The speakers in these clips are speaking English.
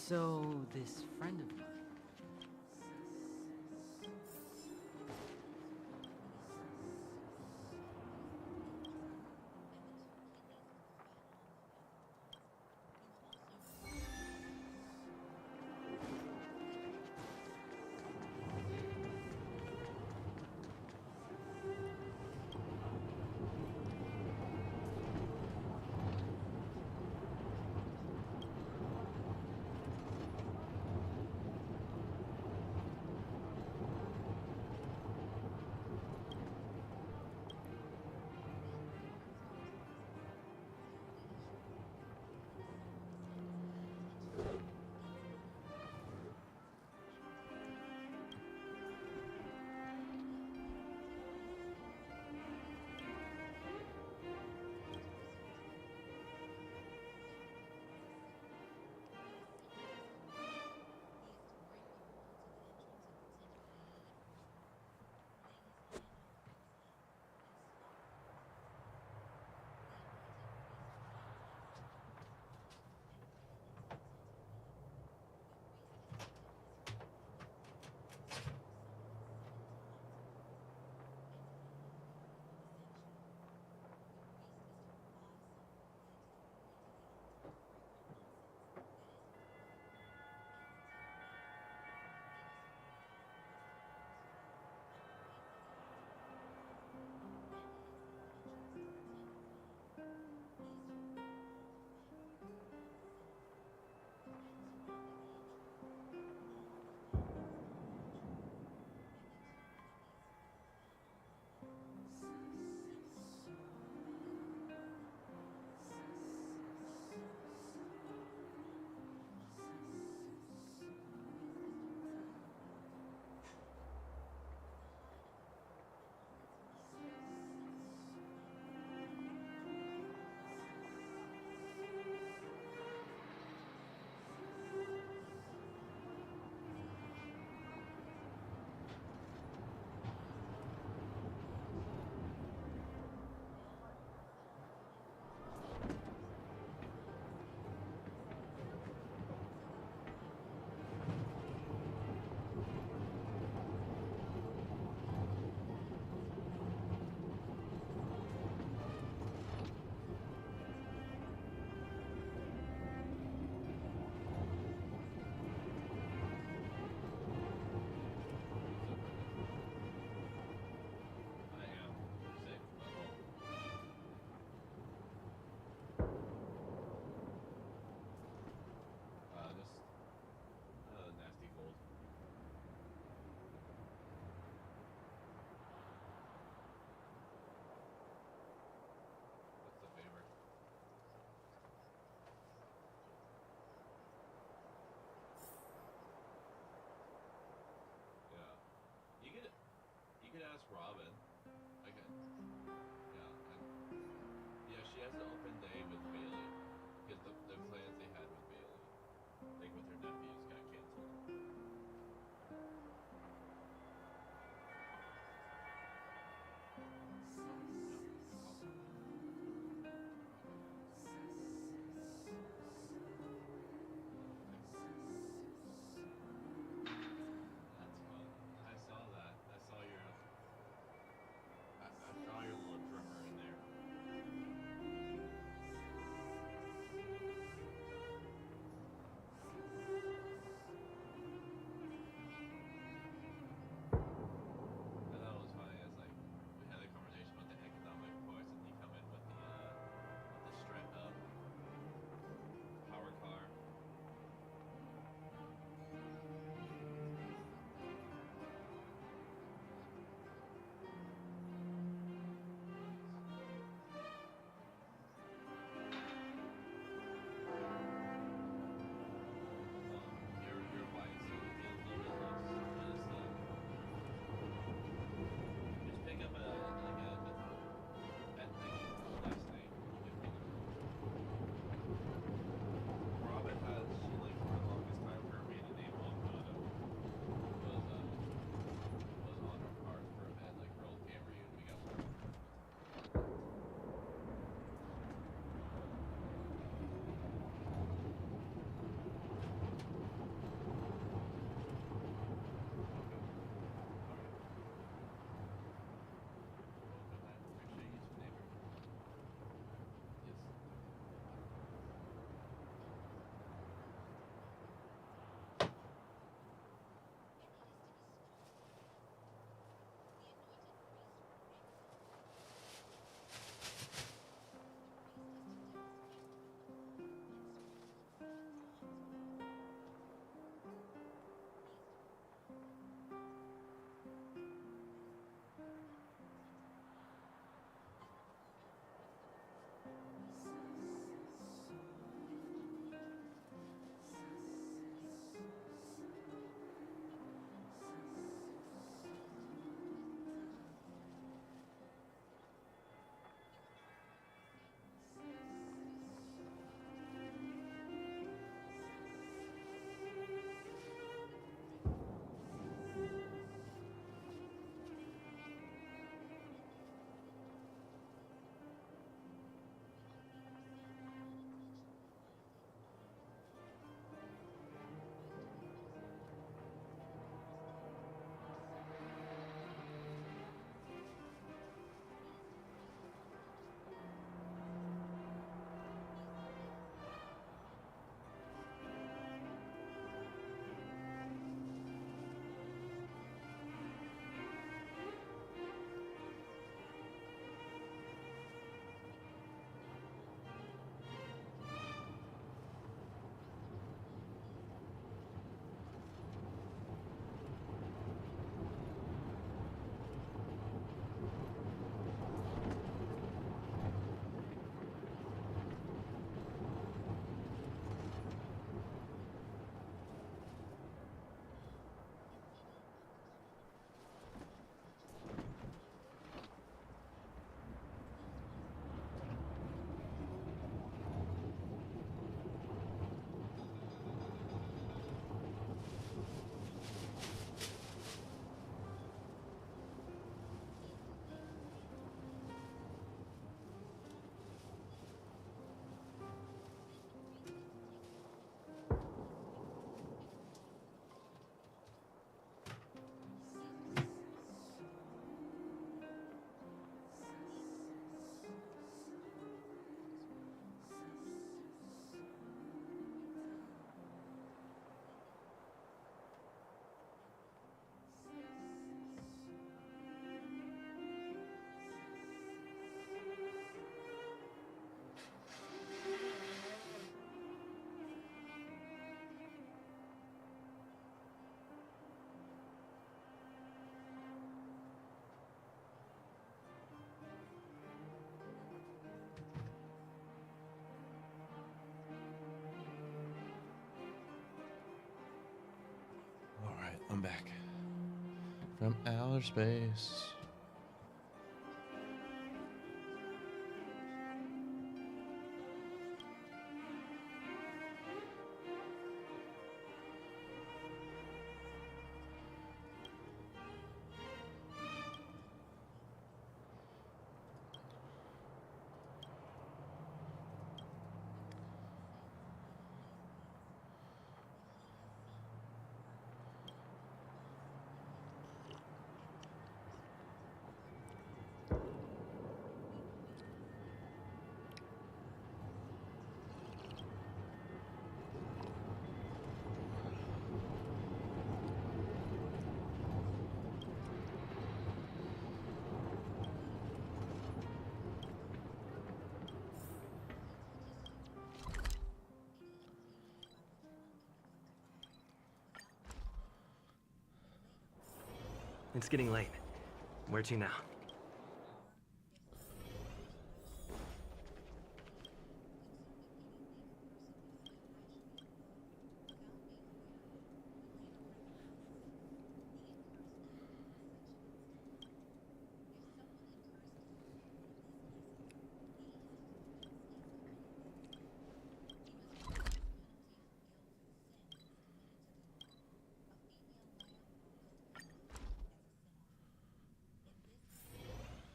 So, this friend of mine. You could ask Robin. I could. Yeah. Yeah, she has an open day with Bailey. Because the plans they had with Bailey, like with her nephews, got canceled. That's fun. I saw that. I saw your. I saw your little drummer in there. I'm back from outer space. It's getting late. Where to now?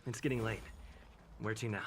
It's getting late. Where to now?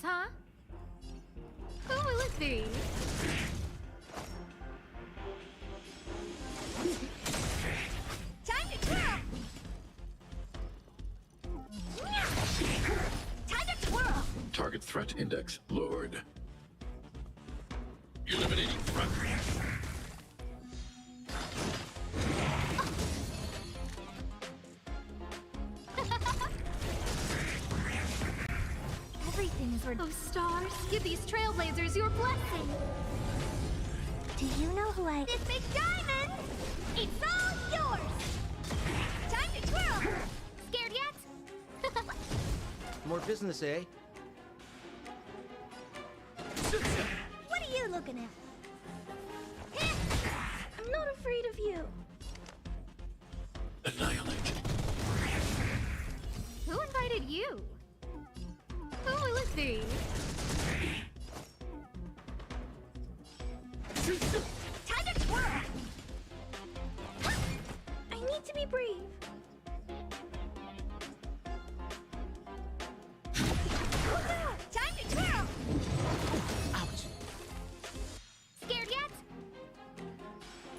huh? Who will it be? Time to twirl! Time to twirl! Target threat index lowered. Eliminating threat. Everything is worth. Oh, stars, give these trailblazers your blessing. Do you know who I... This big diamond! It's all yours! Time to twirl! Scared yet? More business, eh? What are you looking at? I'm not afraid of you. Annihilate. Who invited you? Who will it be? Time to twirl! I need to be brave. Look out! Time to twirl! Ouch. Scared yet?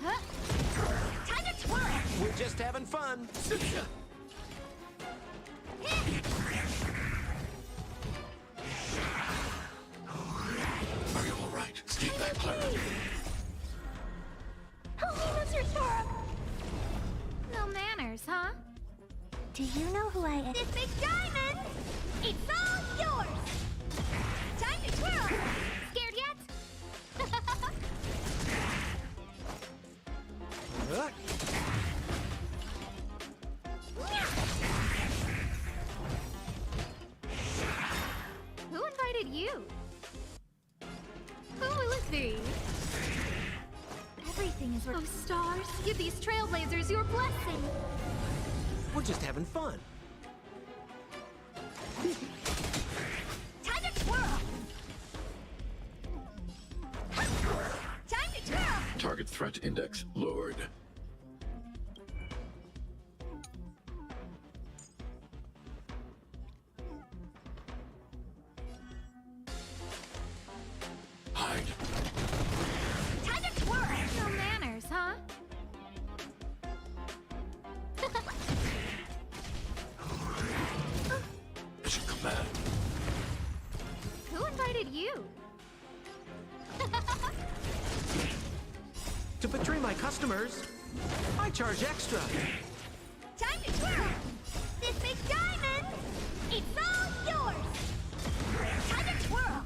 Huh? Time to twirl! We're just having fun. Are you alright? Stay back, Clara. Help me, Mr. Torb. No manners, huh? Do you know who I am? This big diamond! It's all yours! Time to twirl! Scared yet? Huh? Who invited you? Who will it be? Everything is worth. Oh, stars, give these trailblazers your blessing. We're just having fun. Time to twirl! Time to twirl! Target threat index lowered. Hide. Time to twirl! No manners, huh? Mission command. Who invited you? To betray my customers, I charge extra. Time to twirl! This big diamond! It's all yours! Time to twirl!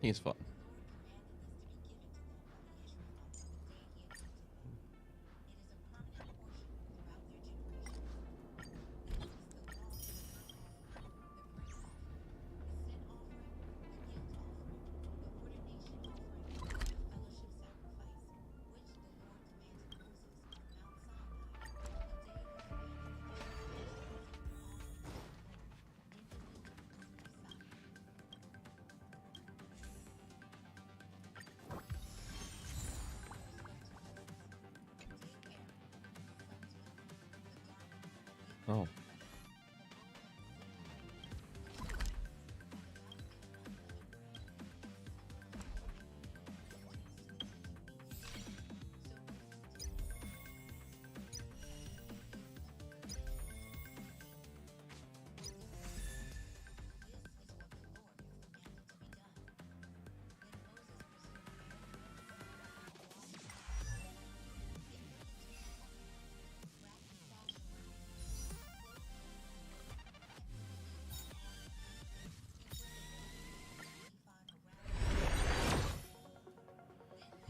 He's fun. Oh.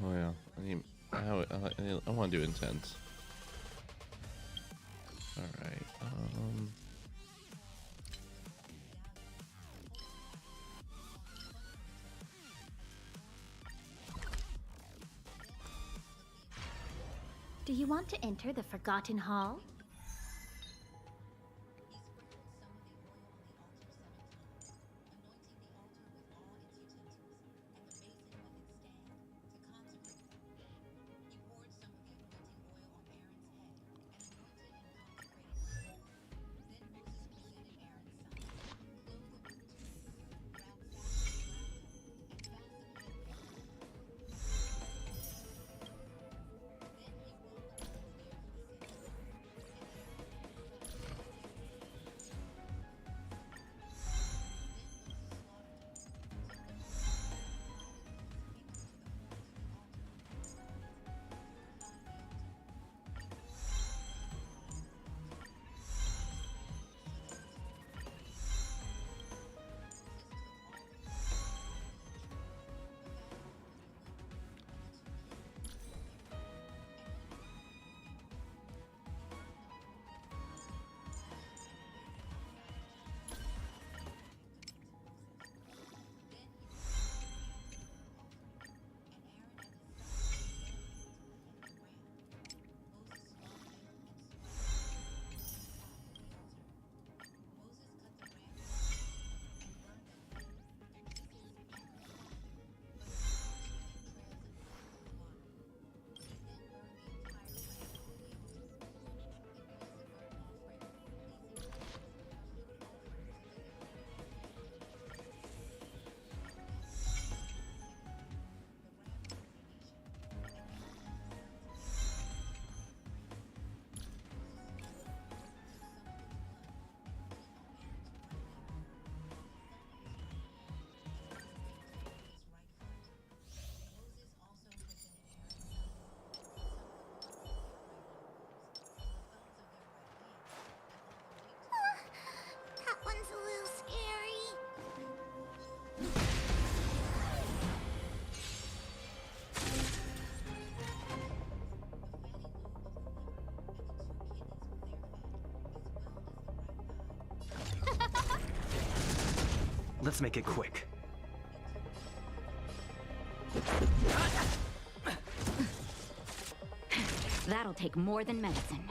Oh yeah. I want to do intense. All right. Do you want to enter the Forgotten Hall? That one's a little scary. Let's make it quick. That'll take more than medicine.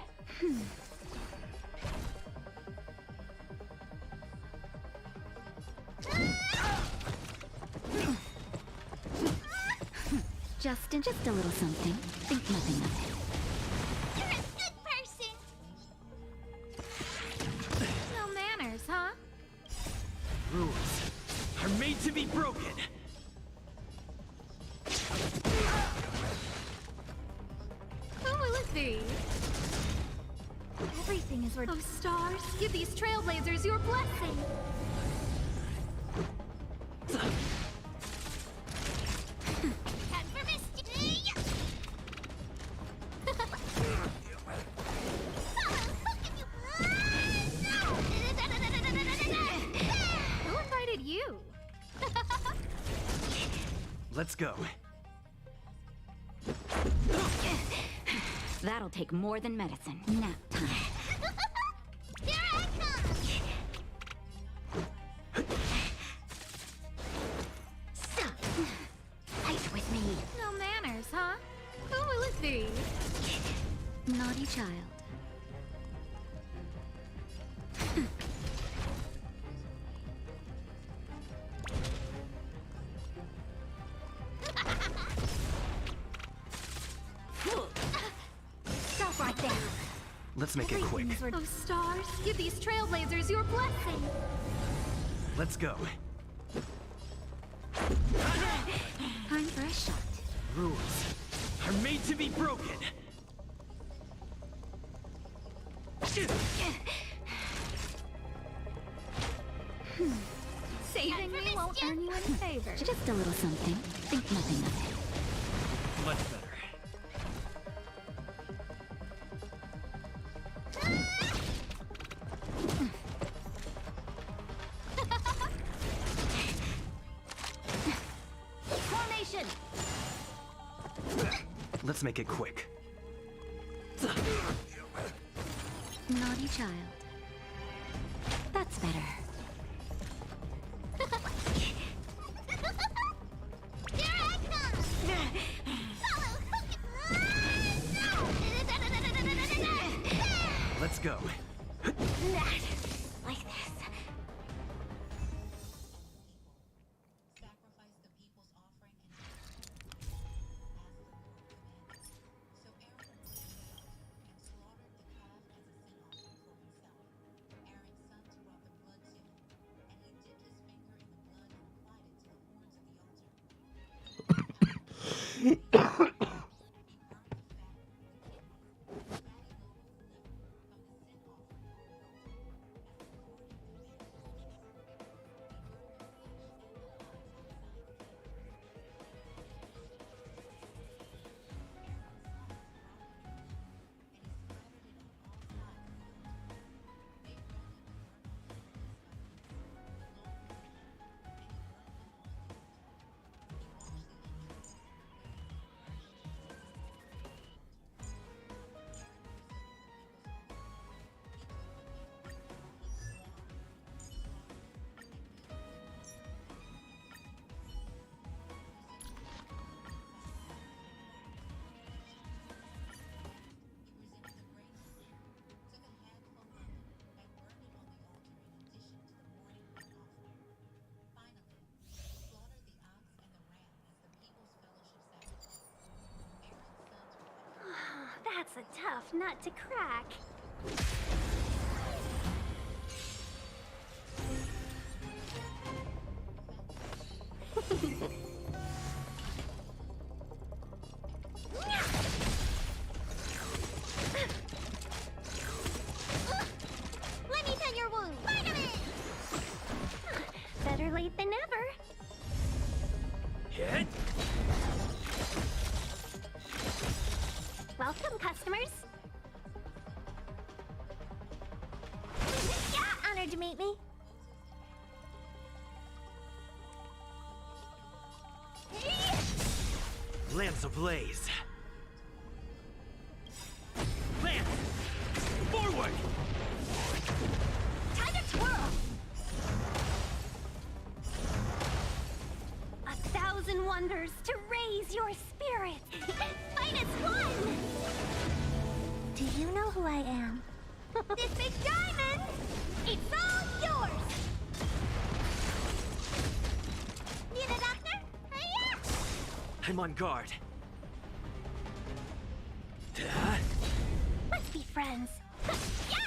Just a little something. Think nothing of it. You're a good person. No manners, huh? Rules are made to be broken. Who will it be? Everything is worth. Oh, stars, give these trailblazers your blessing. Time for mystery. Who invited you? Let's go. That'll take more than medicine. Nap time. Here I come. Fight with me. No manners, huh? Who will it be? Naughty child. Stop right there. Let's make it quick. Everything is worth. Oh, stars, give these trailblazers your blessing. Let's go. Time for a shot. Rules are made to be broken. Saving me won't earn you any favor. Just a little something. Think nothing of it. Much better. Formation. Let's make it quick. Naughty child. That's better. Here I come! Let's go. Like this. Sacrifice the people's offering and as the Lord commanded. So Aaron went to the altar and slaughtered the calf as a sin offering for himself. Aaron's sons brought the blood to him, and he dipped his finger in the blood and applied it to the horns of the altar. He burned the fat, the kidneys, the fatty lobe of the liver from the sin offering on the altar, as the Lord had That's a tough nut to crack. Let me tend your wound. Vitamin! Better late than never. Hit. Welcome, customers. Yeah, honored to meet me. Lance ablaze. Lance! Forward! Time to twirl. 1,000 wonders to raise your spirit. Minus one. Do you know who I am? This big diamond! It's all yours! Need a doctor? Yeah! I'm on guard. Let's be friends. Yeah!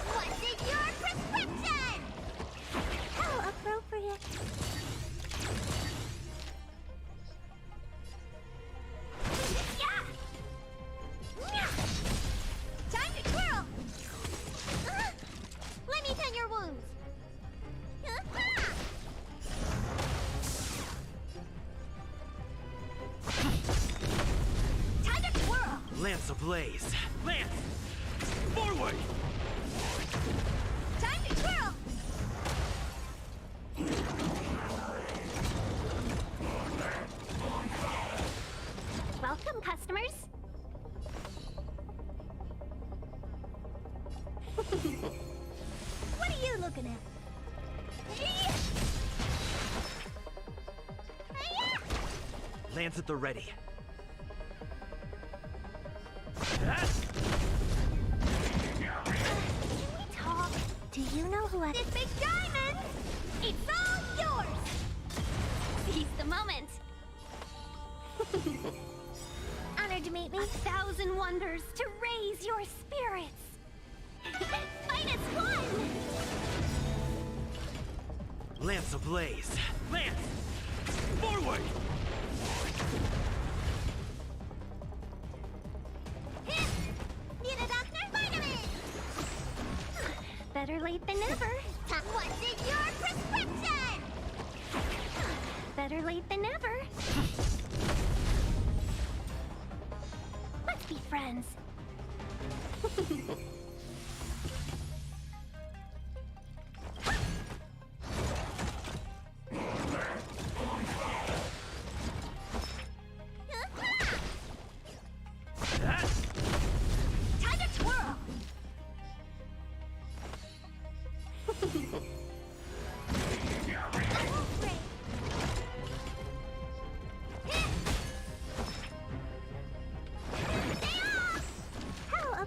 What's in your prescription? How appropriate. Yeah! Time to twirl! Let me tend your wounds. Time to twirl! Lance ablaze. Lance! Forward! Time to twirl! Welcome, customers. What are you looking at? Lance at the ready. Can we talk? Do you know who I... This big diamond! It's all yours! Seize the moment! Honored to meet me. 1,000 wonders to raise your spirits! Minus one! Lance ablaze. Lance! Forward! Need a doctor? Vitamin! Better late than never. What's in your prescription? Better late than never. Let's be friends. How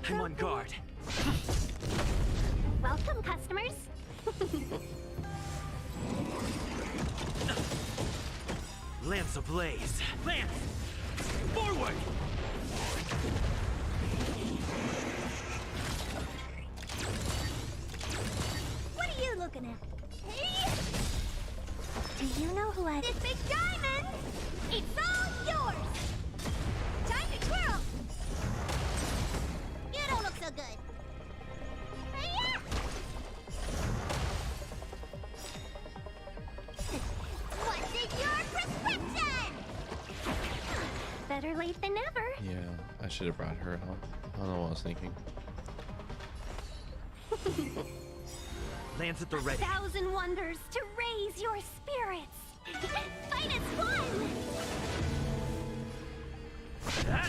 I'm on appropriate. guard. Welcome, customers. Lance ablaze. Lance! Forward! What are you looking at? Hey! Do you know who I... This big diamond! It's all yours! Time to twirl! You don't look so good. Hey-ya! What's in your prescription? Better late than never. Yeah, I should have brought her out. I don't know what I was thinking. Lance at the ready. 1,000 wonders to raise your spirits. Fight as one! Ah!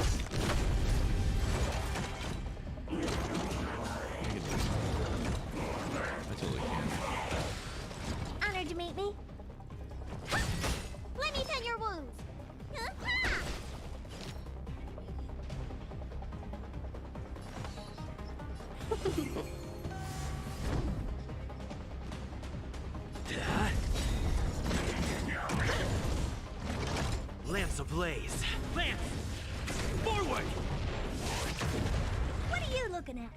I totally can. Honored to meet me. Let me tend your wounds. Ah! Lance ablaze. Lance! Forward! What are you looking at?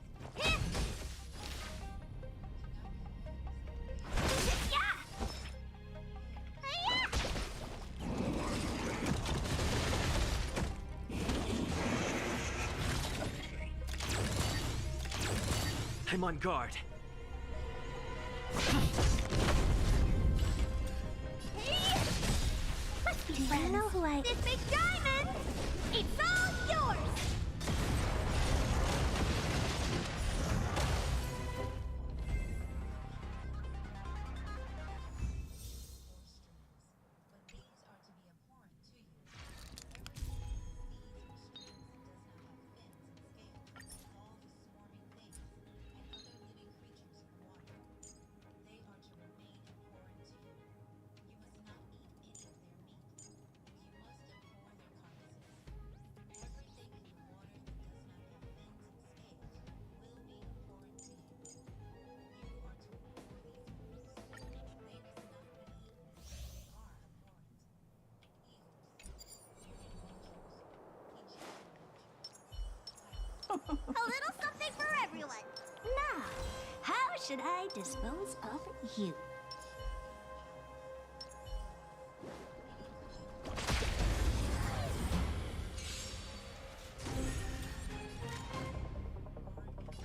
I'm on guard. Do you know who I... This big diamond! It's all yours! But these are to be abhorrent to you. Everything with these or strings that does not have fins and scales, like all the swarming things and other living creatures in the water. They are to remain abhorrent to you. You must not eat any of their meat. You must abhor their carcasses. Everything in the water that does not have fins and scales will be abhorrent to you. You are to abhor these groups. They must not be eaten. They are abhorrent. Eagles, bearded vultures, Egyptian vultures, A little something for everyone. Now, how should I dispose of you?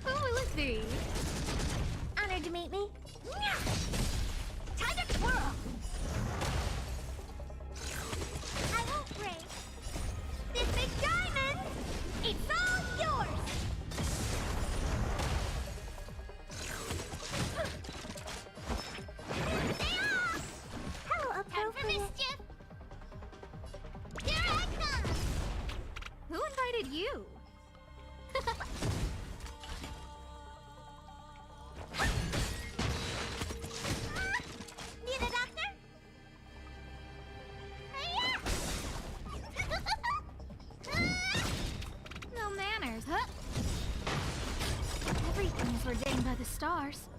Who will it be? Honored to meet me. Time to twirl. I won't break. This big diamond, it's all yours. Stay off! How appropriate. Mischief. Here I come. Who invited you? Need a doctor? No manners, huh? Everything is ordained by the stars.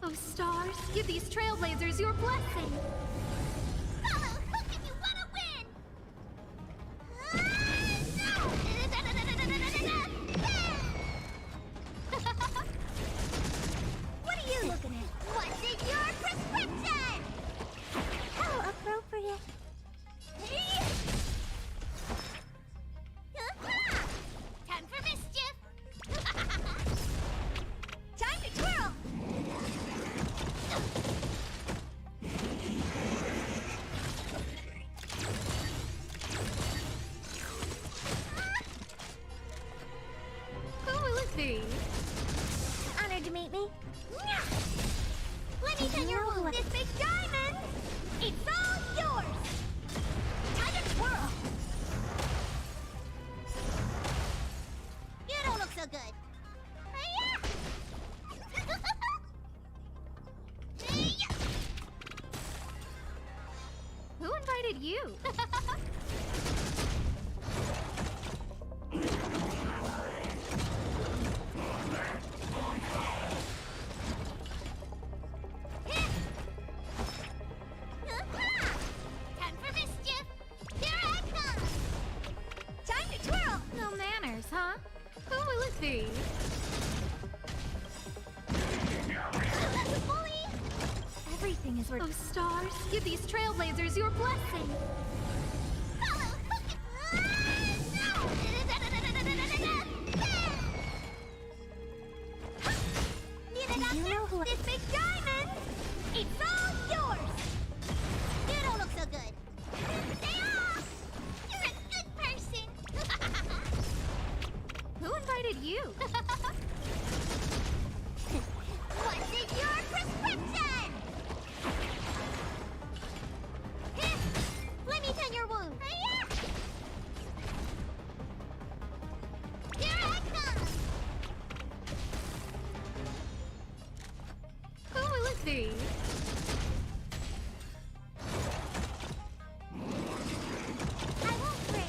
Oh, stars, give these trailblazers your blessing. Follow hook if you want to win! What are you looking at? What's in your prescription? How appropriate. Time for mischief! Time to twirl! Who will it be? Honored to meet me. Let me tell your wound. This big diamond, it's all yours. Time to twirl. You don't look so good. Hiya! you? Time for mischief! Here I come! Time to twirl! No manners, huh? Who will it be? Bully! Everything is worth. Oh, stars, give these trailblazers your blessing. Follow! Do you know who I- This big diamond! It's all yours! You don't look so good. Stay off! You're a good person! Who invited you? What's in your prescription? Let me tend your wound. Here I come! Who will it be? I won't break.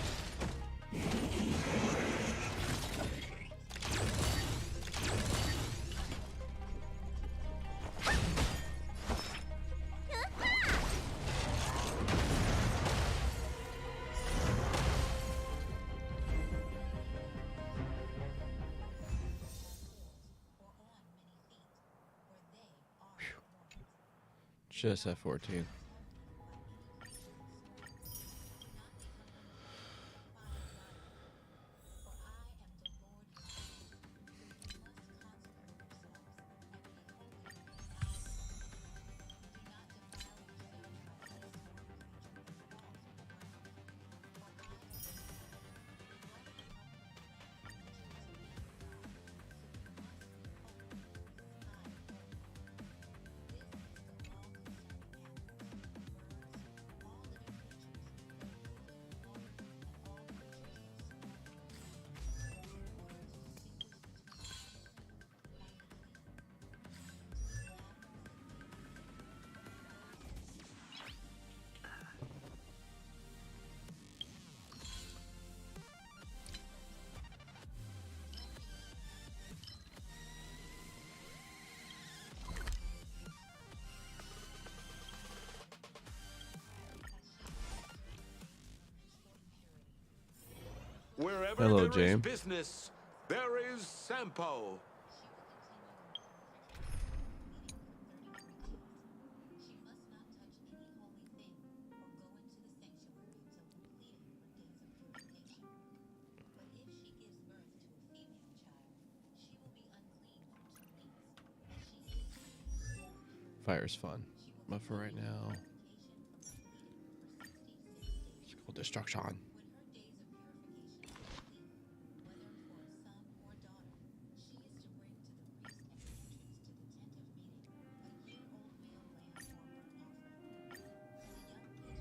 Just at 14. Wherever Hello, there is James. business, there is Sampo. She must not touch any holy thing or go into the sanctuary until completing her days of purification. But if she gives birth to a female child, she will be unclean for 2 weeks, as she is under the Fire's fun. But for right now, purification from the bleeding for 66 days. it's called destruction. When her days of purification are complete, whether for a son or daughter, she is to bring to the priest at the entrance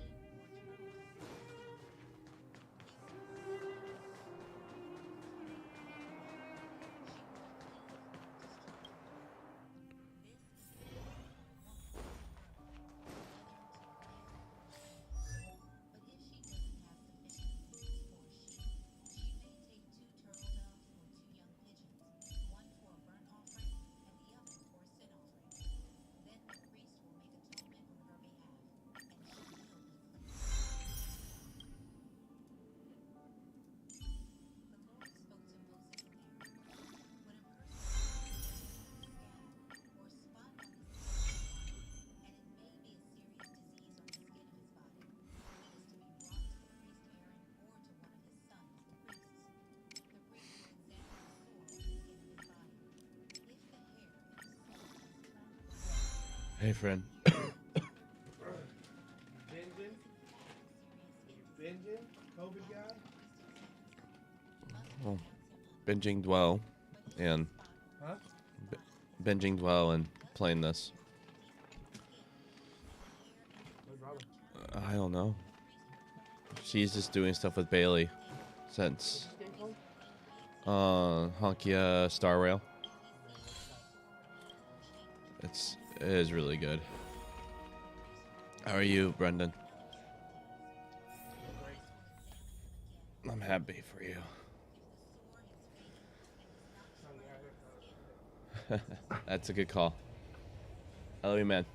to the tent of meeting a year-old male lamb for a burnt offering, and a young pigeon or turtle dove for a sin Hey, friend. Well, binging Dwell and binging Dwell and playing this. I don't know. She's just doing stuff with Bailey since Honkai Star Rail. It is really good. How are you, Brendan? happy for you. That's a good call. I love you, man.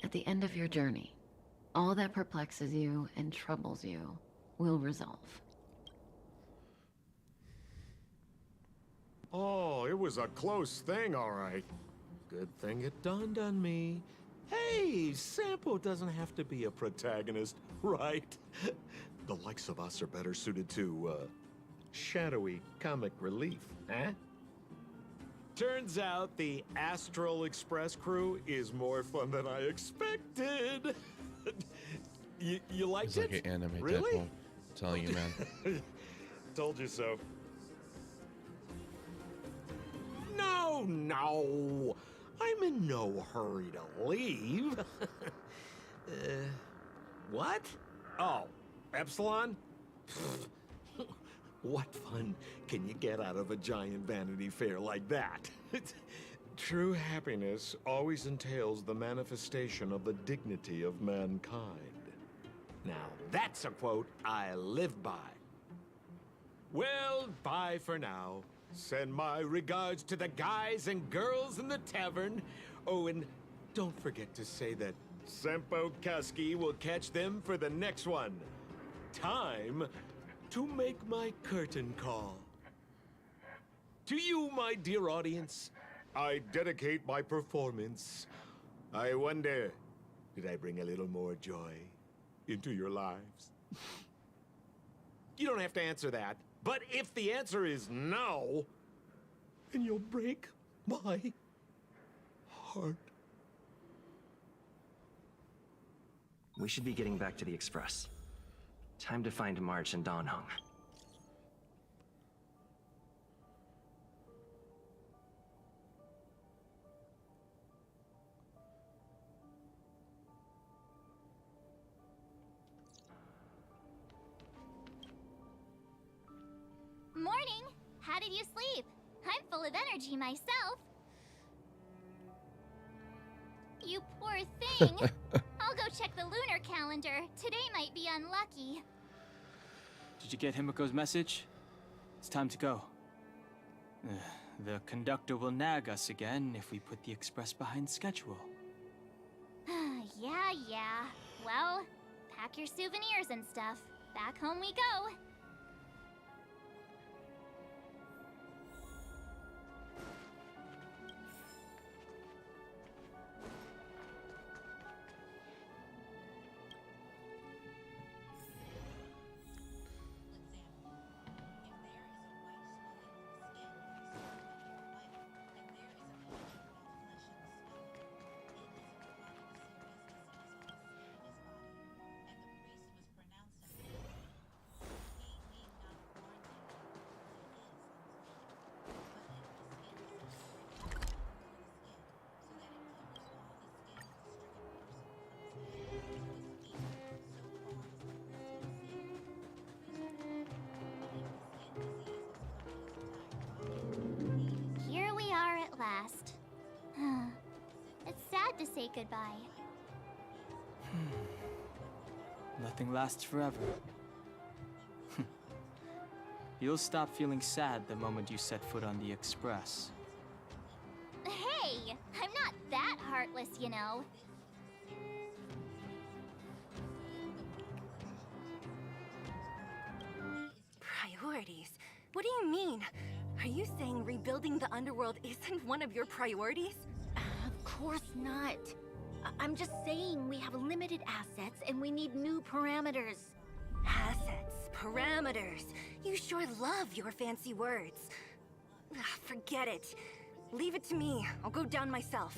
At the end of your journey, all that perplexes you and troubles you will resolve. Oh, it was a close thing, all right. Good thing it dawned on me. Hey, Sampo doesn't have to be a protagonist, right? The likes of us are better suited to, shadowy comic relief, huh? Turns out the Astral Express crew is more fun than I expected. You liked It's it? like an anime Really? Deadpool. I'm telling you, man. Told you so. No. I'm in no hurry to leave. What? Oh, Epsilon? What fun can you get out of a giant Vanity Fair like that? True happiness always entails the manifestation of the dignity of mankind. Now, that's a quote I live by. Well, bye for now. Send my regards to the guys and girls in the tavern. Oh, and don't forget to say that Sampo Kasky will catch them for the next one. Time to make my curtain call. To you, my dear audience, I dedicate my performance. I wonder, did I bring a little more joy into your lives? You don't have to answer that. But if the answer is no, then you'll break my heart. We should be getting back to the Express. Time to find March and Don Hung. Morning! How did you sleep? I'm full of energy myself. You poor thing. I'll go check the lunar calendar. Today might be unlucky. Did you get Himiko's message? It's time to go. The conductor will nag us again if we put the express behind schedule. Yeah. Well, pack your souvenirs and stuff. Back home we go. Here we are at last. It's sad to say goodbye. Nothing lasts forever. You'll stop feeling sad the moment you set foot on the express. Hey, I'm not that heartless, you know. Priorities? What do you mean? Are you saying rebuilding the underworld isn't one of your priorities? Of course not. I'm just saying we have limited assets and we need new parameters. Assets, parameters. You sure love your fancy words. Forget it. Leave it to me. I'll go down myself.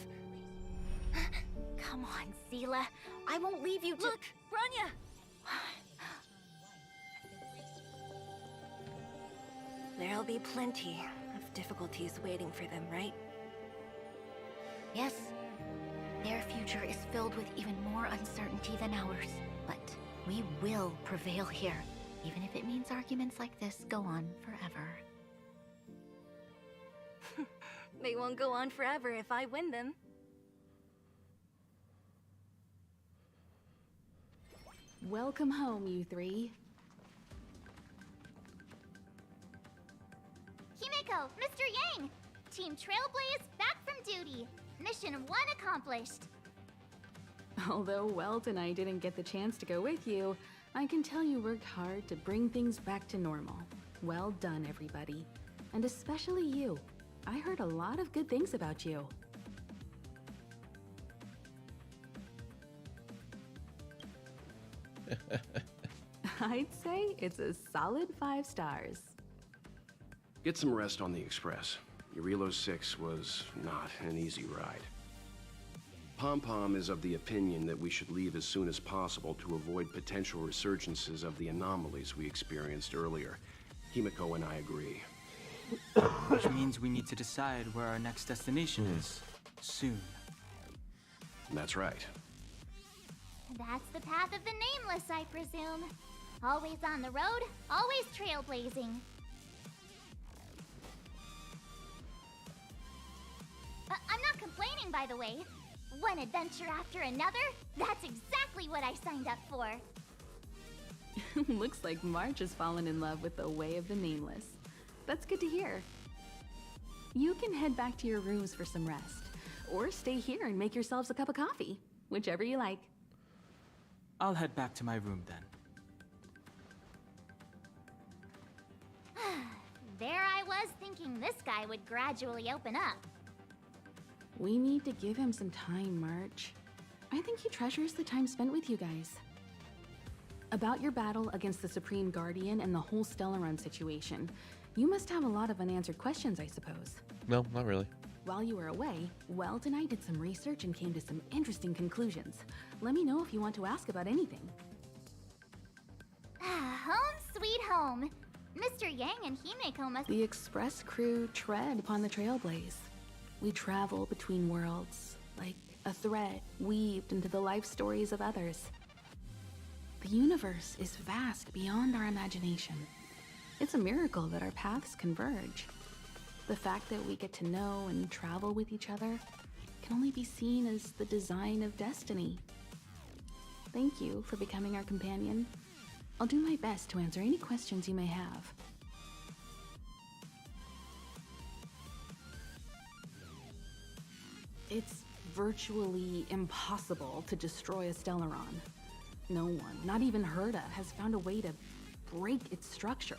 Come on, Seela. I won't leave you to— Look, Branya! There'll be plenty of difficulties waiting for them, right? Yes. Their future is filled with even more uncertainty than ours. But we will prevail here, even if it means arguments like this go on forever. They won't go on forever if I win them. Welcome home, you three. Himeko, Mr. Yang! Team Trailblaze back from duty. Mission 1 accomplished. Although Welt and I didn't get the chance to go with you, I can tell you worked hard to bring things back to normal. Well done, everybody. And especially you. I heard a lot of good things about you. I'd say it's a solid 5 stars. Get some rest on the Express. Eurilo 6 was not an easy ride. Pom-Pom is of the opinion that we should leave as soon as possible to avoid potential resurgences of the anomalies we experienced earlier. Himeko and I agree. Which means we need to decide where our next destination is. Soon. That's right. That's the path of the Nameless, I presume. Always on the road, always trailblazing. I'm not complaining, by the way. One adventure after another, that's exactly what I signed up for. Looks like March has fallen in love with the way of the Nameless. That's good to hear. You can head back to your rooms for some rest, or stay here and make yourselves a cup of coffee, whichever you like. I'll head back to my room then. There I was thinking this guy would gradually open up. We need to give him some time, March. I think he treasures the time spent with you guys. About your battle against the Supreme Guardian and the whole Stellaron situation, you must have a lot of unanswered questions, I suppose. No, not really. While you were away, Welt and I did some research and came to some interesting conclusions. Let me know if you want to ask about anything. Home sweet home. Mr. Yang and Himeko must— The Express crew tread upon the Trailblaze. We travel between worlds, like a thread weaved into the life stories of others. The universe is vast beyond our imagination. It's a miracle that our paths converge. The fact that we get to know and travel with each other can only be seen as the design of destiny. Thank you for becoming our companion. I'll do my best to answer any questions you may have. It's virtually impossible to destroy a Stellaron. No one, not even Herta, has found a way to break its structure.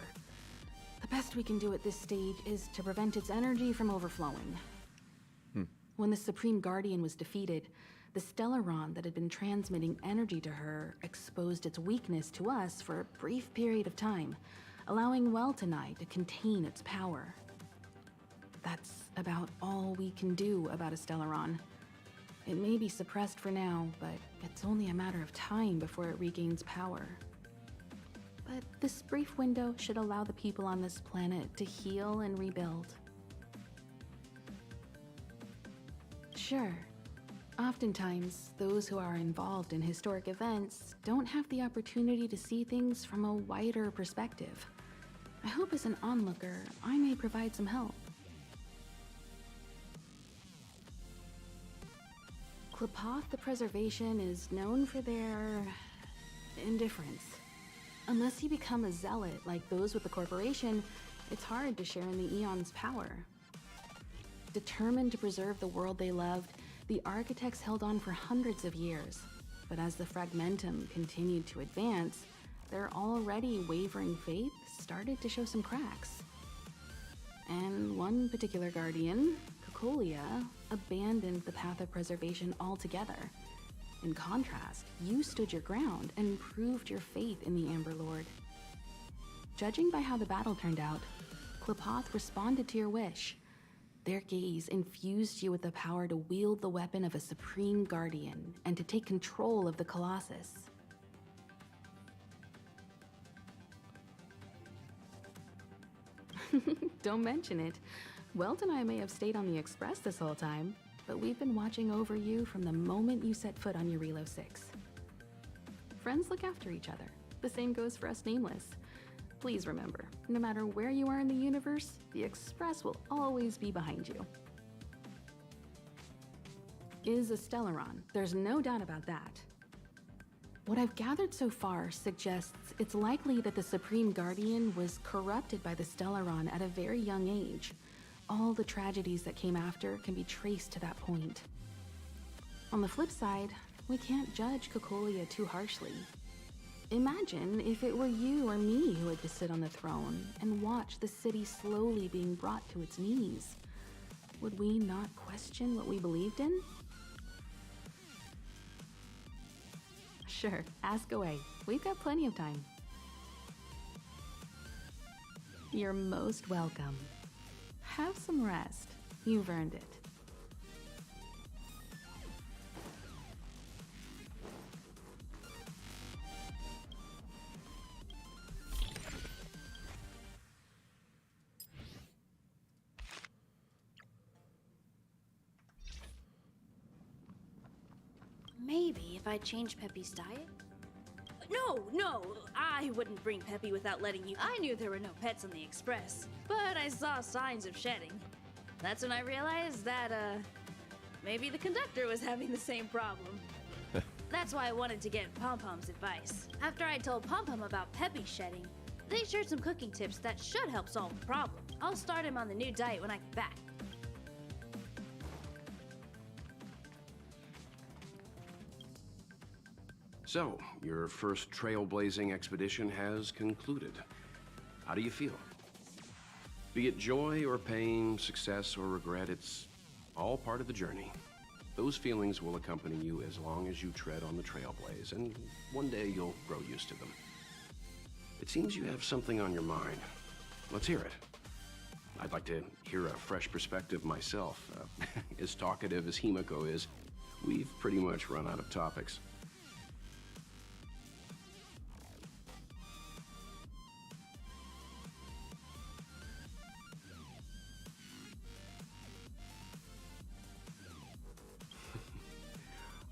The best we can do at this stage is to prevent its energy from overflowing. When the Supreme Guardian was defeated, the Stellaron that had been transmitting energy to her exposed its weakness to us for a brief period of time, allowing Welt and I to contain its power. That's about all we can do about a Stellaron. It may be suppressed for now, but it's only a matter of time before it regains power. But this brief window should allow the people on this planet to heal and rebuild. Sure. Oftentimes, those who are involved in historic events don't have the opportunity to see things from a wider perspective. I hope as an onlooker, I may provide some help. Qlipoth the Preservation is known for their indifference. Unless you become a zealot like those with the corporation, it's hard to share in the Eon's power. Determined to preserve the world they loved, the architects held on for hundreds of years. But as the Fragmentum continued to advance, their already wavering faith started to show some cracks. And one particular guardian, Cocolia, abandoned the path of preservation altogether. In contrast, you stood your ground and proved your faith in the Amber Lord. Judging by how the battle turned out, Qlipoth responded to your wish. Their gaze infused you with the power to wield the weapon of a supreme guardian and to take control of the Colossus. Don't mention it. Welt and I may have stayed on the Express this whole time, but we've been watching over you from the moment you set foot on Eurilo 6. Friends look after each other. The same goes for us Nameless. Please remember, no matter where you are in the universe, the Express will always be behind you. Is a Stellaron, there's no doubt about that. What I've gathered so far suggests it's likely that the Supreme Guardian was corrupted by the Stellaron at a very young age. All the tragedies that came after can be traced to that point. On the flip side, we can't judge Cocolia too harshly. Imagine if it were you or me who had to sit on the throne and watch the city slowly being brought to its knees. Would we not question what we believed in? Sure, ask away. We've got plenty of time. You're most welcome. Have some rest. You've earned it. Maybe if I change Peppy's diet? No, I wouldn't bring Peppy without letting you. I knew there were no pets on the Express, but I saw signs of shedding. That's when I realized that, maybe the conductor was having the same problem. That's why I wanted to get Pom Pom's advice. After I told Pom Pom about Peppy shedding, they shared some cooking tips that should help solve the problem. I'll start him on the new diet when I get back. So, your first trailblazing expedition has concluded. How do you feel? Be it joy or pain, success or regret, it's all part of the journey. Those feelings will accompany you as long as you tread on the trailblaze, and one day you'll grow used to them. It seems you have something on your mind. Let's hear it. I'd like to hear a fresh perspective myself. As talkative as Himiko is, we've pretty much run out of topics.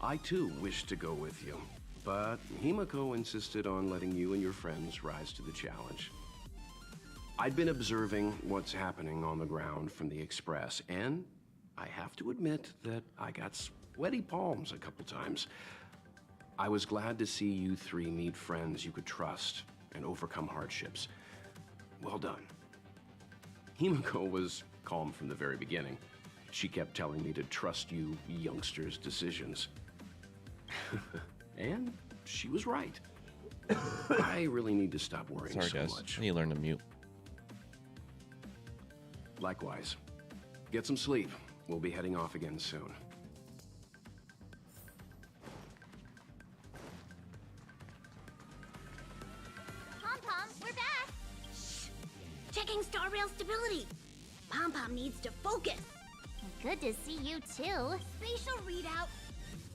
I too wished to go with you, but Himiko insisted on letting you and your friends rise to the challenge. I'd been observing what's happening on the ground from the Express, and I have to admit that I got sweaty palms a couple times. I was glad to see you three meet friends you could trust and overcome hardships. Well done. Himiko was calm from the very beginning. She kept telling me to trust you youngsters' decisions. And she was right. I really need to stop worrying Sorry, so guys. much. I need to learn to mute. Likewise. Get some sleep. We'll be heading off again soon. Pom Pom, we're back! Shh! Checking star rail stability. Pom Pom needs to focus. Good to see you too. Spatial readout.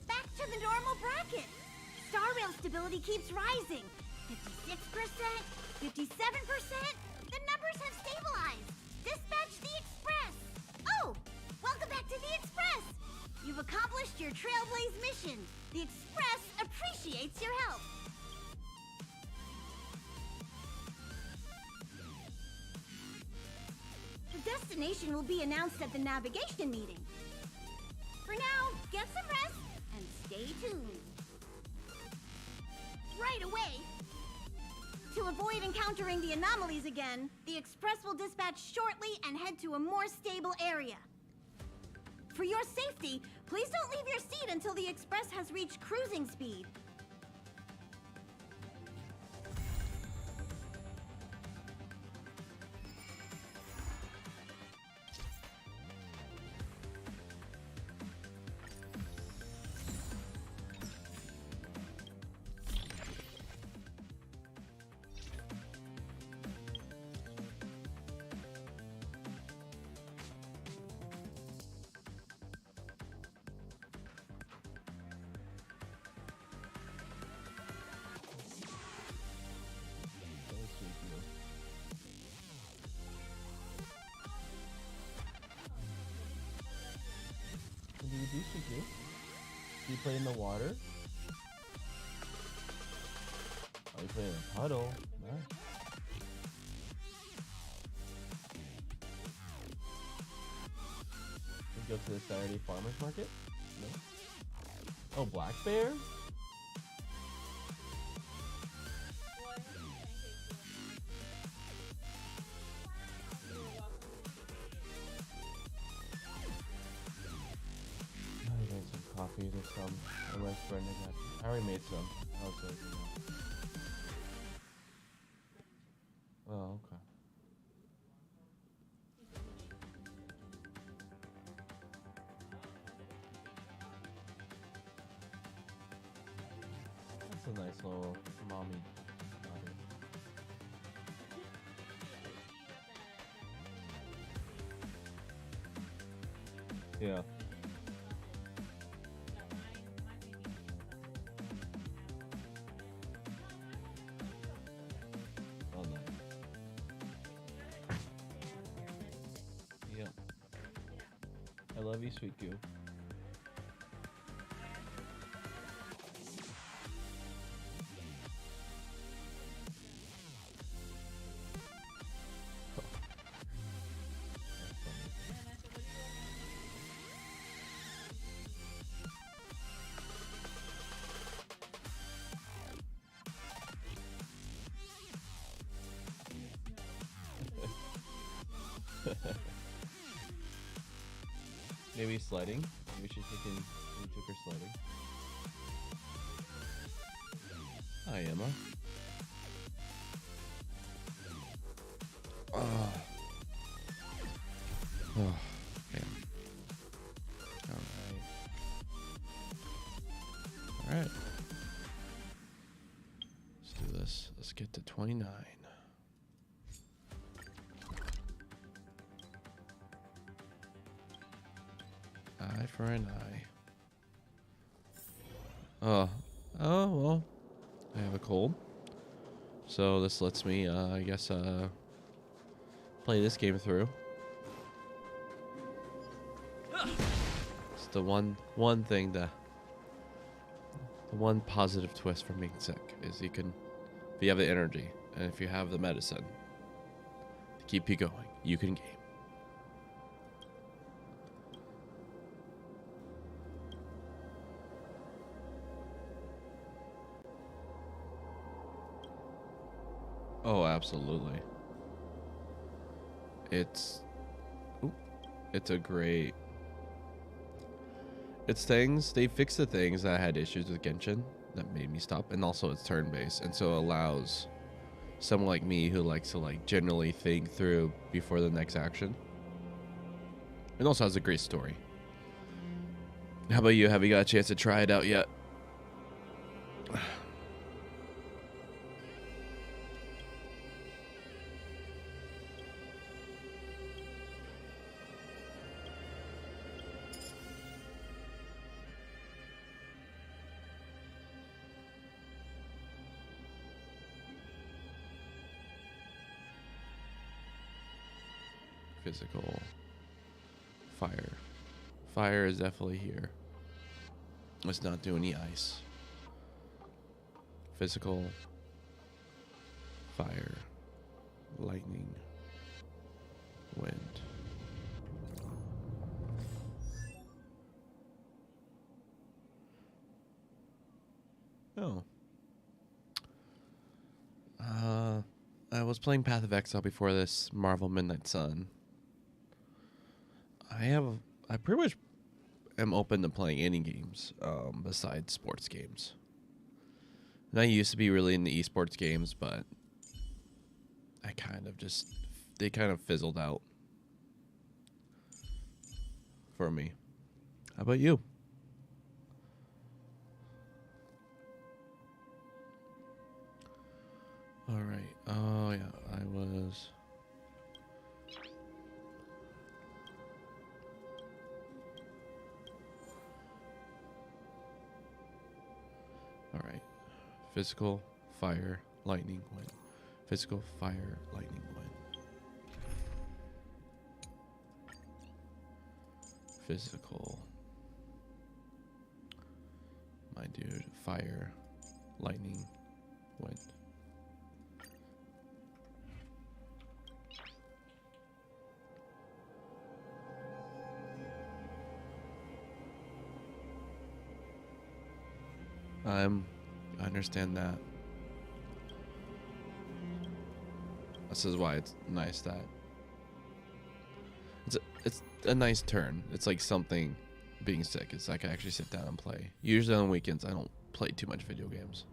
Back to the normal bracket. Star rail stability keeps rising. 56%, 57%. The numbers have stabilized. Dispatch the Express. Oh, welcome back to the Express. You've accomplished your Trailblaze mission. The Express appreciates your help. The destination will be announced at the navigation meeting. For now, get some rest and stay tuned. Right away! To avoid encountering the anomalies again, the Express will dispatch shortly and head to a more stable area. For your safety, please don't leave your seat until the Express has reached cruising speed. pretty cute. You play in the water? Oh, you play in a puddle. Nice. You go to the Saturday farmers market? No. Oh, black bear? I made some coffee or some. Unless Brenda got. I already made some. I was like, oh, okay. That's a nice little mommy daughter. Yeah. Oh, nice. Yep. I love you, sweet goo. Maybe sledding. Maybe she's taking. We took her sledding. Hi, Emma. Oh. Oh, man. All right. Let's do this. Let's get to 29. Eye for an eye. Oh, well, I have a cold, so this lets me, I guess, play this game through. It's the one thing, the one positive twist from being sick is you can, if you have the energy and if you have the medicine to keep you going, you can game. Oh, absolutely. It's a great. It's things they fixed the things that I had issues with Genshin that made me stop, and also it's turn-based, and so it allows someone like me who likes to like generally think through before the next action. It also has a great story. How about you? Have you got a chance to try it out yet? Physical. Fire. Fire is definitely here. Let's not do any ice. Physical. Fire. Lightning. Wind. Oh. I was playing Path of Exile before this, Marvel Midnight Sun. I pretty much am open to playing any games besides sports games. And I used to be really into esports games, but I kind of just, they kind of fizzled out for me. How about you? All right. Oh yeah, I was. All right. Physical, fire, lightning, wind. Physical, fire, lightning, wind. Physical, my dude. Fire, lightning, wind. I understand that. This is why it's nice that it's a nice turn. It's like something being sick. It's like I can actually sit down and play. Usually on weekends I don't play too much video games.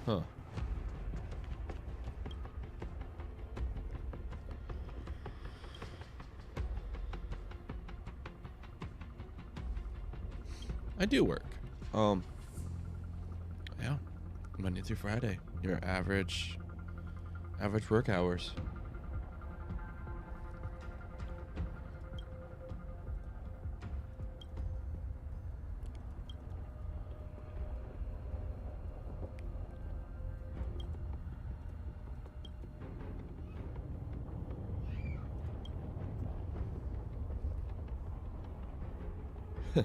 Huh. I do work. Yeah, Monday through Friday. Your average work hours.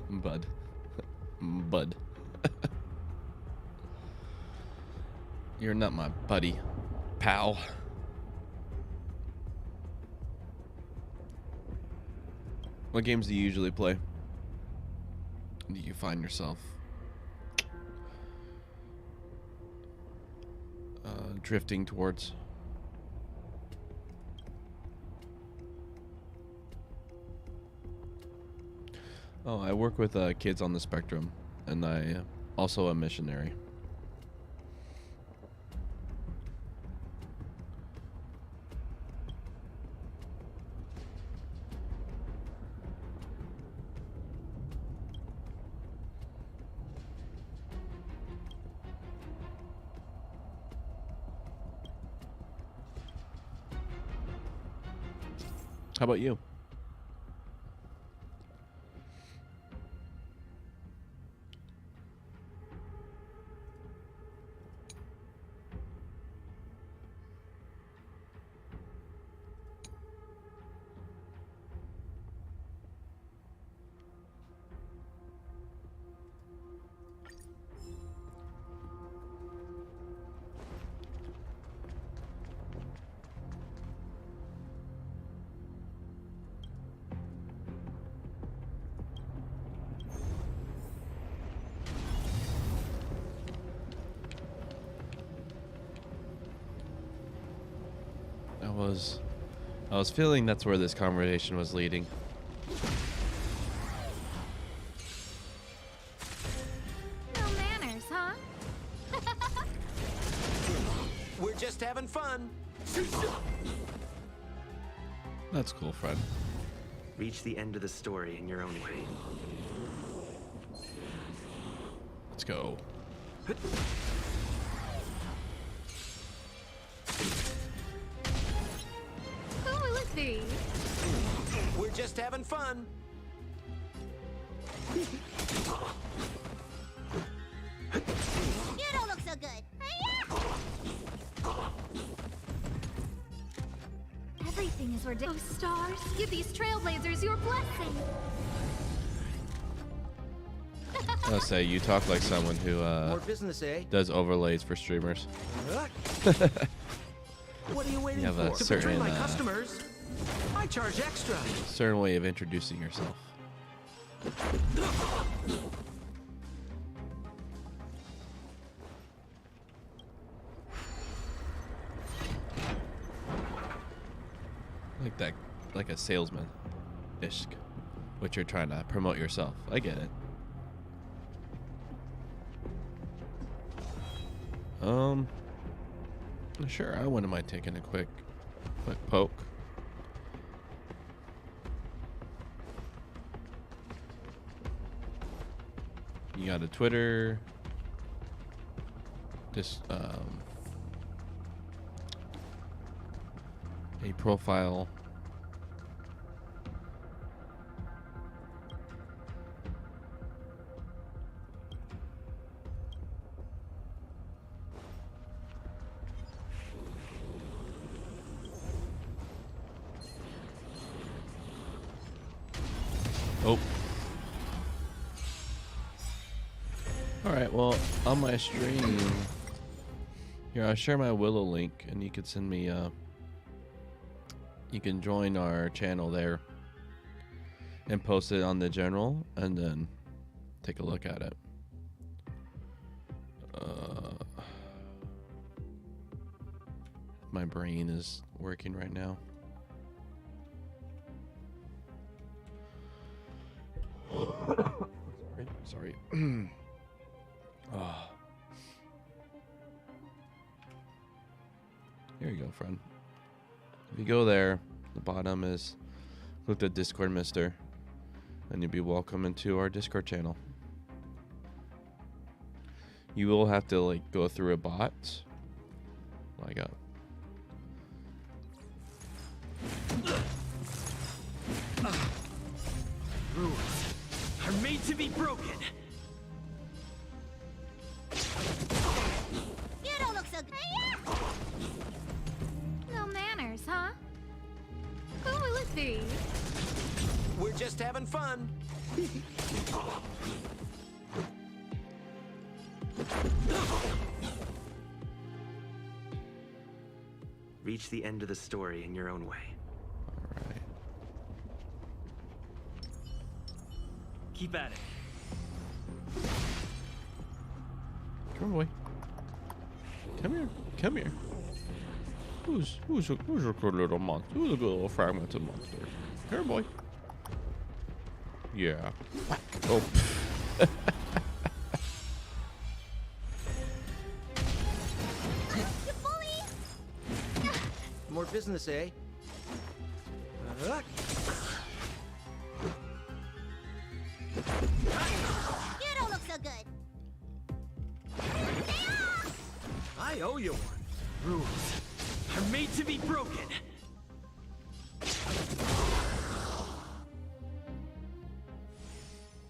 Bud. Bud. You're not my buddy, pal. What games do you usually play? Do you find yourself drifting towards? Oh, I work with kids on the spectrum, and I also a missionary. How about you? I was feeling that's where this conversation was leading. No manners, huh? We're just having fun. That's cool, friend. Reach the end of the story in your own way. Let's go. We're just having fun. You don't look so good. Everything is ridiculous. Oh, stars, give these trailblazers your blessing. I'll say you talk like someone who More business, eh? does overlays for streamers. What are you waiting You have a for? To certain betray my customers? I charge extra. certain way of introducing yourself. Like that, like a salesman-ish, which you're trying to promote yourself. I get it. Sure, I wouldn't mind taking a quick poke. You got a Twitter, just a profile. Alright, well, on my stream, here, I'll share my Willow link, and you can send me, you can join our channel there, and post it on the general, and then take a look at it. My brain is working right now. Sorry. Oh. Here you go, friend. If you go there, the bottom is click the Discord Mister, and you'll be welcome into our Discord channel. You will have to like go through a bot, like a. Rules are made to be broken. You don't look so good. No manners, huh? Who will it be? We're just having fun. Reach the end of the story in your own way. Alright. Keep at it. Come on, boy. Come here. Come here. Who's a good little monster? Who's a good little fragmented monster? Here, boy. Yeah. Oh. You bully! More business, eh? You don't look so good. I owe you one. Rules are made to be broken.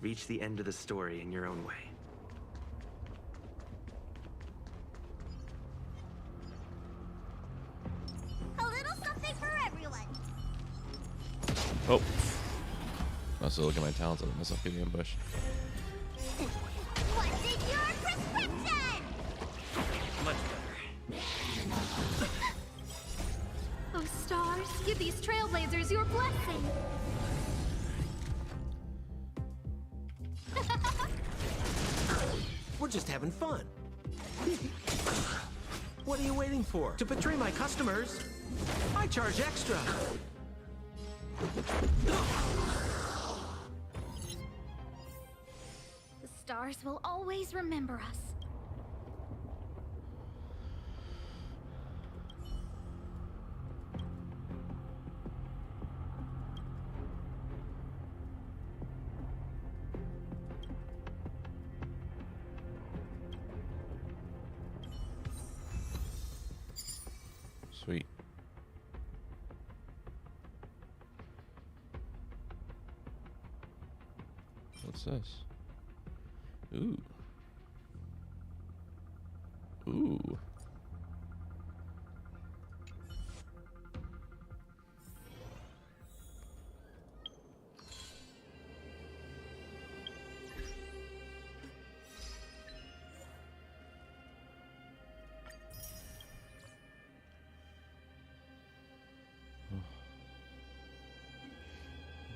Reach the end of the story in your own way. A little something for everyone. Oh. I was look at my talents and myself getting ambushed. What's in your prescription? Much better. Oh, stars, give these trailblazers your blessing. We're just having fun. What are you waiting for? To betray my customers? I charge extra. The stars will always remember us. Sweet. What's this? Ooh. Ooh.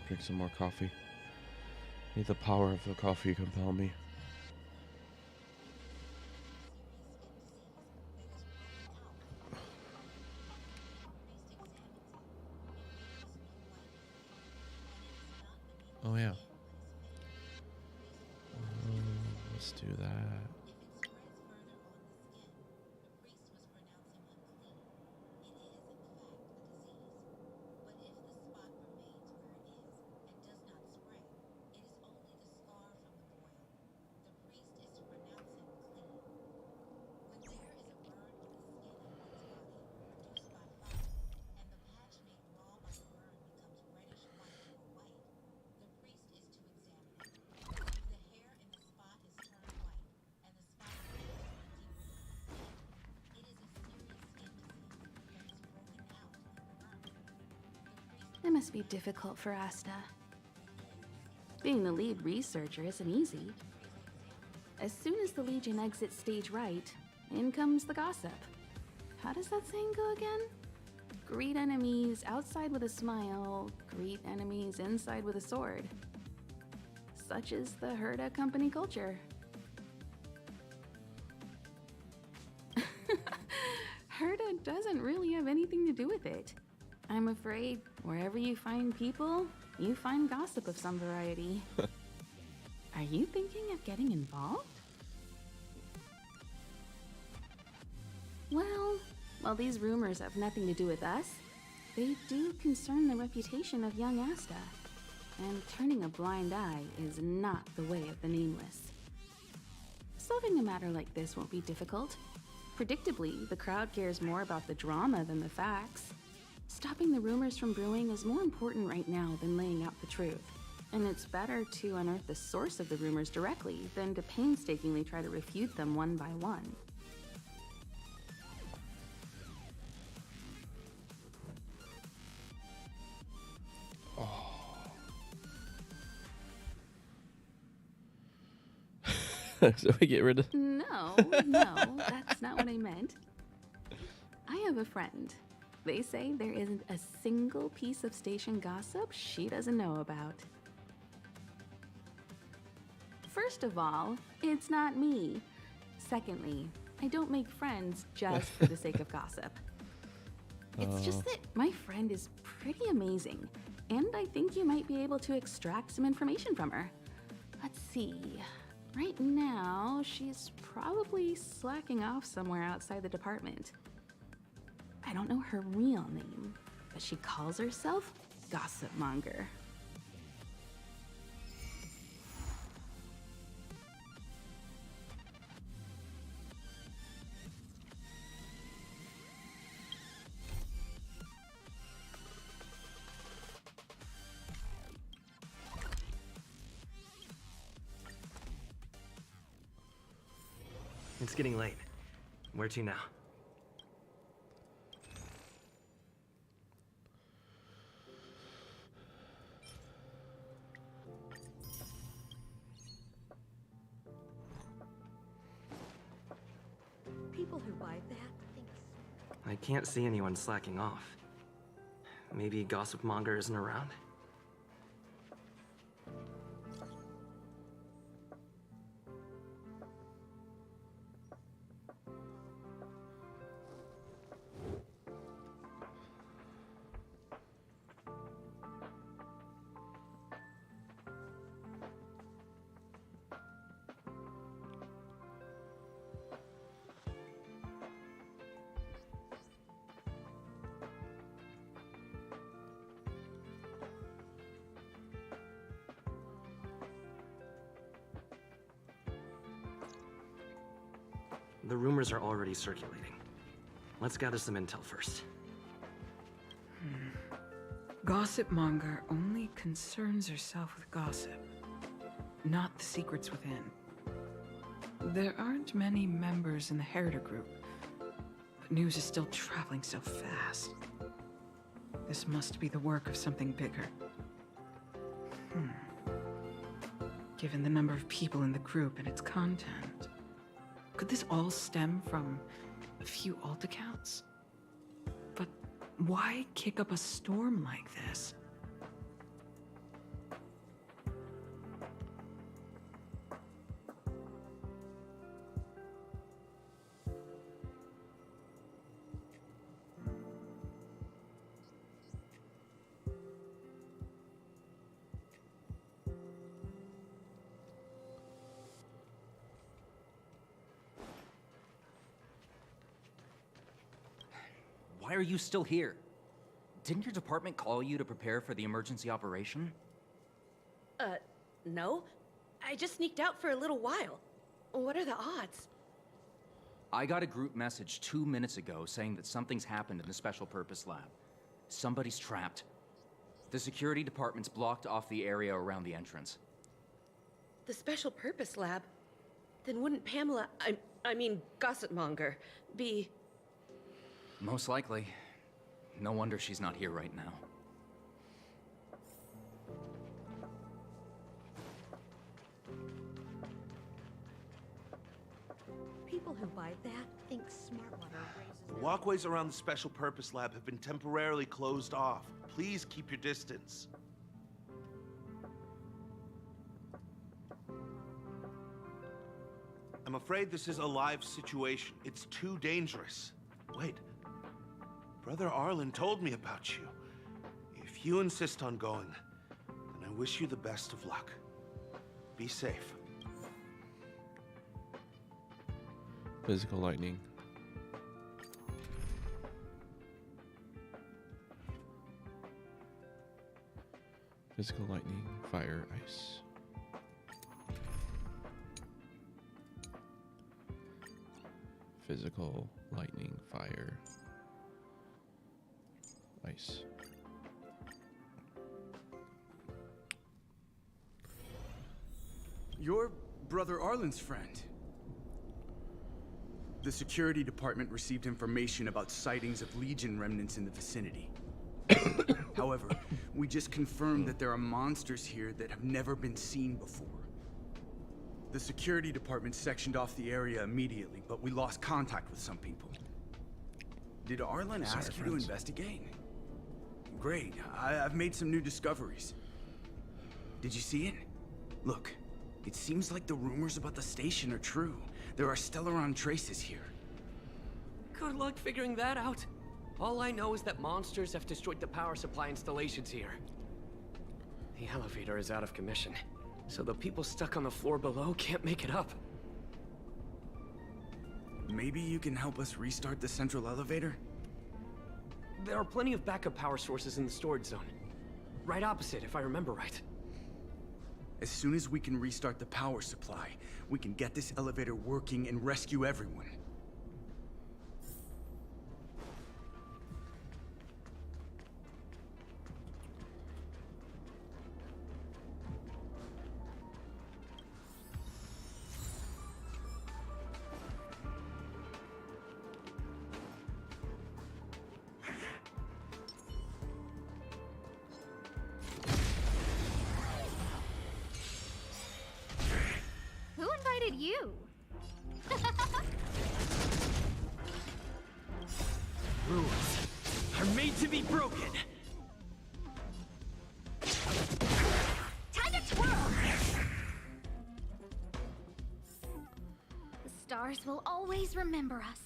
Drink some more coffee. Need the power of the coffee compel me. Oh yeah. Let's do that. It must be difficult for Asta. Being the lead researcher isn't easy. as soon as the Legion exits stage right, in comes the gossip. How does that saying go again? Greet enemies outside with a smile, greet enemies inside with a sword. Such is the Herda company culture. Herda doesn't really have anything to do with it. I'm afraid wherever you find people, you find gossip of some variety. Are you thinking of getting involved? Well, while these rumors have nothing to do with us, they do concern the reputation of young Asta. And turning a blind eye is not the way of the Nameless. Solving a matter like this won't be difficult. Predictably, the crowd cares more about the drama than the facts. Stopping the rumors from brewing is more important right now than laying out the truth. And it's better to unearth the source of the rumors directly than to painstakingly try to refute them one by one. So we get rid of... No, that's not what I meant. I have a friend. They say there isn't a single piece of station gossip she doesn't know about. First of all, it's not me. Secondly, I don't make friends just for the sake of gossip. It's just that my friend is pretty amazing, and I think you might be able to extract some information from her. Let's see. Right now, she's probably slacking off somewhere outside the department. I don't know her real name, but she calls herself Gossip Monger. It's getting late. Where to now? People who buy that think I can't see anyone slacking off. Maybe Gossip Monger isn't around? The rumors are already circulating. Let's gather some intel first. Gossip Monger only concerns herself with gossip, not the secrets within. There aren't many members in the Herder group, but news is still traveling so fast. This must be the work of something bigger. Given the number of people in the group and its content, could this all stem from a few alt accounts? But why kick up a storm like this? Why are you still here? Didn't your department call you to prepare for the emergency operation? No. I just sneaked out for a little while. What are the odds? I got a group message 2 minutes ago saying that something's happened in the Special Purpose Lab. Somebody's trapped. The security department's blocked off the area around the entrance. The Special Purpose Lab? Then wouldn't Pamela, I mean, Gossip Monger, be... Most likely. No wonder she's not here right now. people who buy that think Smartwater raises The walkways around the Special Purpose Lab have been temporarily closed off. Please keep your distance. I'm afraid this is a live situation. It's too dangerous. Wait. Brother Arlen told me about you. If you insist on going, then I wish you the best of luck. Be safe. Physical lightning. Physical lightning, fire, ice. Physical lightning, fire, ice. You're Brother Arlen's friend. The security department received information about sightings of Legion remnants in the vicinity. However, we just confirmed that there are monsters here that have never been seen before. The security department sectioned off the area immediately, but we lost contact with some people. Did Arlen ask you to investigate? Great. I've made some new discoveries. Did you see it? Look, it seems like the rumors about the station are true. There are Stellaron traces here. Good luck figuring that out. All I know is that monsters have destroyed the power supply installations here. The elevator is out of commission, so the people stuck on the floor below can't make it up. Maybe you can help us restart the central elevator? There are plenty of backup power sources in the storage zone. Right opposite, if I remember right. As soon as we can restart the power supply, we can get this elevator working and rescue everyone. Who invited you? Rules are made to be broken. Time to twirl! The stars will always remember us.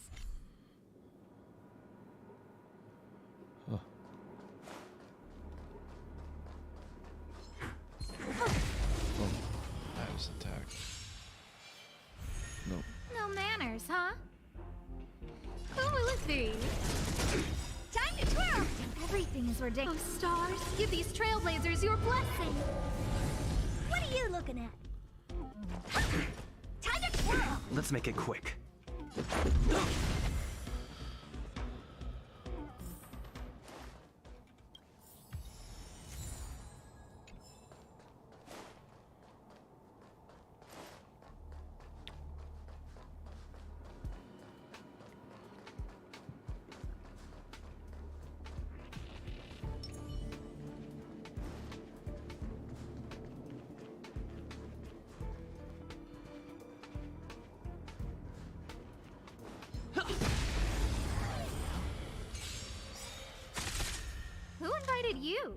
Huh. Oh, that was attack. Nope. No manners, huh? Who will it be? Time to twirl! Everything is ridiculous. Oh, stars, give these trailblazers your blessing. What are you looking at? Time to twirl! Let's make it quick. Who invited you?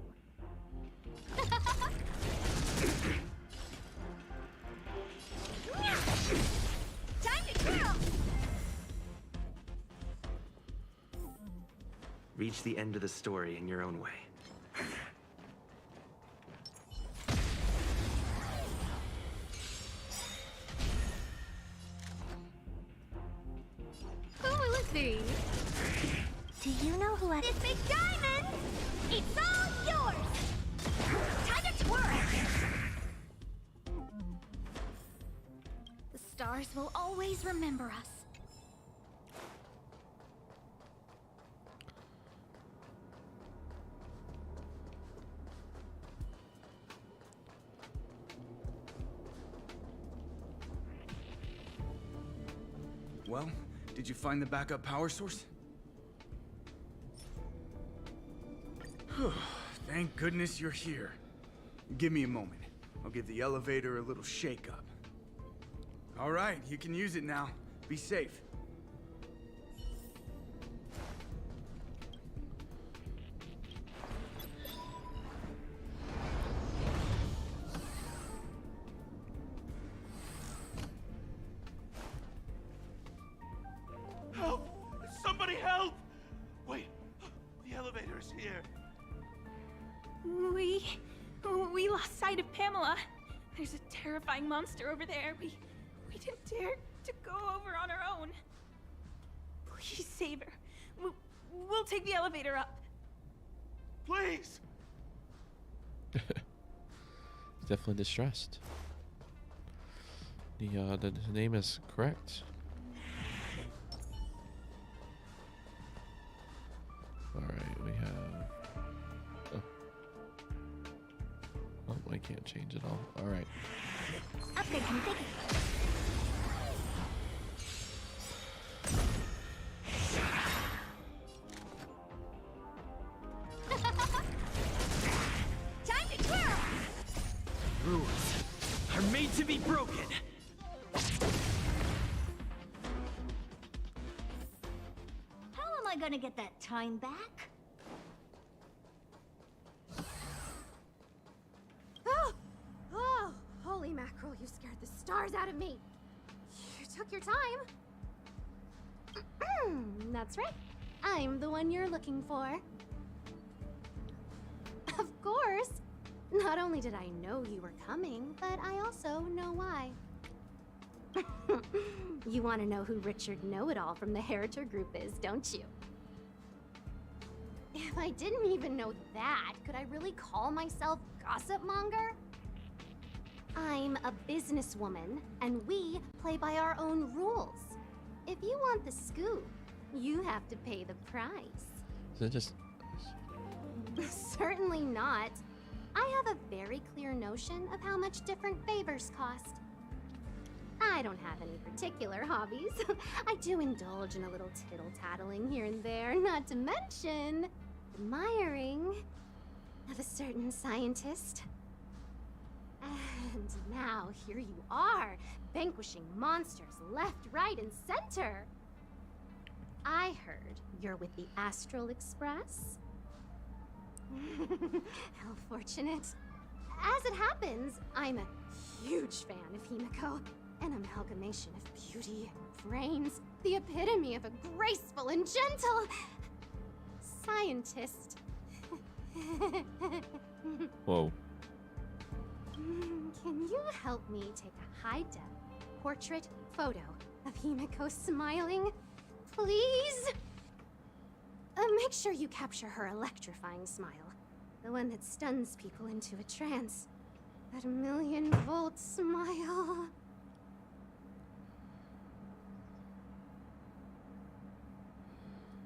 Time to twirl! Reach the end of the story in your own way. Who will it be? Do you know who I... This big diamond! It's all yours! Time to twirl! The stars will always remember us. Well, did you find the backup power source? Thank goodness you're here. Give me a moment. I'll give the elevator a little shake-up. All right, you can use it now. Be safe. Help! Somebody help! Wait, the elevator is here. We lost sight of Pamela. There's a terrifying monster over there. We didn't dare to go over on our own. Please save her. We'll take the elevator up. Please! Definitely distressed. The name is correct. Alright, we have... Oh, I can't change it all. Alright. Upgrade complete. Time to twirl! Rules are made to be broken. How am I gonna get that time back? Oh, holy mackerel, you scared the stars out of me. You took your time. That's right. I'm the one you're looking for. Of course. Not only did I know you were coming, but I also know why. You want to know who Richard Know-It-All from the Heritor Group is, don't you? If I didn't even know that, could I really call myself Gossip Monger? I'm a businesswoman, and we play by our own rules. If you want the scoop, you have to pay the price. Is it just... Certainly not. I have a very clear notion of how much different favors cost. I don't have any particular hobbies. I do indulge in a little tittle-tattling here and there, not to mention admiring of a certain scientist. And now here you are, vanquishing monsters left, right, and center. I heard you're with the Astral Express. How fortunate. As it happens, I'm a huge fan of Himiko. An amalgamation of beauty, brains, the epitome of a graceful and gentle scientist. Whoa. Can you help me take a high-def portrait photo of Himiko smiling? Please? Make sure you capture her electrifying smile. The one that stuns people into a trance. That 1,000,000-volt smile.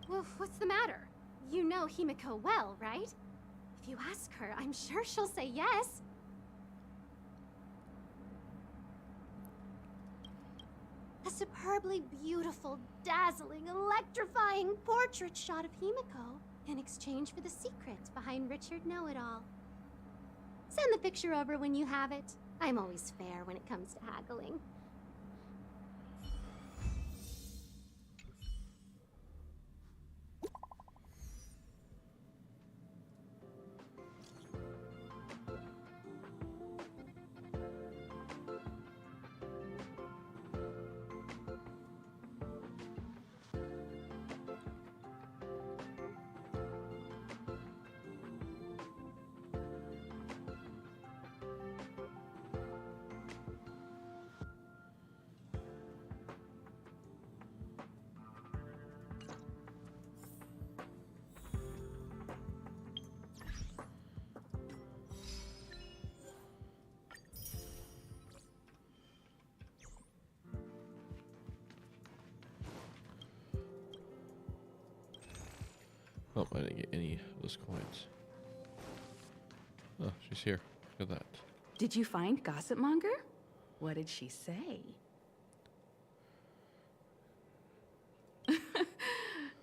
Well, what's the matter? You know Himiko well, right? If you ask her, I'm sure she'll say yes. A superbly beautiful, dazzling, electrifying portrait shot of Himiko in exchange for the secret behind Richard Know-It-All. Send the picture over when you have it. I'm always fair when it comes to haggling. Oh, I didn't get any of those coins. Oh, she's here. Look at that. Did you find Gossip Monger? What did she say?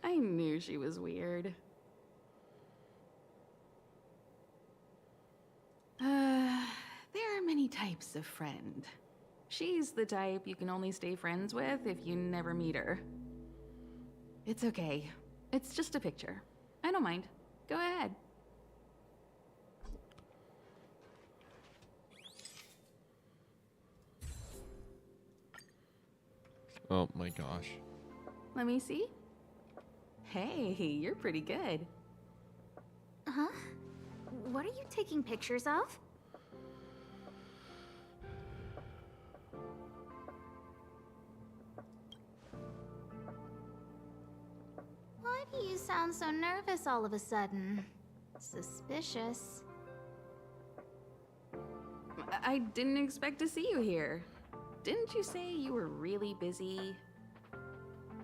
I knew she was weird. There are many types of friend. She's the type you can only stay friends with if you never meet her. It's okay. It's just a picture. I don't mind. Go ahead. Oh my gosh. Let me see. Hey, you're pretty good. Huh? What are you taking pictures of? Why do you sound so nervous all of a sudden? Suspicious. I didn't expect to see you here. Didn't you say you were really busy?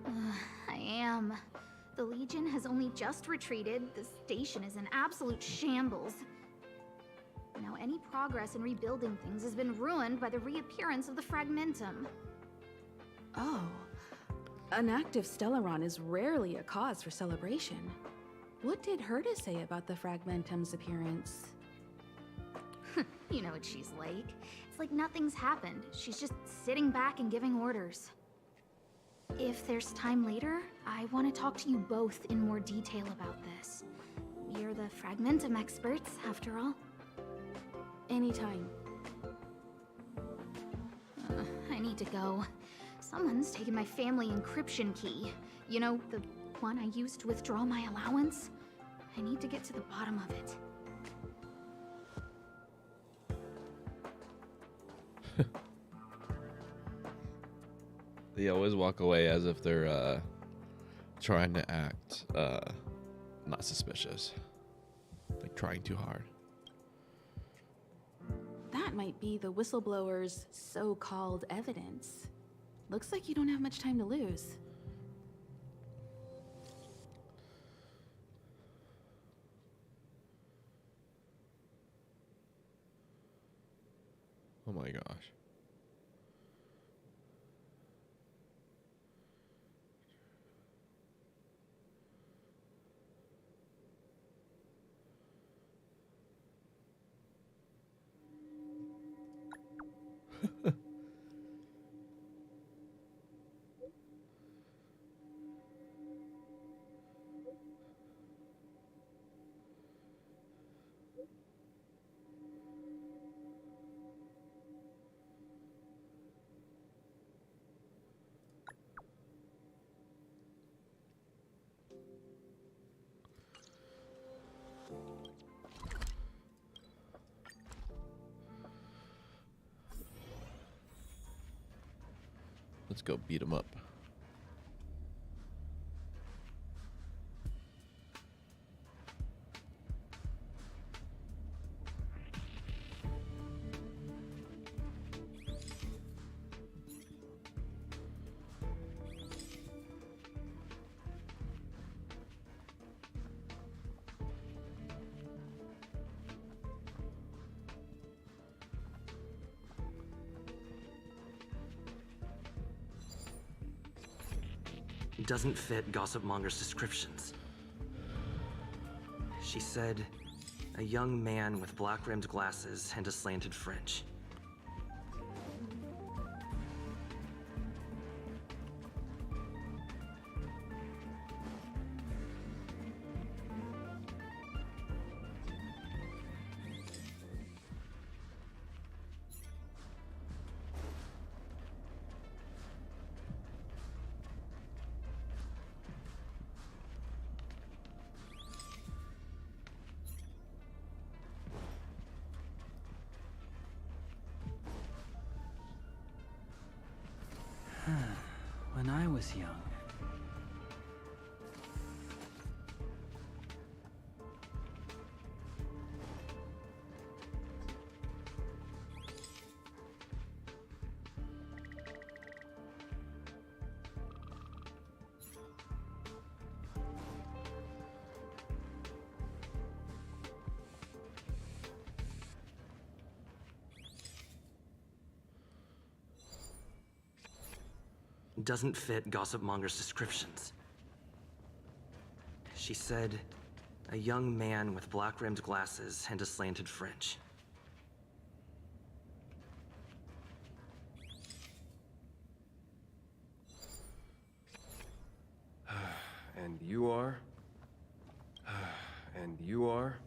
I am. The Legion has only just retreated. The station is in absolute shambles. Now any progress in rebuilding things has been ruined by the reappearance of the Fragmentum. Oh. An active Stellaron is rarely a cause for celebration. What did Herta say about the Fragmentum's appearance? You know what she's like. It's like nothing's happened. She's just sitting back and giving orders. If there's time later, I want to talk to you both in more detail about this. You're the Fragmentum experts, after all. Anytime. I need to go. Someone's taken my family encryption key. You know, the one I used to withdraw my allowance? I need to get to the bottom of it. They always walk away as if they're trying to act not suspicious. Like trying too hard. That might be the whistleblower's so-called evidence. Looks like you don't have much time to lose. Oh my gosh. Let's go beat him up. Doesn't fit Gossip Monger's descriptions. She said, a young man with black-rimmed glasses and a slanted fringe. When I was young. Doesn't fit Gossip Monger's descriptions. She said, a young man with black-rimmed glasses and a slanted fringe. And you are? And you are?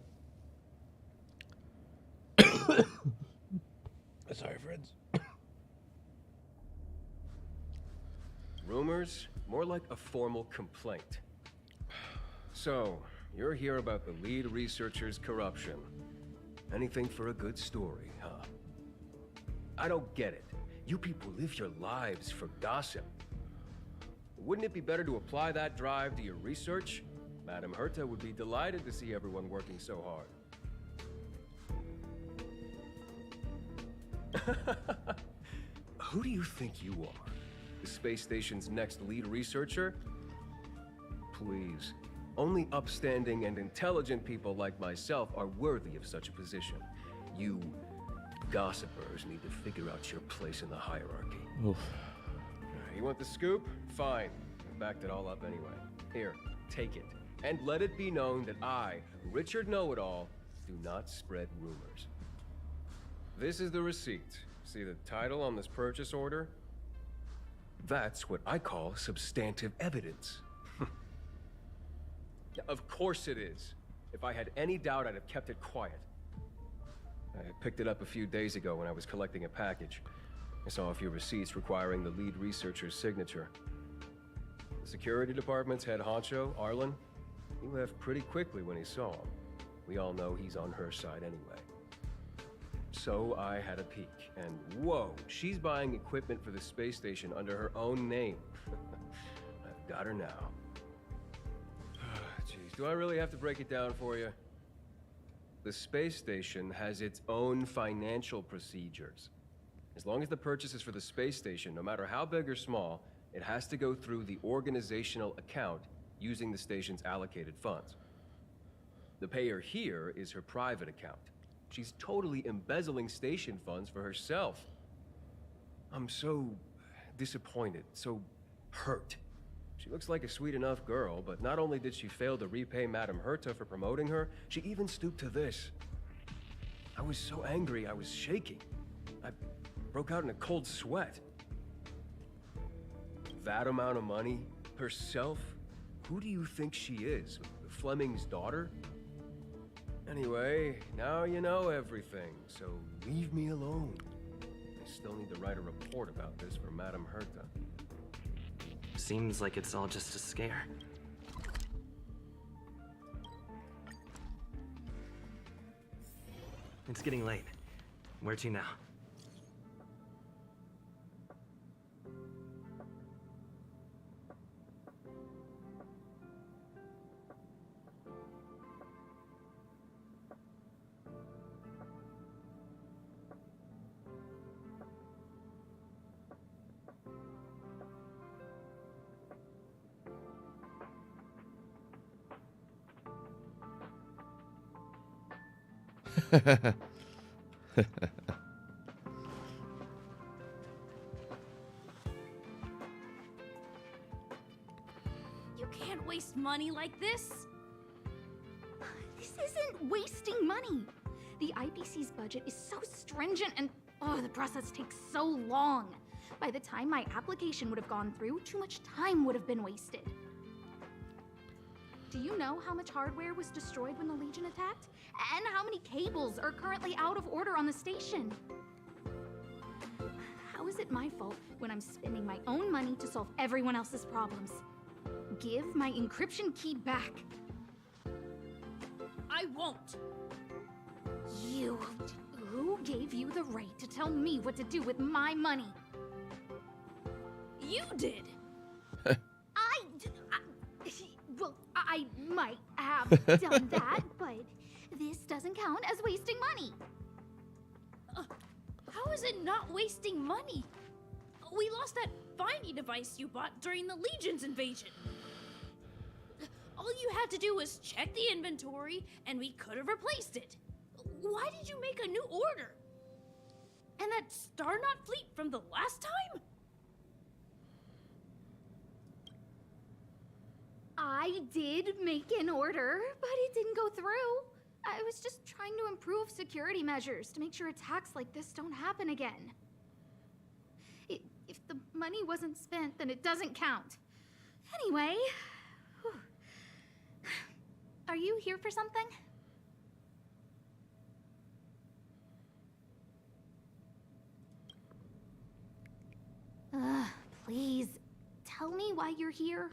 Sorry, friends. Rumors? More like a formal complaint. So, you're here about the lead researcher's corruption. Anything for a good story, huh? I don't get it. You people live your lives for gossip. Wouldn't it be better to apply that drive to your research? Madame Herta would be delighted to see everyone working so hard. Who do you think you are? The space station's next lead researcher? Please. Only upstanding and intelligent people like myself are worthy of such a position. You gossipers need to figure out your place in the hierarchy. Oof. You want the scoop? Fine. I backed it all up anyway. Here, take it. And let it be known that I, Richard Know-It-All, do not spread rumors. This is the receipt. See the title on this purchase order? That's what I call substantive evidence. Of course it is. If I had any doubt, I'd have kept it quiet. I picked it up a few days ago when I was collecting a package. I saw a few receipts requiring the lead researcher's signature. The security department's head honcho, Arlen, he left pretty quickly when he saw him. We all know he's on her side anyway. So I had a peek, and whoa, she's buying equipment for the space station under her own name. I've got her now. Jeez, do I really have to break it down for you? The space station has its own financial procedures. As long as the purchase is for the space station, no matter how big or small, it has to go through the organizational account using the station's allocated funds. The payer here is her private account. She's totally embezzling station funds for herself. I'm so disappointed, so hurt. She looks like a sweet enough girl, but not only did she fail to repay Madame Herta for promoting her, she even stooped to this. I was so angry, I was shaking. I broke out in a cold sweat. That amount of money? Herself? Who do you think she is? Fleming's daughter? Anyway, now you know everything, so leave me alone. I still need to write a report about this for Madame Herta. Seems like it's all just a scare. It's getting late. Where to now? You can't waste money like this. This isn't wasting money. The IPC's budget is so stringent and the process takes so long. By the time my application would have gone through, too much time would have been wasted. Do you know how much hardware was destroyed when the Legion attacked? And how many cables are currently out of order on the station? How is it my fault when I'm spending my own money to solve everyone else's problems? Give my encryption key back. I won't. You. Who gave you the right to tell me what to do with my money? You did. Well, I might have done that, but this doesn't count as wasting money. How is it not wasting money? We lost that finding device you bought during the Legion's invasion. All you had to do was check the inventory, and we could have replaced it. Why did you make a new order? And that Starnaut fleet from the last time? I did make an order, but it didn't go through. I was just trying to improve security measures to make sure attacks like this don't happen again. If the money wasn't spent, then it doesn't count. Anyway, Are you here for something? Please, tell me why you're here.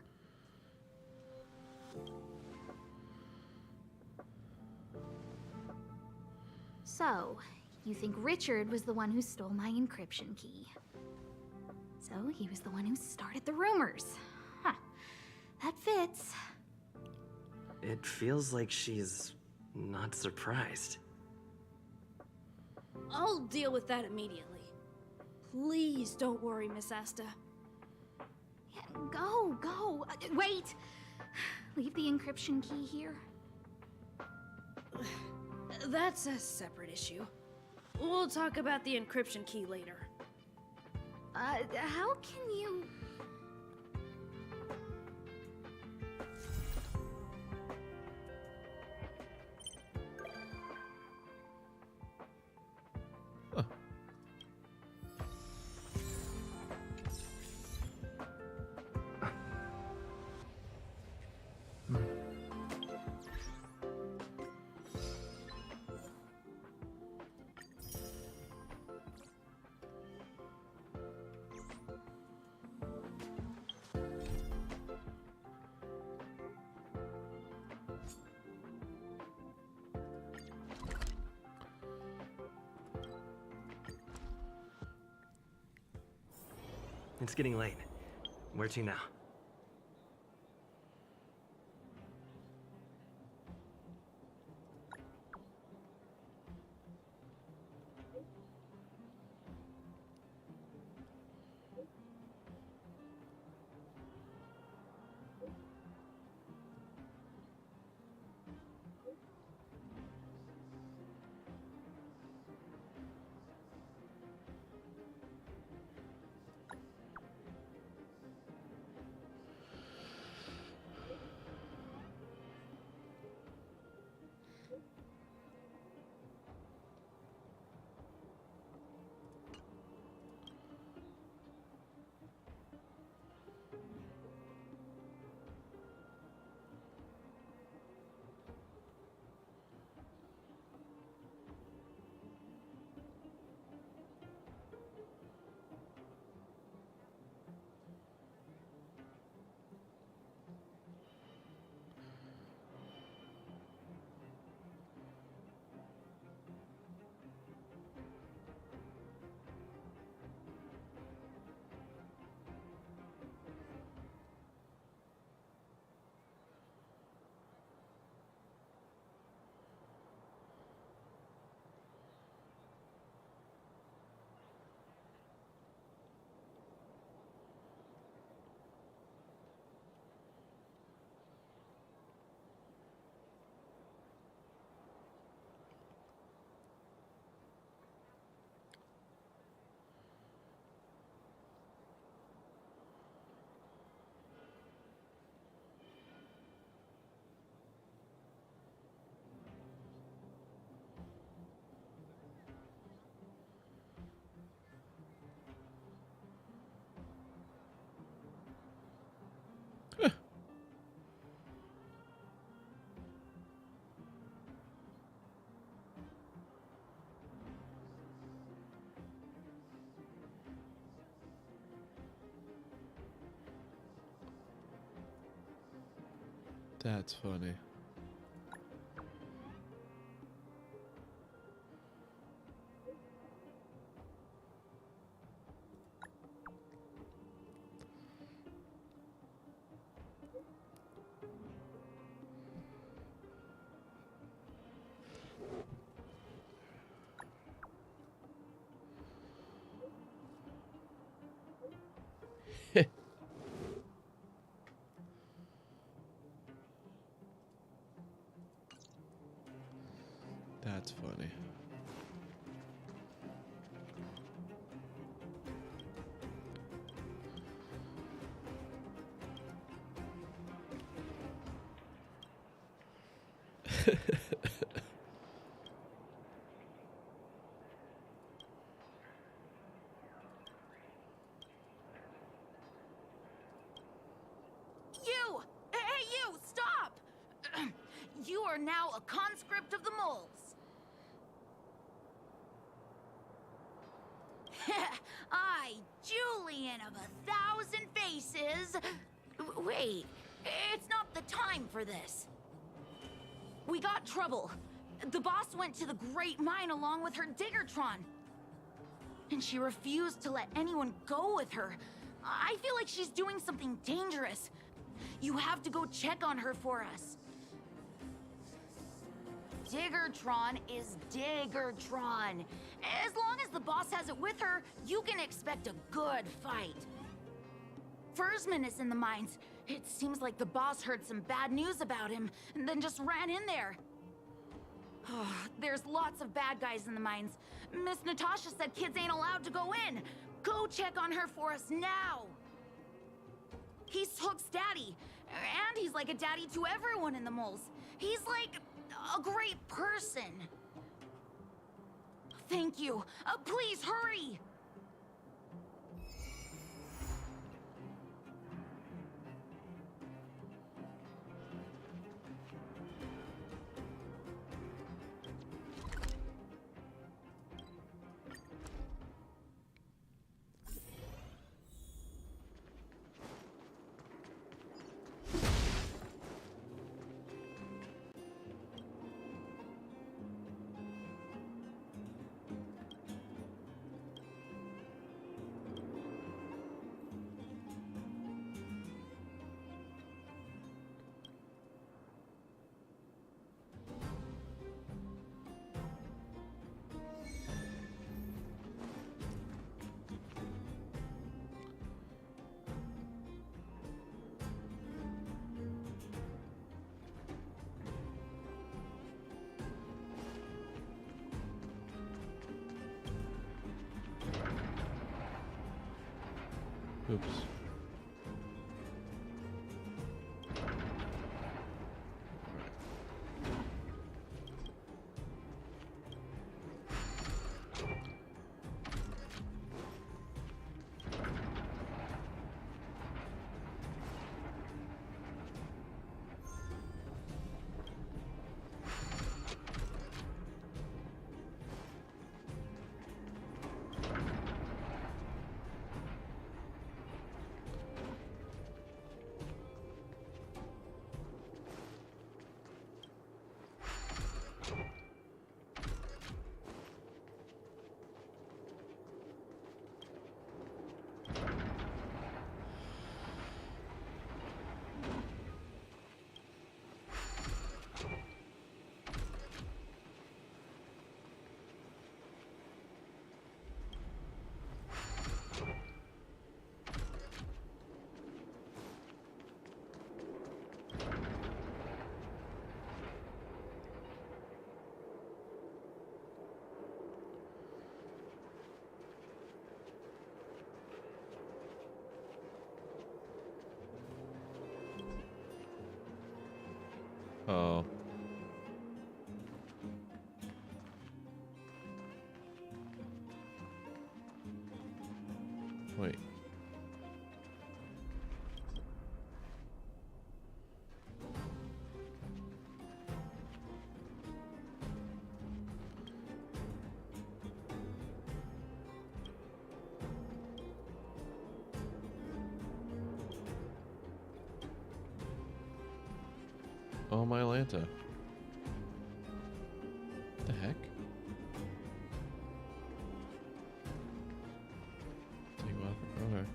So, you think Richard was the one who stole my encryption key. So, he was the one who started the rumors. Huh. That fits. It feels like she's not surprised. I'll deal with that immediately. Please don't worry, Miss Asta. Yeah, go. Wait! Leave the encryption key here. That's a separate issue. We'll talk about the encryption key later. How can you... It's getting late. Where to now? That's funny. That's funny. You! Hey, you! Stop! You are now a conscript of the moles. I, Julian of 1,000 faces. Wait, it's not the time for this. We got trouble. The boss went to the Great Mine along with her Diggertron. And she refused to let anyone go with her. I feel like she's doing something dangerous. You have to go check on her for us. Diggertron is Diggertron. As long as the boss has it with her, you can expect a good fight. Fursman is in the mines. It seems like the boss heard some bad news about him, and then just ran in there. There's lots of bad guys in the mines. Miss Natasha said kids ain't allowed to go in. Go check on her for us now. He's Hook's daddy, and he's like a daddy to everyone in the moles. He's like a great person. Thank you. Please hurry. Oops. Oh. Wait. Oh, my Atlanta. The heck? Take off. Okay.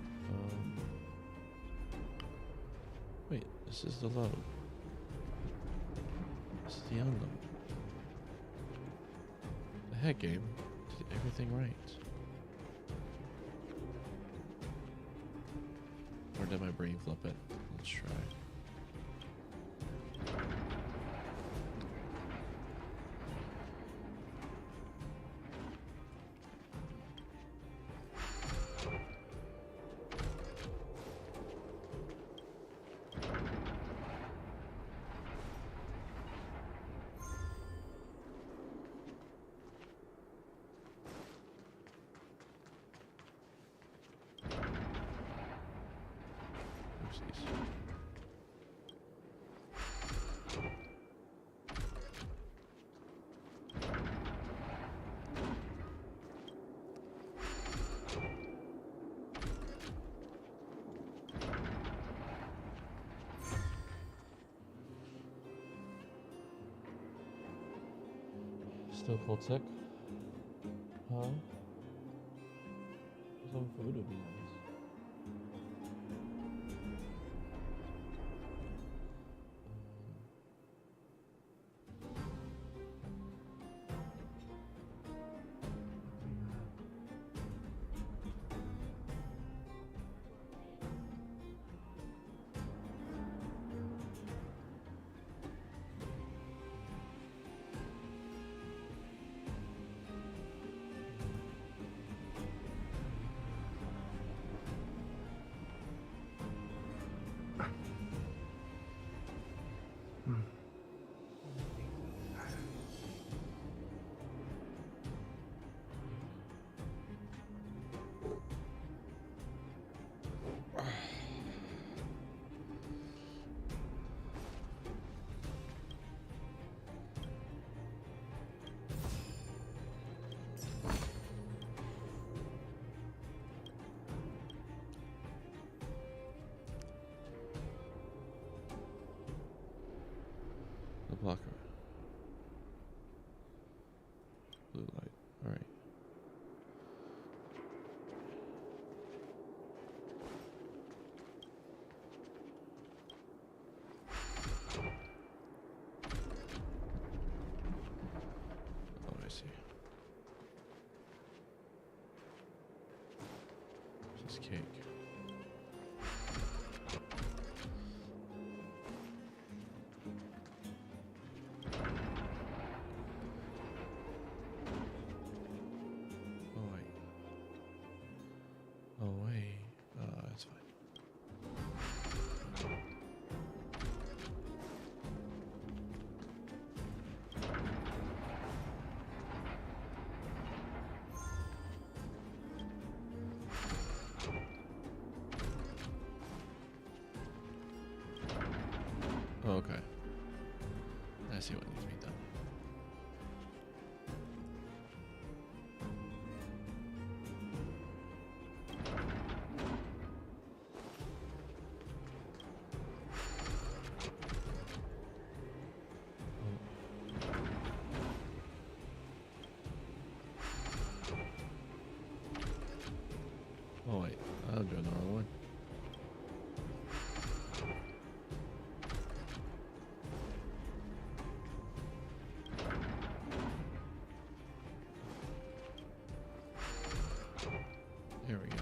Wait, this is the load. This is the unload. The heck, game? Did everything right? Or did my brain flip it? Let's try. Still full tick? Huh? Some food would be nice. The blocker. Blue light. Alright. Oh, I see. This is cake. Oh wait, that's fine. Okay. I see what needs to be done. Oh wait, I'll do another one. There we go.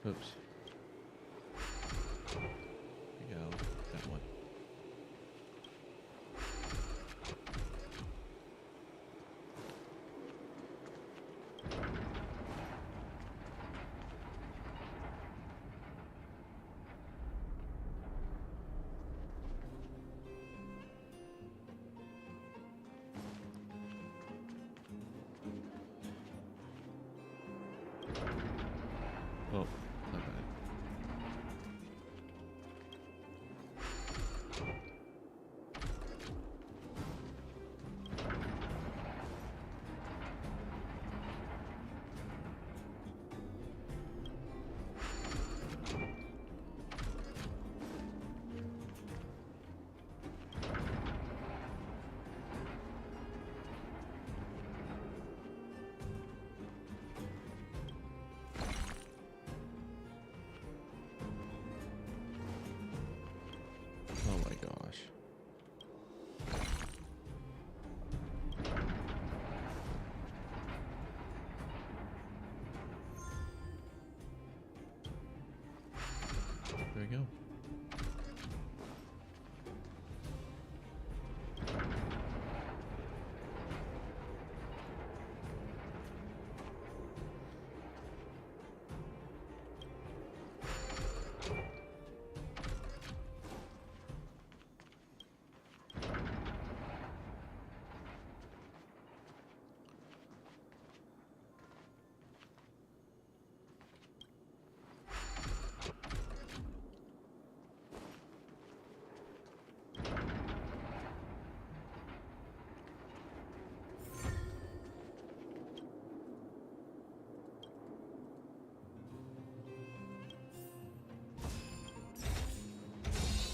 Oops. There we go. That one. Oh, not bad. Oh my gosh. There we go.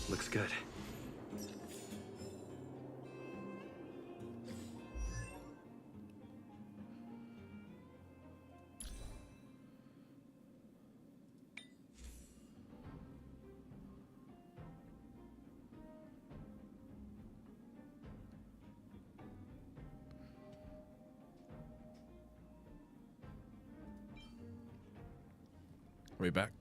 Looks good. Way back.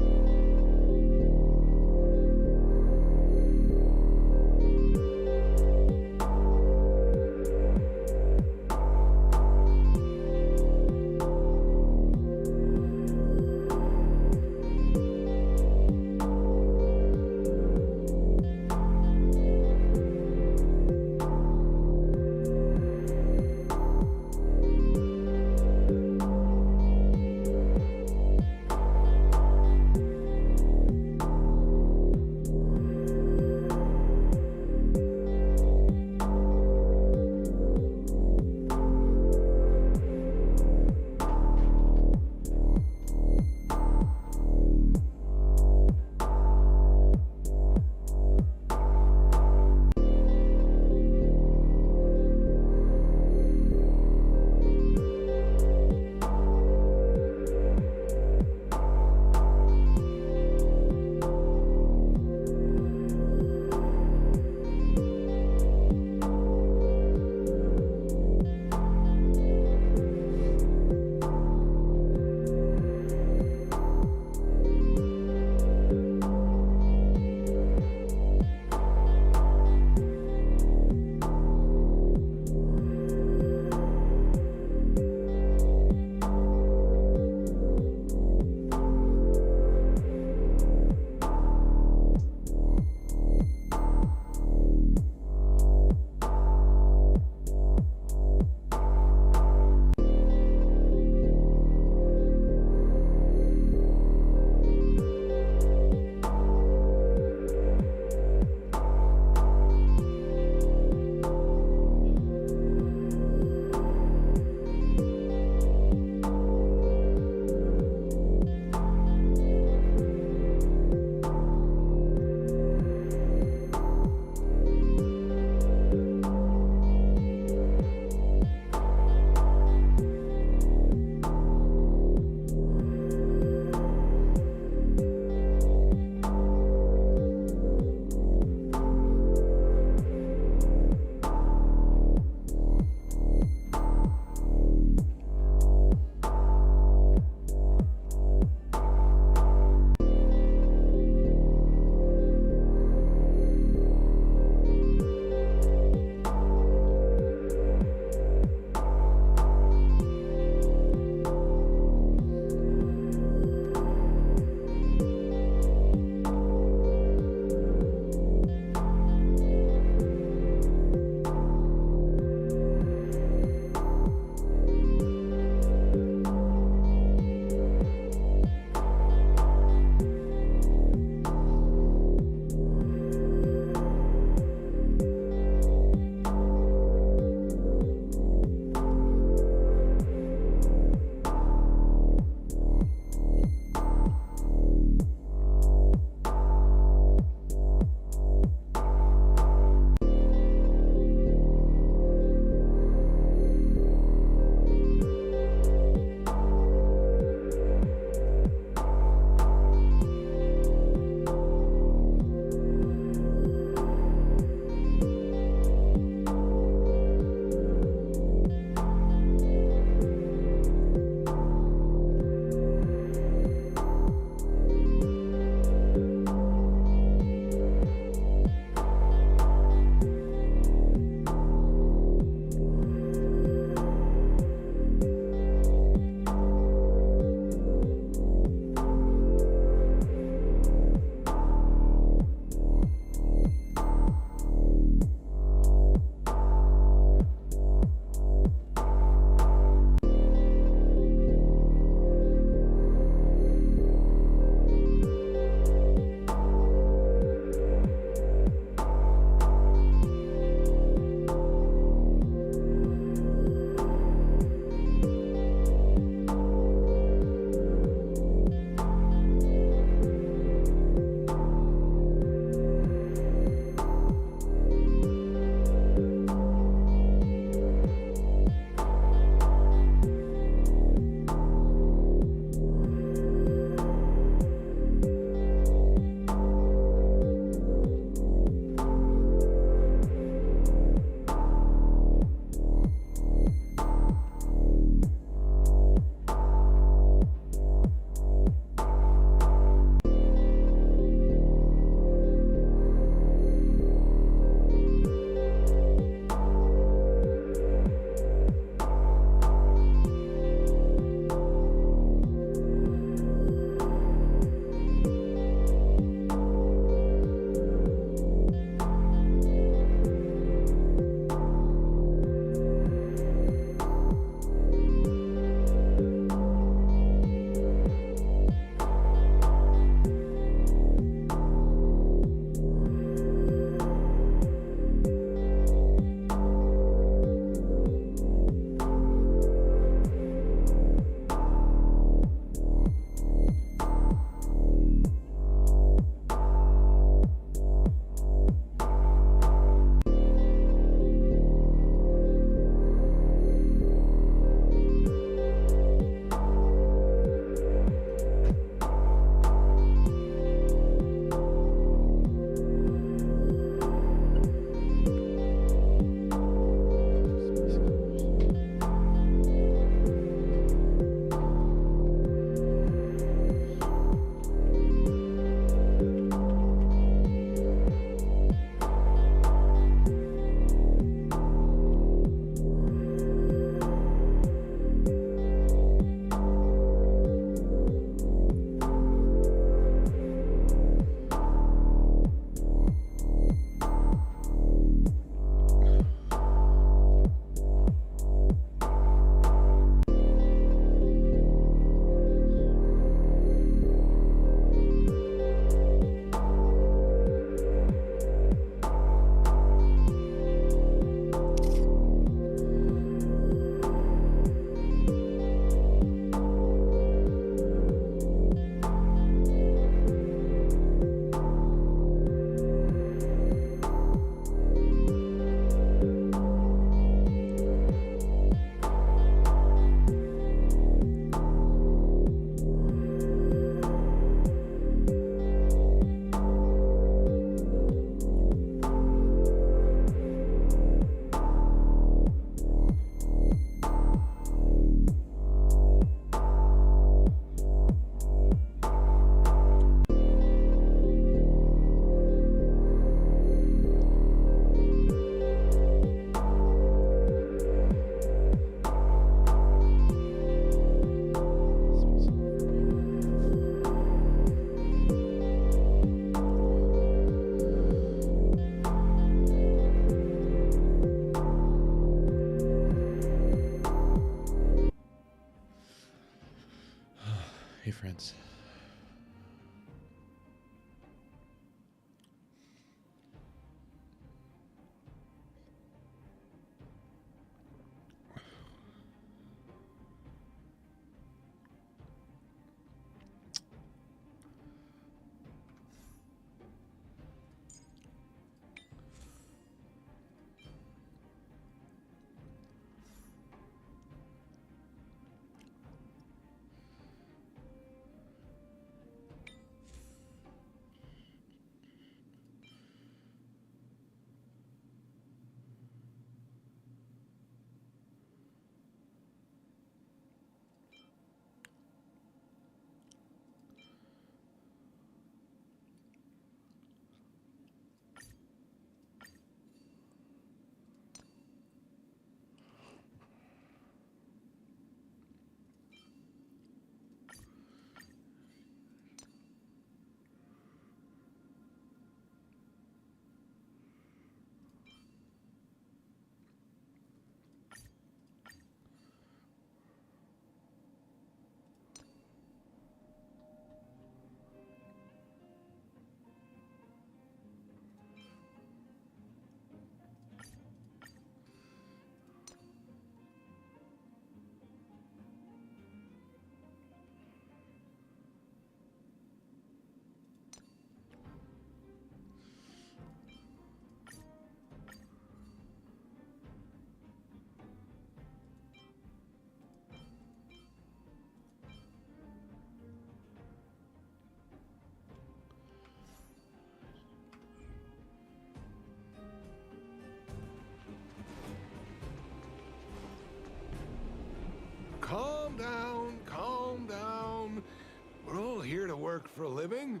work for a living.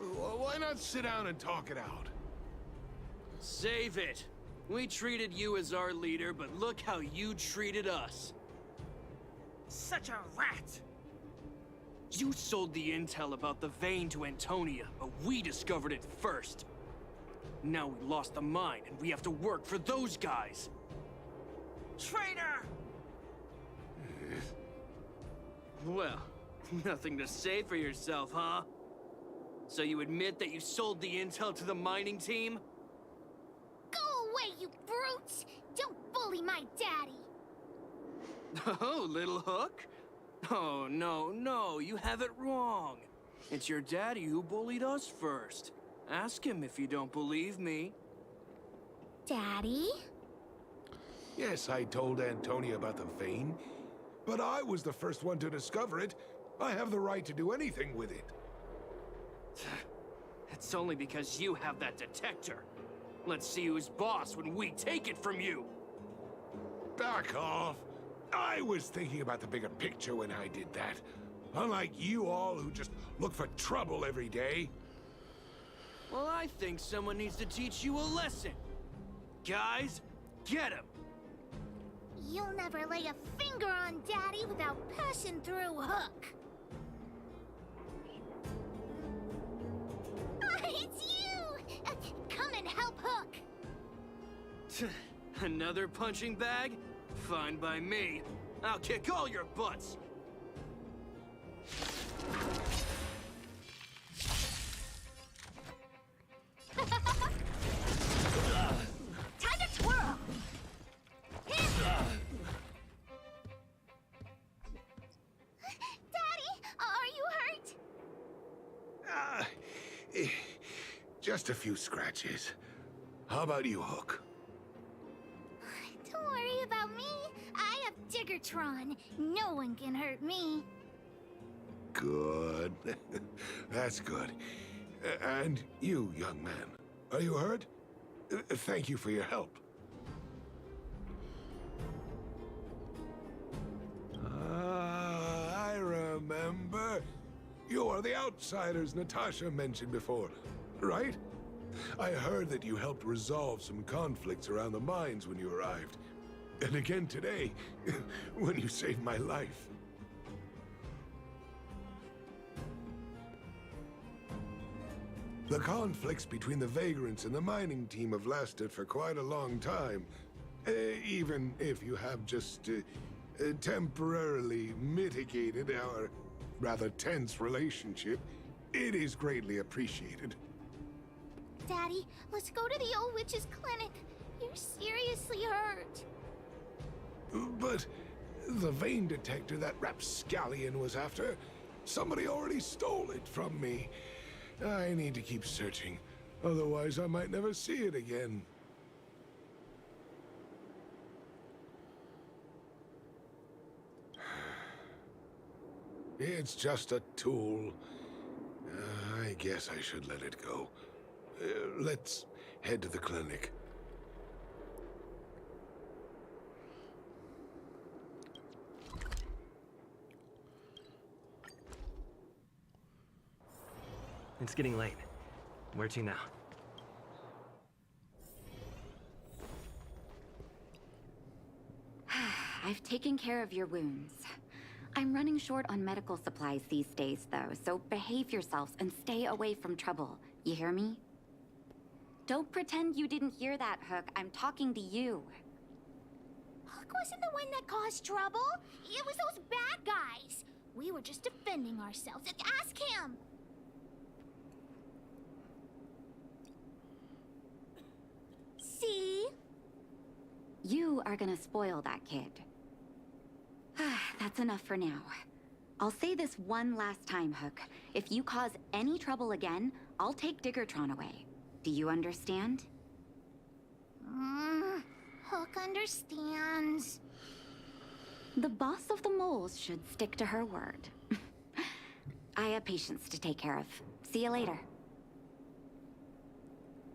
Why not sit down and talk it out? Save it. We treated you as our leader, but look how you treated us. Such a rat! You sold the intel about the vein to Antonia, but we discovered it first. Now we lost the mine, and we have to work for those guys. Traitor! Well, nothing to say for yourself, huh? So you admit that you sold the intel to the mining team? Go away, you brutes! Don't bully my daddy! Oh, little Hook? Oh, no, you have it wrong. It's your daddy who bullied us first. Ask him if you don't believe me. Daddy? Yes, I told Antonia about the vein, but I was the first one to discover it. I have the right to do anything with it. It's only because you have that detector. Let's see who's boss when we take it from you. Back off. I was thinking about the bigger picture when I did that. Unlike you all who just look for trouble every day. Well, I think someone needs to teach you a lesson. Guys, get him! You'll never lay a finger on Daddy without passing through Hook. It's you! Come and help Hook! Another punching bag? Fine by me. I'll kick all your butts. Time to twirl! Daddy, are you hurt? Just a few scratches. How about you, Hook? Don't worry about me. I have Diggertron. No one can hurt me. Good. That's good. And you, young man, are you hurt? Thank you for your help. I remember. You are the outsiders Natasha mentioned before, right? I heard that you helped resolve some conflicts around the mines when you arrived. And again today, when you saved my life. The conflicts between the vagrants and the mining team have lasted for quite a long time. Even if you have just temporarily mitigated our rather tense relationship, it is greatly appreciated. Daddy, let's go to the old witch's clinic. You're seriously hurt. But the vein detector that rapscallion was after, somebody already stole it from me. I need to keep searching, otherwise I might never see it again. It's just a tool. I guess I should let it go. Let's head to the clinic. It's getting late. Where to now? I've taken care of your wounds. I'm running short on medical supplies these days, though, so behave yourselves and stay away from trouble. You hear me? Don't pretend you didn't hear that, Hook. I'm talking to you. Hook wasn't the one that caused trouble. It was those bad guys. We were just defending ourselves. Ask him. See? You are gonna spoil that kid. That's enough for now. I'll say this one last time, Hook. If you cause any trouble again, I'll take Diggertron away. Do you understand? Hook understands. The boss of the moles should stick to her word. I have patients to take care of. See you later.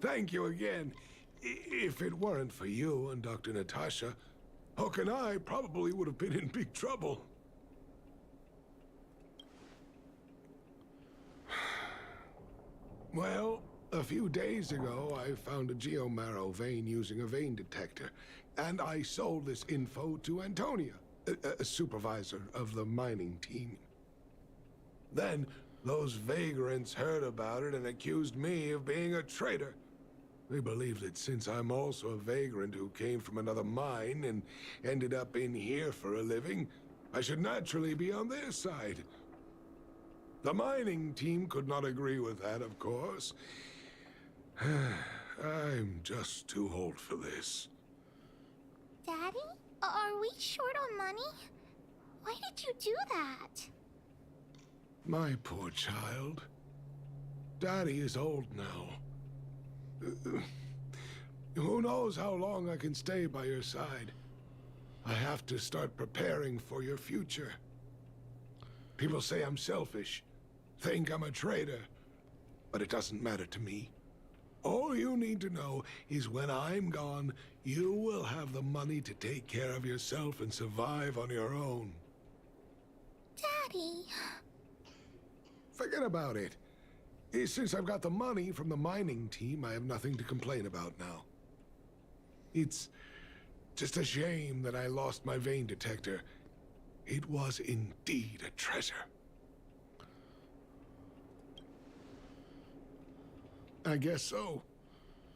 Thank you again. If it weren't for you and Dr. Natasha, Hook and I probably would have been in big trouble. Well, a few days ago, I found a geomarrow vein using a vein detector, and I sold this info to Antonia, a supervisor of the mining team. Then, those vagrants heard about it and accused me of being a traitor. They believe that since I'm also a vagrant who came from another mine and ended up in here for a living, I should naturally be on their side. The mining team could not agree with that, of course. I'm just too old for this. Daddy? Are we short on money? Why did you do that? My poor child. Daddy is old now. Who knows how long I can stay by your side? I have to start preparing for your future. People say I'm selfish, think I'm a traitor, but it doesn't matter to me. All you need to know is when I'm gone, you will have the money to take care of yourself and survive on your own. Daddy... Forget about it. Since I've got the money from the mining team, I have nothing to complain about now. It's just a shame that I lost my vein detector. It was indeed a treasure. I guess so.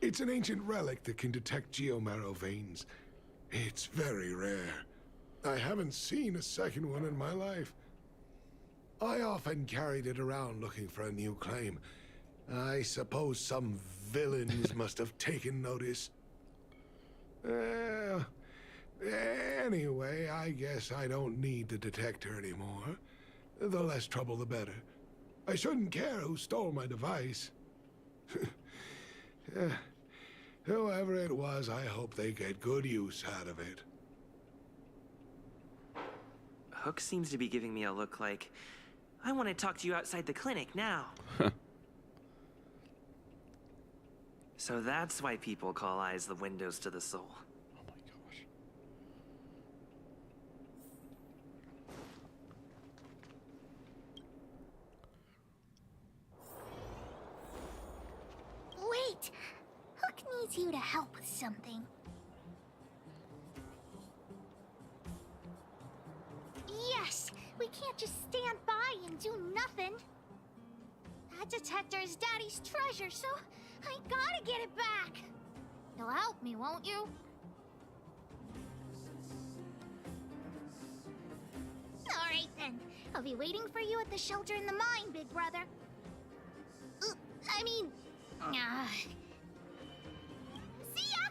It's an ancient relic that can detect geomarrow veins. It's very rare. I haven't seen a second one in my life. I often carried it around looking for a new claim. I suppose some villains must have taken notice. Anyway, I guess I don't need the detector anymore. The less trouble, the better. I shouldn't care who stole my device. Whoever it was, I hope they get good use out of it. Hook seems to be giving me a look like, I want to talk to you outside the clinic now. So that's why people call eyes the windows to the soul. Wait! Hook needs you to help with something. Yes! We can't just stand by and do nothing. That detector is Daddy's treasure, so I gotta get it back. You'll help me, won't you? Alright then. I'll be waiting for you at the shelter in the mine, big brother. I mean... see ya!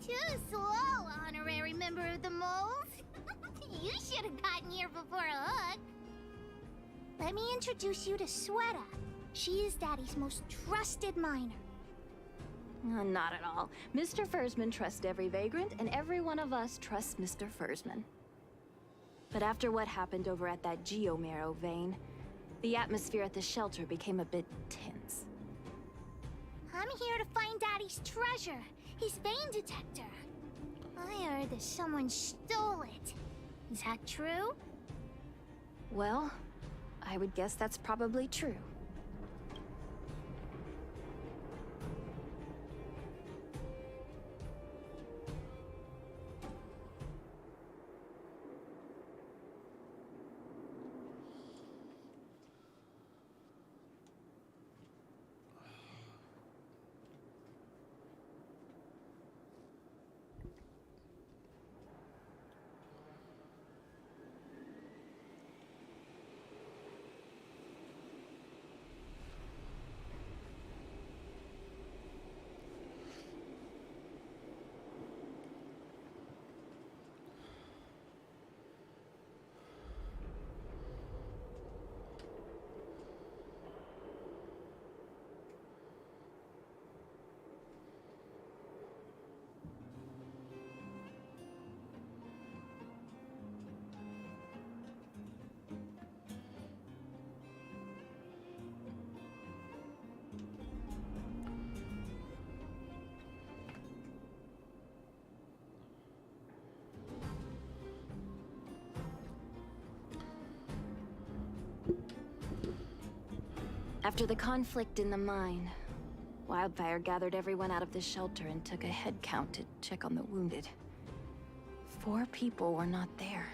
Too slow, honorary member of the moles. You should have gotten here before Hook. Let me introduce you to Sweta. She is Daddy's most trusted miner. Not at all. Mr. Fursman trusts every vagrant, and every one of us trusts Mr. Fursman. But after what happened over at that geomarrow vein, the atmosphere at the shelter became a bit tense. I'm here to find Daddy's treasure, his vein detector. I heard that someone stole it. Is that true? Well, I would guess that's probably true. After the conflict in the mine, Wildfire gathered everyone out of the shelter and took a head count to check on the wounded. 4 people were not there.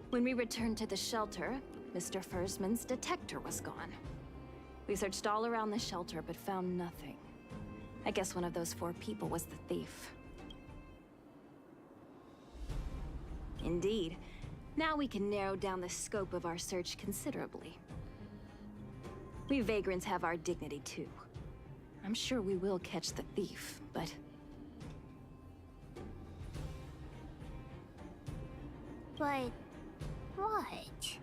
When we returned to the shelter, Mr. Fursman's detector was gone. We searched all around the shelter but found nothing. I guess one of those 4 people was the thief. Indeed. Now we can narrow down the scope of our search considerably. We vagrants have our dignity too. I'm sure we will catch the thief, but... But... what?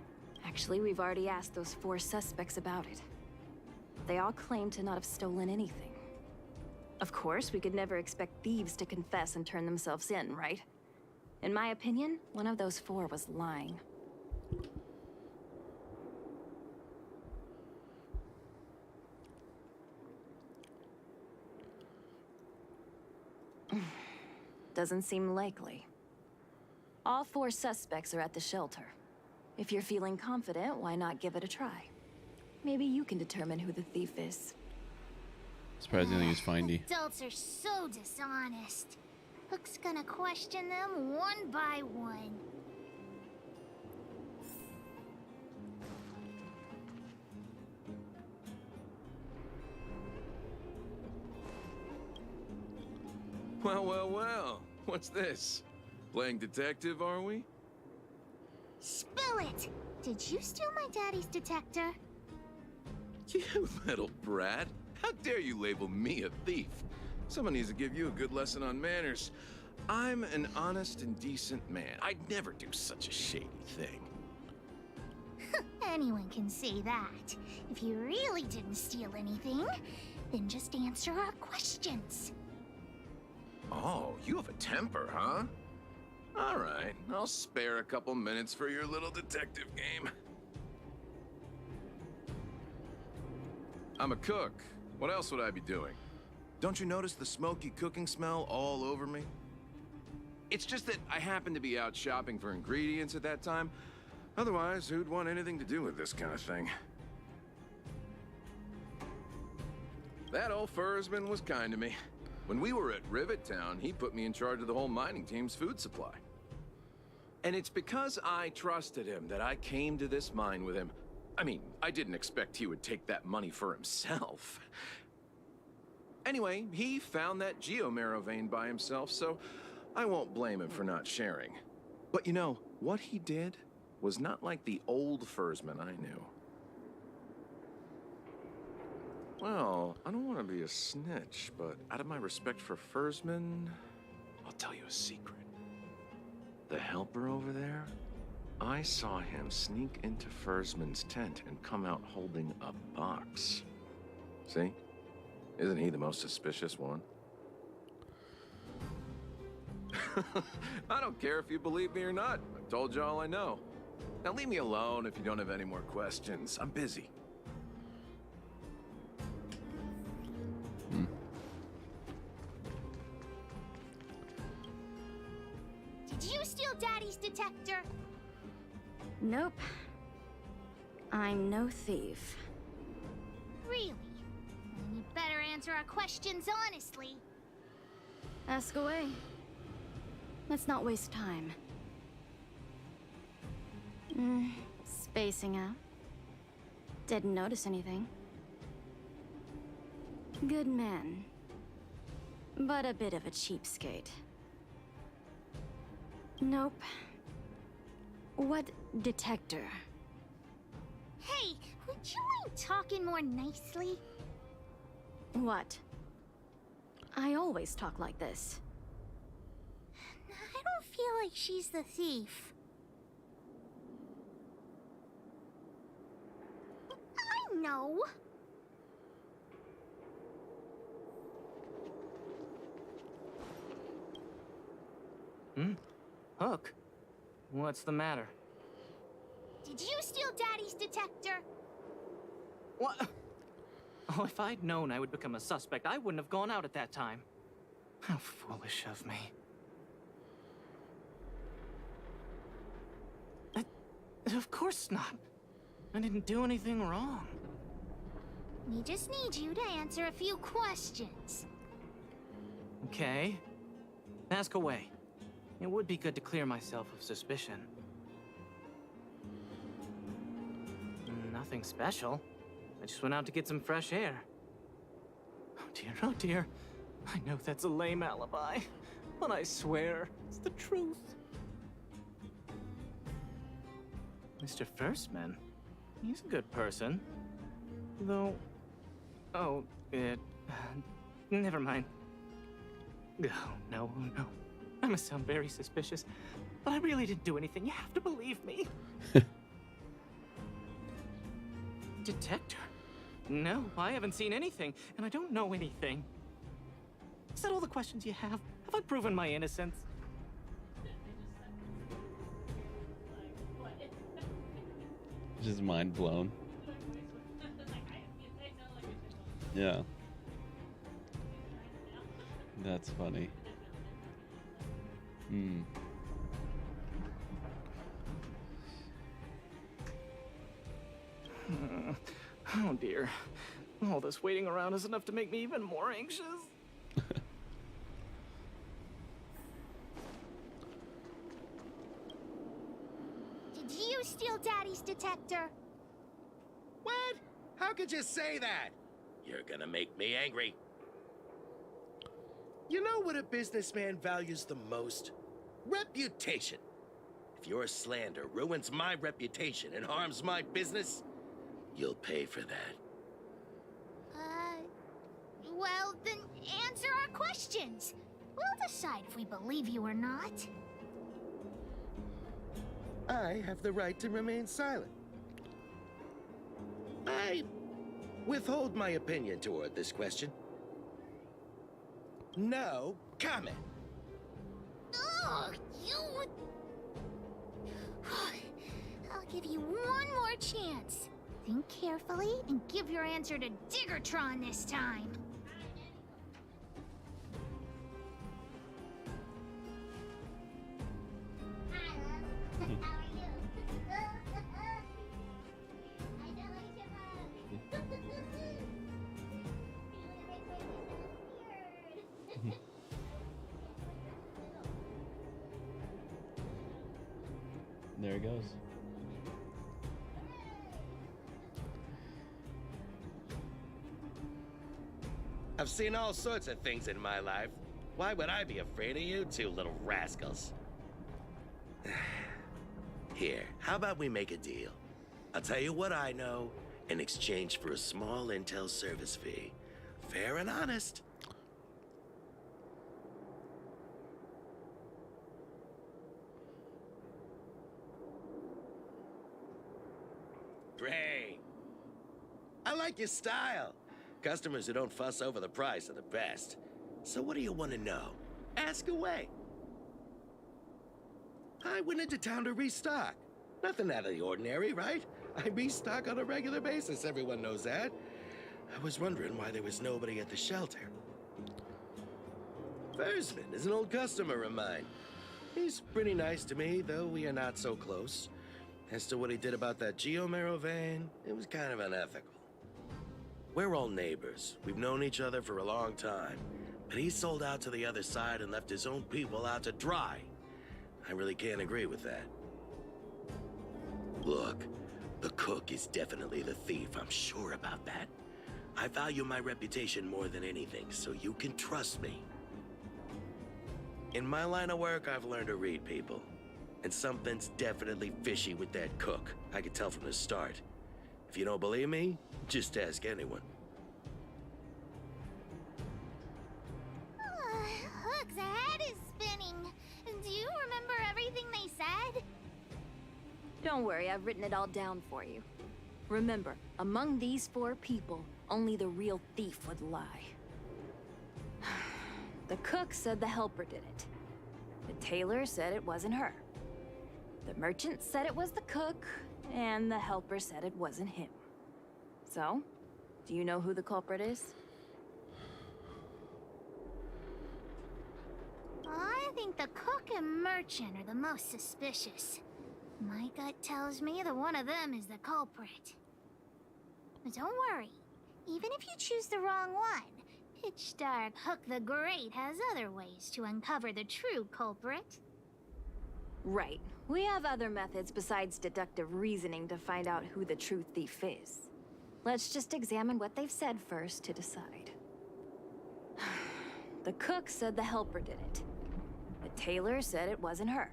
Actually, we've already asked those 4 suspects about it. They all claim to not have stolen anything. Of course, we could never expect thieves to confess and turn themselves in, right? In my opinion, one of those 4 was lying. Doesn't seem likely. All 4 suspects are at the shelter. If you're feeling confident, why not give it a try? Maybe you can determine who the thief is. Surprisingly, he's findy. Adults are so dishonest. Hook's gonna question them one by one. Well, well, well. What's this? Playing detective, are we? Spill it! Did you steal my daddy's detector? You little brat. How dare you label me a thief? Someone needs to give you a good lesson on manners. I'm an honest and decent man. I'd never do such a shady thing. Anyone can say that. If you really didn't steal anything, then just answer our questions. Oh, you have a temper, huh? All right, I'll spare a couple minutes for your little detective game. I'm a cook. What else would I be doing? Don't you notice the smoky cooking smell all over me? It's just that I happened to be out shopping for ingredients at that time. Otherwise, who'd want anything to do with this kind of thing? That old Fursman was kind to me. When we were at Rivet Town, he put me in charge of the whole mining team's food supply. And it's because I trusted him that I came to this mine with him. I mean, I didn't expect he would take that money for himself. Anyway, he found that geomarrow vein by himself, so I won't blame him for not sharing. But you know, what he did was not like the old Fursman I knew. Well, I don't want to be a snitch, but out of my respect for Fursman, I'll tell you a secret. The helper over there, I saw him sneak into Fursman's tent and come out holding a box. See? Isn't he the most suspicious one? I don't care if you believe me or not. I've told you all I know. Now leave me alone if you don't have any more questions. I'm busy. Did you steal Daddy's detector? Nope. I'm no thief. Really? Then you better answer our questions honestly. Ask away. Let's not waste time. Spacing out. Didn't notice anything. Good man. But a bit of a cheapskate. Nope. What detector? Hey, would you mind talking more nicely? What? I always talk like this. I don't feel like she's the thief. I know. Hook? What's the matter? Did you steal Daddy's detector? What? Oh, if I'd known I would become a suspect, I wouldn't have gone out at that time. How foolish of me. Of course not. I didn't do anything wrong. We just need you to answer a few questions. Okay. Ask away. It would be good to clear myself of suspicion. Nothing special. I just went out to get some fresh air. Oh dear, oh dear. I know that's a lame alibi, but I swear it's the truth. Mr. Firstman, he's a good person. Though... Oh, never mind. Oh, no. I must sound very suspicious, but I really didn't do anything. You have to believe me. Detector? No, I haven't seen anything, and I don't know anything. Is that all the questions you have? Have I proven my innocence? Just mind blown. Yeah. That's funny. Hmm. Oh dear. All this waiting around is enough to make me even more anxious. Did you steal Daddy's detector? What? How could you say that? You're gonna make me angry. You know what a businessman values the most? Reputation. If your slander ruins my reputation and harms my business, you'll pay for that. Well, then answer our questions. We'll decide if we believe you or not. I have the right to remain silent. I withhold my opinion toward this question. No comment. Ugh, you would... I'll give you one more chance. Think carefully and give your answer to Diggertron this time. There it goes. I've seen all sorts of things in my life. Why would I be afraid of you two little rascals? Here, how about we make a deal? I'll tell you what I know in exchange for a small intel service fee. Fair and honest. Great. I like your style. Customers who don't fuss over the price are the best. So what do you want to know? Ask away. I went into town to restock. Nothing out of the ordinary, right? I restock on a regular basis, everyone knows that. I was wondering why there was nobody at the shelter. Versman is an old customer of mine. He's pretty nice to me, though we are not so close. As to what he did about that Geomero vein, it was kind of unethical. We're all neighbors. We've known each other for a long time. But he sold out to the other side and left his own people out to dry. I really can't agree with that. Look, the cook is definitely the thief. I'm sure about that. I value my reputation more than anything, so you can trust me. In my line of work, I've learned to read people. And something's definitely fishy with that cook. I could tell from the start. If you don't believe me, just ask anyone. Hook's head is spinning. Do you remember everything they said? Don't worry, I've written it all down for you. Remember, among these 4 people, only the real thief would lie. The cook said the helper did it. The tailor said it wasn't her. The merchant said it was the cook, and the helper said it wasn't him. So, do you know who the culprit is? I think the cook and merchant are the most suspicious. My gut tells me that one of them is the culprit. But don't worry. Even if you choose the wrong one, Pitch Dark Hook the Great has other ways to uncover the true culprit. Right. We have other methods besides deductive reasoning to find out who the true thief is. Let's just examine what they've said first to decide. The cook said the helper did it. The tailor said it wasn't her.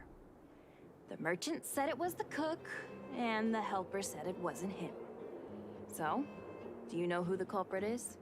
The merchant said it was the cook, and the helper said it wasn't him. So, do you know who the culprit is?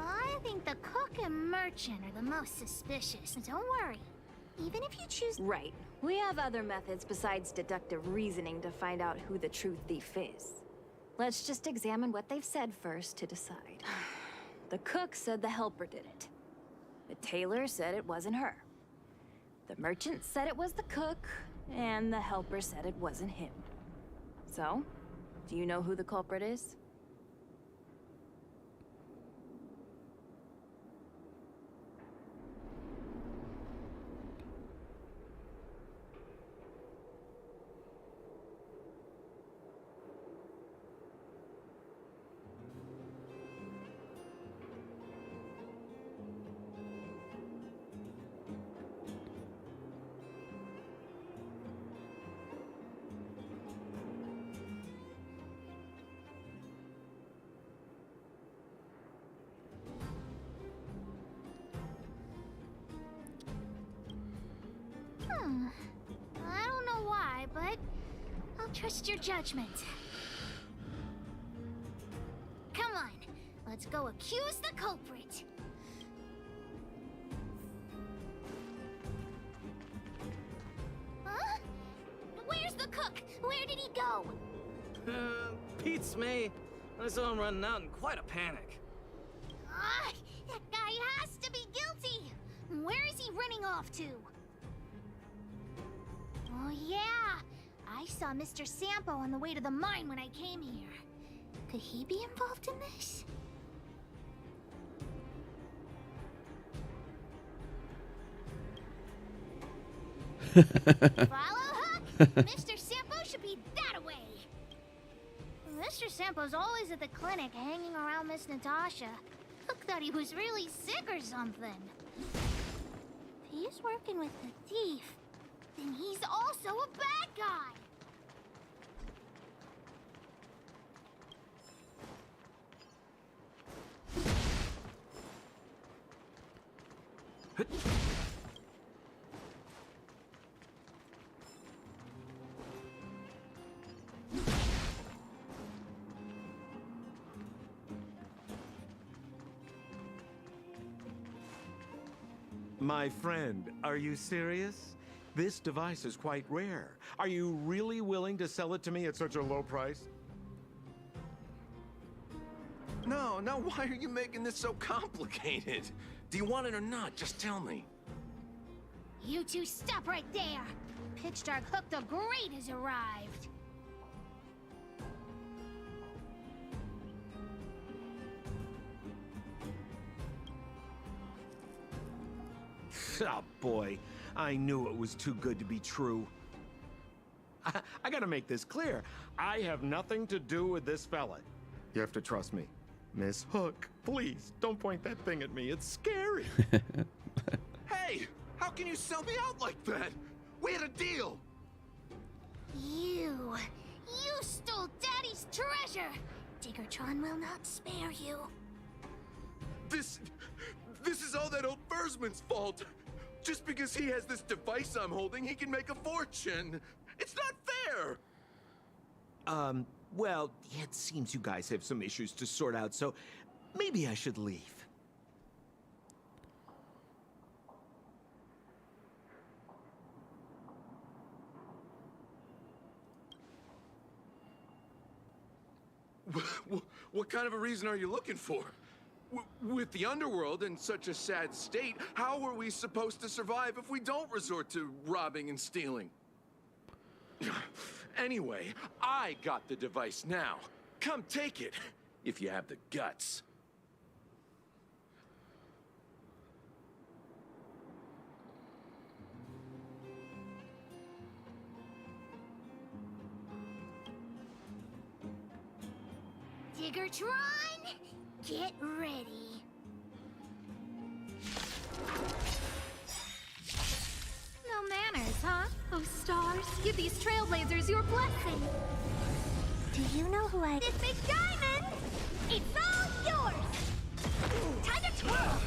I think the cook and merchant are the most suspicious. Don't worry. Even if you choose... Right. We have other methods besides deductive reasoning to find out who the true thief is. Let's just examine what they've said first to decide. The cook said the helper did it. The tailor said it wasn't her. The merchant said it was the cook, and the helper said it wasn't him. So, do you know who the culprit is? I don't know why, but I'll trust your judgment. Come on, let's go accuse the culprit. Huh? Where's the cook? Where did he go? Beats me. I saw him running out in quite a panic. Ah, that guy has to be guilty. Where is he running off to? Oh yeah, I saw Mr. Sampo on the way to the mine when I came here. Could he be involved in this? Follow Hook? Mr. Sampo should be that way. Mr. Sampo's always at the clinic hanging around Miss Natasha. Hook thought he was really sick or something. If he's working with the thief, then he's also a bad guy. My friend, are you serious? This device is quite rare. Are you really willing to sell it to me at such a low price? No, why are you making this so complicated? Do you want it or not? Just tell me. You two stop right there. Pitch Dark Hook the Great has arrived. Oh boy, I knew it was too good to be true. I gotta make this clear. I have nothing to do with this fella. You have to trust me. Miss Hook, please, don't point that thing at me. It's scary. Hey, how can you sell me out like that? We had a deal. You stole Daddy's treasure. Diggertron will not spare you. This is all that old Fursman's fault. Just because he has this device I'm holding, he can make a fortune. It's not fair! Well, it seems you guys have some issues to sort out, so maybe I should leave. What kind of a reason are you looking for? With the underworld in such a sad state, how are we supposed to survive if we don't resort to robbing and stealing? Anyway, I got the device now. Come take it, if you have the guts. Diggertron, get ready. No manners, huh? Oh, stars, give these trailblazers your blessing. Do you know who I... This big diamond! It's all yours! Time to twirl!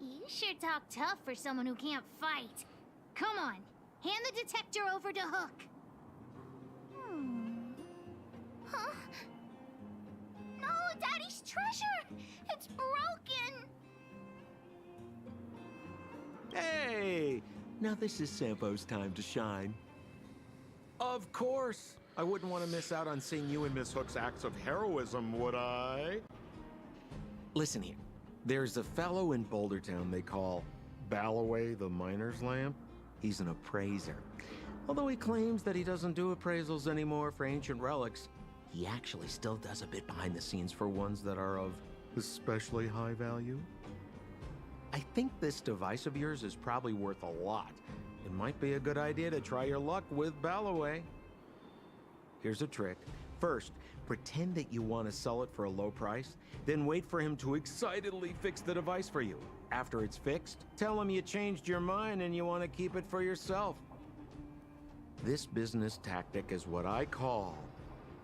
You sure talk tough for someone who can't fight. Come on, hand the detector over to Hook. Huh? No, Daddy's treasure! It's broken! Hey! Now this is Sampo's time to shine. Of course! I wouldn't want to miss out on seeing you and Miss Hook's acts of heroism, would I? Listen here. There's a fellow in Bouldertown they call Balloway the Miner's Lamp. He's an appraiser. Although he claims that he doesn't do appraisals anymore for ancient relics, he actually still does a bit behind the scenes for ones that are of especially high value. I think this device of yours is probably worth a lot. It might be a good idea to try your luck with Balloway. Here's a trick. First, pretend that you want to sell it for a low price, then wait for him to excitedly fix the device for you. After it's fixed, tell him you changed your mind and you want to keep it for yourself. This business tactic is what I call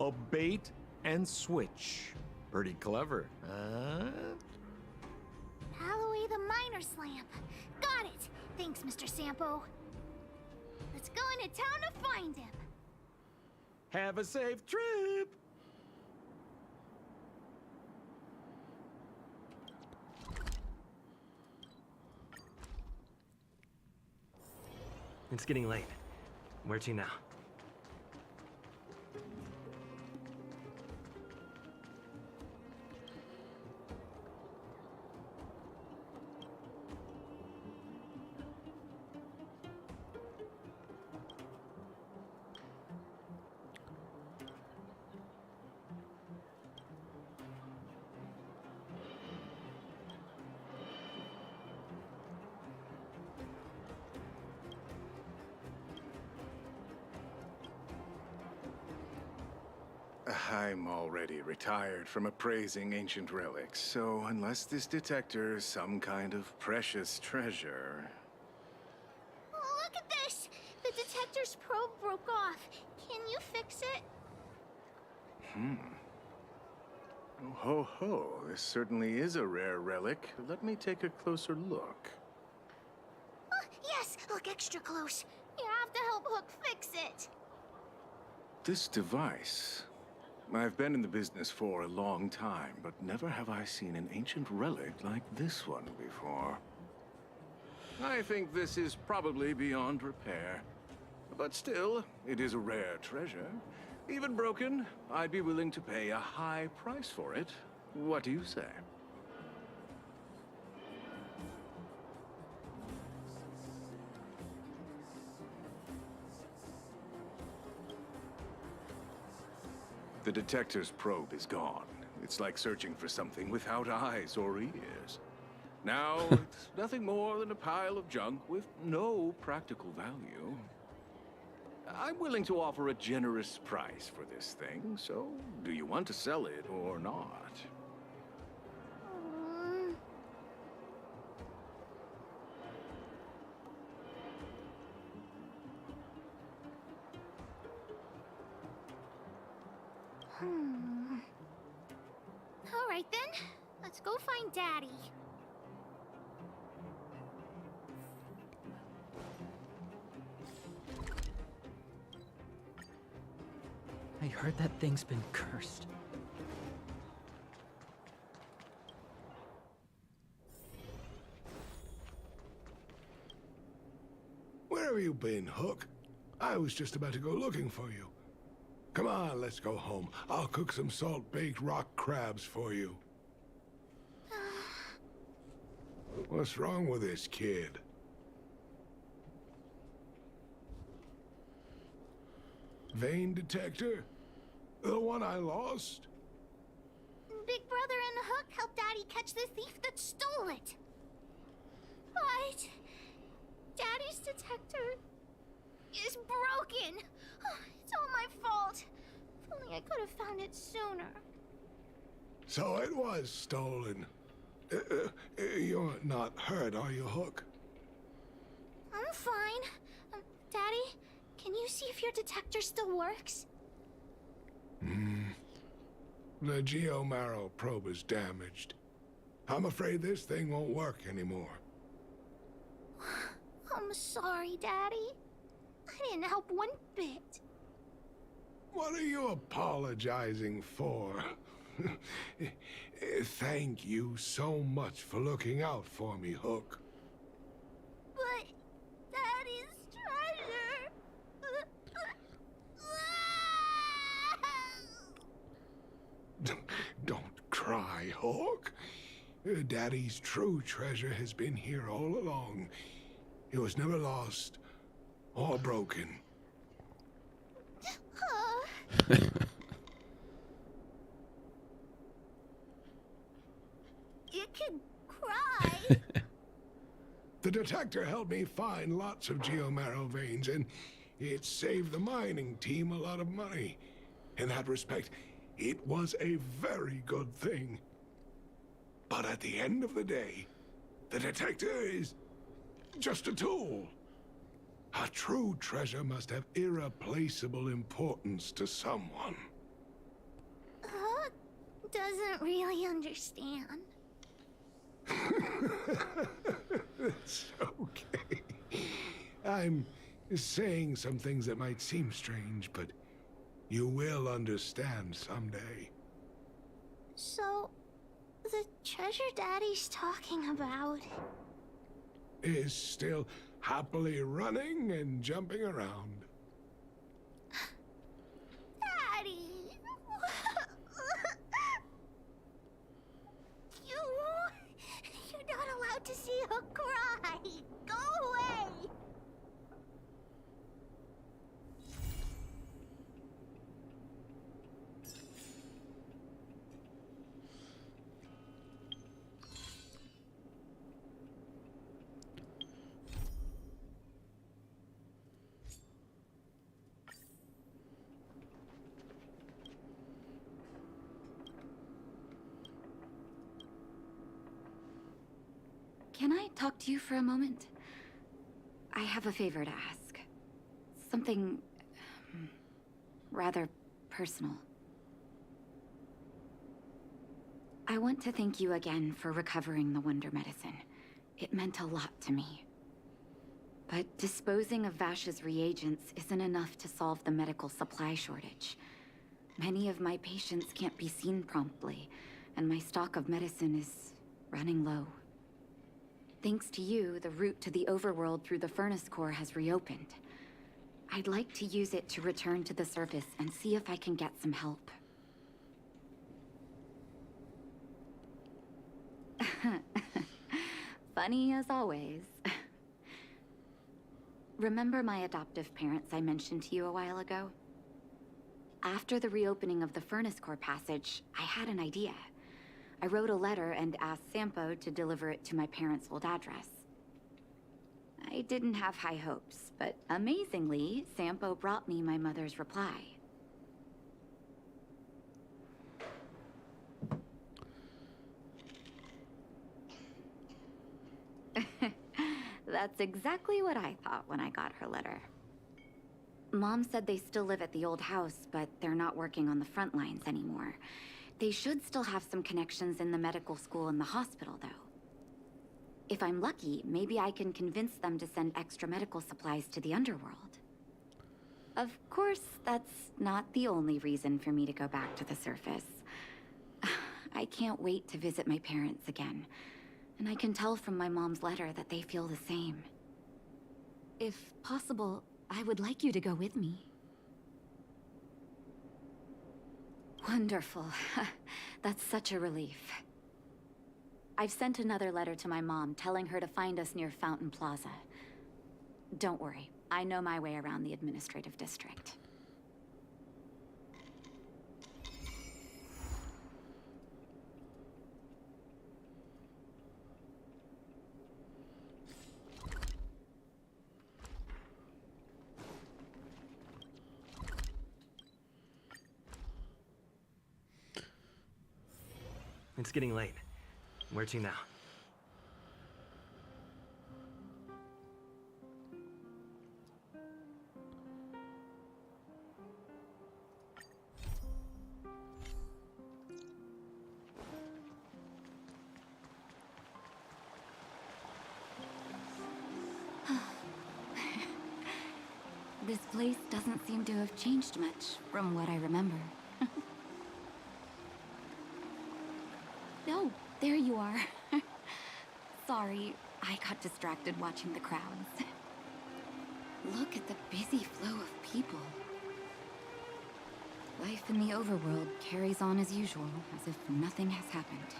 a bait and switch. Pretty clever, huh? Balloway the Miner's Lamp. Got it. Thanks, Mr. Sampo. Let's go into town to find him. Have a safe trip! It's getting late. Where to now? I'm already retired from appraising ancient relics, so unless this detector is some kind of precious treasure... Look at this! The detector's probe broke off. Can you fix it? Oh, ho ho, this certainly is a rare relic. Let me take a closer look. Yes, look extra close. You have to help Hook fix it. This device... I've been in the business for a long time, but never have I seen an ancient relic like this one before. I think this is probably beyond repair. But still, it is a rare treasure. Even broken, I'd be willing to pay a high price for it. What do you say? The detector's probe is gone. It's like searching for something without eyes or ears. Now, it's nothing more than a pile of junk with no practical value. I'm willing to offer a generous price for this thing, so do you want to sell it or not? right then, let's go find Daddy. I heard that thing's been cursed. Where have you been, Hook? I was just about to go looking for you. Come on, let's go home. I'll cook some salt-baked rock crabs for you. What's wrong with this kid? Vein detector? The one I lost? Big Brother and Hook helped Daddy catch the thief that stole it. But Daddy's detector is broken. It's all my fault. If only I could have found it sooner. So it was stolen. You're not hurt, are you, Hook? I'm fine. Daddy, can you see if your detector still works? The geomarrow probe is damaged. I'm afraid this thing won't work anymore. I'm sorry, Daddy. I didn't help one bit. What are you apologizing for? Thank you so much for looking out for me, Hook. But Daddy's treasure... Don't cry, Hook. Daddy's true treasure has been here all along. It was never lost or broken. You can cry. The detector helped me find lots of geomarrow veins, and it saved the mining team a lot of money. In that respect, it was a very good thing. But at the end of the day, the detector is just a tool. A true treasure must have irreplaceable importance to someone. Hook doesn't really understand. It's okay. I'm saying some things that might seem strange, but you will understand someday. So, the treasure Daddy's talking about is still happily running and jumping around. Daddy! You're not allowed to see her cry! Go away! Can I talk to you for a moment? I have a favor to ask. Something rather personal. I want to thank you again for recovering the Wonder Medicine. It meant a lot to me. But disposing of Vash's reagents isn't enough to solve the medical supply shortage. Many of my patients can't be seen promptly, and my stock of medicine is running low. Thanks to you, the route to the overworld through the furnace core has reopened. I'd like to use it to return to the surface and see if I can get some help. Funny as always. Remember my adoptive parents I mentioned to you a while ago? After the reopening of the furnace core passage, I had an idea. I wrote a letter and asked Sampo to deliver it to my parents' old address. I didn't have high hopes, but amazingly, Sampo brought me my mother's reply. That's exactly what I thought when I got her letter. Mom said they still live at the old house, but they're not working on the front lines anymore. They should still have some connections in the medical school and the hospital, though. If I'm lucky, maybe I can convince them to send extra medical supplies to the underworld. Of course, that's not the only reason for me to go back to the surface. I can't wait to visit my parents again, and I can tell from my mom's letter that they feel the same. If possible, I would like you to go with me. Wonderful. That's such a relief. I've sent another letter to my mom telling her to find us near Fountain Plaza. Don't worry, I know my way around the administrative district. It's getting late. Where to now? This place doesn't seem to have changed much from what I remember. Oh, there you are. Sorry, I got distracted watching the crowds. Look at the busy flow of people. Life in the overworld carries on as usual, as if nothing has happened.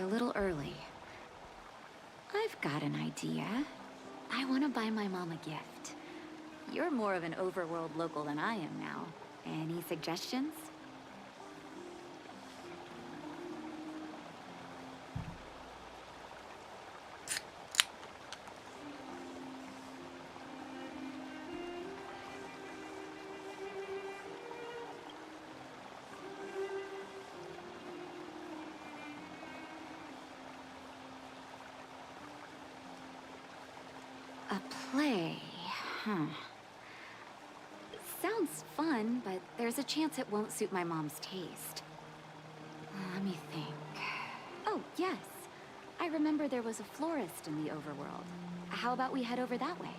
little early. I've got an idea. I want to buy my mom a gift. You're more of an overworld local than I am now. Any suggestions? A play, huh? Sounds fun, but there's a chance it won't suit my mom's taste. Let me think. Oh, yes. I remember there was a florist in the overworld. How about we head over that way?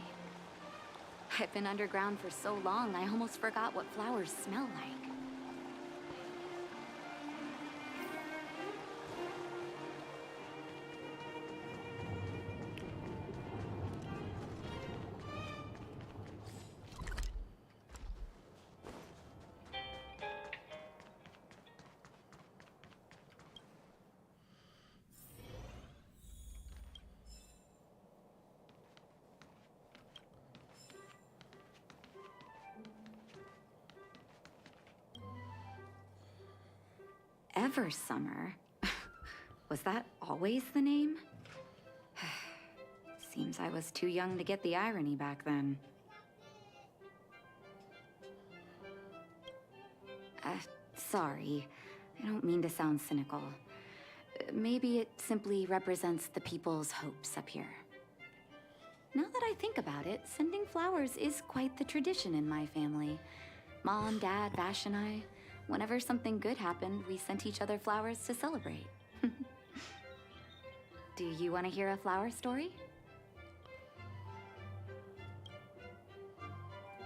I've been underground for so long, I almost forgot what flowers smell like. Ever Summer? Was that always the name? Seems I was too young to get the irony back then. Sorry. I don't mean to sound cynical. Maybe it simply represents the people's hopes up here. Now that I think about it, sending flowers is quite the tradition in my family. Mom, Dad, Vash, and I, whenever something good happened, we sent each other flowers to celebrate. Do you want to hear a flower story?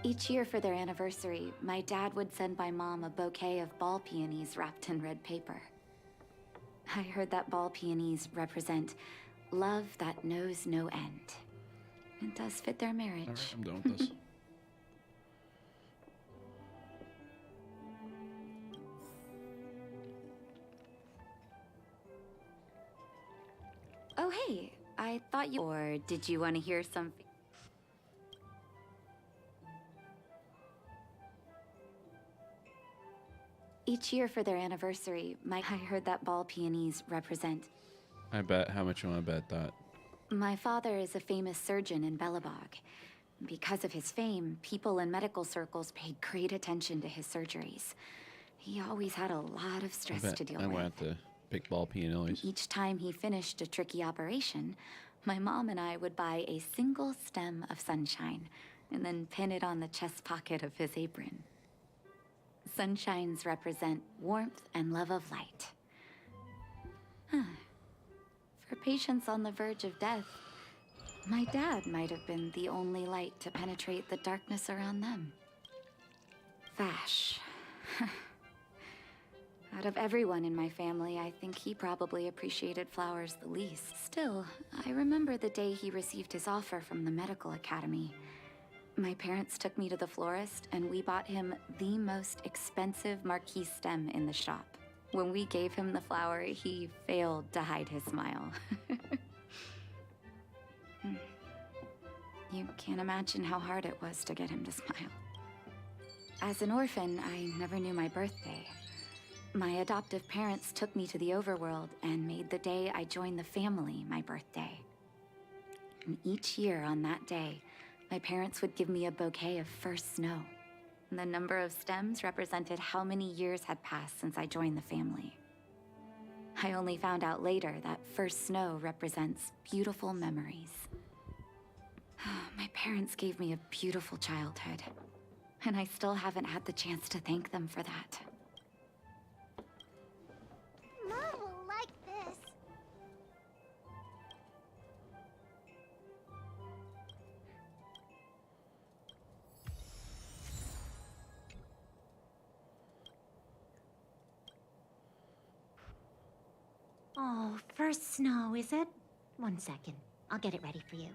Each year for their anniversary, my dad would send my mom a bouquet of ball peonies wrapped in red paper. I heard that ball peonies represent love that knows no end. It does fit their marriage. All right, I'm done with this. Oh, hey, I thought you... Or did you want to hear some... Each year for their anniversary, I heard that ball peonies represent... I bet. How much you want to bet that? My father is a famous surgeon in Belobog. Because of his fame, people in medical circles paid great attention to his surgeries. He always had a lot of stress to deal with. I went to pick ball peonies. Each time he finished a tricky operation, my mom and I would buy a single stem of sunshine and then pin it on the chest pocket of his apron. Sunshines represent warmth and love of light. For patients on the verge of death, my dad might have been the only light to penetrate the darkness around them. Vash. Out of everyone in my family, I think he probably appreciated flowers the least. Still, I remember the day he received his offer from the medical academy. My parents took me to the florist, and we bought him the most expensive marquise stem in the shop. When we gave him the flower, he failed to hide his smile. You can't imagine how hard it was to get him to smile. As an orphan, I never knew my birthday. My adoptive parents took me to the overworld and made the day I joined the family my birthday. And each year on that day, my parents would give me a bouquet of first snow. And the number of stems represented how many years had passed since I joined the family. I only found out later that first snow represents beautiful memories. My parents gave me a beautiful childhood, and I still haven't had the chance to thank them for that. Mom will like this. Oh, first snow, is it? 1 second. I'll get it ready for you.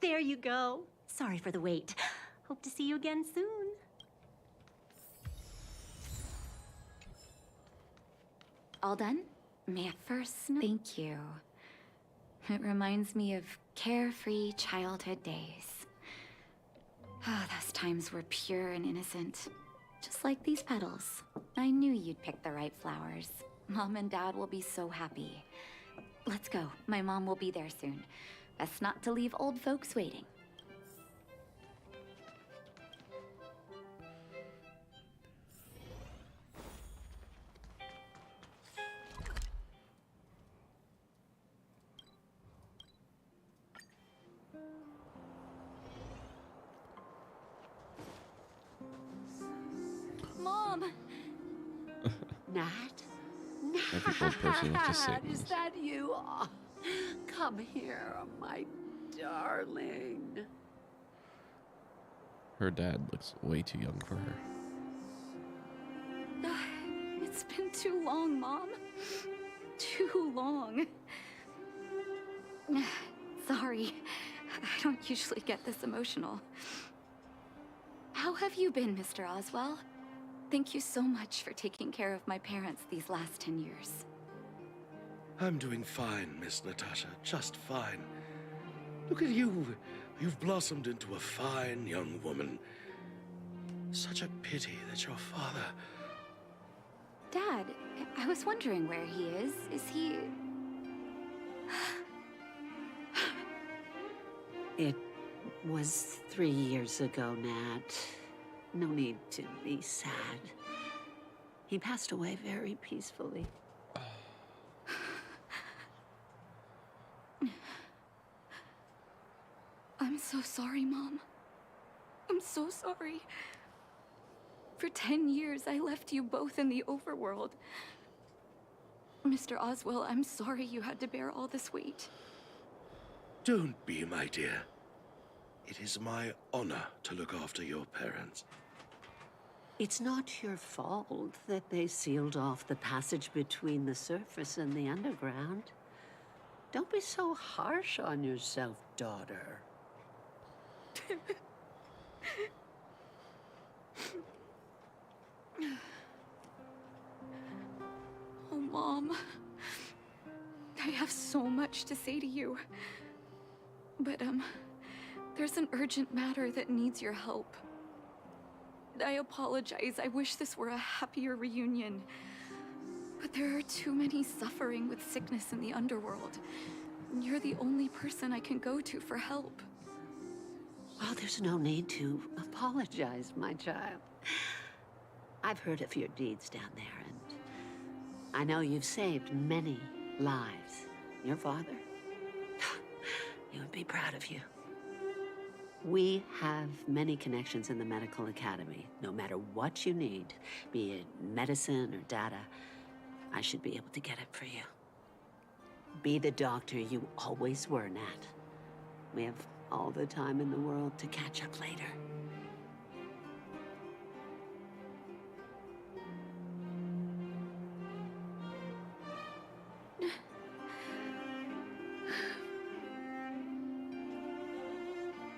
There you go. Sorry for the wait. Hope to see you again soon. All done? May I first thank you. It reminds me of carefree childhood days. Ah, those times were pure and innocent. Just like these petals. I knew you'd pick the right flowers. Mom and Dad will be so happy. Let's go. My mom will be there soon. Best not to leave old folks waiting. Mom! Nat? Every old person is just Nat, saying is that you? Oh, come here, my darling. Her dad looks way too young for her. It's been too long, Mom. Too long. Sorry. I don't usually get this emotional. How have you been, Mr. Oswell? Thank you so much for taking care of my parents these last 10 years. I'm doing fine, Miss Natasha. Just fine. Look at you. You've blossomed into a fine young woman. Such a pity that your father... Dad, I was wondering where he is. Is he... It was 3 years ago, Nat. No need to be sad. He passed away very peacefully. I'm so sorry, Mom. I'm so sorry. For 10 years, I left you both in the overworld. Mr. Oswell, I'm sorry you had to bear all this weight. Don't be, my dear. It is my honor to look after your parents. It's not your fault that they sealed off the passage between the surface and the underground. Don't be so harsh on yourself, daughter. Oh, Mom. I have so much to say to you. But, there's an urgent matter that needs your help. I apologize. I wish this were a happier reunion. But there are too many suffering with sickness in the underworld. You're the only person I can go to for help. Well, there's no need to apologize, my child. I've heard of your deeds down there, and I know you've saved many lives. Your father, he would be proud of you. We have many connections in the medical academy. No matter what you need, be it medicine or data, I should be able to get it for you. Be the doctor you always were, Nat. We have all the time in the world to catch up later.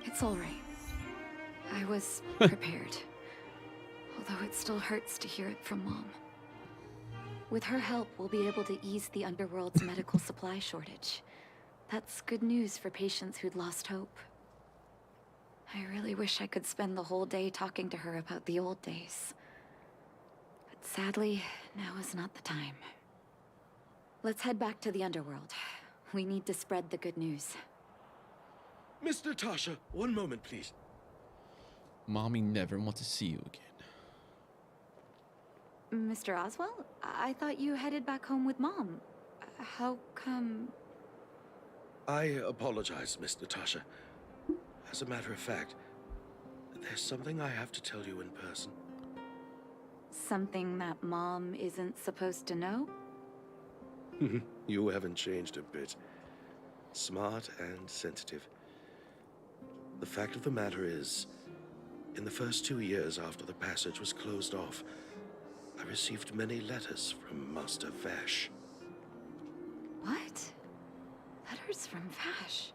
It's all right. I was prepared. Although it still hurts to hear it from Mom. With her help, we'll be able to ease the underworld's medical supply shortage. That's good news for patients who'd lost hope. I really wish I could spend the whole day talking to her about the old days. But sadly, now is not the time. Let's head back to the underworld. We need to spread the good news. Miss Natasha, one moment, please. Mommy never wants to see you again. Mr. Oswell, I thought you headed back home with Mom. How come... I apologize, Miss Natasha. As a matter of fact, there's something I have to tell you in person. Something that Mom isn't supposed to know? You haven't changed a bit. Smart and sensitive. The fact of the matter is, in the first 2 years after the passage was closed off, I received many letters from Master Vash. What? Letters from Vash?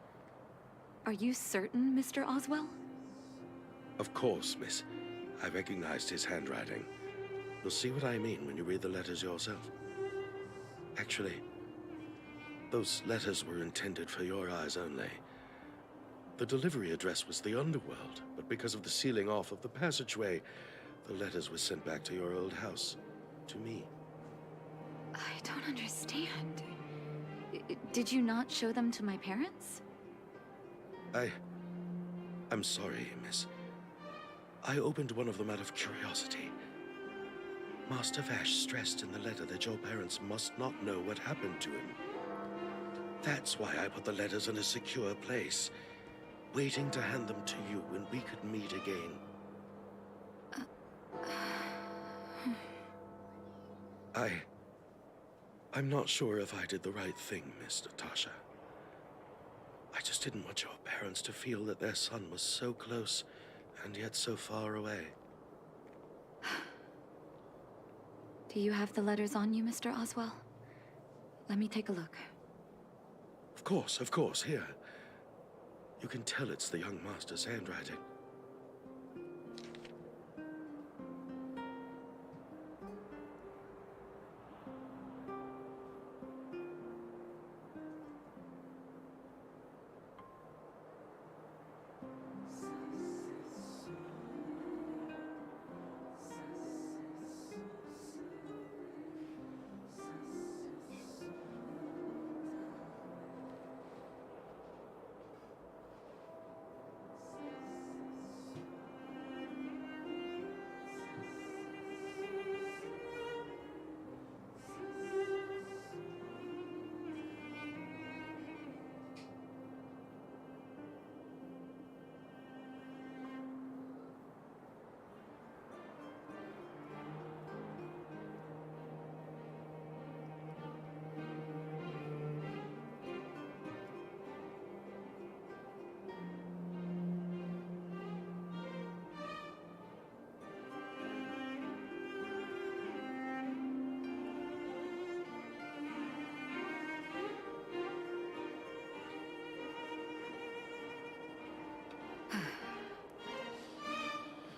Are you certain, Mr. Oswell? Of course, miss. I recognized his handwriting. You'll see what I mean when you read the letters yourself. Actually, those letters were intended for your eyes only. The delivery address was the underworld, but because of the sealing off of the passageway, the letters were sent back to your old house, to me. I don't understand. Did you not show them to my parents? I'm sorry, miss. I opened one of them out of curiosity. Master Vash stressed in the letter that your parents must not know what happened to him. That's why I put the letters in a secure place, waiting to hand them to you when we could meet again. I'm not sure if I did the right thing, Miss Natasha. I just didn't want your parents to feel that their son was so close and yet so far away. Do you have the letters on you, Mr. Oswell? Let me take a look. Of course, here. You can tell it's the young master's handwriting.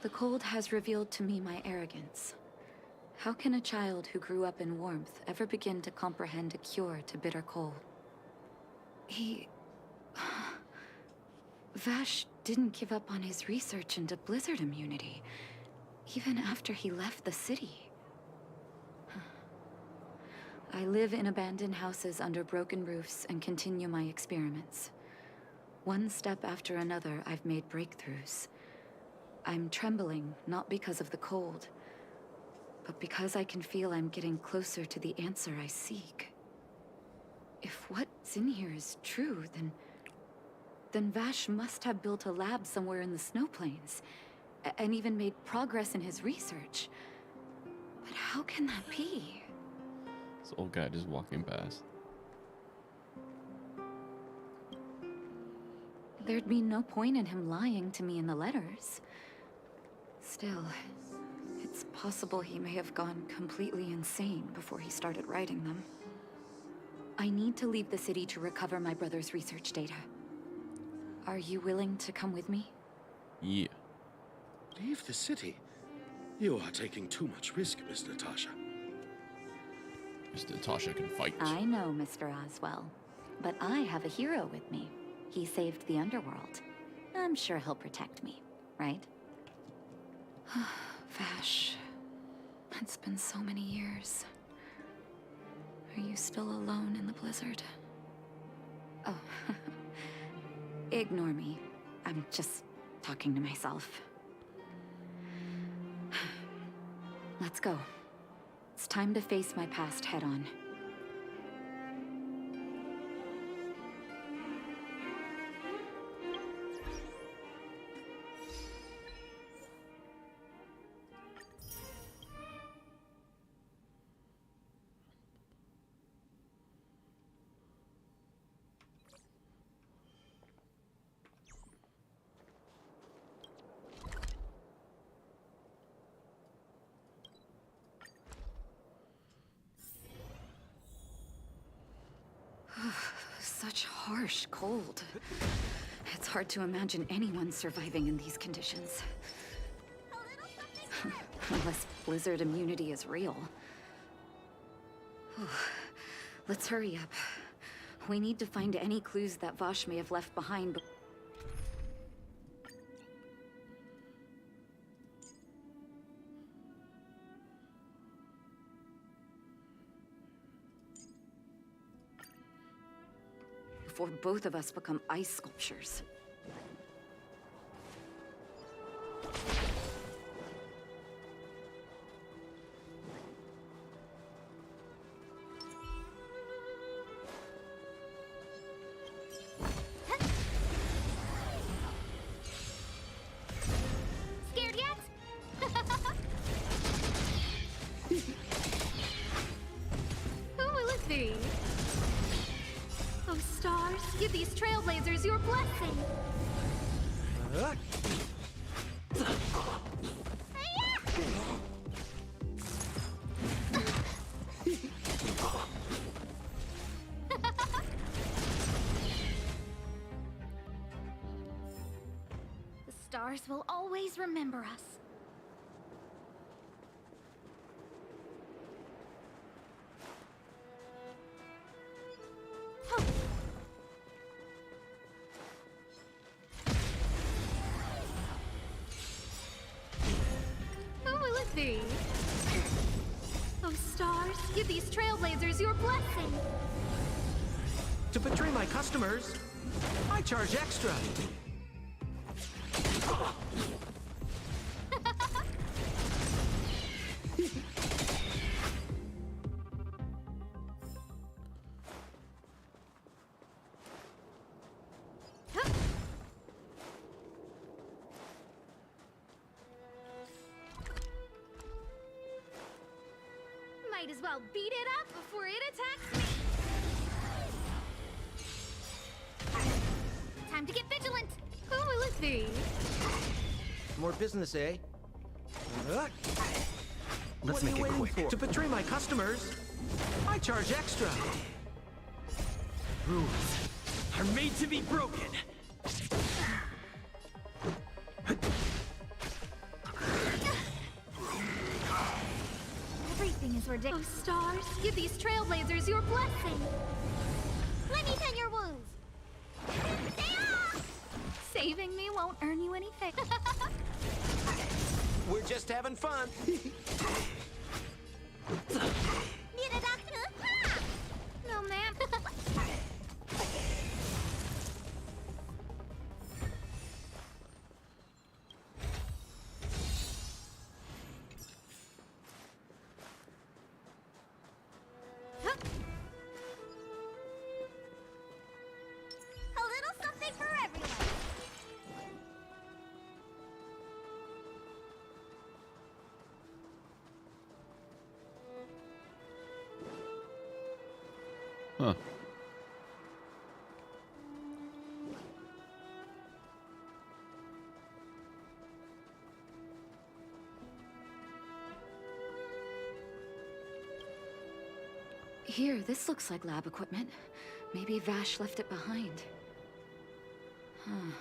The cold has revealed to me my arrogance. How can a child who grew up in warmth ever begin to comprehend a cure to bitter cold? Vash didn't give up on his research into blizzard immunity, even after he left the city. I live in abandoned houses under broken roofs and continue my experiments. One step after another, I've made breakthroughs. I'm trembling, not because of the cold, but because I can feel I'm getting closer to the answer I seek. If what's in here is true, then Vash must have built a lab somewhere in the snow plains, and even made progress in his research. But how can that be? This old guy just walking past. There'd be no point in him lying to me in the letters. Still, it's possible he may have gone completely insane before he started writing them. I need to leave the city to recover my brother's research data. Are you willing to come with me? Yeah. Leave the city? You are taking too much risk, Miss Natasha. Miss Natasha can fight. I know, Mr. Oswell. But I have a hero with me. He saved the underworld. I'm sure he'll protect me, right? Vash, it's been so many years. Are you still alone in the blizzard? Oh, ignore me. I'm just talking to myself. Let's go. It's time to face my past head-on. Such harsh cold. It's hard to imagine anyone surviving in these conditions. Unless blizzard immunity is real. Let's hurry up. We need to find any clues that Vosh may have left behind. Before both of us become ice sculptures. Scared yet? Who will it be? Oh, stars, give these trailblazers your blessing. The stars will always remember us. Who will it be? Oh, stars, give these trailblazers your blessing. To betray my customers, I charge extra. Might as well beat it up before it attacks me. Time to get vigilant. Who will it be? More business, eh? Let's What are make you it waiting quick. for? To betray my customers, I charge extra. Rules are made to be broken. Everything is ridiculous. Oh, stars, give these trailblazers your blessing. Let me tend your wounds. Saving me won't earn you any favor. We're just having fun. Need a doctor? No, ma'am. A little something for everyone. Huh. Here, this looks like lab equipment. Maybe Vash left it behind. Huh.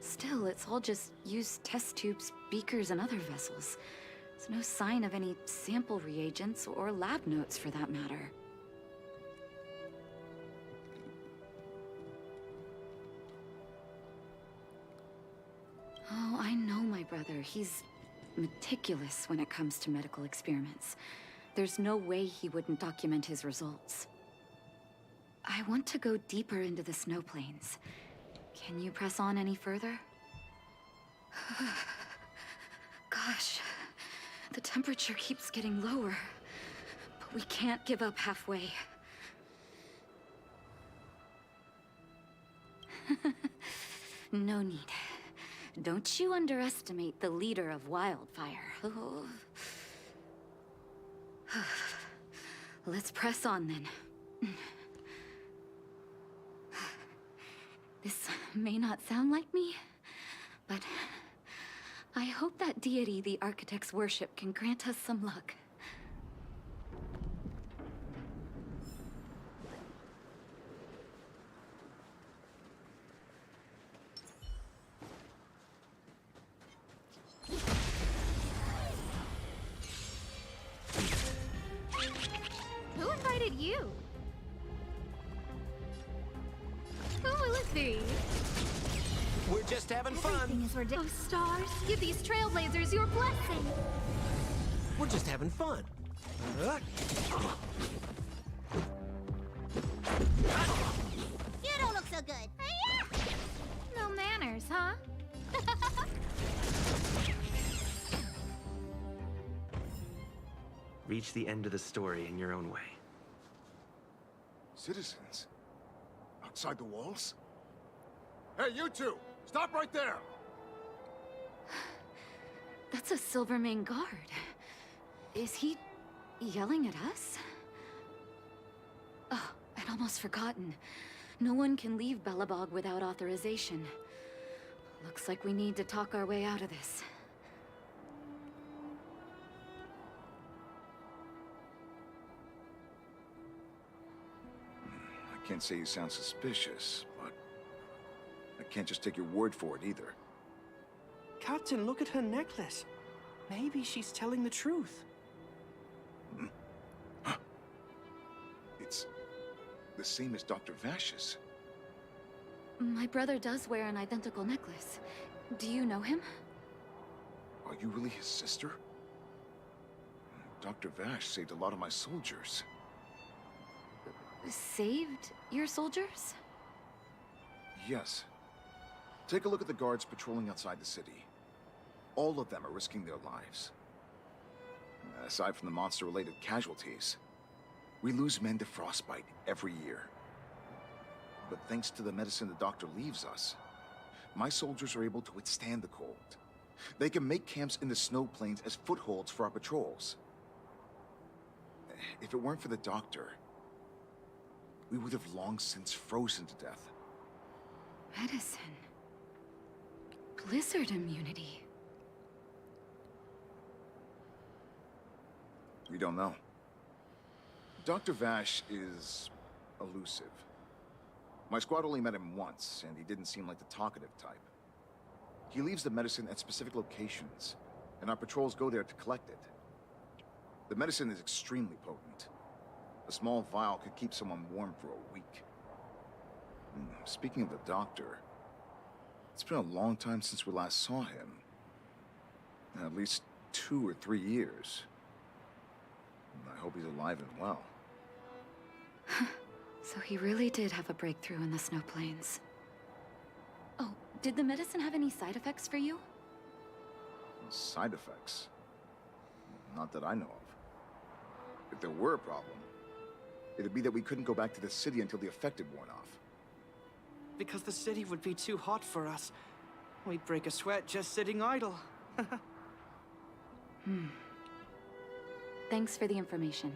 Still, it's all just used test tubes, beakers, and other vessels. There's no sign of any sample reagents or lab notes for that matter. Oh, I know my brother. He's meticulous when it comes to medical experiments. There's no way he wouldn't document his results. I want to go deeper into the snow plains. Can you press on any further? Gosh, the temperature keeps getting lower. But we can't give up halfway. No need. Don't you underestimate the leader of Wildfire. Oh. Let's press on then. This may not sound like me, but I hope that deity the architects worship can grant us some luck. Who invited you? We're just having fun. Everything is ridiculous. Oh, stars, give these trailblazers your blessing. We're just having fun. You don't look so good. No manners, huh? Reach the end of the story in your own way. Citizens? Outside the walls? Hey, you two! Stop right there! That's a Silvermane guard. Is he yelling at us? Oh, I'd almost forgotten. No one can leave Belobog without authorization. Looks like we need to talk our way out of this. I can't say you sound suspicious, but I can't just take your word for it either. Captain, look at her necklace. Maybe she's telling the truth. It's the same as Dr. Vash's. My brother does wear an identical necklace. Do you know him? Are you really his sister? Dr. Vash saved a lot of my soldiers. Saved your soldiers? Yes. Take a look at the guards patrolling outside the city. All of them are risking their lives. Aside from the monster-related casualties, we lose men to frostbite every year. But thanks to the medicine the doctor leaves us, my soldiers are able to withstand the cold. They can make camps in the snow plains as footholds for our patrols. If it weren't for the doctor, we would have long since frozen to death. Medicine. Blizzard immunity. We don't know. Dr. Vash is elusive. My squad only met him once, and he didn't seem like the talkative type. He leaves the medicine at specific locations, and our patrols go there to collect it. The medicine is extremely potent. A small vial could keep someone warm for a week. Speaking of the doctor, it's been a long time since we last saw him. At least 2 or 3 years. I hope he's alive and well. So he really did have a breakthrough in the snow plains. Oh, did the medicine have any side effects for you? Side effects? Not that I know of. If there were a problem, it'd be that we couldn't go back to the city until the effect had worn off. Because the city would be too hot for us. We'd break a sweat just sitting idle. Thanks for the information.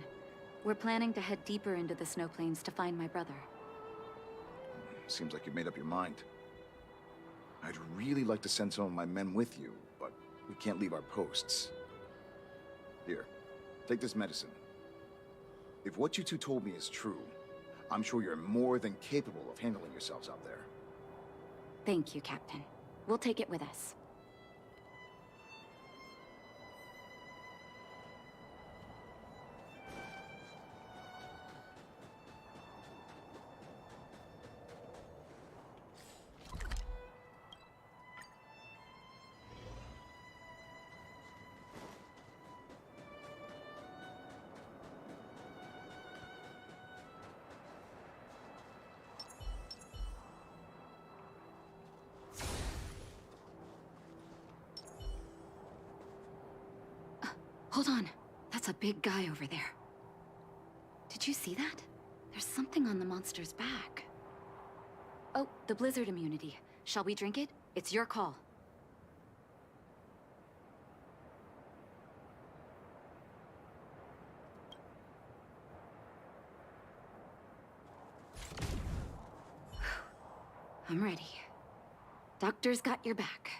We're planning to head deeper into the snow plains to find my brother. Seems like you've made up your mind. I'd really like to send some of my men with you, but we can't leave our posts. Here, take this medicine. If what you two told me is true, I'm sure you're more than capable of handling yourselves out there. Thank you, Captain. We'll take it with us. Hold on. That's a big guy over there. Did you see that? There's something on the monster's back. Oh, the blizzard immunity. Shall we drink it? It's your call. I'm ready. Doctor's got your back.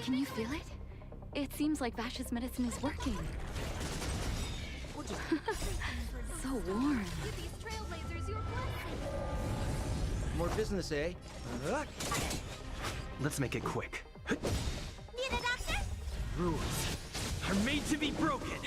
Can you feel it? It seems like Vash's medicine is working. So warm. Give these trailblazers your blessing. More business, eh? Let's make it quick. Need a doctor? Rules are made to be broken.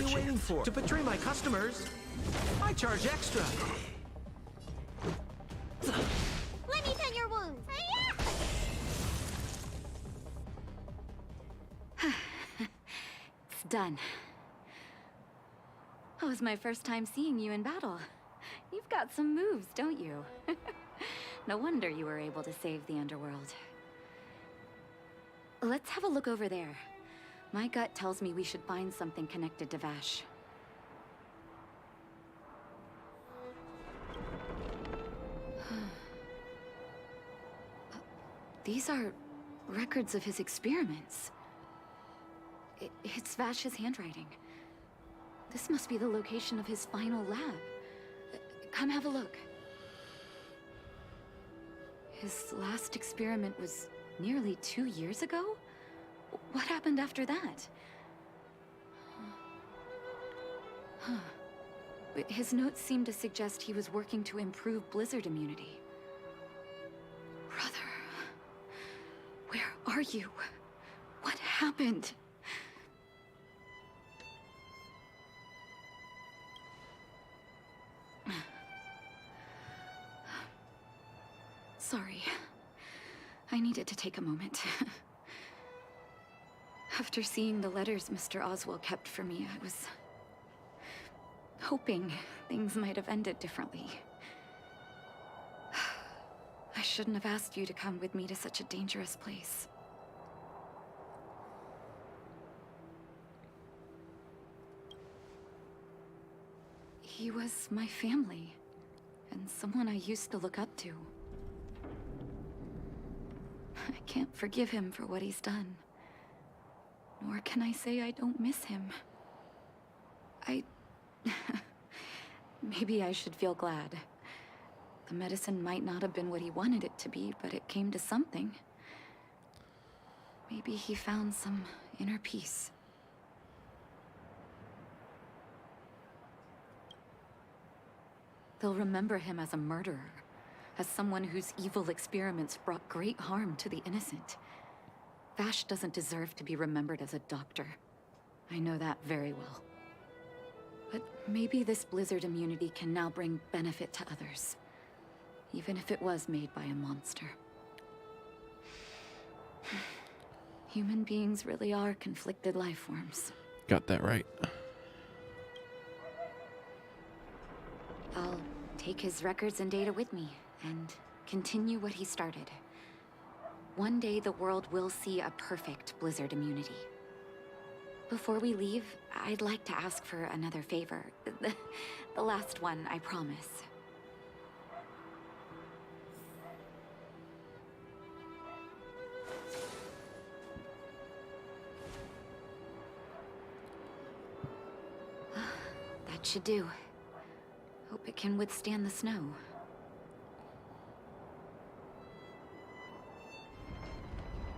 you waiting for? To betray my customers, I charge extra. Let me tend your wounds. It's done. Oh, it was my first time seeing you in battle. You've got some moves, don't you? No wonder you were able to save the underworld. Let's have a look over there. My gut tells me we should find something connected to Vash. These are records of his experiments. It's Vash's handwriting. This must be the location of his final lab. Come have a look. His last experiment was nearly 2 years ago? What happened after that? Huh. His notes seem to suggest he was working to improve blizzard immunity. Brother, where are you? What happened? Sorry. I needed to take a moment. After seeing the letters Mr. Oswald kept for me, I was hoping things might have ended differently. I shouldn't have asked you to come with me to such a dangerous place. He was my family, and someone I used to look up to. I can't forgive him for what he's done. Nor can I say I don't miss him. Maybe I should feel glad. The medicine might not have been what he wanted it to be, but it came to something. Maybe he found some inner peace. They'll remember him as a murderer, as someone whose evil experiments brought great harm to the innocent. Vash doesn't deserve to be remembered as a doctor. I know that very well. But maybe this blizzard immunity can now bring benefit to others, even if it was made by a monster. Human beings really are conflicted life forms. Got that right. I'll take his records and data with me, and continue what he started. One day the world will see a perfect blizzard immunity. Before we leave, I'd like to ask for another favor. The last one, I promise. That should do. Hope it can withstand the snow.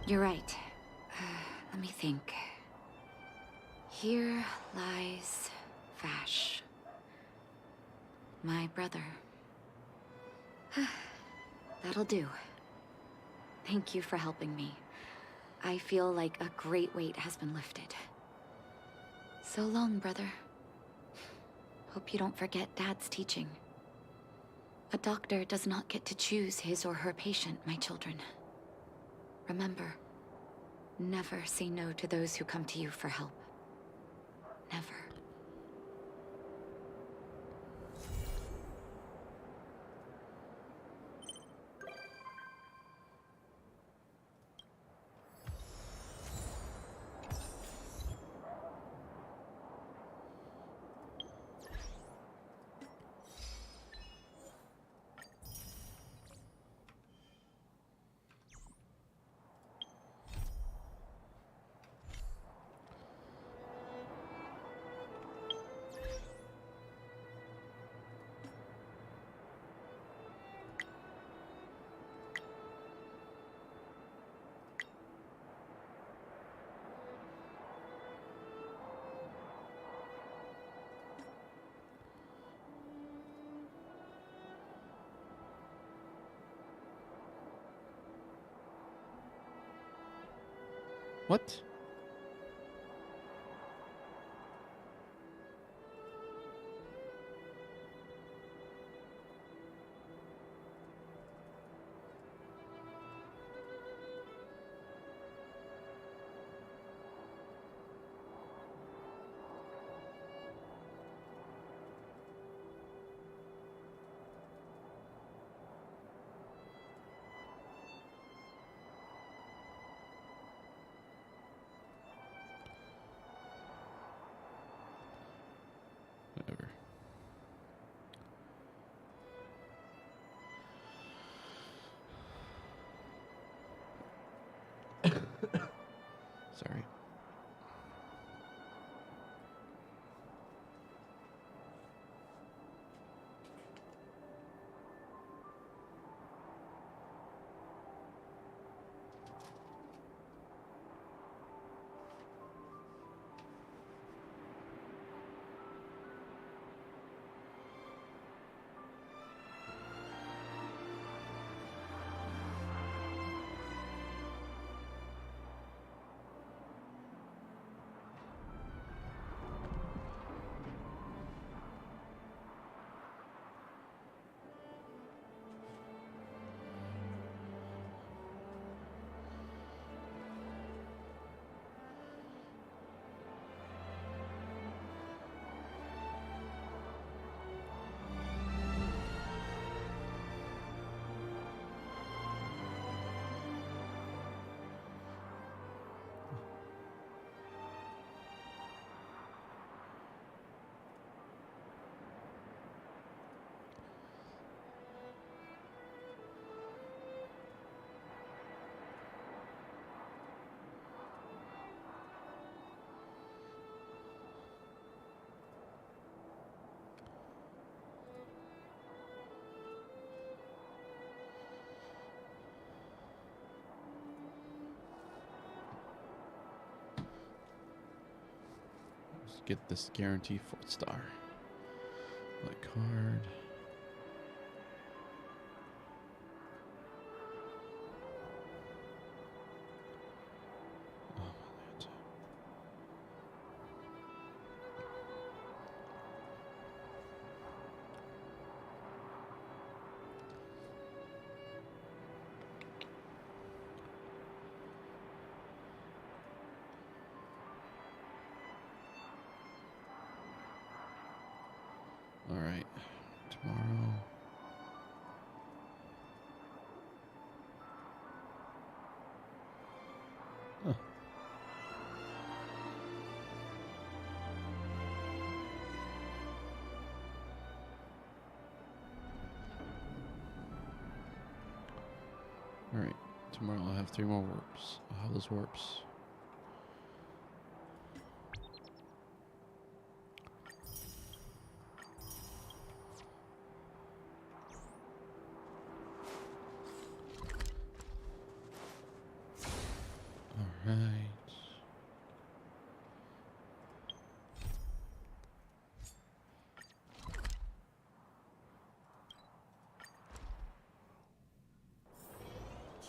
You're right. Let me think. Here lies Vash. My brother. That'll do. Thank you for helping me. I feel like a great weight has been lifted. So long, brother. Hope you don't forget Dad's teaching. A doctor does not get to choose his or her patient, my children. Remember, never say no to those who come to you for help. Never. What? Sorry. Let's get this guarantee 4-star. Black card. All right, tomorrow. Huh. All right, tomorrow I'll have 3 more warps. I'll have those warps. All right.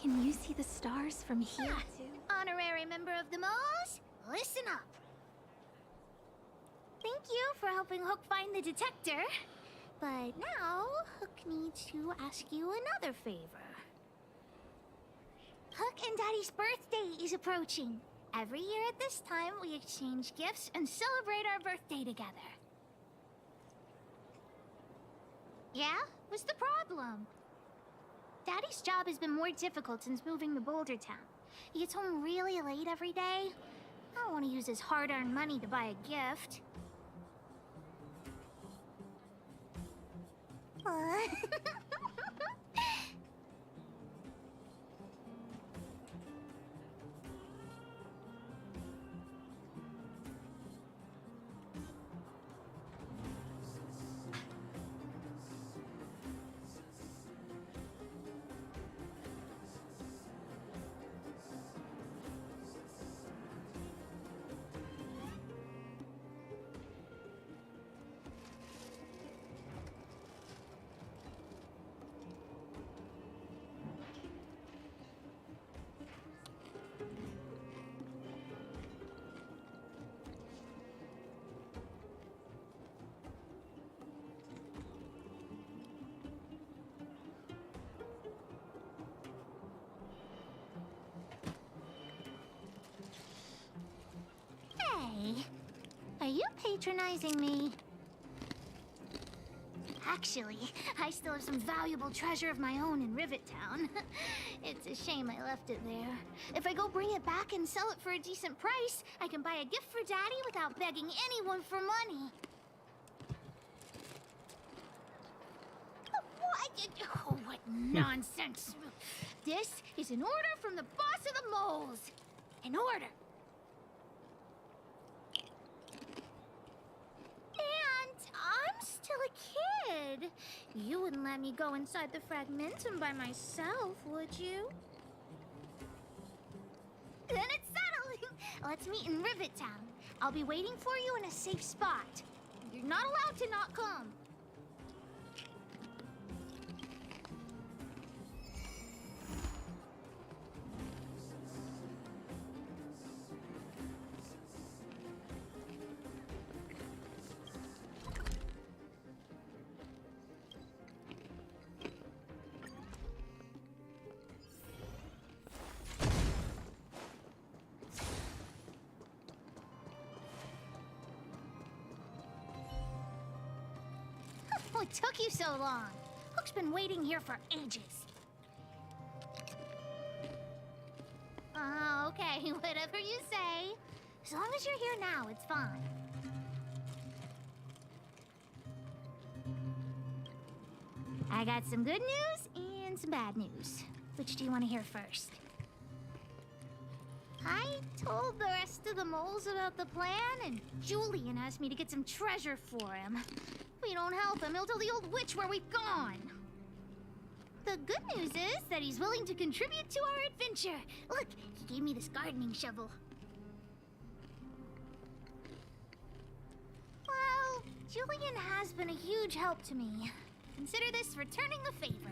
Can you see the stars from here, too? Honorary member of the Moles, listen up. Thank you for helping Hook find the detector. But now, Hook needs to ask you another favor. Hook and Daddy's birthday is approaching. Every year at this time, we exchange gifts and celebrate our birthday together. Yeah? What's the problem? Daddy's job has been more difficult since moving to Boulder Town. He gets home really late every day. I don't want to use his hard-earned money to buy a gift. Hey, are you patronizing me? Actually, I still have some valuable treasure of my own in Rivet Town. It's a shame I left it there. If I go bring it back and sell it for a decent price, I can buy a gift for Daddy without begging anyone for money. What? Oh, what nonsense. This is an order from the boss of the moles. An order. You wouldn't let me go inside the Fragmentum by myself, would you? Then it's settled! Let's meet in Rivet Town. I'll be waiting for you in a safe spot. You're not allowed to not come. What took you so long? Hook's been waiting here for ages. Okay, whatever you say. As long as you're here now, it's fine. I got some good news and some bad news. Which do you want to hear first? I told the rest of the moles about the plan, and Julian asked me to get some treasure for him. If we don't help him, he'll tell the old witch where we've gone. The good news is that he's willing to contribute to our adventure. Look, he gave me this gardening shovel. Well, Julian has been a huge help to me. Consider this returning a favor.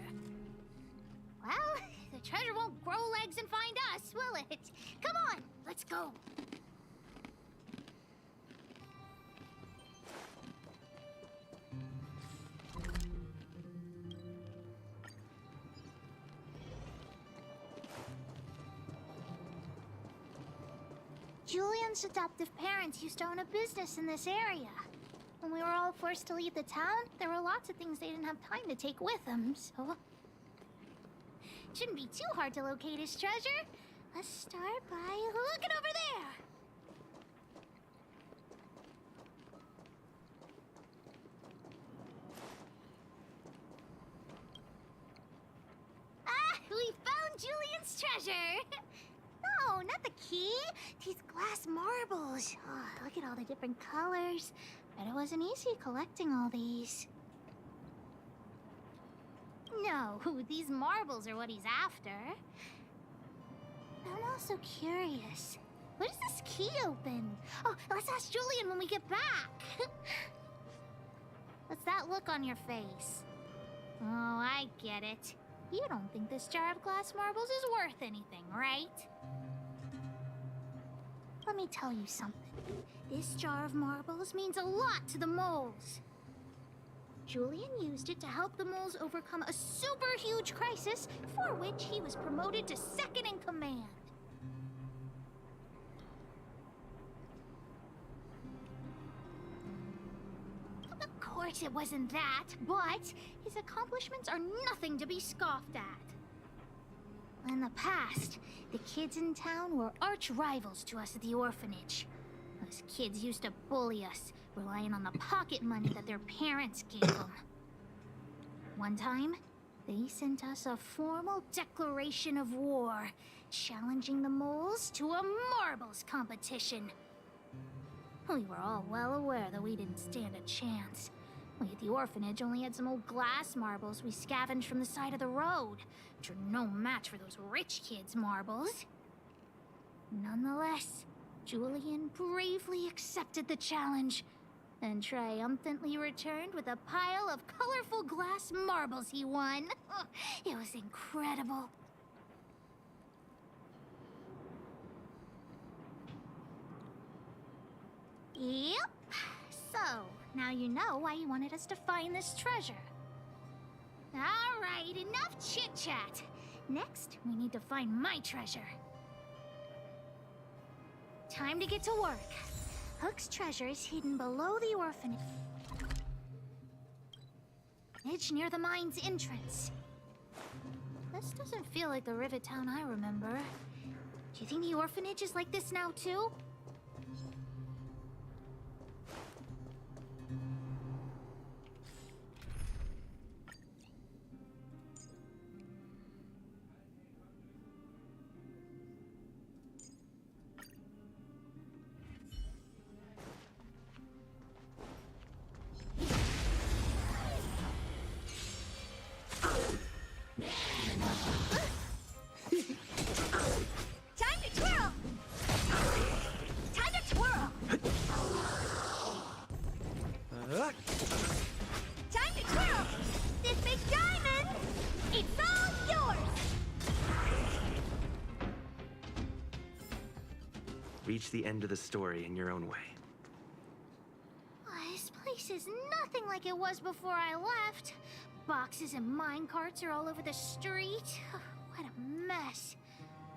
Well, the treasure won't grow legs and find us, will it? Come on, let's go. Julian's adoptive parents used to own a business in this area. When we were all forced to leave the town, there were lots of things they didn't have time to take with them, so... It shouldn't be too hard to locate his treasure. Let's start by looking over there. Ah, we found Julian's treasure. No, not the key. These glass marbles. Oh, look at all the different colors. Bet it wasn't easy collecting all these. No, these marbles are what he's after. I'm also curious. What does this key open? Oh, let's ask Julian when we get back. What's that look on your face? Oh, I get it. You don't think this jar of glass marbles is worth anything, right? Let me tell you something. This jar of marbles means a lot to the moles. Julian used it to help the moles overcome a super huge crisis for which he was promoted to second in command. Of course it wasn't that, but his accomplishments are nothing to be scoffed at. In the past, the kids in town were arch rivals to us at the orphanage. Those kids used to bully us, relying on the pocket money that their parents gave them. One time, they sent us a formal declaration of war, challenging the moles to a marbles competition. We were all well aware that we didn't stand a chance. We at the orphanage only had some old glass marbles we scavenged from the side of the road, which are no match for those rich kids' marbles. Nonetheless, Julian bravely accepted the challenge, and triumphantly returned with a pile of colorful glass marbles he won. It was incredible. Yep. So, now you know why he wanted us to find this treasure. All right, enough chit-chat. Next, we need to find my treasure. Time to get to work. Hook's treasure is hidden below the orphanage near the mine's entrance. This doesn't feel like the Rivet Town I remember. Do you think the orphanage is like this now, too? Time to twirl! This big diamond, it's all yours! Reach the end of the story in your own way. This place is nothing like it was before I left. Boxes and mine carts are all over the street. What a mess.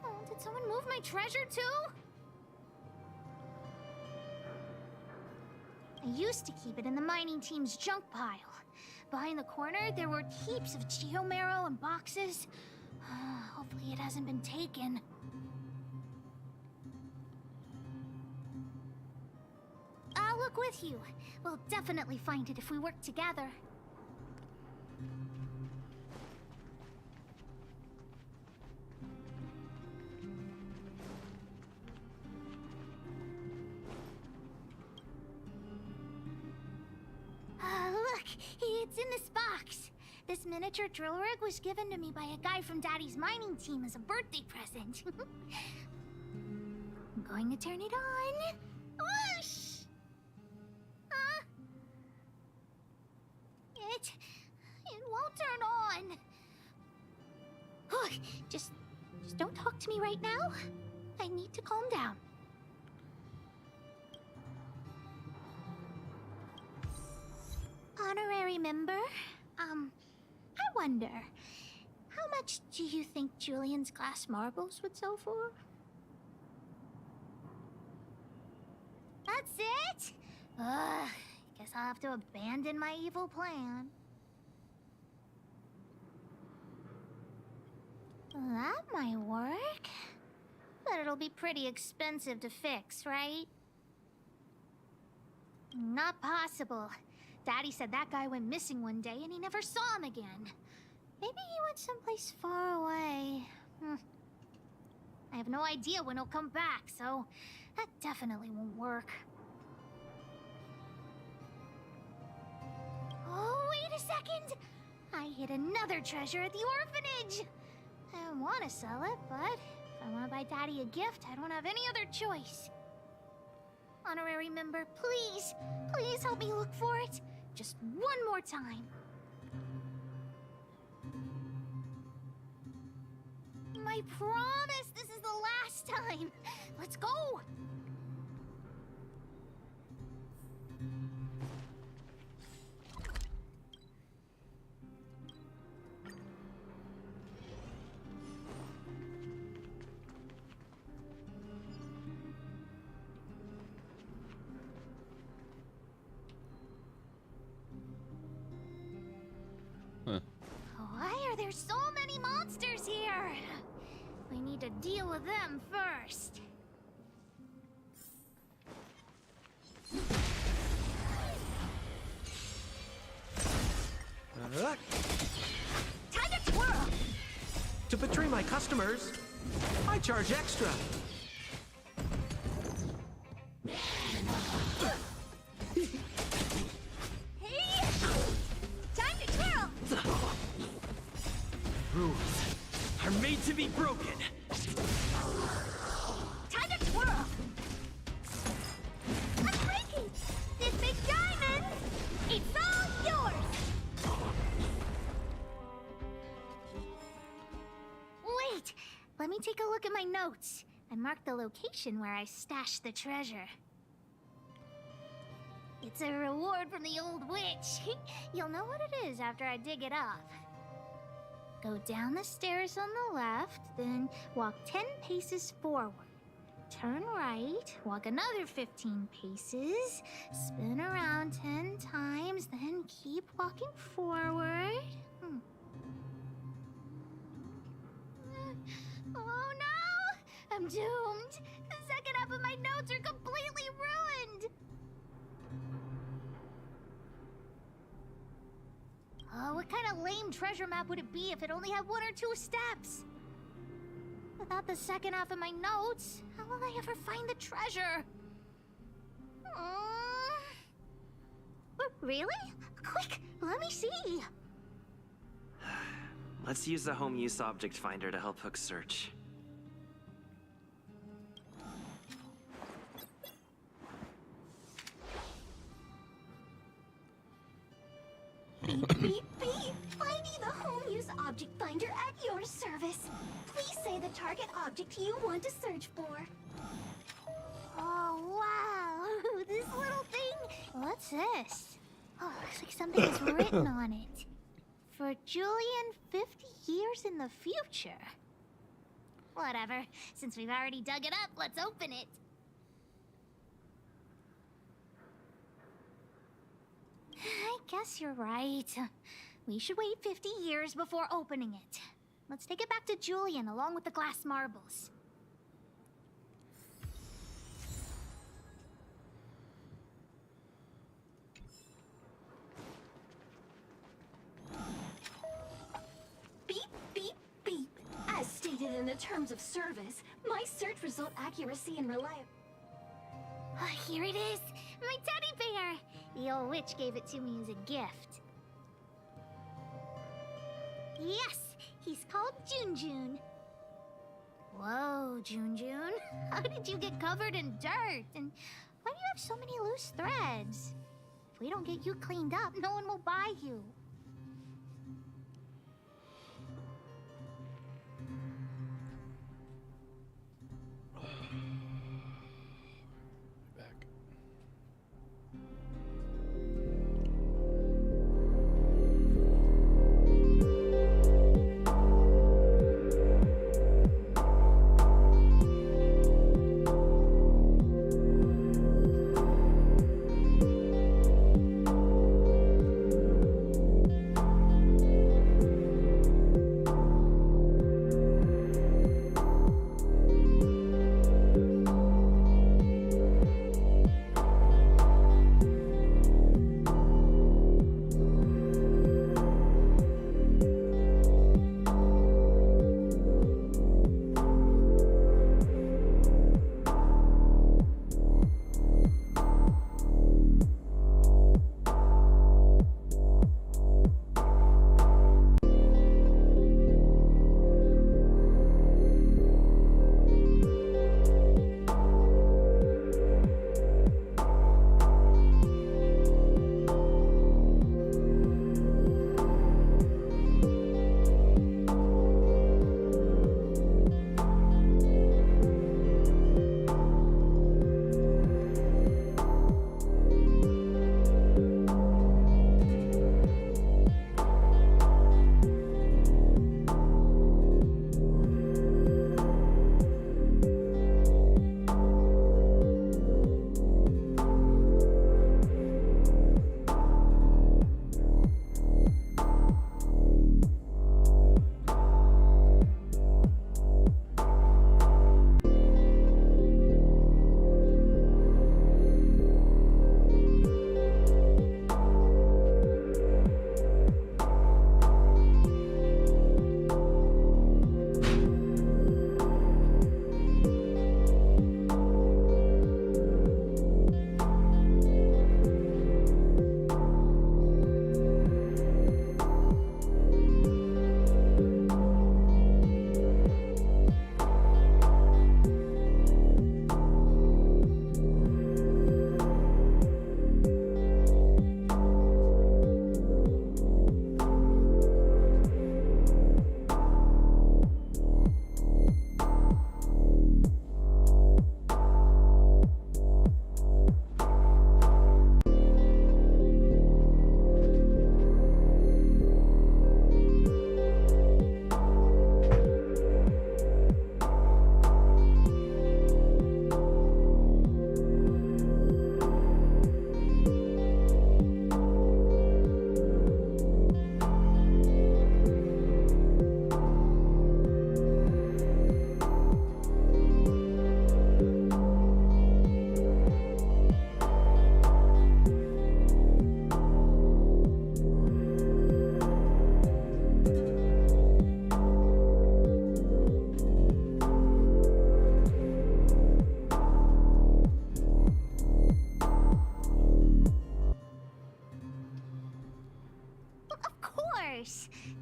Oh, did someone move my treasure too? I used to keep it in the mining team's junk pile. Behind the corner, there were heaps of geomarrow and boxes. Hopefully it hasn't been taken. I'll look with you. We'll definitely find it if we work together. Look, it's in this box. This miniature drill rig was given to me by a guy from Daddy's mining team as a birthday present. I'm going to turn it on. Whoosh! Huh? It won't turn on. Look, just don't talk to me right now. I need to calm down. Honorary member, I wonder, how much do you think Julian's glass marbles would sell for? That's it? Guess I'll have to abandon my evil plan. That might work. But it'll be pretty expensive to fix, right? Not possible. Daddy said that guy went missing one day and he never saw him again. Maybe he went someplace far away. I have no idea when he'll come back, so that definitely won't work. Oh, wait a second! I hid another treasure at the orphanage! I want to sell it, but if I want to buy Daddy a gift, I don't have any other choice. Honorary member, please, please help me look for it. Just one more time. I promise this is the last time. Let's go. Why are there so many monsters here? We need to deal with them first. Time to twirl! To betray my customers, I charge extra. Hey! Time to twirl! Rules are made to be broken. Time to twirl! I'm breaking! This big diamond, it's all yours! Wait! Let me take a look at my notes. I marked the location where I stashed the treasure. It's a reward from the old witch. You'll know what it is after I dig it up. Go down the stairs on the left, then walk 10 paces forward. Turn right, walk another 15 paces, spin around 10 times, then keep walking forward. Oh no! I'm doomed! The second half of my notes are completely ruined! Oh, what kind of lame treasure map would it be if it only had 1 or 2 steps? Without the second half of my notes, how will I ever find the treasure? Really? Quick, let me see. Let's use the home use object finder to help Hook search. Beep, beep, beep. Finding the home use object finder at your service. Please say the target object you want to search for. Oh, wow. This little thing. What's this? Oh, looks like something is written on it. For Julian, 50 years in the future. Whatever. Since we've already dug it up, let's open it. I guess you're right. We should wait 50 years before opening it. Let's take it back to Julian along with the glass marbles. Beep, beep, beep. As stated in the terms of service, my search result accuracy and reliability. Here it is! My teddy bear! The old witch gave it to me as a gift. Yes! He's called Jun. Whoa, Jun. How did you get covered in dirt? And why do you have so many loose threads? If we don't get you cleaned up, no one will buy you.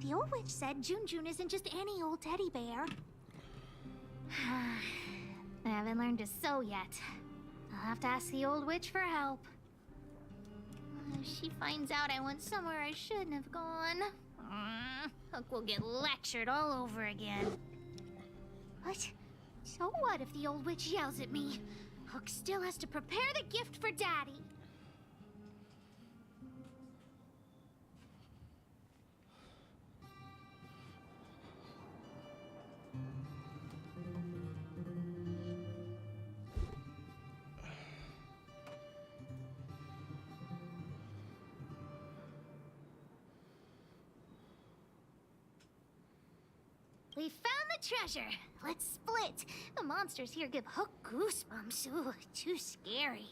The old witch said Jun isn't just any old teddy bear. I haven't learned to sew yet. I'll have to ask the old witch for help. If she finds out I went somewhere I shouldn't have gone, Hook will get lectured all over again. But so what if the old witch yells at me? Hook still has to prepare the gift for Daddy. We found the treasure. Let's split. The monsters here give Hook goosebumps. Ooh, too scary.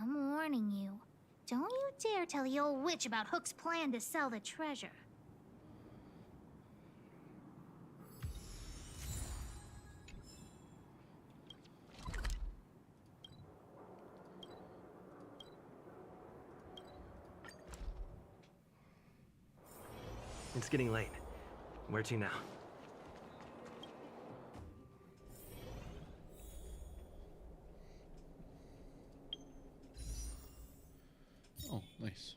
I'm warning you. Don't you dare tell the old witch about Hook's plan to sell the treasure. It's getting late. Where to now? Oh, nice.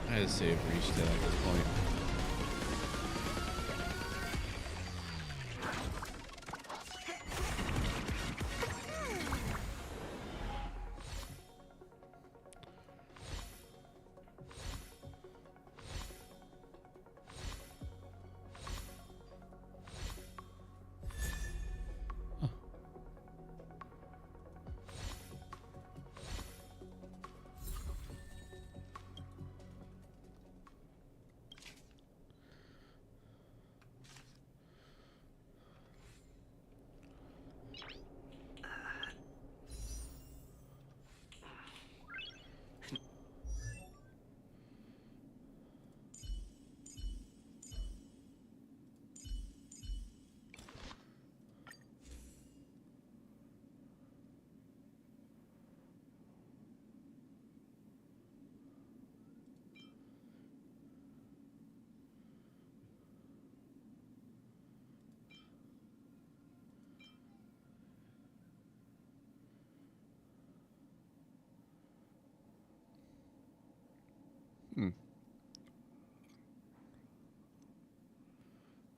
I had to save reached it at this point.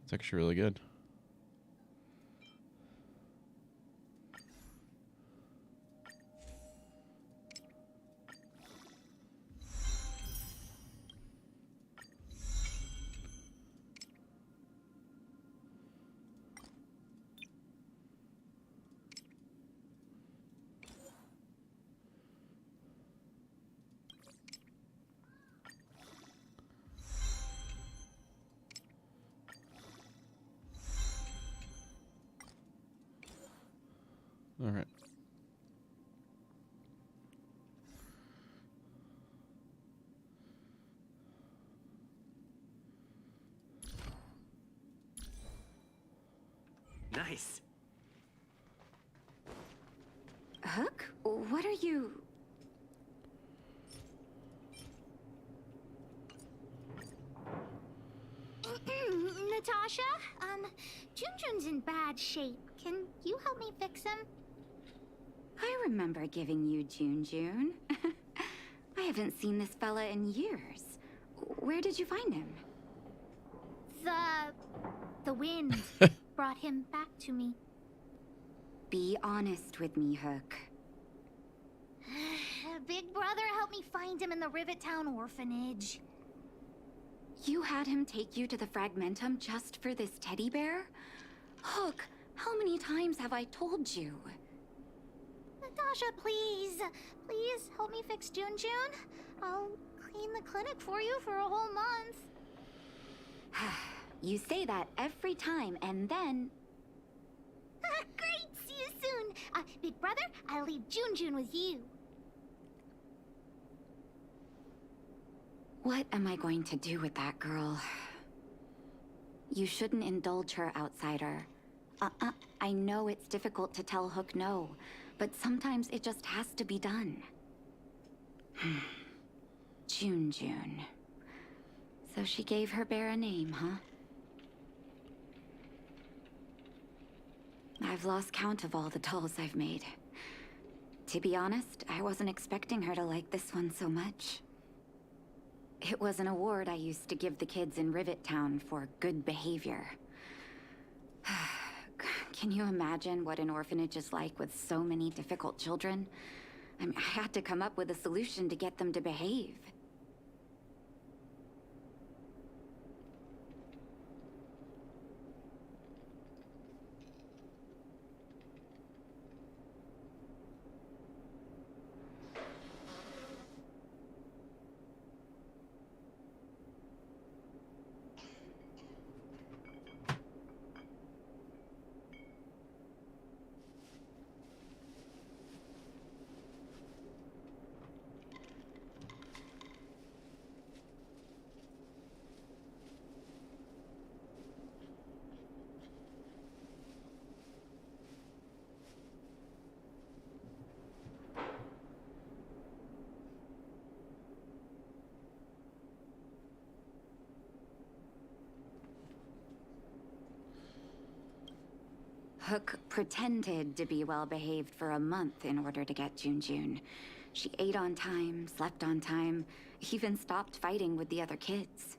It's actually really good. All right. Nice. Hook? What are you... Natasha? Junjun's in bad shape. Can you help me fix him? I remember giving you Junjun. I haven't seen this fella in years. Where did you find him? The wind brought him back to me. Be honest with me, Hook. Big Brother helped me find him in the Rivet Town orphanage. You had him take you to the Fragmentum just for this teddy bear? Hook, how many times have I told you? Natasha, please. Please help me fix Junjun. I'll clean the clinic for you for a whole month. You say that every time, and then... Great! See you soon! Big Brother, I'll leave Junjun with you. What am I going to do with that girl? You shouldn't indulge her, outsider. I know it's difficult to tell Hook no, but sometimes it just has to be done. Junjun. So she gave her bear a name, huh? I've lost count of all the dolls I've made. To be honest, I wasn't expecting her to like this one so much. It was an award I used to give the kids in Rivet Town for good behavior. Can you imagine what an orphanage is like with so many difficult children? I mean, I had to come up with a solution to get them to behave. Hook pretended to be well-behaved for a month in order to get Jun. She ate on time, slept on time, even stopped fighting with the other kids.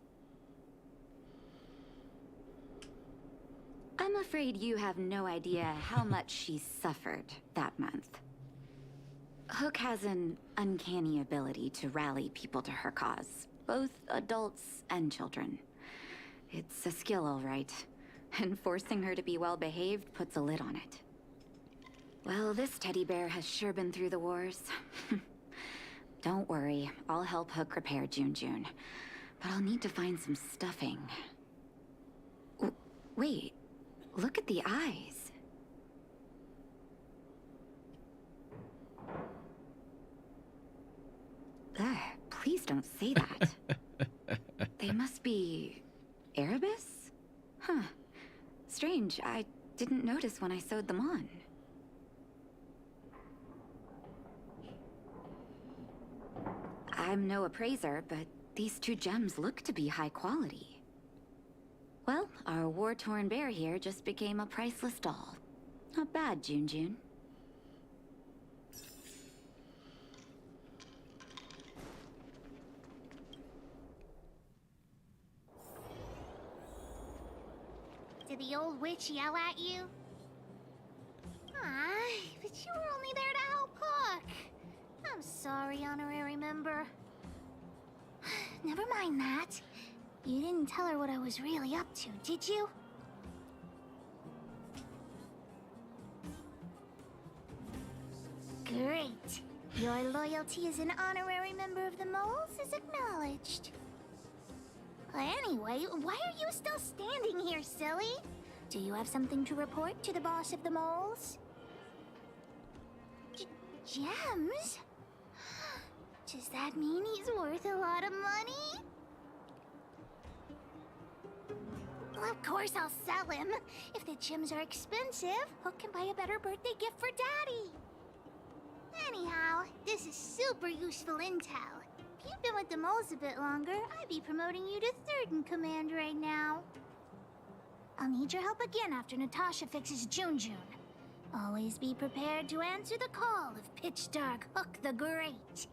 I'm afraid you have no idea how much she suffered that month. Hook has an uncanny ability to rally people to her cause, both adults and children. It's a skill, all right. And forcing her to be well-behaved puts a lid on it. Well, this teddy bear has sure been through the wars. Don't worry, I'll help Hook repair Jun. But I'll need to find some stuffing. Wait, look at the eyes. Ugh, please don't say that. They must be... Erebus? Huh. Strange, I didn't notice when I sewed them on. I'm no appraiser, but these two gems look to be high quality. Well, our war-torn bear here just became a priceless doll. Not bad, Jun. Did the old witch yell at you? But you were only there to help Hook. I'm sorry, honorary member. Never mind that. You didn't tell her what I was really up to, did you? Great. Your loyalty as an honorary member of the Moles is acknowledged. Anyway, why are you still standing here, silly? Do you have something to report to the boss of the Moles? Gems? Does that mean he's worth a lot of money? Well, of course I'll sell him. If the gems are expensive, Hook can buy a better birthday gift for Daddy. Anyhow, this is super useful intel. If you'd been with the Moles a bit longer, I'd be promoting you to third in command right now. I'll need your help again after Natasha fixes Jun. Always be prepared to answer the call of Pitch Dark Hook the Great.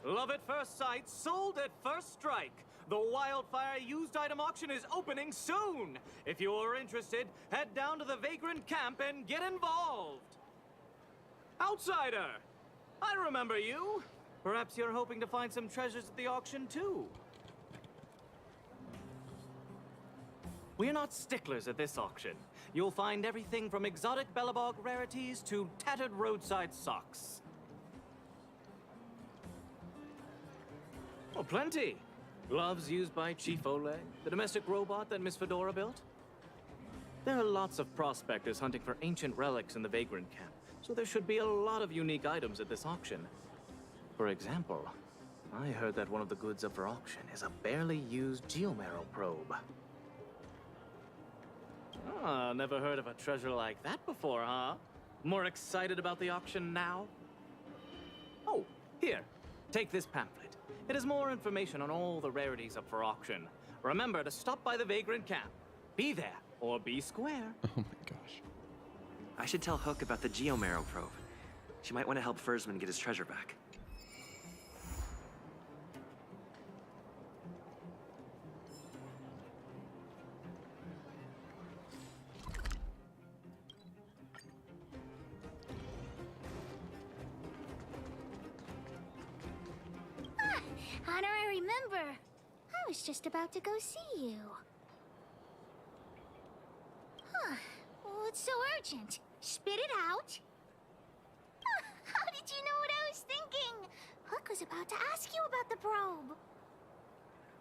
Love at first sight, sold at first strike. The Wildfire used item auction is opening soon. If you are interested, head down to the Vagrant camp and get involved. Outsider! I remember you. Perhaps you're hoping to find some treasures at the auction too. We're not sticklers at this auction. You'll find everything from exotic Bellabog rarities to tattered roadside socks. Oh, plenty. Gloves used by Chief Ole, the domestic robot that Miss Fedora built. There are lots of prospectors hunting for ancient relics in the Vagrant camp, so there should be a lot of unique items at this auction. For example, I heard that one of the goods up for auction is a barely used geomarrow probe. Ah, never heard of a treasure like that before, huh? More excited about the auction now? Oh, here, take this pamphlet. It has more information on all the rarities up for auction. Remember to stop by the Vagrant camp. Be there, or be square. Oh my gosh. I should tell Hook about the geomarrow probe. She might want to help Fursman get his treasure back. Honorary member. I was just about to go see you. Huh. What's so urgent? Spit it out. How did you know what I was thinking? Hook was about to ask you about the probe.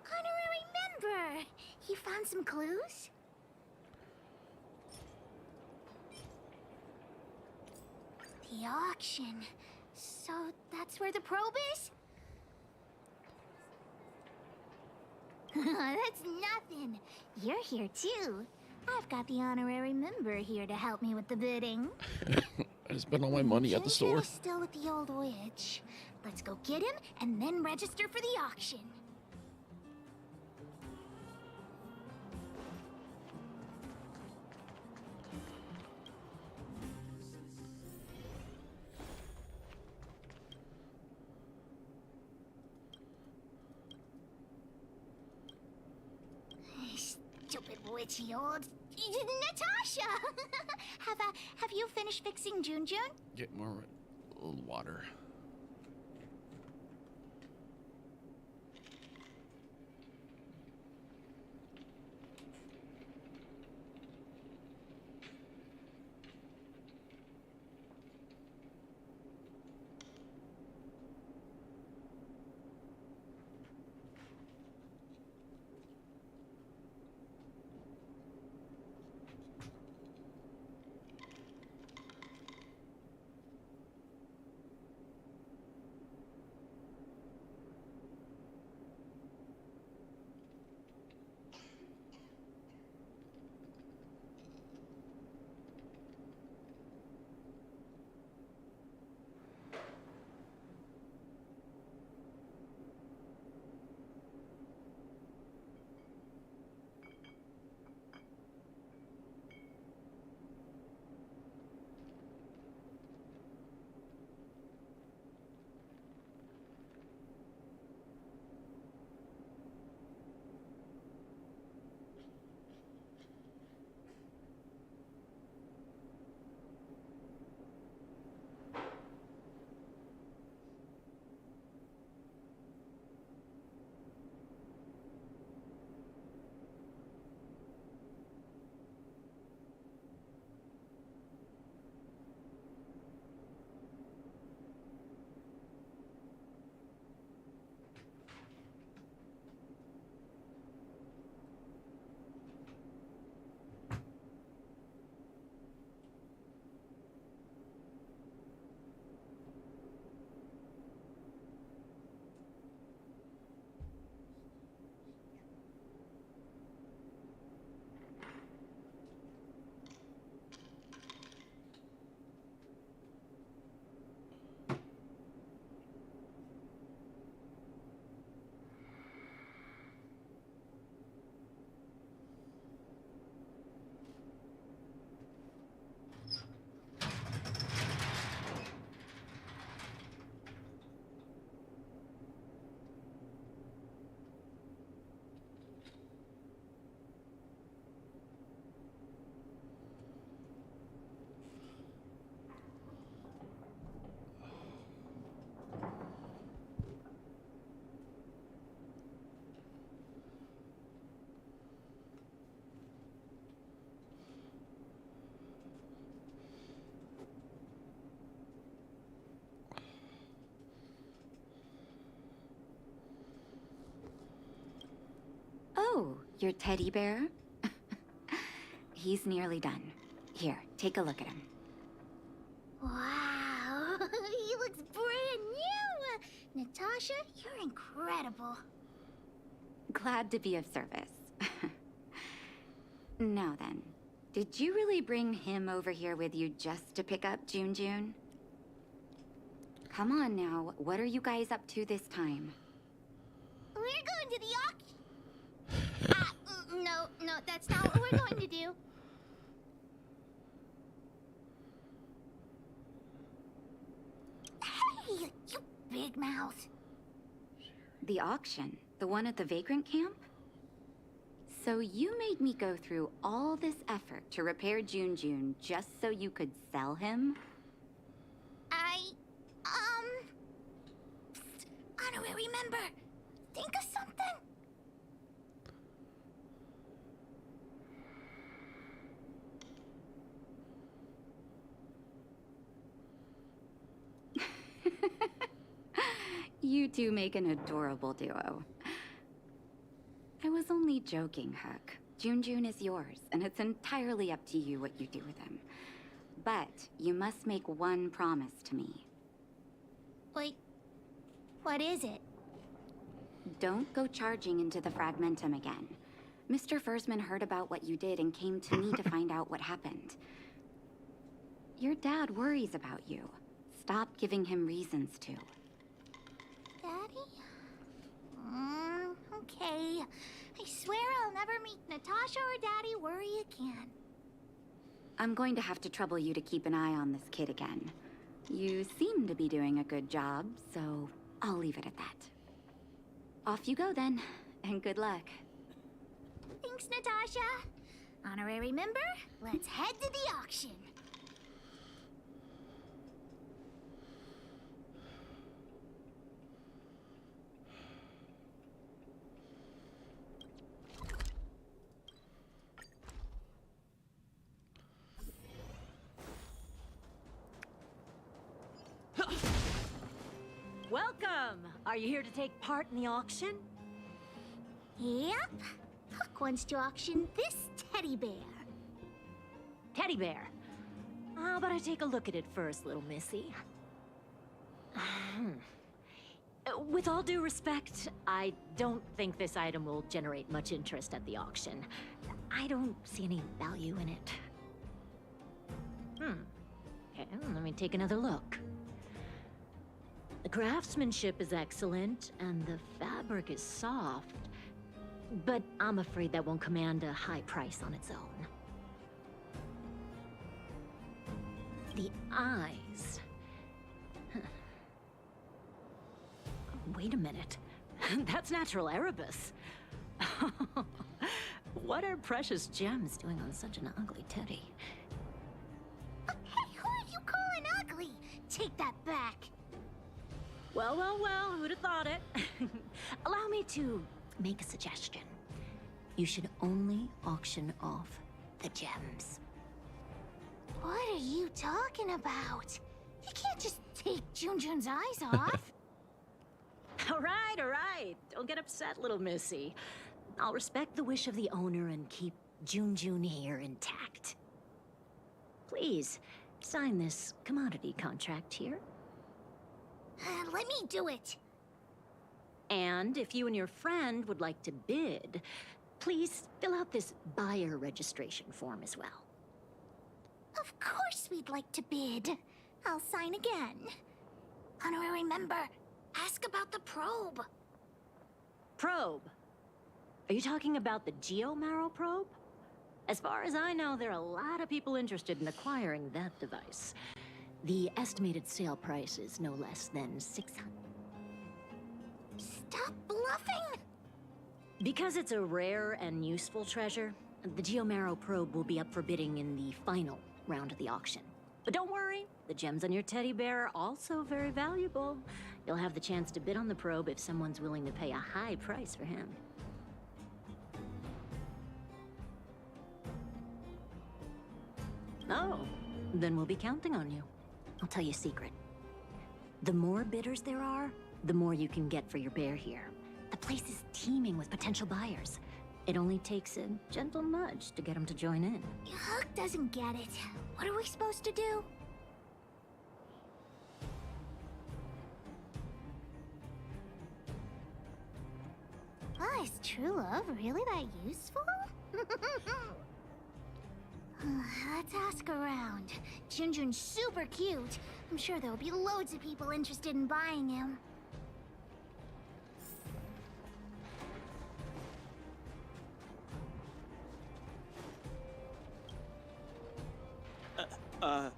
Honorary member. You found some clues? The auction. So that's where the probe is? That's nothing. You're here too. I've got the honorary member here to help me with the bidding. I spent all my money at the store. Is still with the old witch. Let's go get him and then register for the auction. Stupid witchy old Natasha. have you finished fixing Jun? Get more water. Your teddy bear? He's nearly done. Here, take a look at him. Wow, he looks brand new! Natasha, you're incredible. Glad to be of service. Now then, did you really bring him over here with you just to pick up June June? Come on now, what are you guys up to this time? We're going to the auction. No, that's not what we're going to do. Hey, you big mouth. The auction? The one at the Vagrant Camp? So you made me go through all this effort to repair June June just so you could sell him? Honorary member, think of something. You two make an adorable duo. I was only joking, Huck. June June is yours, and it's entirely up to you what you do with him. But you must make one promise to me. Wait, what is it? Don't go charging into the Fragmentum again. Mr. Fursman heard about what you did and came to me to find out what happened. Your dad worries about you. Stop giving him reasons to. Daddy? Okay. I swear I'll never meet Natasha or Daddy worry again. I'm going to have to trouble you to keep an eye on this kid again. You seem to be doing a good job, so I'll leave it at that. Off you go then, and good luck. Thanks, Natasha. Honorary member, let's head to the auction. Welcome! Are you here to take part in the auction? Yep. Huck wants to auction this teddy bear. Teddy bear. How about I take a look at it first, little missy? With all due respect, I don't think this item will generate much interest at the auction. I don't see any value in it. Okay, let me take another look. The craftsmanship is excellent, and the fabric is soft. But I'm afraid that won't command a high price on its own. The eyes. Wait a minute. That's natural Erebus. What are precious gems doing on such an ugly teddy? Hey, who are you calling ugly? Take that back. Well, who'd have thought it? Allow me to make a suggestion. You should only auction off the gems. What are you talking about? You can't just take June June's eyes off. All right. Don't get upset, little missy. I'll respect the wish of the owner and keep June June here intact. Please, sign this commodity contract here. Let me do it. And if you and your friend would like to bid, please fill out this buyer registration form as well. Of course we'd like to bid. I'll sign again. Honorary member, ask about the probe. Probe? Are you talking about the Geomarrow probe? As far as I know, there are a lot of people interested in acquiring that device. The estimated sale price is no less than 600. Stop bluffing! Because it's a rare and useful treasure, the Geomarrow probe will be up for bidding in the final round of the auction. But don't worry, the gems on your teddy bear are also very valuable. You'll have the chance to bid on the probe if someone's willing to pay a high price for him. Oh, then we'll be counting on you. I'll tell you a secret. The more bidders there are, the more you can get for your bear here. The place is teeming with potential buyers. It only takes a gentle nudge to get him to join in. Hook doesn't get it. What are we supposed to do? Oh, is true love really that useful? Let's ask around. Junjun's super cute. I'm sure there'll be loads of people interested in buying him. I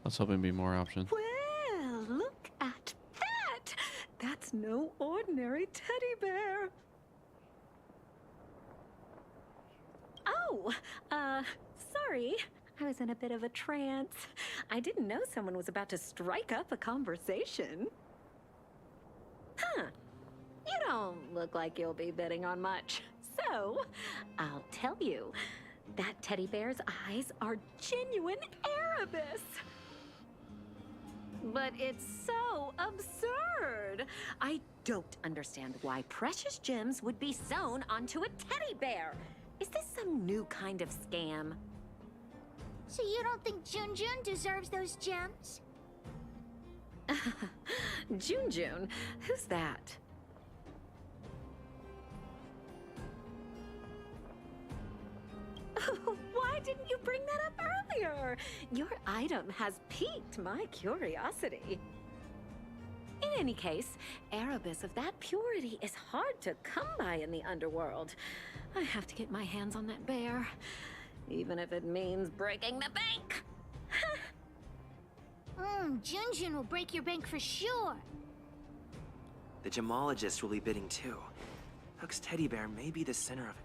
was hoping to be more options. Well, look at that! That's no ordinary teddy bear. Oh, sorry. I was in a bit of a trance. I didn't know someone was about to strike up a conversation. Huh. You don't look like you'll be bidding on much. So, I'll tell you, that teddy bear's eyes are genuine Erebus. But it's so absurd. I don't understand why precious gems would be sewn onto a teddy bear. Is this some new kind of scam? So you don't think Junjun deserves those gems? Junjun? Who's that? Why didn't you bring that up earlier? Your item has piqued my curiosity. In any case, Erebus of that purity is hard to come by in the underworld. I have to get my hands on that bear, even if it means breaking the bank. Junjun will break your bank for sure. The gemologist will be bidding too. Hook's teddy bear may be the center of it.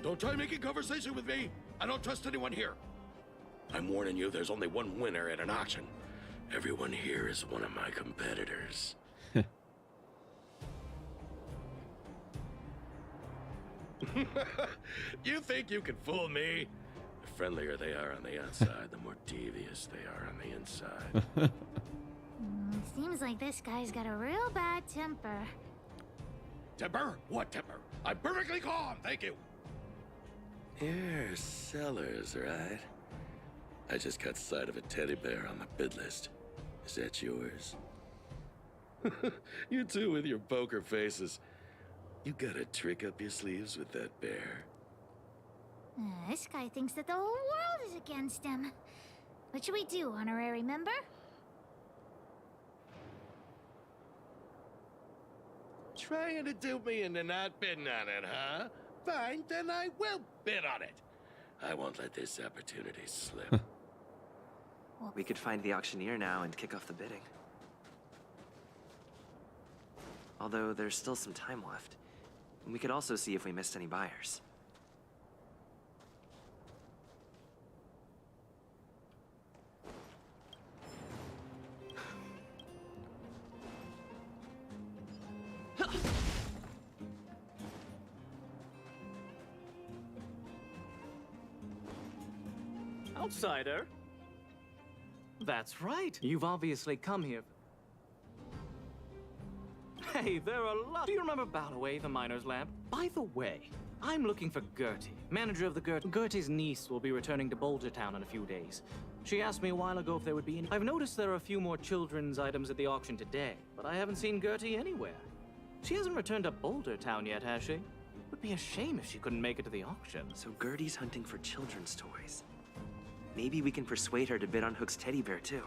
Don't try making conversation with me. I don't trust anyone here. I'm warning you, there's only one winner at an auction. Everyone here is one of my competitors. You think you can fool me? The friendlier they are on the outside, the more devious they are on the inside. Seems like this guy's got a real bad temper. Temper? What temper? I'm perfectly calm, thank you. You're sellers, right? I just got sight of a teddy bear on the bid list. Is that yours? You two with your poker faces. You got a trick up your sleeves with that bear. This guy thinks that the whole world is against him. What should we do, honorary member? Trying to dupe me into not bidding on it, huh? Fine, then I will bid on it. I won't let this opportunity slip. We could find the auctioneer now and kick off the bidding. Although there's still some time left. We could also see if we missed any buyers. Outsider? That's right. You've obviously come here. Hey, there are a lot. Do you remember Balloway, the miner's lamp? By the way, I'm looking for Gertie, manager of the Gertie's niece will be returning to Boulder Town in a few days. She asked me a while ago if there would be any. I've noticed there are a few more children's items at the auction today, but I haven't seen Gertie anywhere. She hasn't returned to Boulder Town yet, has she? It would be a shame if she couldn't make it to the auction. So Gertie's hunting for children's toys. Maybe we can persuade her to bid on Hook's teddy bear, too.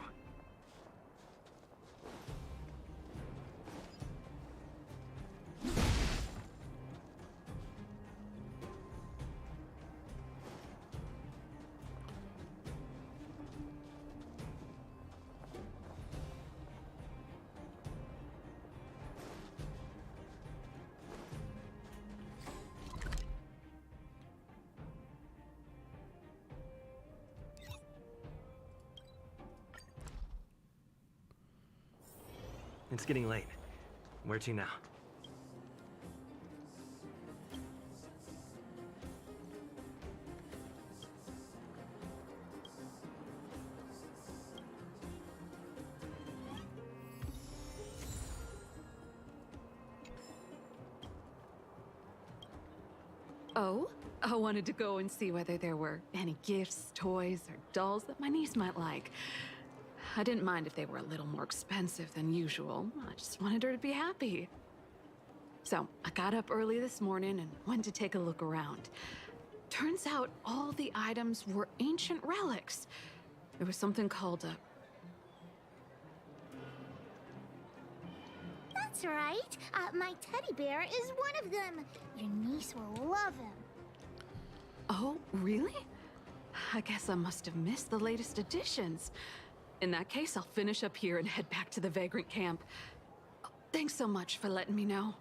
It's getting late. Where to now? Oh? I wanted to go and see whether there were any gifts, toys, or dolls that my niece might like. I didn't mind if they were a little more expensive than usual. I just wanted her to be happy. So I got up early this morning and went to take a look around. Turns out all the items were ancient relics. There was something called a... That's right. My teddy bear is one of them. Your niece will love him. Oh, really? I guess I must have missed the latest editions. In that case, I'll finish up here and head back to the Vagrant camp. Thanks so much for letting me know.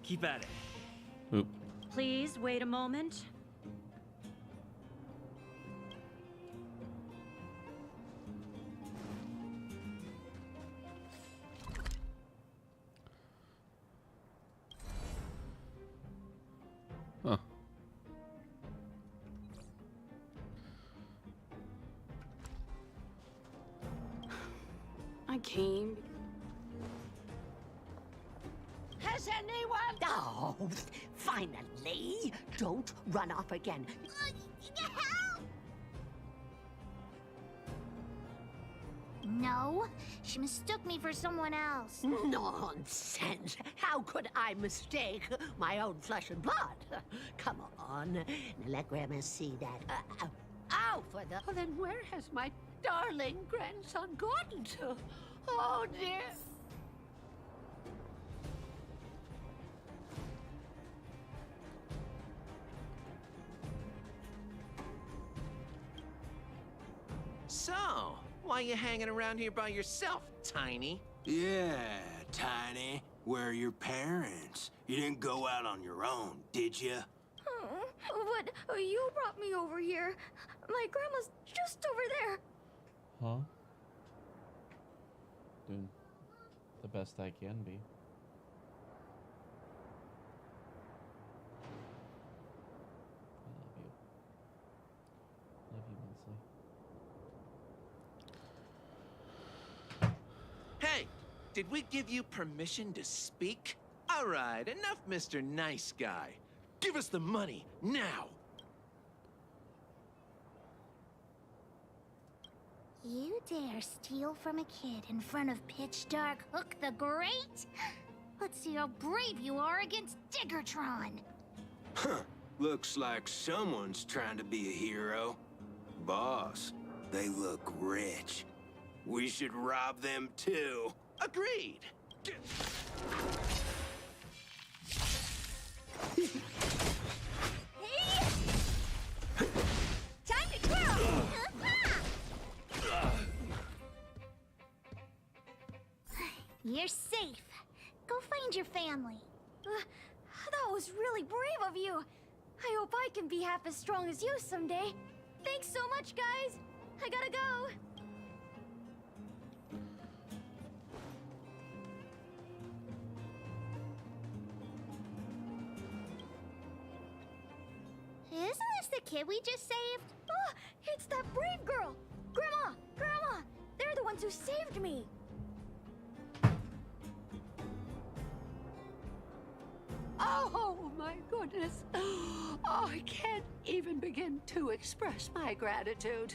Keep at it. Oop. Please wait a moment. Huh. I came. Has anyone? Oh, finally! Don't run off again. Help! No, she mistook me for someone else. Nonsense! How could I mistake my own flesh and blood? Come on, now let Grandma see that. Ow, for the... Oh, then where has my darling grandson gone to? Oh, dear. So, why you hanging around here by yourself, Tiny? Yeah, Tiny. Where are your parents? You didn't go out on your own, did you? But you brought me over here. My grandma's just over there. Huh? Doing the best I can be. I love you. Love you immensely. Hey, did we give you permission to speak? All right, enough, Mr. Nice Guy. Give us the money, now! You dare steal from a kid in front of pitch-dark Hook the Great? Let's see how brave you are against Diggertron. Huh. Looks like someone's trying to be a hero. Boss, they look rich. We should rob them too. Agreed. Time to twirl! You're safe. Go find your family. That was really brave of you. I hope I can be half as strong as you someday. Thanks so much, guys. I gotta go. Isn't this the kid we just saved? Oh, it's that brave girl! Grandma! Grandma! They're the ones who saved me! Oh, my goodness. Oh, I can't even begin to express my gratitude.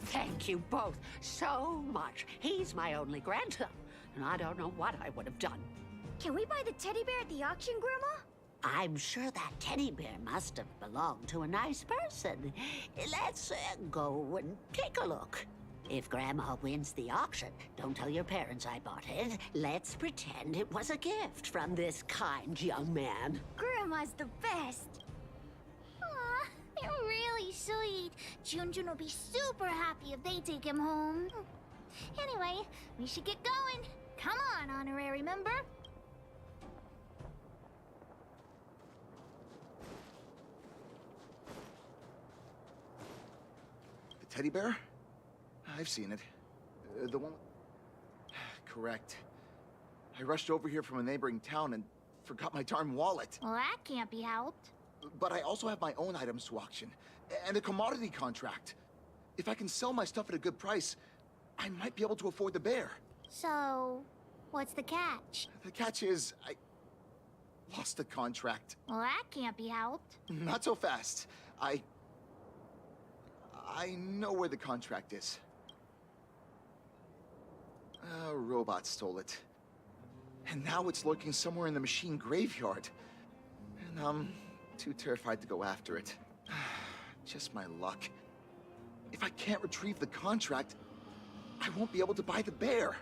Thank you both so much. He's my only grandson, and I don't know what I would have done. Can we buy the teddy bear at the auction, Grandma? I'm sure that teddy bear must have belonged to a nice person. Let's go and take a look. If Grandma wins the auction, don't tell your parents I bought it. Let's pretend it was a gift from this kind young man. Grandma's the best. Aw, they're really sweet. Junjun will be super happy if they take him home. Anyway, we should get going. Come on, honorary member. The teddy bear? I've seen it. The one... Correct. I rushed over here from a neighboring town and forgot my darn wallet. Well, that can't be helped. But I also have my own items to auction, and a commodity contract. If I can sell my stuff at a good price, I might be able to afford the bear. So, what's the catch? The catch is, I lost the contract. Well, that can't be helped. Not so fast. I know where the contract is. A robot stole it. And now it's lurking somewhere in the machine graveyard. And I'm too terrified to go after it. Just my luck. If I can't retrieve the contract, I won't be able to buy the bear.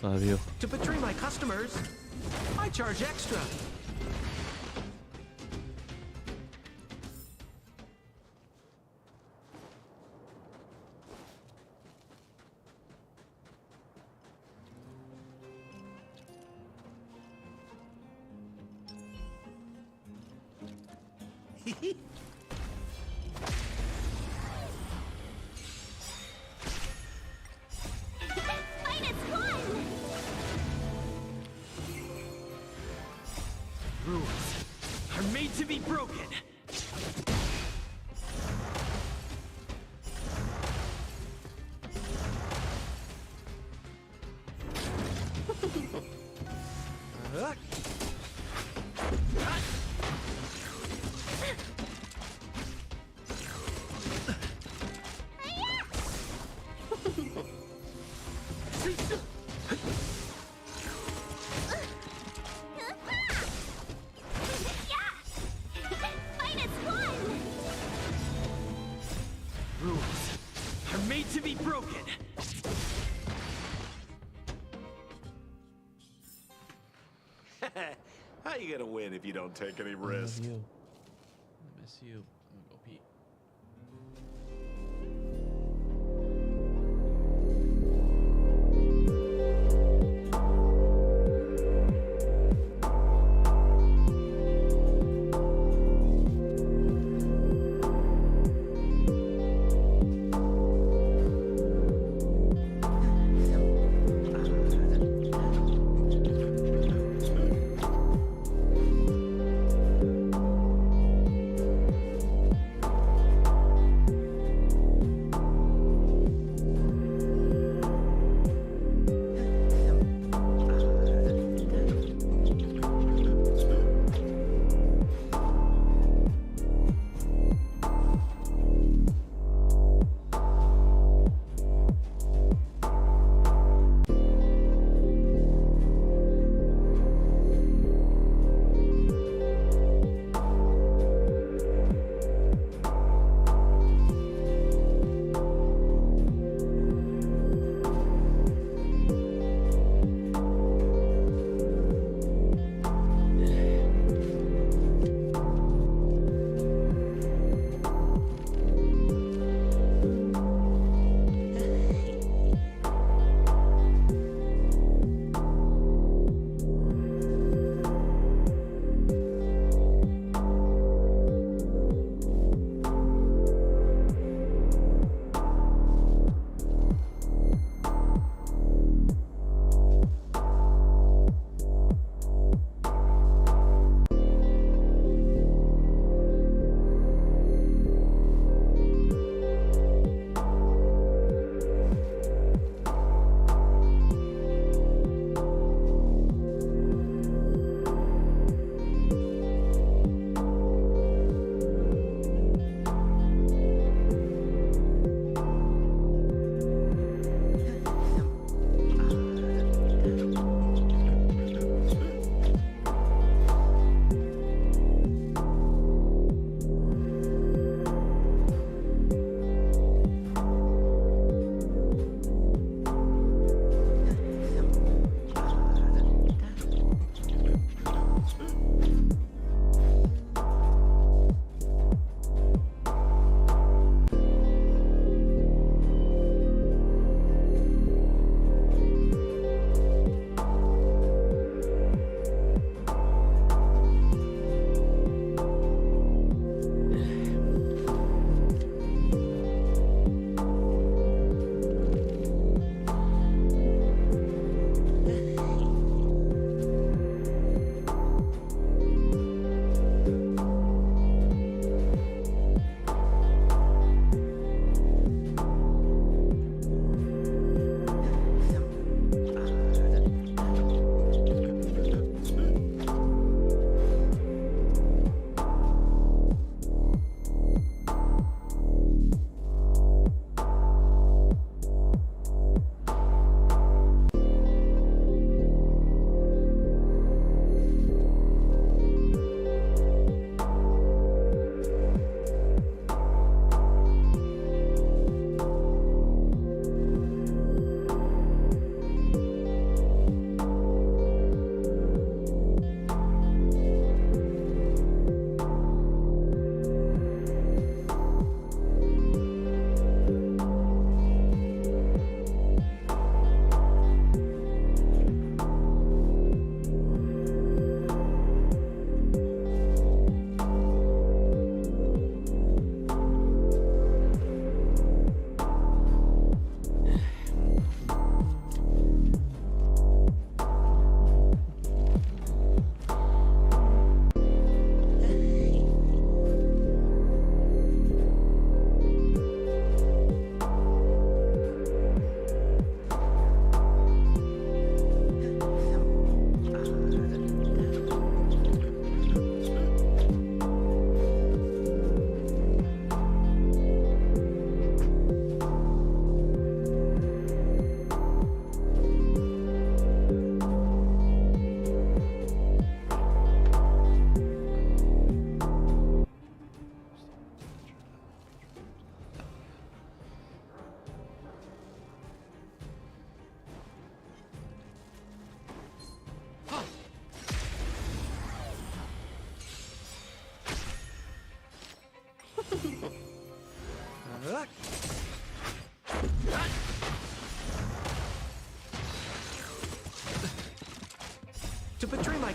Love you. To betray my customers, I charge extra. Rules are made to be broken. Rules are made to be broken. How you gonna win if you don't take any risks? I miss you. I'm gonna go pee.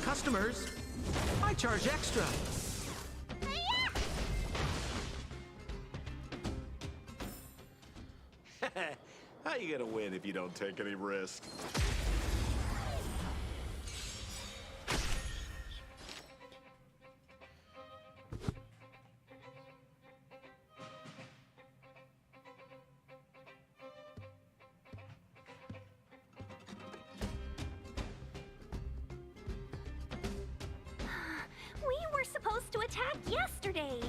customers, I charge extra. How you gonna win if you don't take any risks? We were supposed to attack yesterday.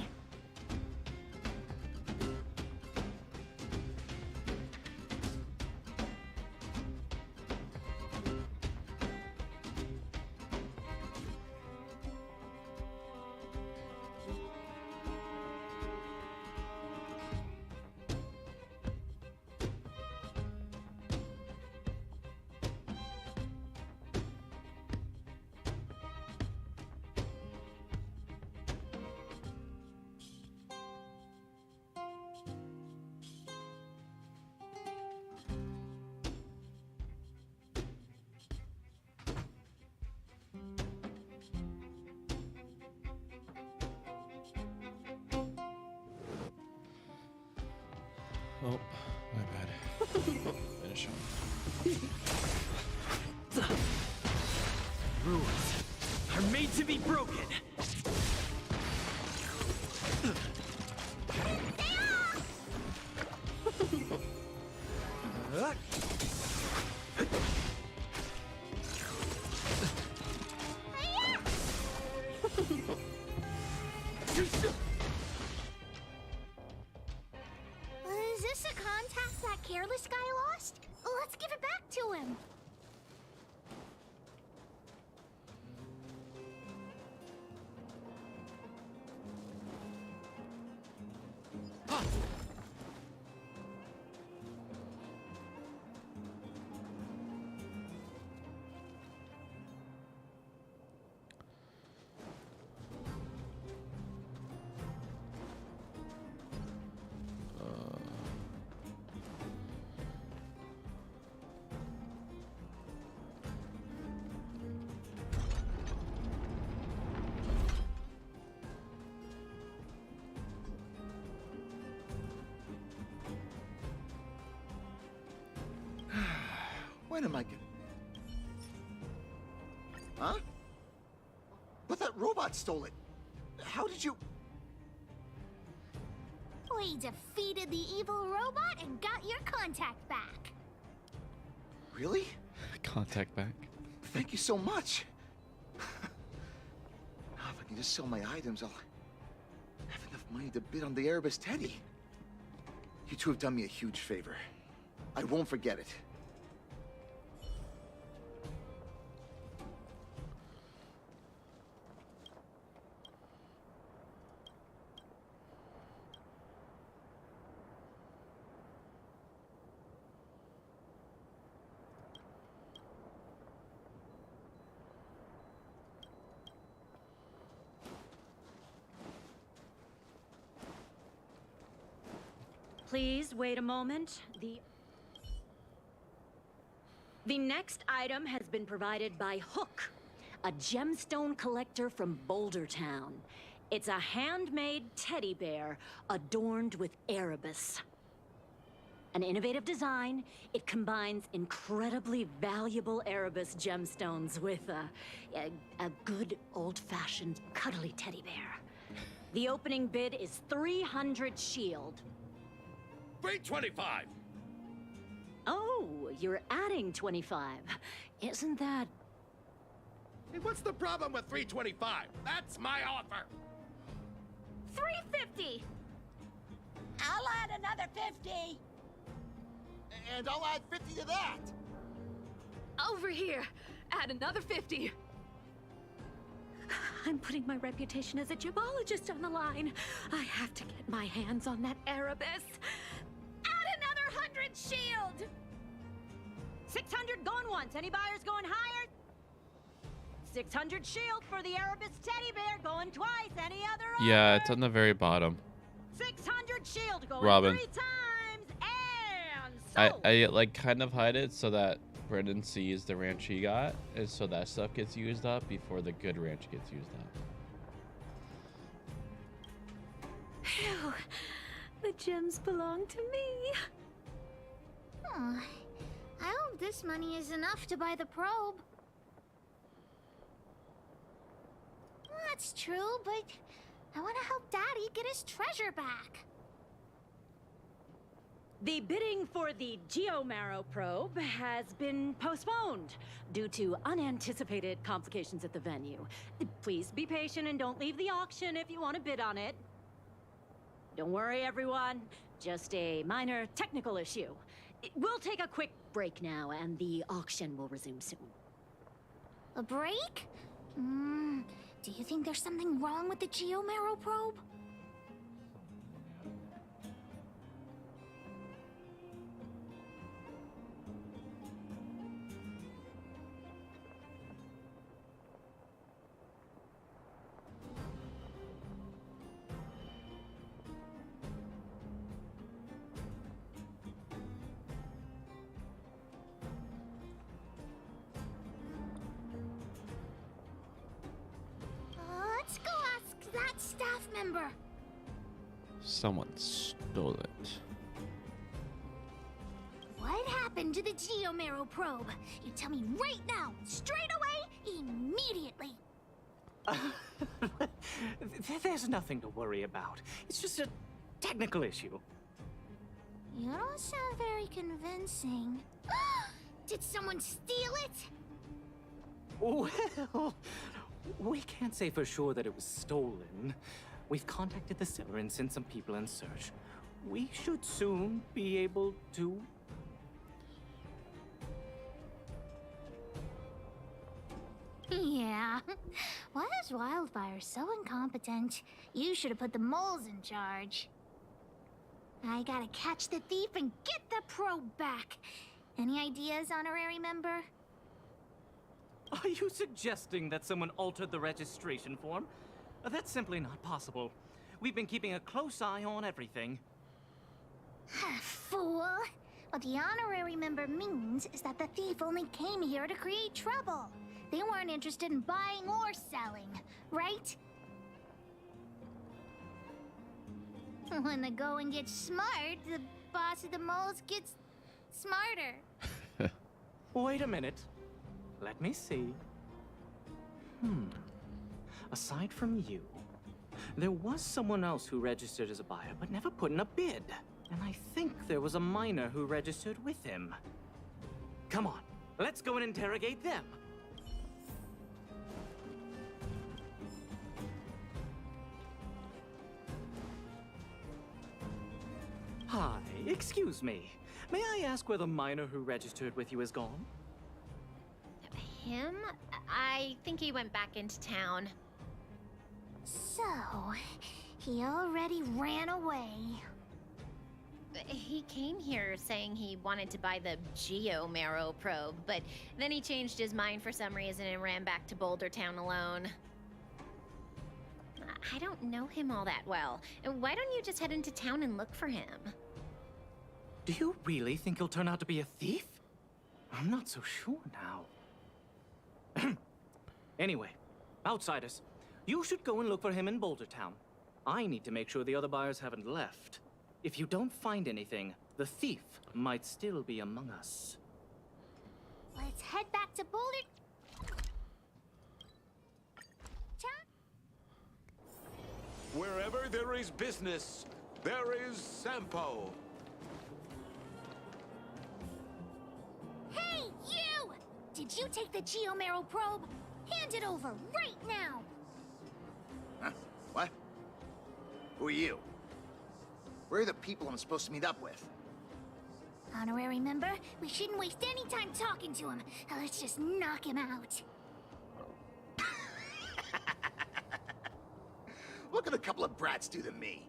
Oh, my bad. Finish him. Rules are made to be broken. Is this a contact that careless guy lost? Let's give it back to him. When am I getting... Huh? But that robot stole it. How did you... We defeated the evil robot and got your contact back. Really? Contact back. Thank you so much. Now, if I can just sell my items, I'll have enough money to bid on the Erebus Teddy. You two have done me a huge favor. I won't forget it. Please wait a moment. The next item has been provided by Hook, a gemstone collector from Boulder Town. It's a handmade teddy bear adorned with Erebus. An innovative design, it combines incredibly valuable Erebus gemstones with a good old-fashioned cuddly teddy bear. The opening bid is 300 shield. 325. Oh, you're adding 25. Isn't that... Hey, what's the problem with 325? That's my offer. 350. I'll add another 50. And I'll add 50 to that. Over here. Add another 50. I'm putting my reputation as a gemologist on the line. I have to get my hands on that Erebus. Add another 100 shield! 600 going once. Any buyers going higher? 600 shield for the Erebus teddy bear going twice. Any other offer? Yeah, it's on the very bottom. 600 shield going Robin. 3 times and sold. I like kind of hide it so that Brendan sees the ranch he got, and so that stuff gets used up before the good ranch gets used up. Phew. The gems belong to me. Oh, I hope this money is enough to buy the probe. That's true, but I want to help Daddy get his treasure back. The bidding for the Geomarrow probe has been postponed due to unanticipated complications at the venue. Please be patient and don't leave the auction if you want to bid on it. Don't worry, everyone. Just a minor technical issue. We'll take a quick break now, and the auction will resume soon. A break? Do you think there's something wrong with the Geomarrow probe? Let's go ask that staff member. Someone stole it. What happened to the Geomarrow probe? You tell me right now, straight away, immediately. There's nothing to worry about. It's just a technical issue. You don't sound very convincing. Did someone steal it? Well, we can't say for sure that it was stolen. We've contacted the seller and sent some people in search. We should soon be able to... Yeah. Why is Wildfire so incompetent? You should have put the moles in charge. I gotta catch the thief and get the probe back. Any ideas, honorary member? Are you suggesting that someone altered the registration form? That's simply not possible. We've been keeping a close eye on everything. Fool! What the honorary member means is that the thief only came here to create trouble. They weren't interested in buying or selling, right? When the going gets smart, the boss of the moles gets smarter. Wait a minute. Let me see. Aside from you, there was someone else who registered as a buyer but never put in a bid. And I think there was a miner who registered with him. Come on, let's go and interrogate them. Hi, excuse me. May I ask where the miner who registered with you is gone? Him? I think he went back into town. So, he already ran away. He came here saying he wanted to buy the Geomarrow probe, but then he changed his mind for some reason and ran back to Boulder Town alone. I don't know him all that well. Why don't you just head into town and look for him? Do you really think he'll turn out to be a thief? I'm not so sure now. Anyway, outsiders, you should go and look for him in Boulder Town. I need to make sure the other buyers haven't left. If you don't find anything, the thief might still be among us. Let's head back to Boulder Town. Wherever there is business, there is Sampo. Hey, you! Did you take the Geomarrow probe? Hand it over right now! Huh? What? Who are you? Where are the people I'm supposed to meet up with? Honorary member, we shouldn't waste any time talking to him. Let's just knock him out. Look at a couple of brats do to me.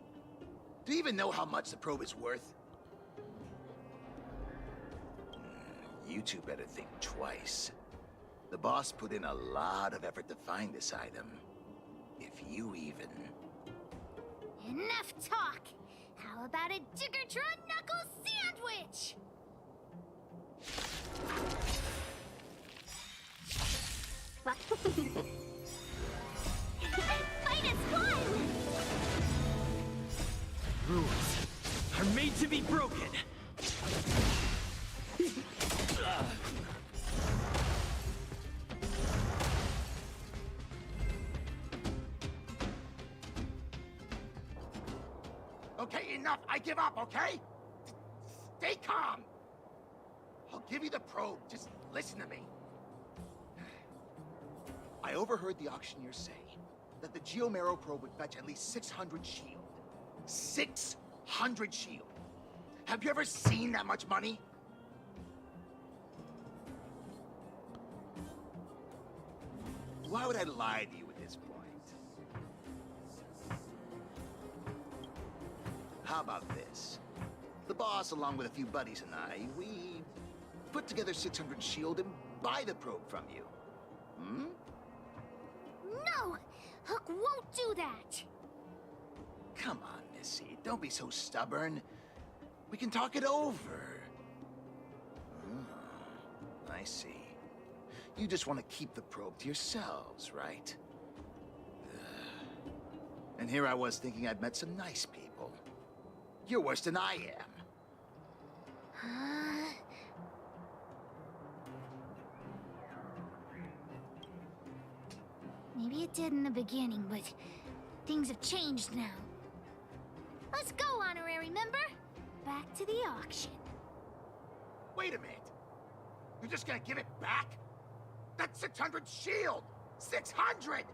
Do you even know how much the probe is worth? You two better think twice. The boss put in a lot of effort to find this item. If you even... Enough talk! How about a Diggertron Knuckle Sandwich? enough. I give up, okay? Stay calm. I'll give you the probe. Just listen to me. I overheard the auctioneer say that the Geomero probe would fetch at least 600 shield. 600 shield. Have you ever seen that much money? Why would I lie to you at this point? How about this? The boss, along with a few buddies and I, we put together 600 shield and buy the probe from you. Hmm? No! Hook won't do that! Come on, Missy. Don't be so stubborn. We can talk it over. I see. You just want to keep the probe to yourselves, right? And here I was thinking I'd met some nice people. You're worse than I am. Maybe it did in the beginning, but things have changed now. Let's go, honorary member. Back to the auction. Wait a minute. You're just gonna give it back? That's 600 shield! 600!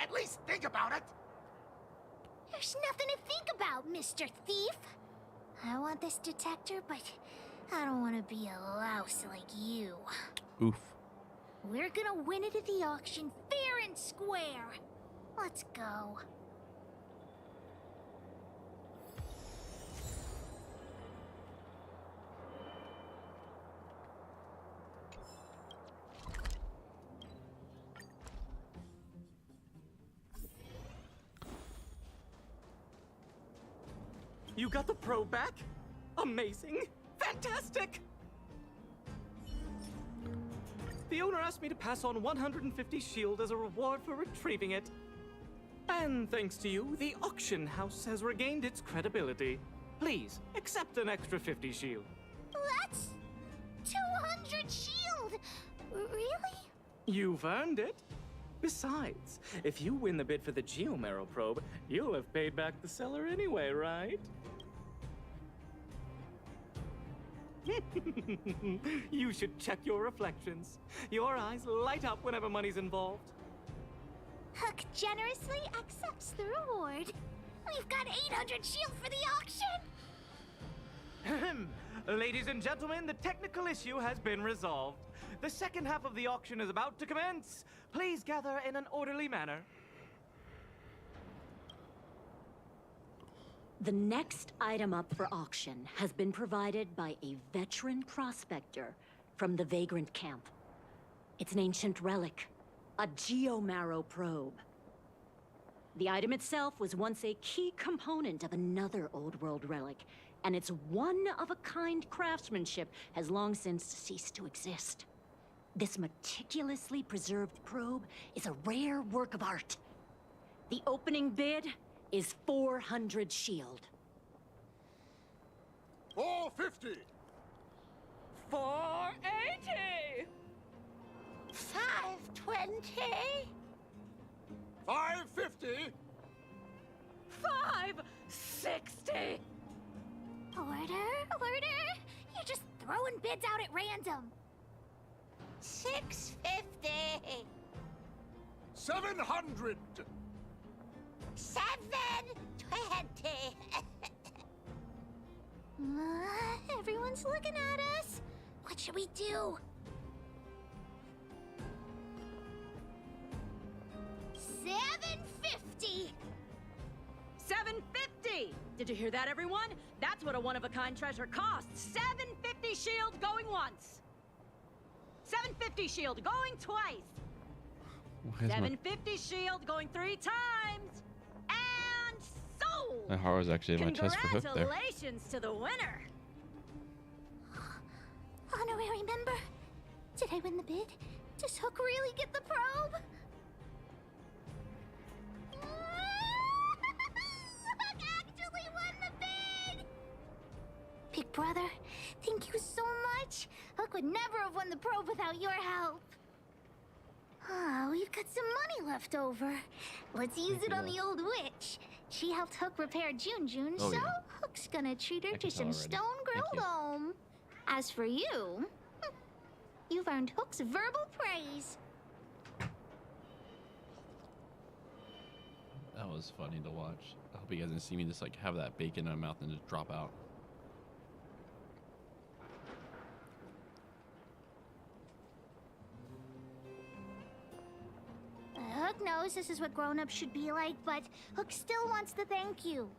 At least think about it! There's nothing to think about, Mr. Thief. I want this detector, but I don't want to be a louse like you. Oof. We're gonna win it at the auction fair and square. Let's go. You got the probe back? Amazing! Fantastic! The owner asked me to pass on 150 shield as a reward for retrieving it. And thanks to you, the auction house has regained its credibility. Please, accept an extra 50 shield. That's 200 shield! Really? You've earned it. Besides, if you win the bid for the Geomero probe, you'll have paid back the seller anyway, right? You should check your reflections. Your eyes light up whenever money's involved. Hook generously accepts the reward. We've got 800 shield for the auction! Ladies and gentlemen, the technical issue has been resolved. The second half of the auction is about to commence. Please gather in an orderly manner. The next item up for auction has been provided by a veteran prospector from the Vagrant Camp. It's an ancient relic, a Geomero probe. The item itself was once a key component of another old world relic, and its one-of-a-kind craftsmanship has long since ceased to exist. This meticulously preserved probe is a rare work of art. The opening bid is 400 shield. 450! 480! 520? 550! 560! Order? You're just throwing bids out at random. 650. 700! 720. Everyone's looking at us. What should we do? 750. 750! Did you hear that, everyone? That's what a one-of-a-kind treasure costs. 750 shield going once. 750 shield going twice. 750 shield going 3 times. And sold! My heart was actually in my chest for Hook there. Congratulations to the winner. Honorary member, did I win the bid? Does Hook really get the probe? Hook actually won the bid! Big brother, thank you so much. Hook would never have won the probe without your help. Oh, we've got some money left over. Let's use it on the old witch. She helped Hook repair June, Oh, so yeah. Hook's gonna treat her I to can some tell already. stone-grilled Thank you. home. As for you, you've earned Hook's verbal praise. That was funny to watch. I hope you guys didn't see me just like have that bacon in my mouth and just drop out. Hook knows this is what grown-ups should be like, but Hook still wants to thank you.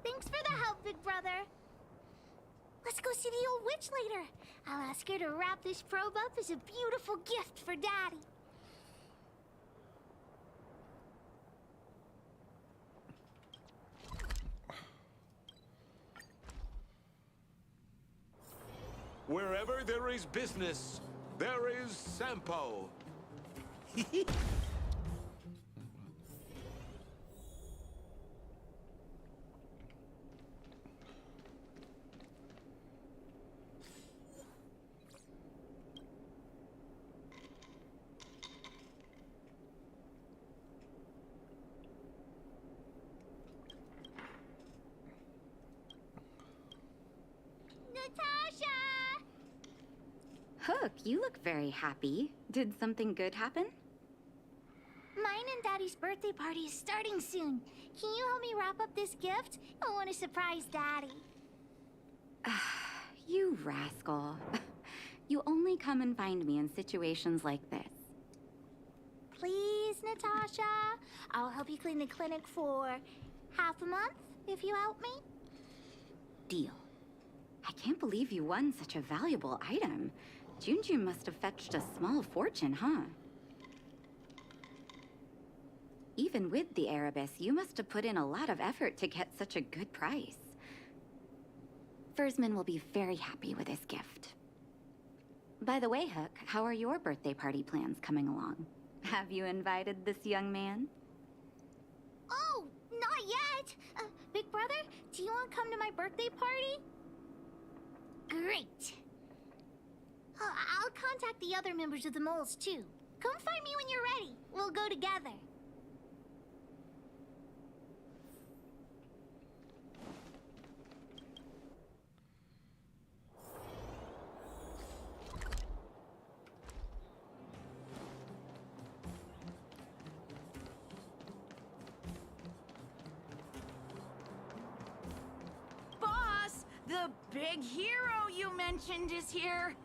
Thanks for the help, big brother. Let's go see the old witch later. I'll ask her to wrap this probe up as a beautiful gift for Daddy. Wherever there is business, there is Sampo. Natasha! Hook, you look very happy. Did something good happen? Mine and Daddy's birthday party is starting soon. Can you help me wrap up this gift? I want to surprise Daddy. You rascal. You only come and find me in situations like this. Please, Natasha. I'll help you clean the clinic for half a month, if you help me. Deal. I can't believe you won such a valuable item. Junjun must have fetched a small fortune, huh? Even with the Erebus, you must have put in a lot of effort to get such a good price. Fursman will be very happy with his gift. By the way, Hook, how are your birthday party plans coming along? Have you invited this young man? Oh, not yet. Big brother, do you want to come to my birthday party? Great. I'll contact the other members of the moles too. Come find me when you're ready. We'll go together. Boss, the big hero you mentioned is here.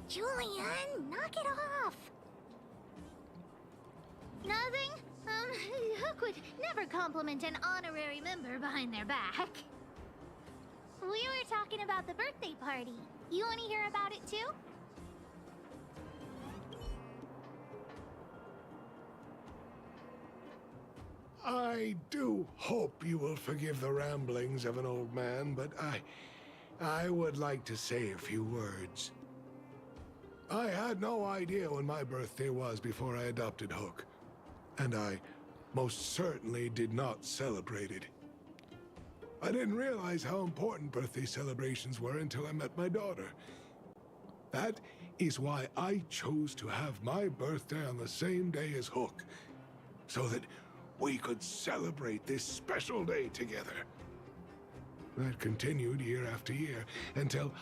Julian, knock it off. Nothing? Hook would never compliment an honorary member behind their back. We were talking about the birthday party. You want to hear about it too? I do hope you will forgive the ramblings of an old man, but I would like to say a few words. I had no idea when my birthday was before I adopted Hook, and I most certainly did not celebrate it. I didn't realize how important birthday celebrations were until I met my daughter. That is why I chose to have my birthday on the same day as Hook, so that we could celebrate this special day together. That continued year after year until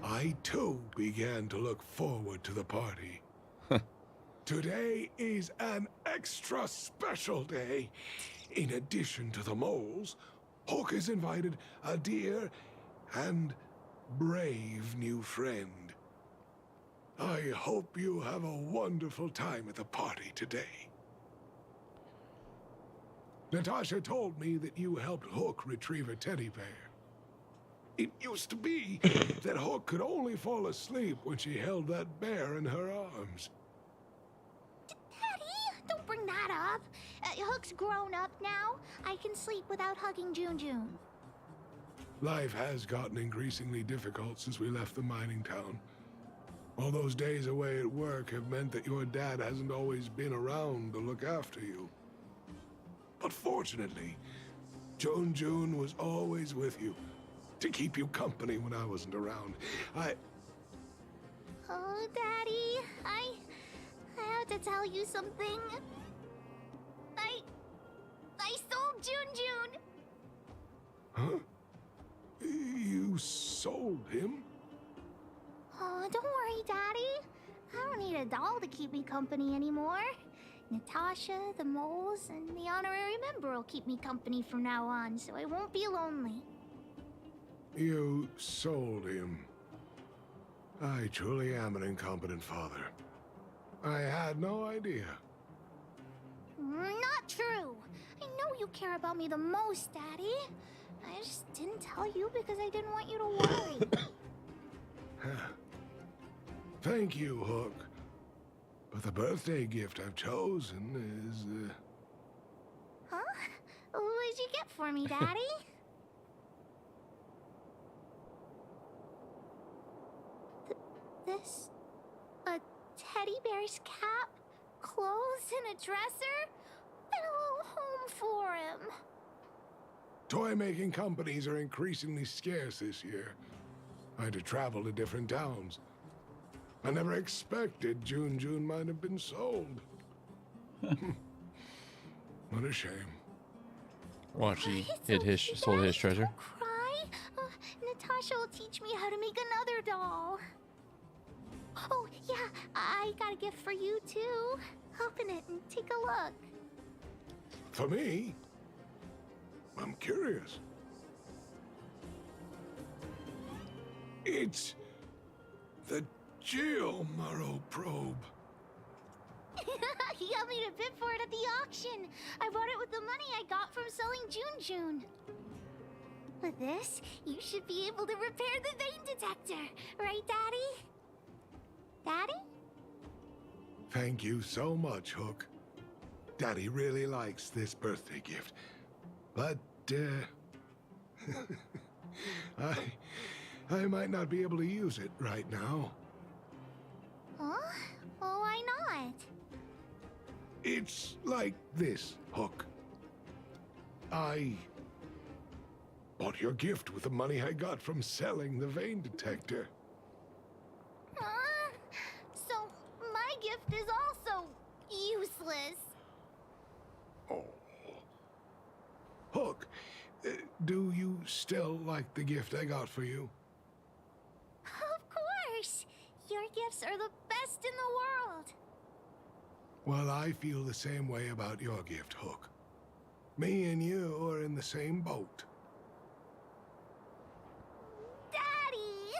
I too began to look forward to the party. Today is an extra special day. In addition to the moles, Hook has invited a dear and brave new friend. I hope you have a wonderful time at the party today. Natasha told me that you helped Hook retrieve a teddy bear. It used to be that Hook could only fall asleep when she held that bear in her arms. Daddy, don't bring that up. Hook's grown up now. I can sleep without hugging Junjun. Life has gotten increasingly difficult since we left the mining town. All those days away at work have meant that your dad hasn't always been around to look after you. But fortunately, Junjun was always with you, to keep you company when I wasn't around. Oh, Daddy, I have to tell you something. I sold Junjun. Huh? You sold him? Oh, don't worry, Daddy. I don't need a doll to keep me company anymore. Natasha, the moles, and the honorary member will keep me company from now on, so I won't be lonely. You sold him. I truly am an incompetent father. I had no idea. Not true. I know you care about me the most, Daddy. I just didn't tell you because I didn't want you to worry. Thank you, Hook. But the birthday gift I've chosen is, Huh? What did you get for me, Daddy? This... a teddy bear's cap, clothes, and a dresser? And a little home for him. Toy-making companies are increasingly scarce this year. I had to travel to different towns. I never expected Junjun might have been sold. What a shame. Watch, he sold his treasure. Don't cry. Natasha will teach me how to make another doll. Oh, yeah, I got a gift for you, too. Open it and take a look. For me? I'm curious. It's the Geomaro probe. Yeah, tell me to bid for it at the auction. I bought it with the money I got from selling June. With this, you should be able to repair the vein detector. Right, Daddy? Daddy? Thank you so much, Hook. Daddy really likes this birthday gift. But, I might not be able to use it right now. Huh? Well, why not? It's like this, Hook. I bought your gift with the money I got from selling the vein detector. So, my gift is also useless. Oh. Hook, do you still like the gift I got for you? Of course! Your gifts are the best in the world. Well, I feel the same way about your gift, Hook. Me and you are in the same boat. Daddy!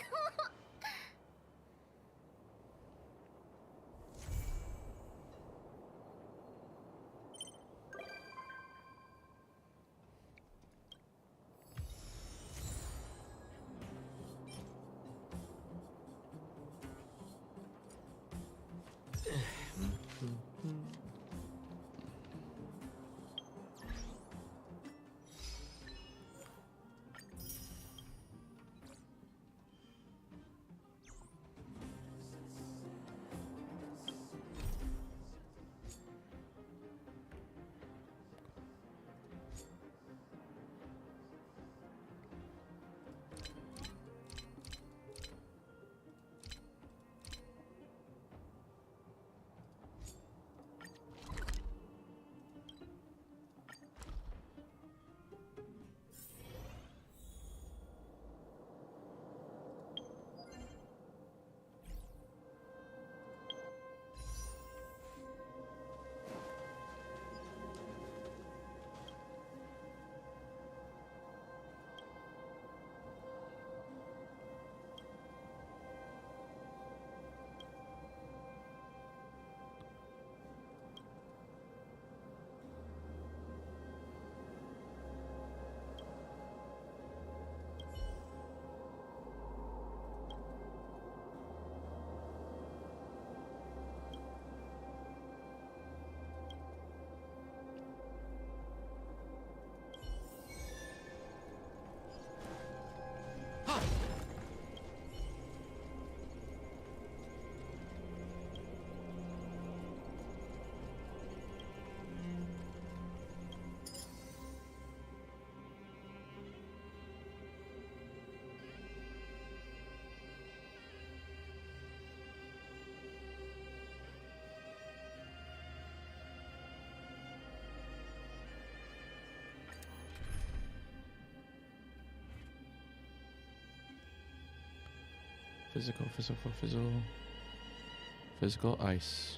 Physical ice.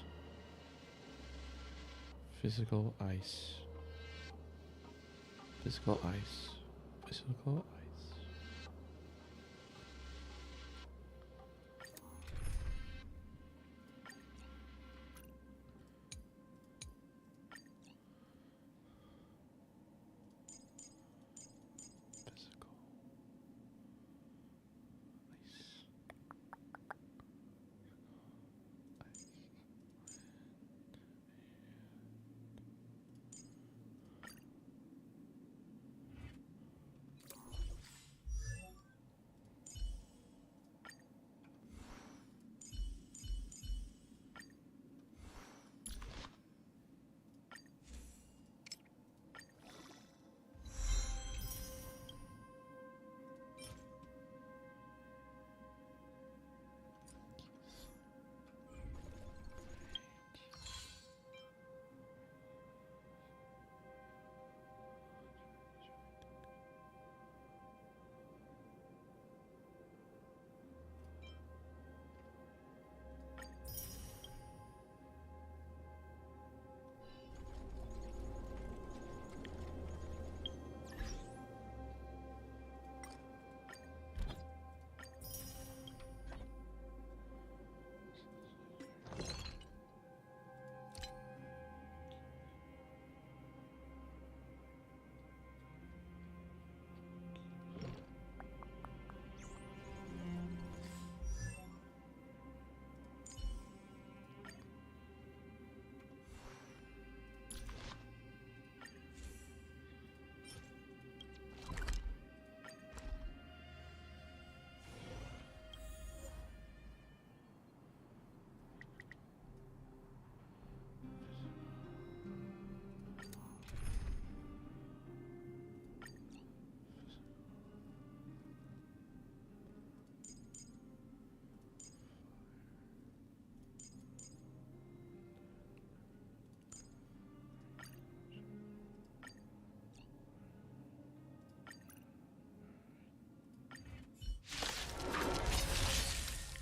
Physical ice. Physical ice. Physical ice.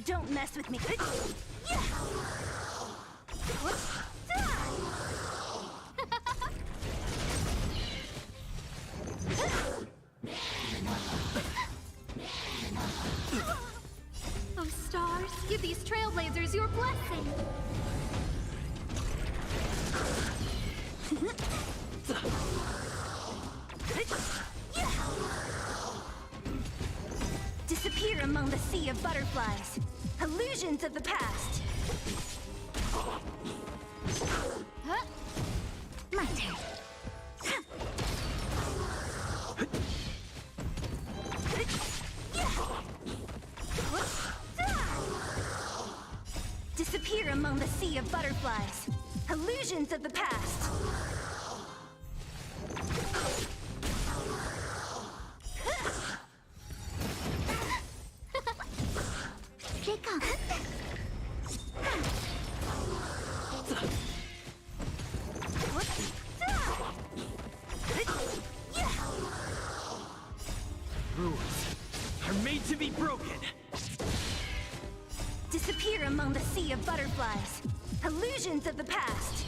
Don't mess with me. Oh, stars, give these trailblazers your blessing. Disappear among the sea of butterflies. Illusions of the past. My turn. Disappear among the sea of butterflies. Illusions of the past. They come. Rules are made to be broken. Disappear among the sea of butterflies. Illusions of the past.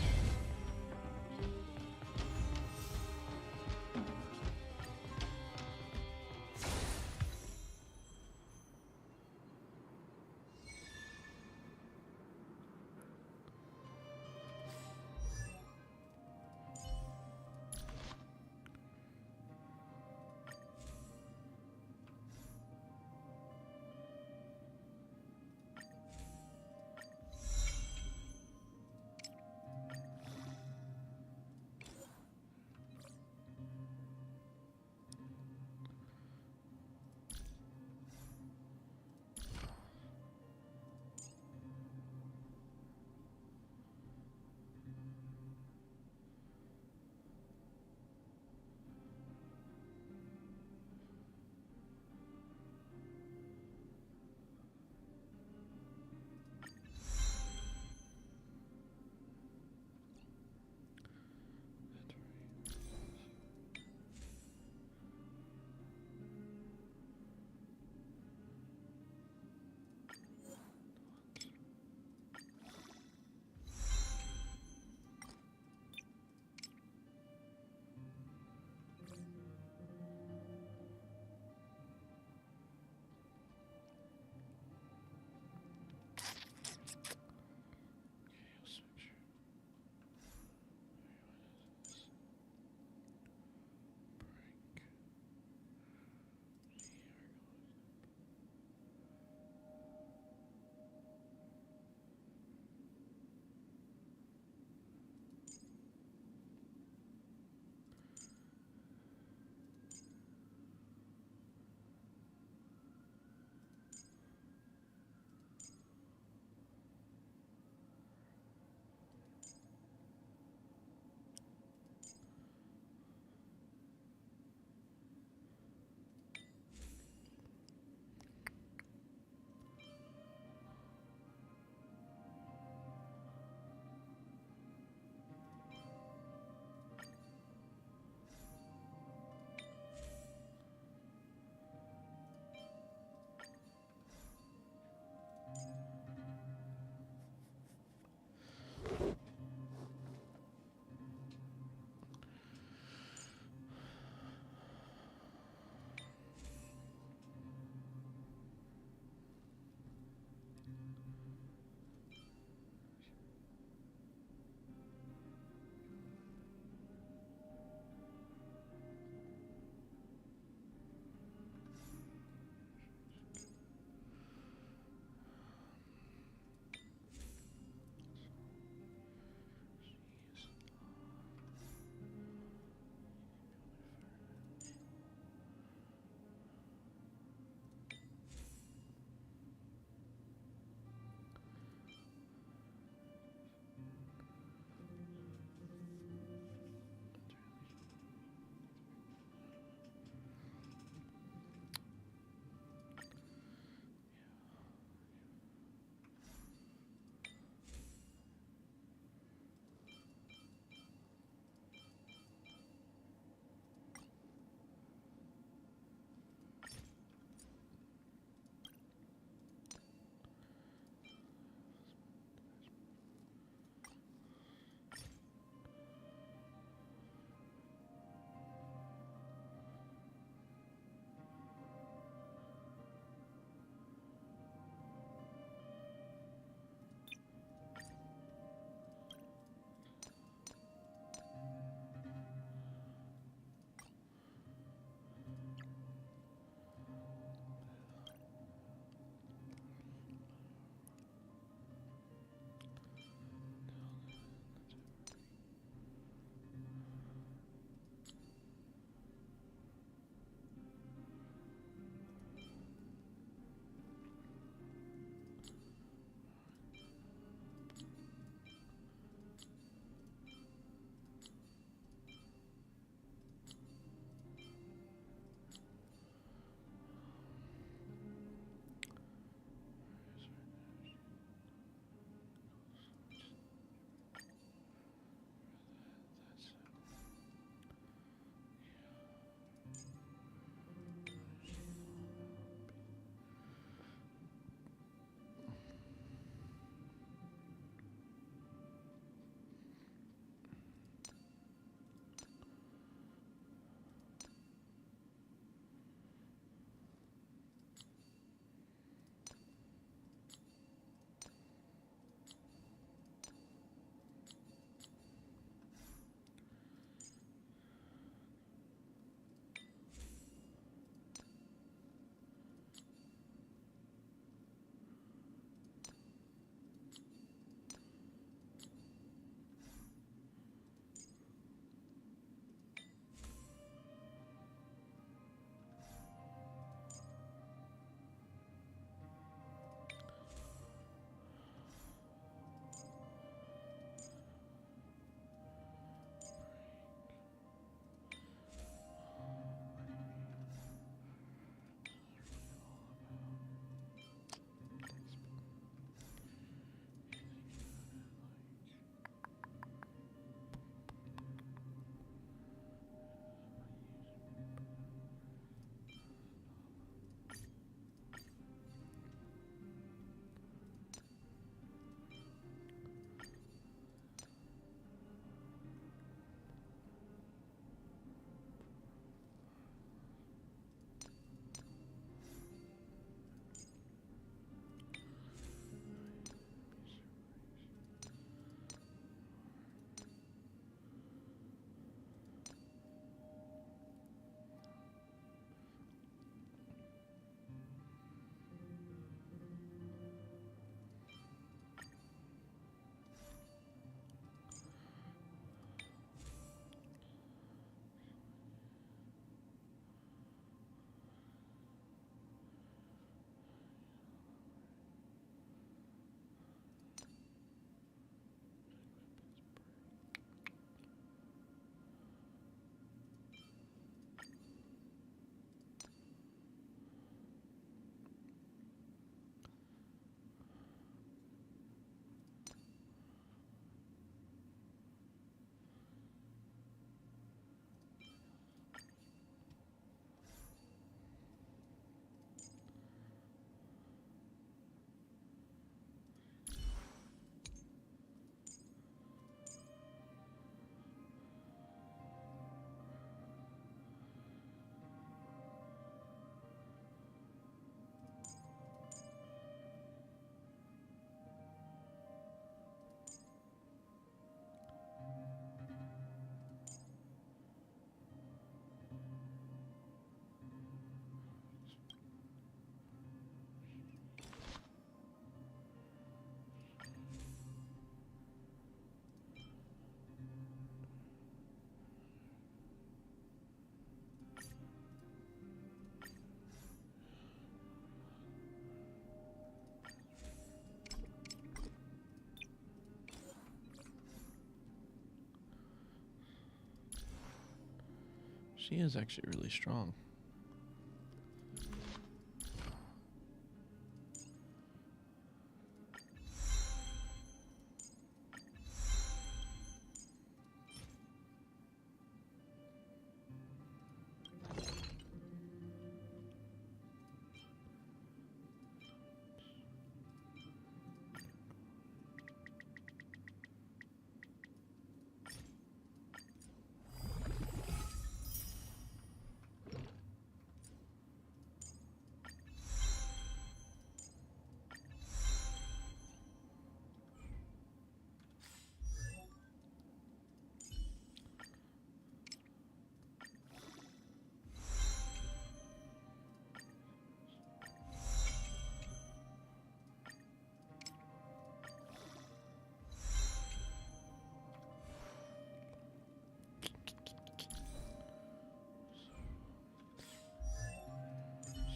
She is actually really strong.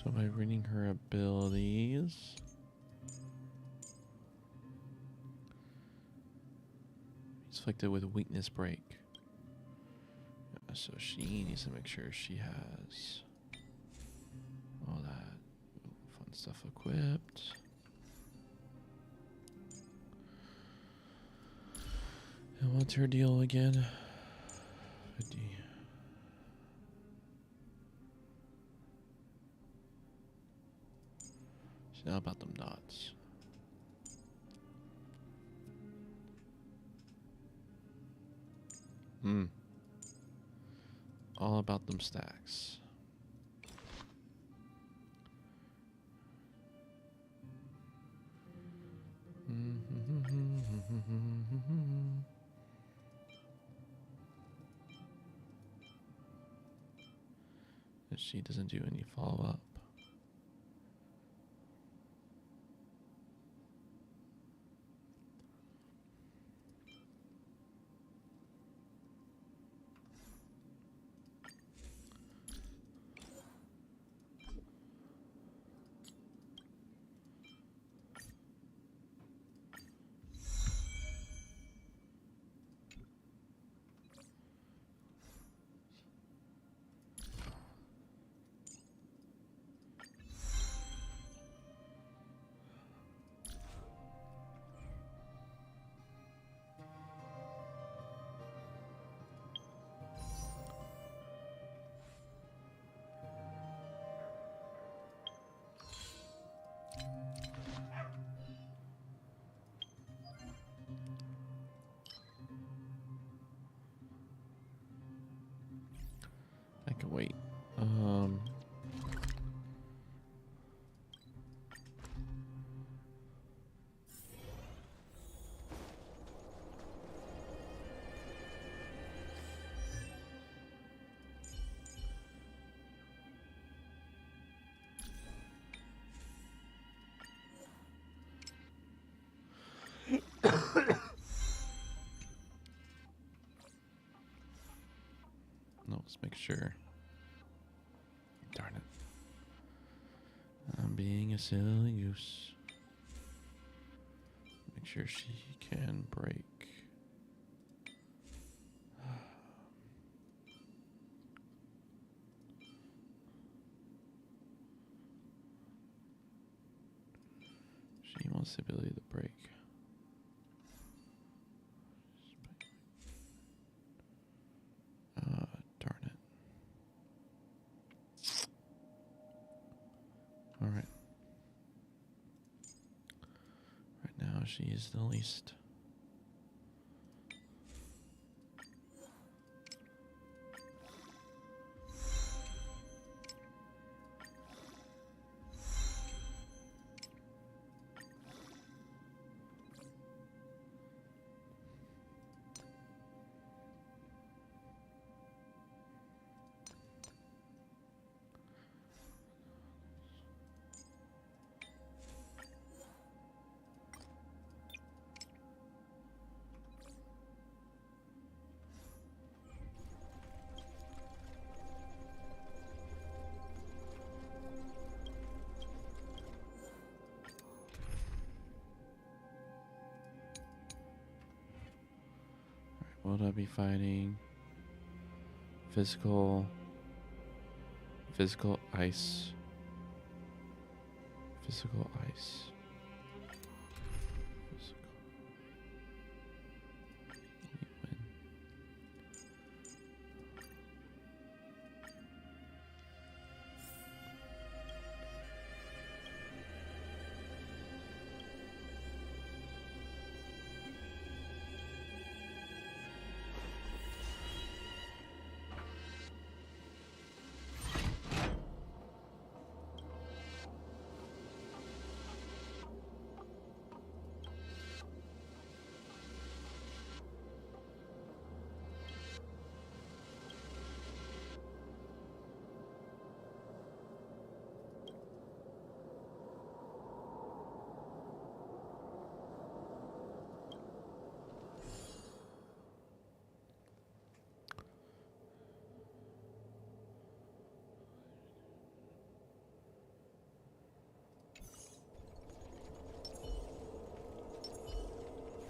So by reading her abilities, he's afflicted with a weakness break. So she needs to make sure she has all that fun stuff equipped. And what's her deal again? 50. She's not about them dots. All about them stacks. And she doesn't do any follow-up. I can wait. No, let's make sure. Darn it. I'm being a silly goose. Make sure she can break. She wants the ability to break. Darn it. Alright. Right now she is the least. What would I be fighting? Physical Physical ice. Physical ice.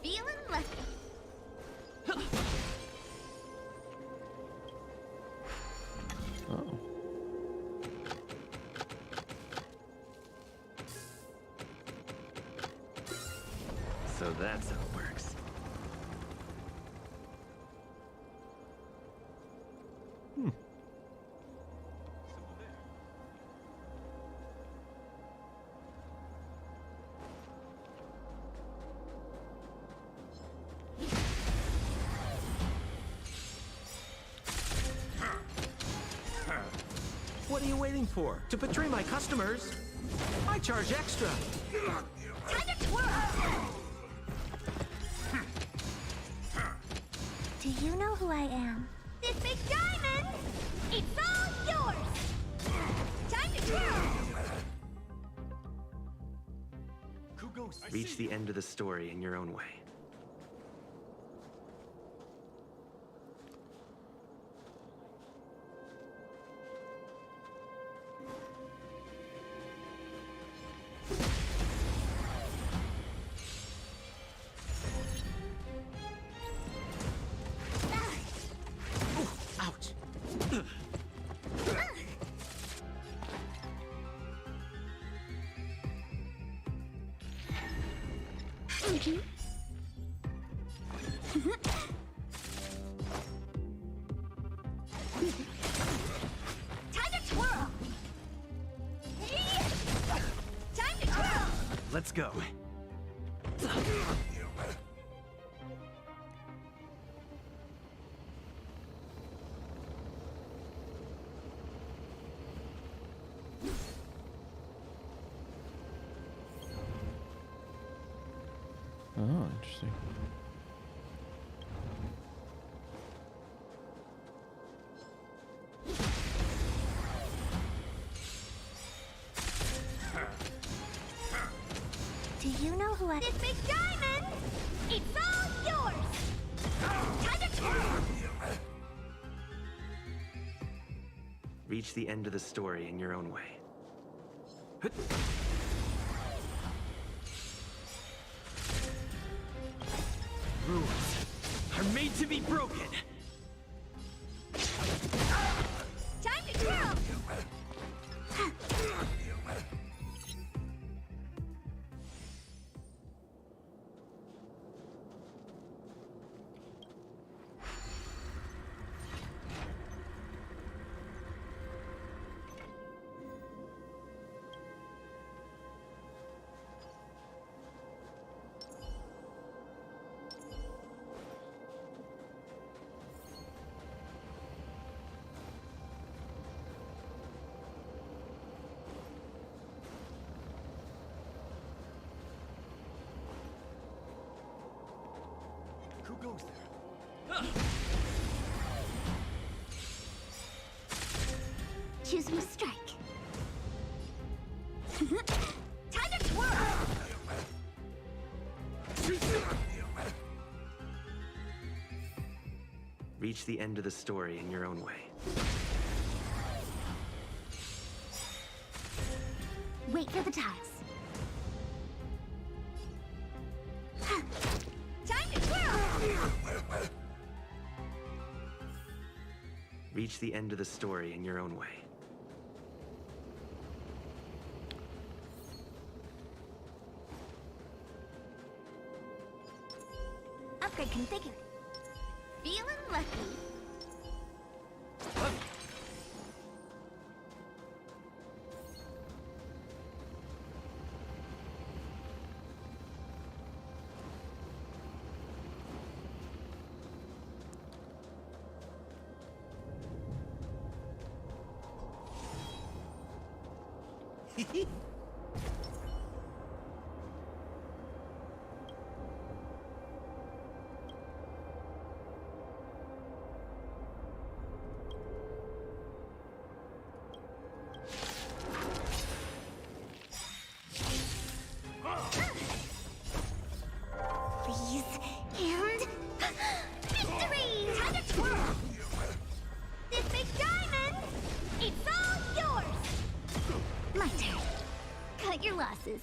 Feeling lucky. Oh. So that's how it works. What are you waiting for? To betray my customers? I charge extra. Time to twirl! Do you know who I am? This big diamond! It's all yours! Time to twirl! Reach the end of the story in your own way. Ouch. Time to twirl! Time to twirl! Let's go. Oh, interesting. Do you know who I... This big diamond! It's all yours! Time to twirl! Reach the end of the story in your own way. Rules are made to be broken. Time to twirl! Who goes there? Choose me strike. Time to twirl! Reach the end of the story in your own way. Wait for the tiles. Time to twirl! Reach the end of the story in your own way. upgrade configured. Feeling lucky. Please, and victory! Time to twirl! This big diamond, it's all yours! My turn. Cut your losses.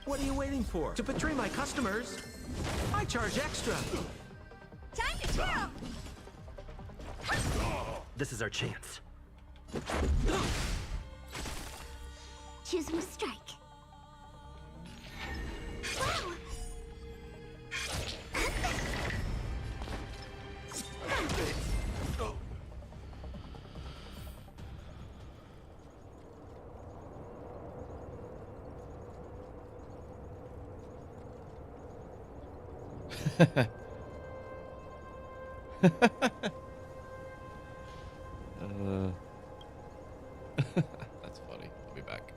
What are you waiting for? To betray my customers? I charge extra. Time to twirl! This is our chance. Choosing to strike. Wow! That's funny. I'll be back.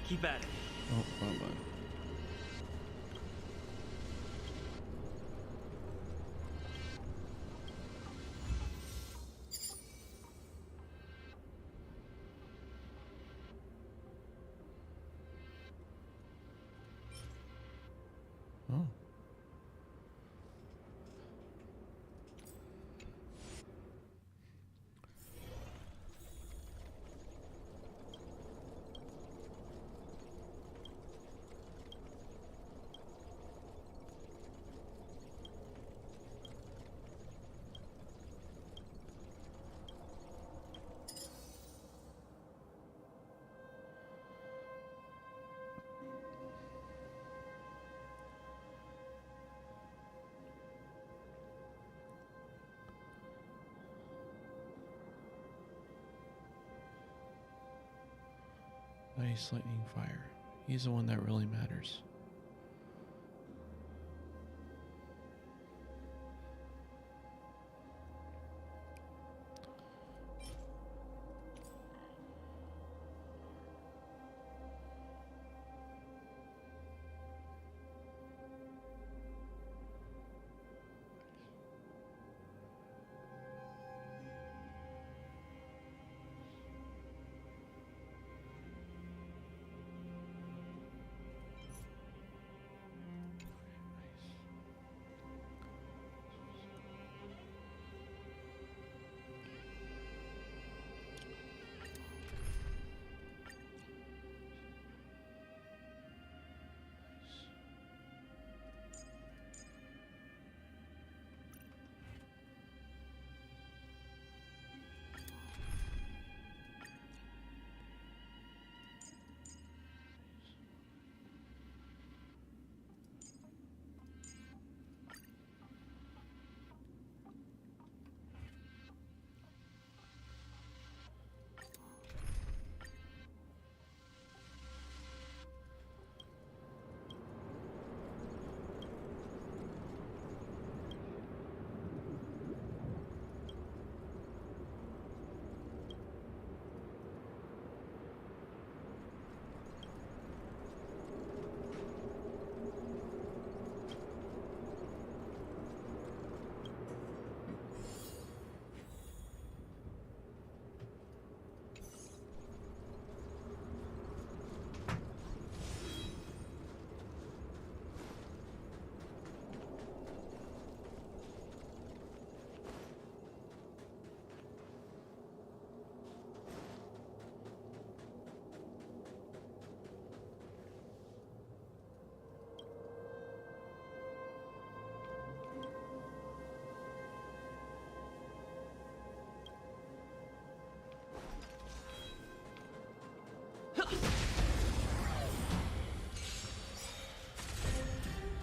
Keep at it. Oh, wrong button. Ice, lightning, fire. He's the one that really matters.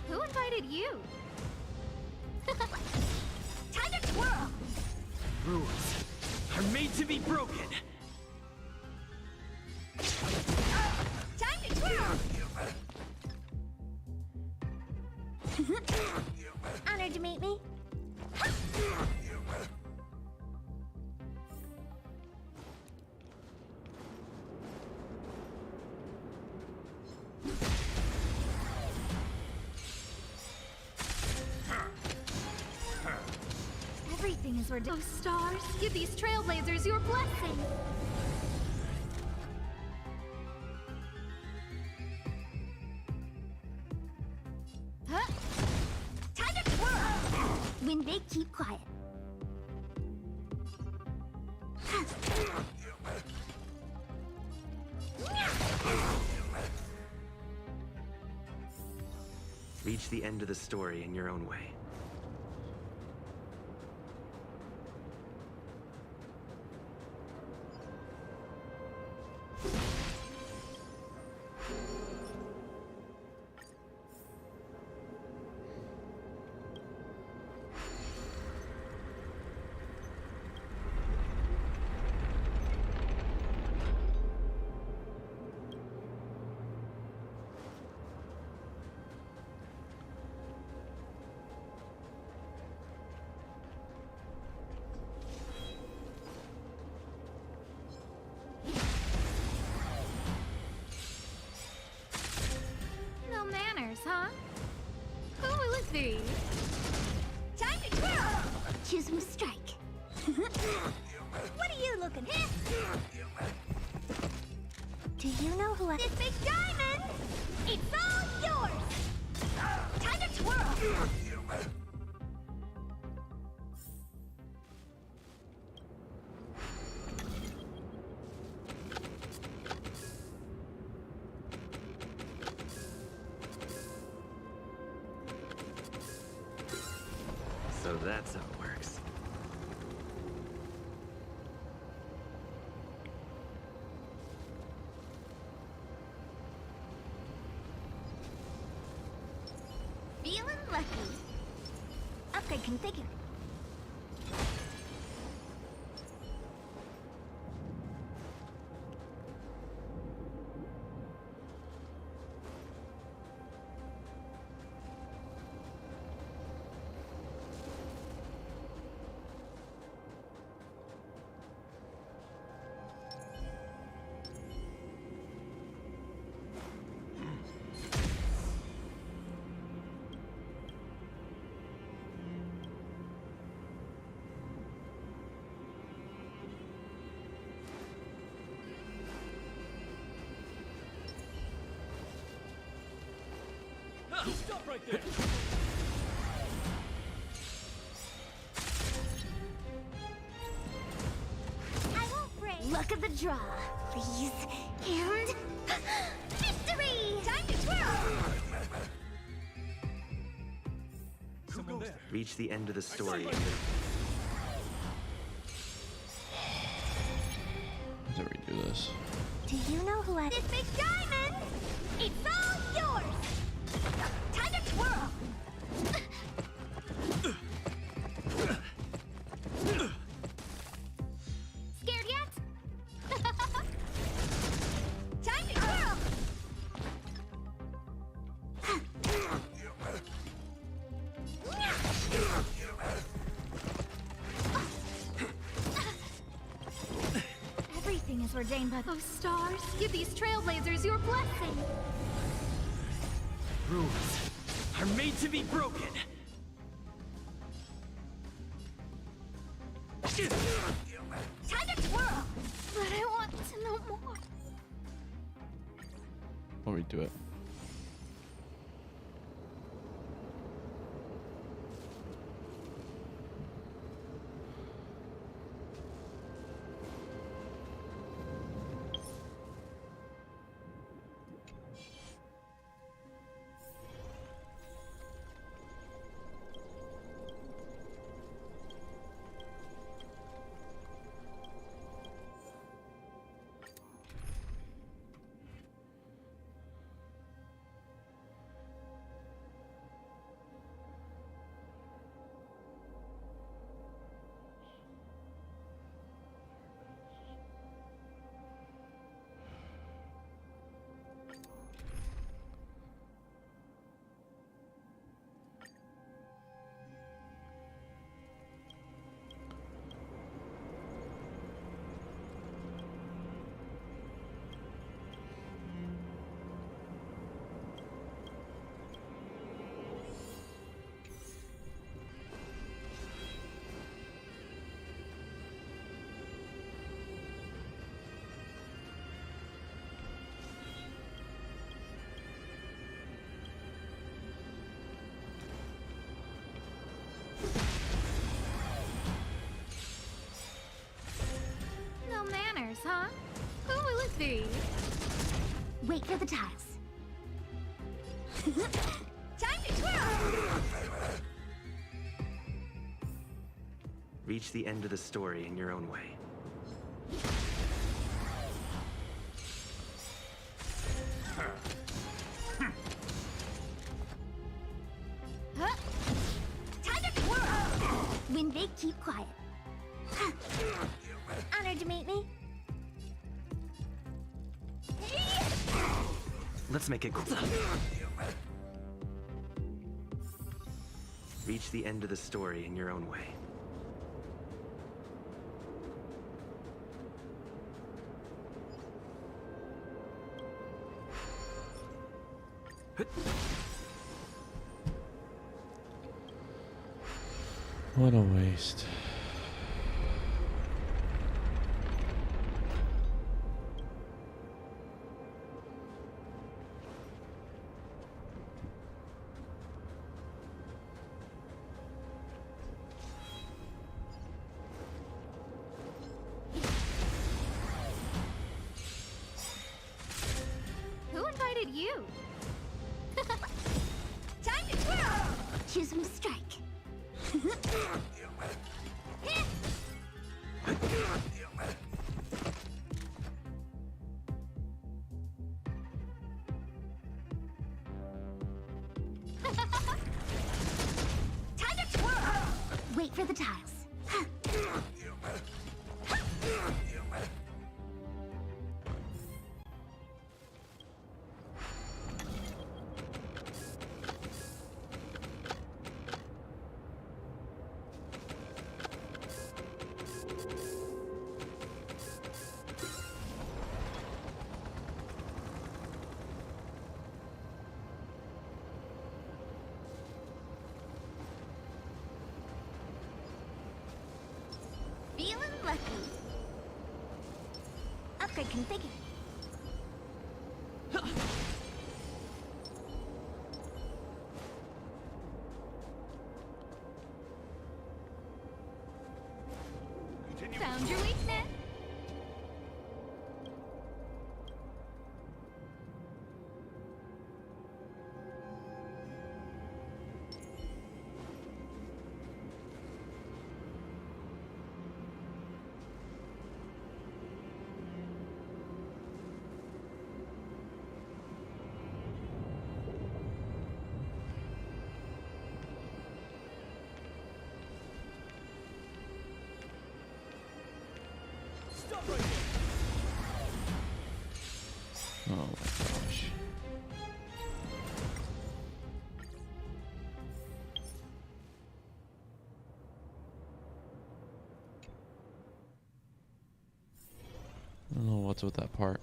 Who invited you? Time to twirl! Rules are made to be broken. Time to twirl! Honored to meet me. Everything is where. Oh, stars, give these trailblazers your blessing. Huh? Time to twirl! When they keep quiet. Reach the end of the story in your own way. No manners, huh? Who will it be? Time to twirl! Choose from strike. What are you looking at? Do you know who I... This big diamond! It's all yours! Time to twirl! So that's how it works. Feeling lucky. Upgrade configured. Stop right there! I won't break. Look at the draw, please. And victory! Time to twirl! Reach the end of the story. How do we do this? Do you know who I... This big diamond! It's all yours! Time to twirl! Scared yet? Time to twirl! Everything is ordained by... Oh, stars, give these trailblazers your blessing. Rules are made to be broken. Time to twirl! But I want to know more. Let me do it. No manners, huh? Who will it be? Wait for the tiles. Time to twirl! Reach the end of the story in your own way. Huh? Time to twirl! When big, keep quiet. Honored to meet me. Let's make it cool. Reach the end of the story in your own way. What a waste. Who invited you? Time to twirl! Choose when to strike. Time to twirl! Wait for the tiles. Feeling lucky. Upgrade configured. Oh my gosh. I don't know what's with that part.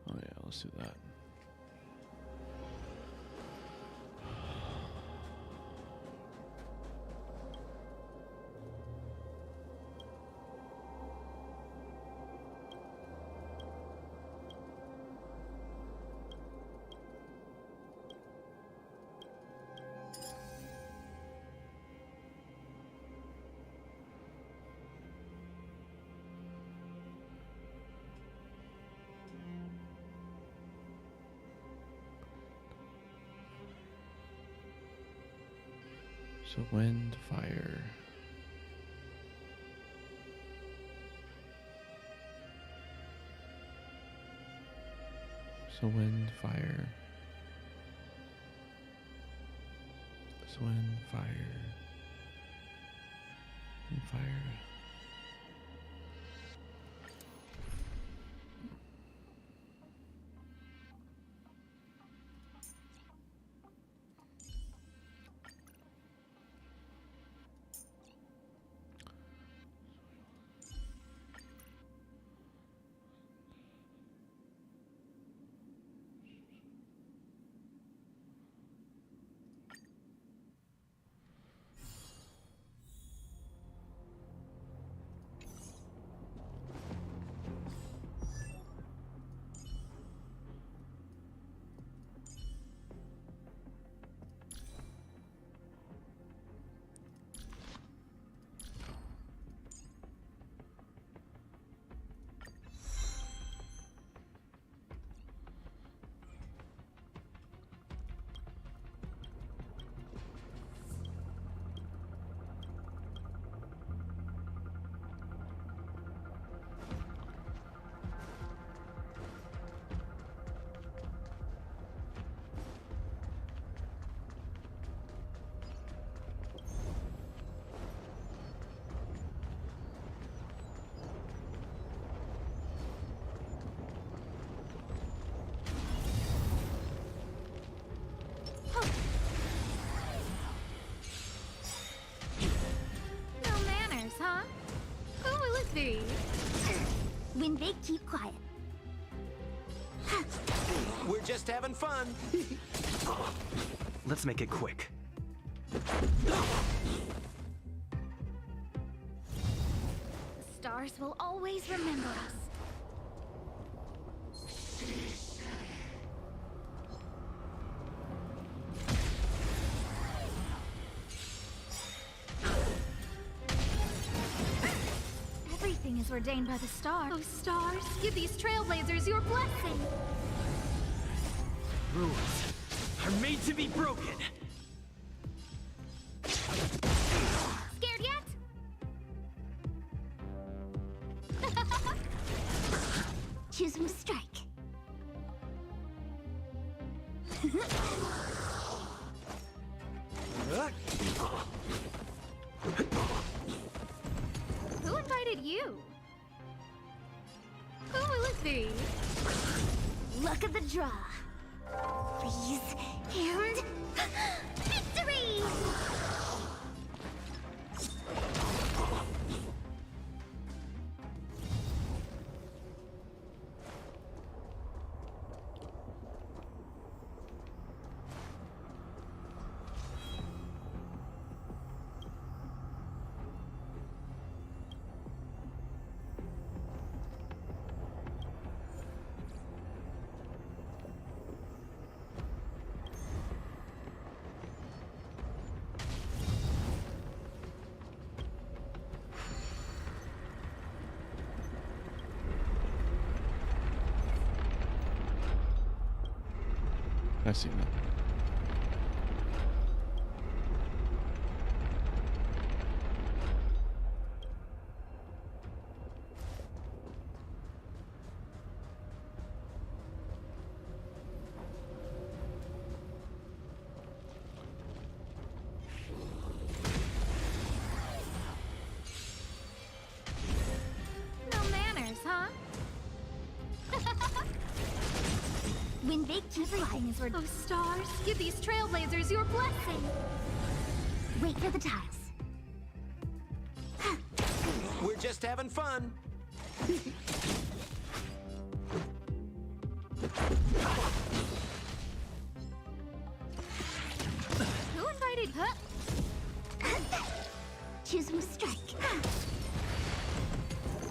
Oh yeah, let's do that. So wind, fire. So wind, fire. So wind, fire. And fire. No manners, huh? Who will it be? When they keep quiet. We're just having fun. Let's make it quick. The stars will always remember us. Everything is ordained by the stars. Oh, stars, give these trailblazers your blessing. Rules are made to be broken. Scared yet? Choose from strike. Who invited you? Who will it be? Luck of the draw. Freeze and victory! I've seen that. When they keep everything is Oh, stars, give these trailblazers your blessing. Wait for the tiles. We're just having fun. Who invited? Choose who strike.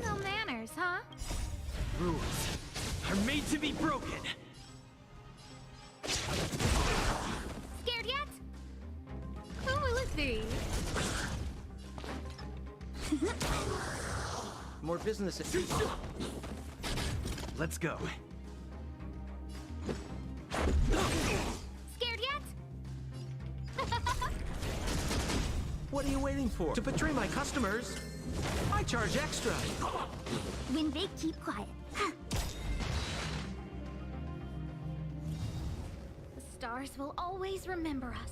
No manners, huh? Rules are made to be broken. Scared yet? Who will it be? More business. Let's go. Scared yet? What are you waiting for? To betray my customers, I charge extra. When they keep quiet. The stars will always remember us.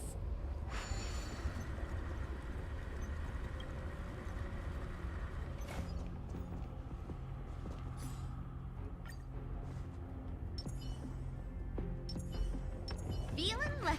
Feeling lucky.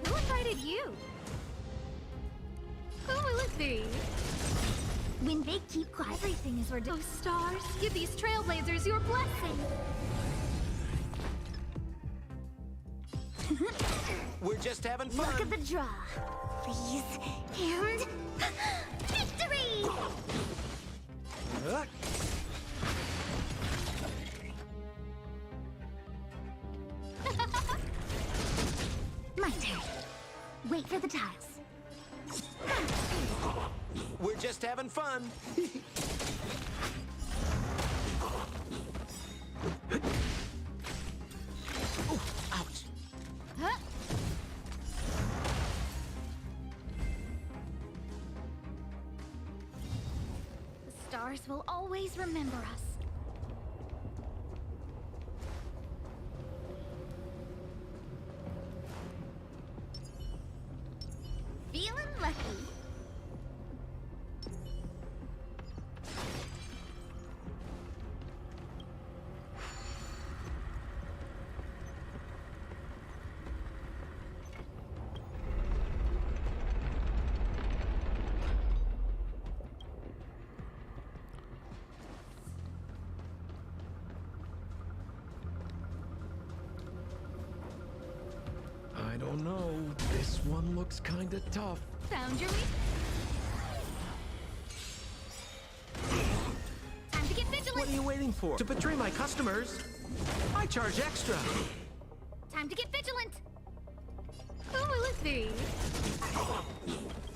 Who invited you? Who will it be? When they keep quiet. Everything is ordained. Oh, stars, give these trailblazers your blessing. We're just having fun. Look at the draw. Please. And victory! My turn. Wait for the tiles. We're just having fun. Oh, ouch. Huh? The stars will always remember us. Feeling lucky. I don't know. This one looks kinda tough. Found your weakness. Time to get vigilant. What are you waiting for? To betray my customers, I charge extra. Time to get vigilant. Who will it be?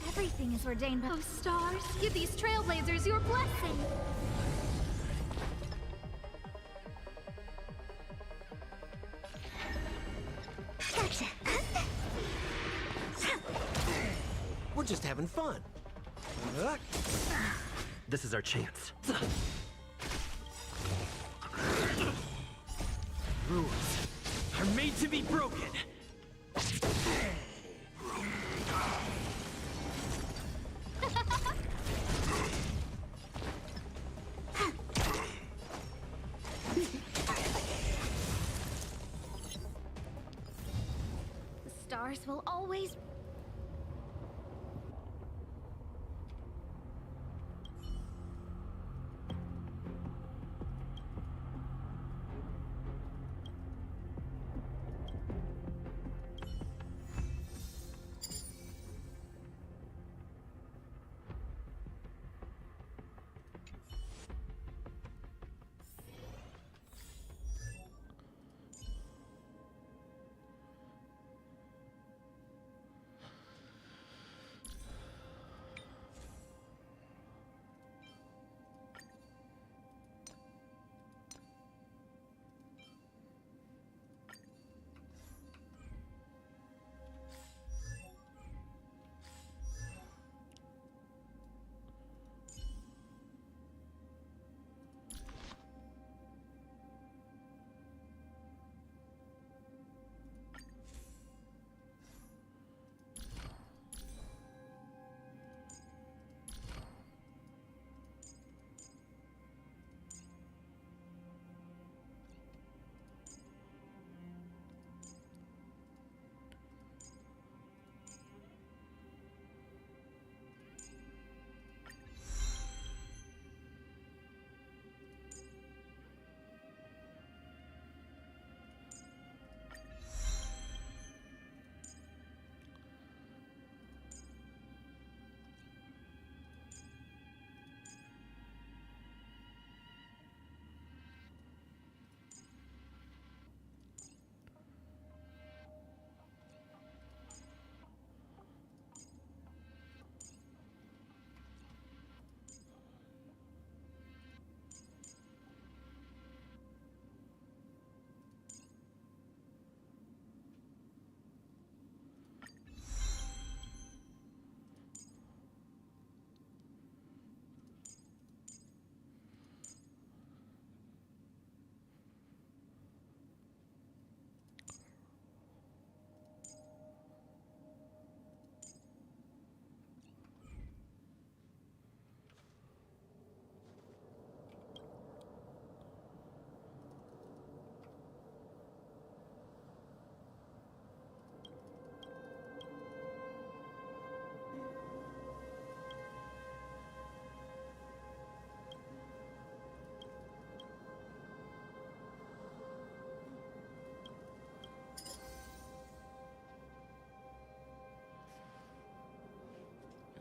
Everything is ordained by... Oh, stars, give these trailblazers your blessing. Gotcha. We're just having fun. This is our chance. Rules are made to be broken. The stars will always...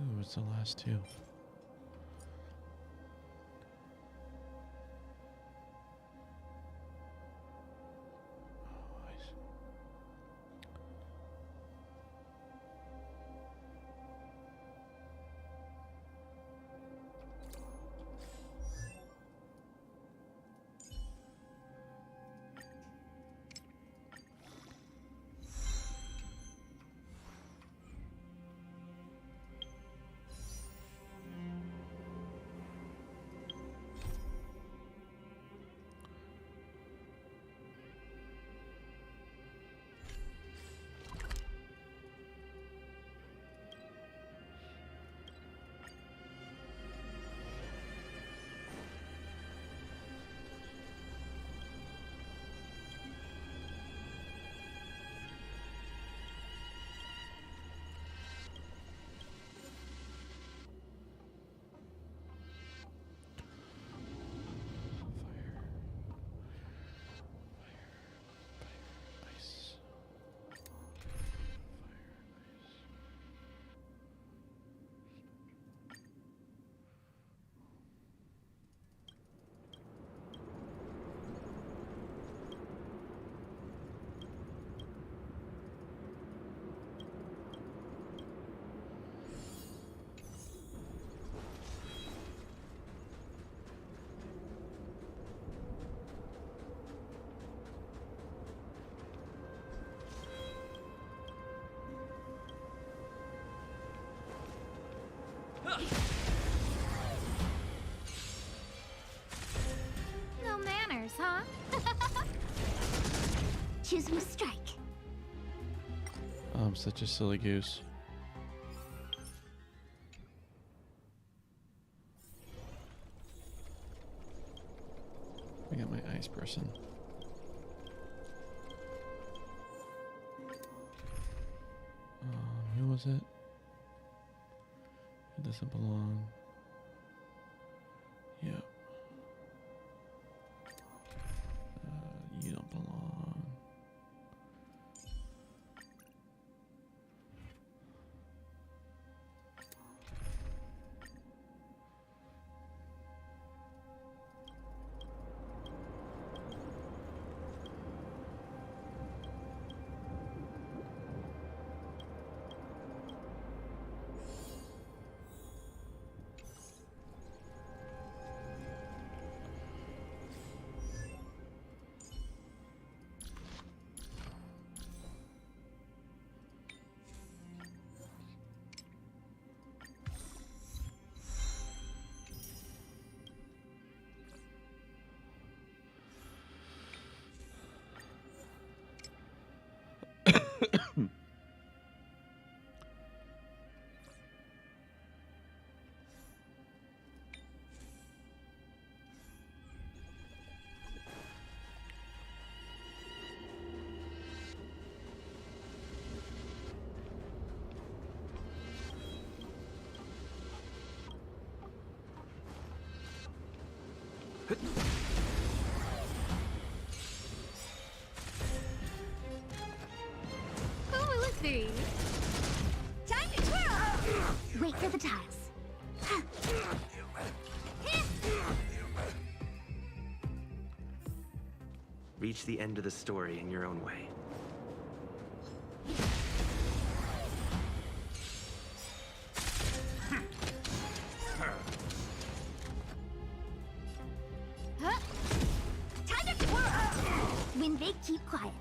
Ooh, it's the last two. No manners, huh? Choose me strike. I'm such a silly goose. I got my ice person. Who was it? It doesn't belong. Yep. You don't belong. Who will it be? Time to twirl! Wait for the tiles. Reach the end of the story in your own way. Huh? Time to twirl! When they keep quiet.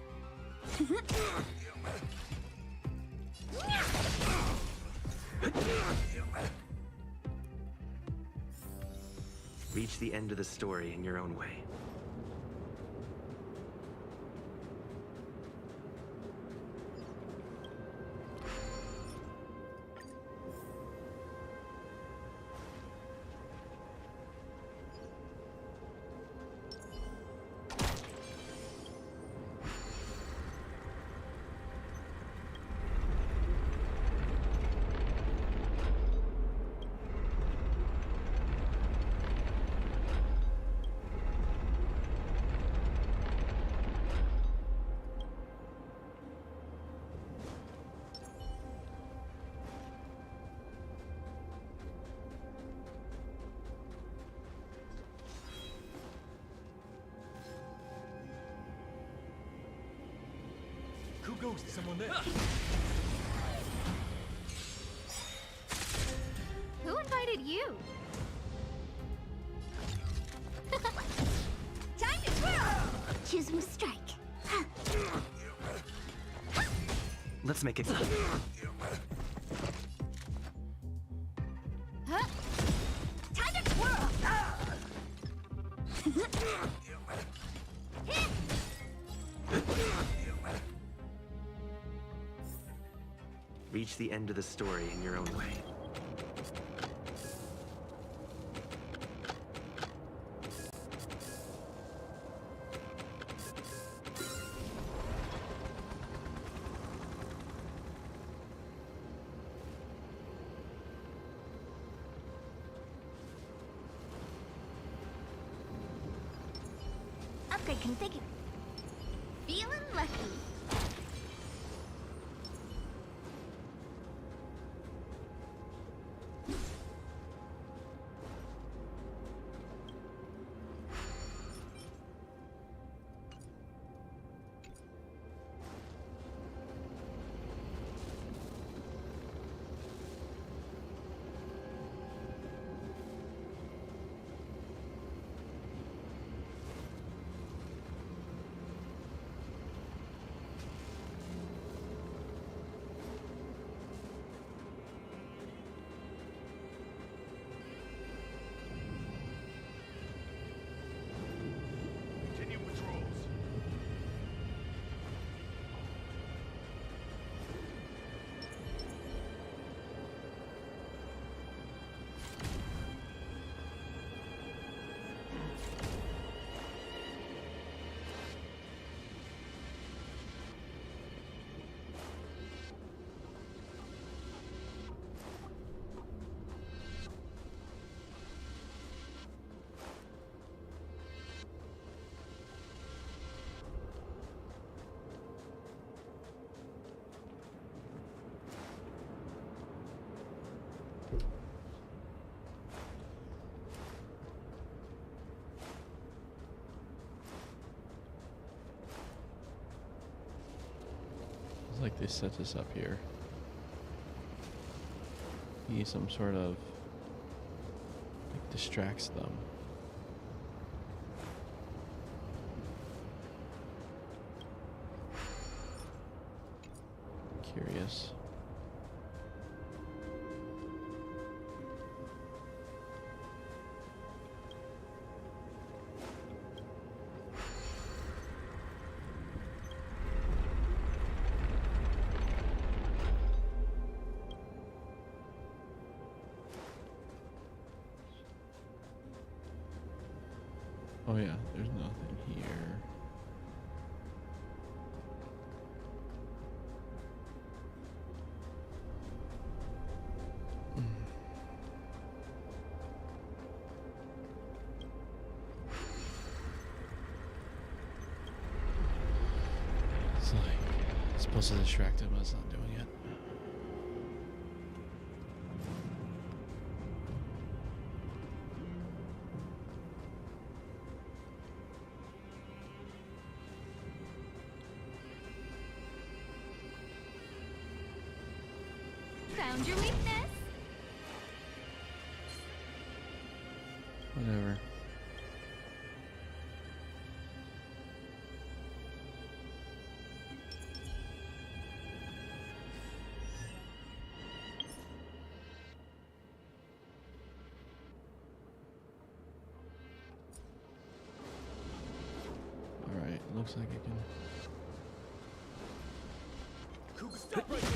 Reach the end of the story in your own way. ghost, someone there. Who invited you? Time to twirl! Choose when to strike. Let's make it. Huh? Time to twirl! Reach the end of the story in your own way. Upgrade configured. Feeling lucky. Continue patrols. It's like they set this up here. Be some sort of like distracts them. Curious. Oh yeah, there's nothing here. It's like it's supposed to distract him, but it's not doing it. Found your weakness. Whatever. All right, looks like it can. Stop right there.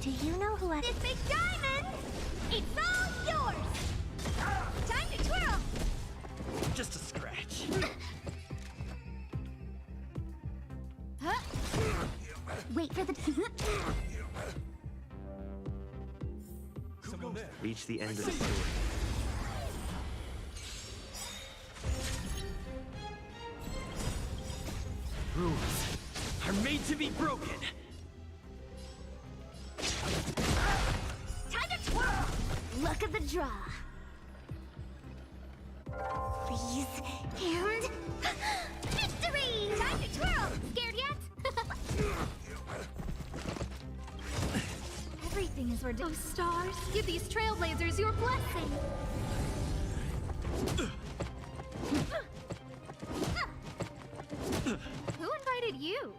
Do you know who I... This big diamond! It's all yours! Time to twirl! Just a scratch. Huh? Wait for the... Someone there. Reach the end of the story. Rules are made to be broken. Time to twirl! Luck of the draw. Please, hear things were done. Oh, stars, give these trailblazers your blessing. Who invited you?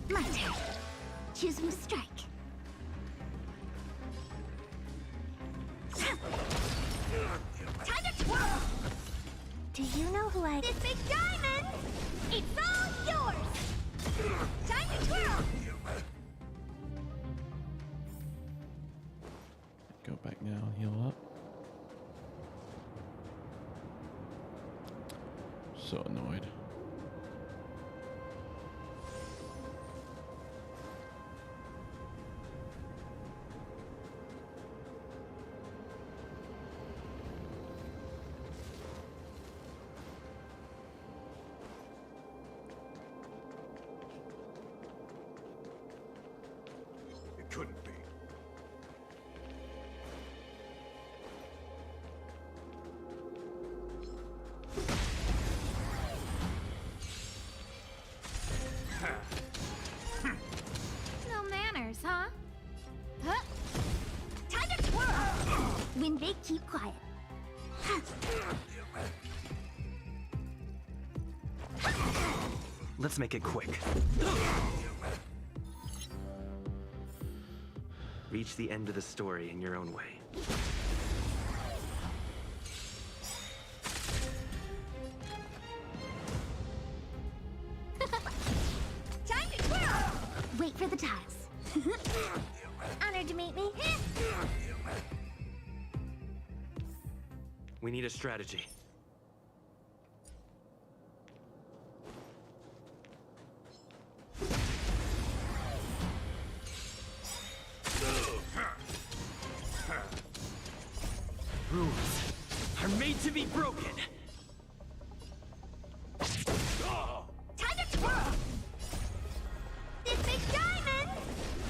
My turn. Choose my strike. Time to twirl! Do you know who I... This big diamond! It's all yours! Time to twirl! Go back now, heal up. So annoyed. It couldn't be. No manners, huh? Huh? Time to twirl! When they keep quiet. Let's make it quick. Reach the end of the story in your own way. Time to twirl! Wait for the tiles. Honored to meet me. We need a strategy. Rules are made to be broken. Time to twirl! This big diamond!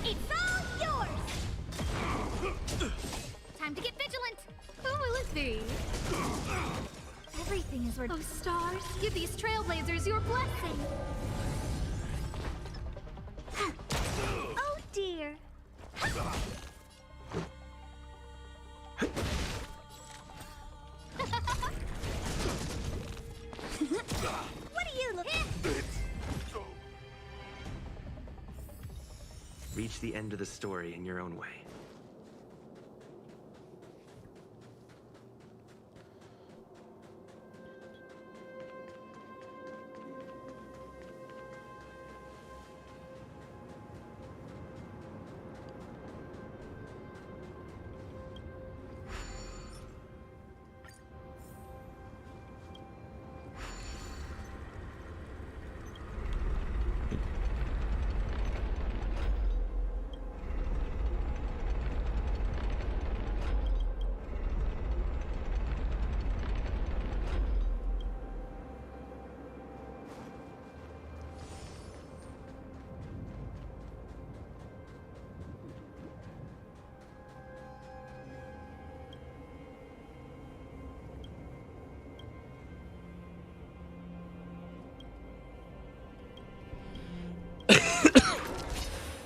It's all yours! Time to get vigilant. Who will it be? Everything is worth. Oh, stars, give these trailblazers your blessing. Oh dear. What are you looking at? Reach the end of the story in your own way.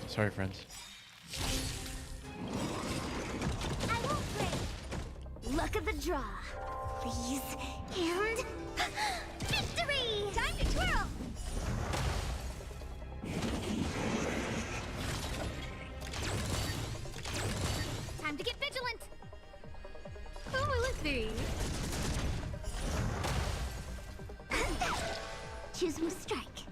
Sorry, friends. I won't break. Luck of the draw. Please. And... victory! Time to twirl! Time to get vigilant. Who will it be? Choose my strike.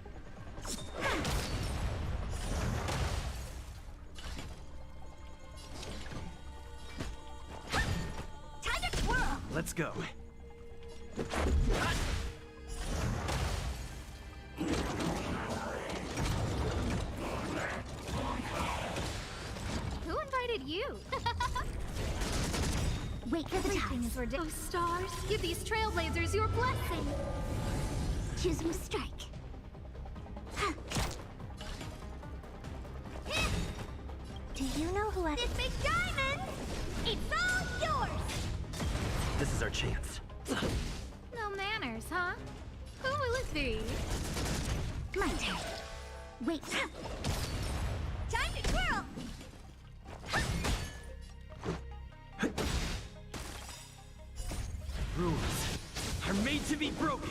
Time to twirl! Let's go. Who invited you? Wait for the Everything tiles. is ridiculous. Oh, stars, give these trailblazers your blessing. Choose my strike. Do you know who I... This big diamond! It's all yours! This is our chance. No manners, huh? Who will it be? My turn. Wait. Time to twirl! Rules are made to be broken.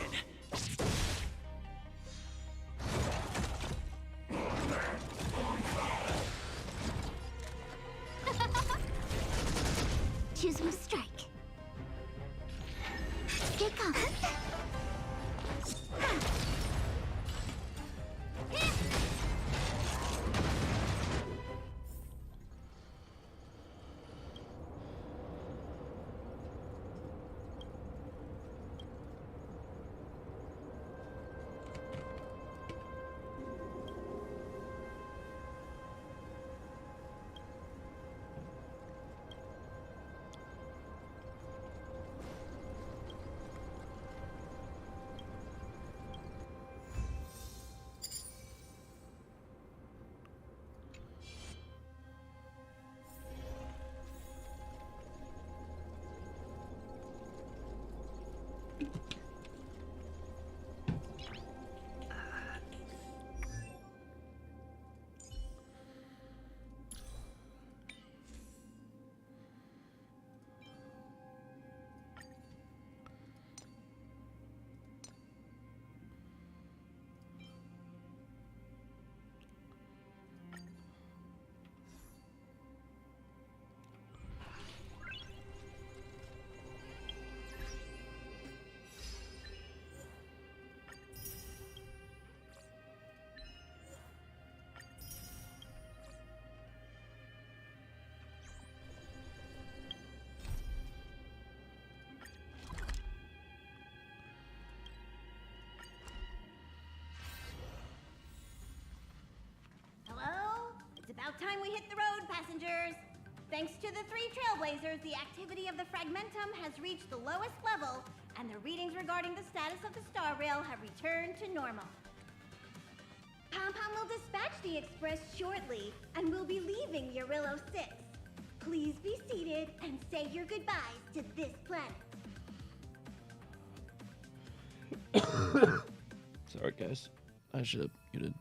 Choose one strike. Here it comes. Hello? It's about time we hit the road, passengers. Thanks to the 3 Trailblazers, the activity of the Fragmentum has reached the lowest level, and the readings regarding the status of the Star Rail have returned to normal. Pom-Pom will dispatch the Express shortly, and we'll be leaving Urillo 6. Please be seated and say your goodbyes to this planet. Sorry, guys. I should have muted.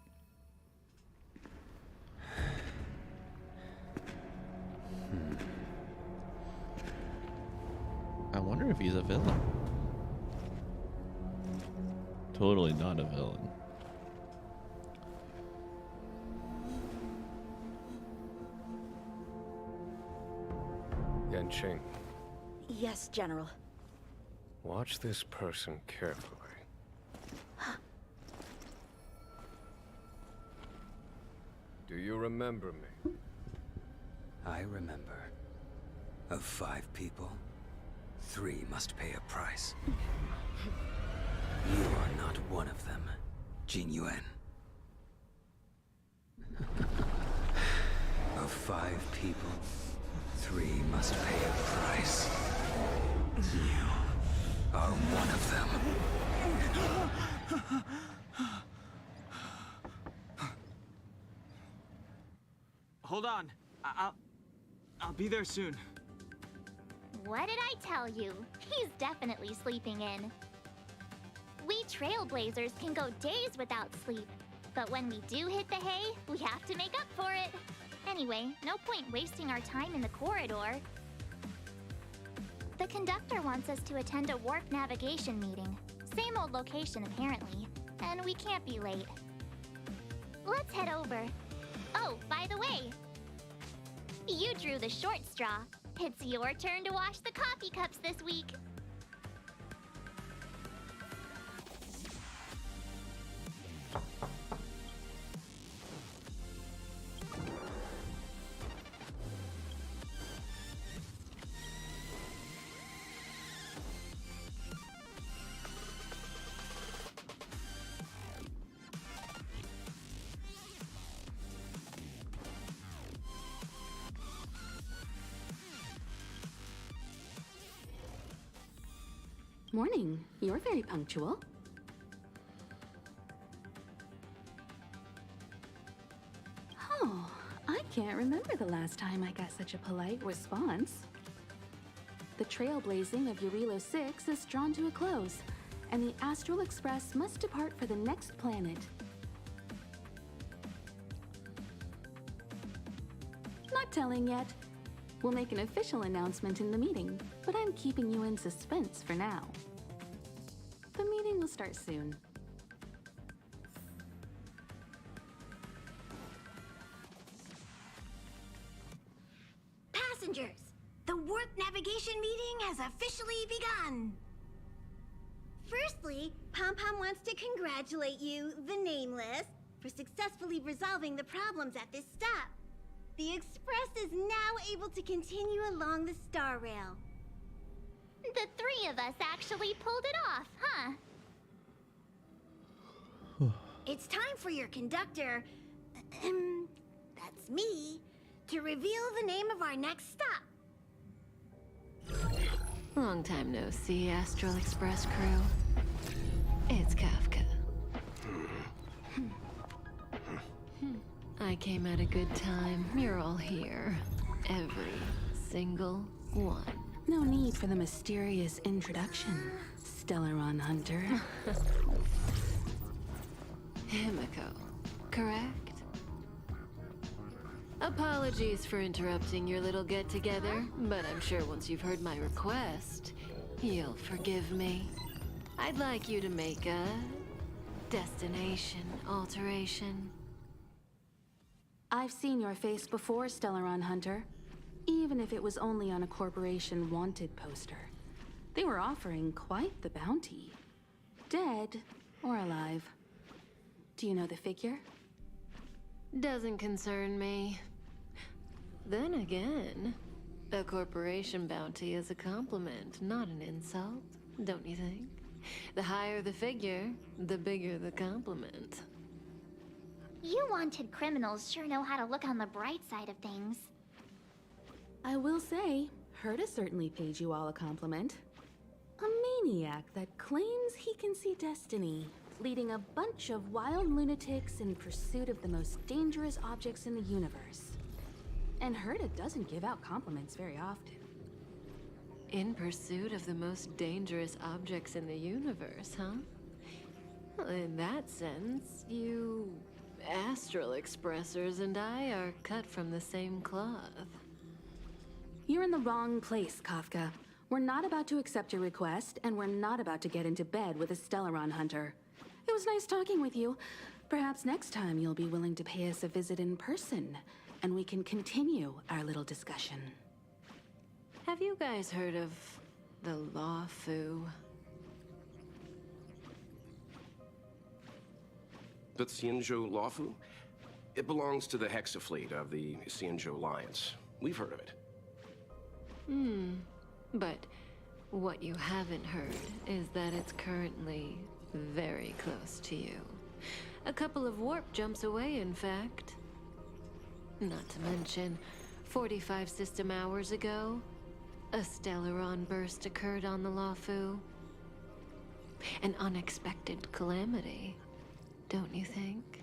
I wonder if he's a villain. Totally not a villain. Yanqing, Yes, General. watch this person carefully. Do you remember me? I remember. Of 5 people, 3 must pay a price. You are not one of them, Jin Yuan. Of 5 people, 3 must pay a price. You are one of them. Hold on. I'll be there soon. What did I tell you? He's definitely sleeping in. We Trailblazers can go days without sleep. But when we do hit the hay, we have to make up for it. Anyway, no point wasting our time in the corridor. The conductor wants us to attend a warp navigation meeting. Same old location, apparently. And we can't be late. Let's head over. Oh, by the way, you drew the short straw. It's your turn to wash the coffee cups this week. Morning. You're very punctual. Oh, I can't remember the last time I got such a polite response. The trailblazing of Urillo 6 is drawn to a close, and the Astral Express must depart for the next planet. telling yet. We'll make an official announcement in the meeting, but I'm keeping you in suspense for now. The meeting will start soon. Passengers, the warp navigation meeting has officially begun. Firstly, Pom-Pom wants to congratulate you, the Nameless, for successfully resolving the problems at this stop. The Express is now able to continue along the Star Rail. The three of us actually pulled it off, huh? It's time for your conductor, that's me, to reveal the name of our next stop. Long time no see, Astral Express crew. It's Kafka. I came at a good time. You're all here. Every single one. No need for the mysterious introduction, Stellaron Hunter. Himiko, correct? Apologies for interrupting your little get-together, but I'm sure once you've heard my request, you'll forgive me. I'd like you to make a destination alteration. I've seen your face before, Stellaron Hunter. Even if it was only on a corporation wanted poster. They were offering quite the bounty. Dead or alive. Do you know the figure? Doesn't concern me. Then again, a corporation bounty is a compliment, not an insult, don't you think? The higher the figure, the bigger the compliment. You wanted criminals sure know how to look on the bright side of things. I will say, Herta certainly paid you all a compliment. A maniac that claims he can see destiny, leading a bunch of wild lunatics in pursuit of the most dangerous objects in the universe. And Herta doesn't give out compliments very often. In pursuit of the most dangerous objects in the universe, huh? Well, in that sense, you Astral Expressers and I are cut from the same cloth. You're in the wrong place, Kafka. We're not about to accept your request, and we're not about to get into bed with a Stellaron Hunter. It was nice talking with you. Perhaps next time you'll be willing to pay us a visit in person, and we can continue our little discussion. Have you guys heard of the Lawfu? The Xianzhou Lawfu? It belongs to the Hexafleet of the Xianzhou Alliance. We've heard of it. But what you haven't heard is that it's currently very close to you. A couple of warp jumps away, in fact. Not to mention, 45 system hours ago, a Stellaron burst occurred on the Lawfu. An unexpected calamity, don't you think?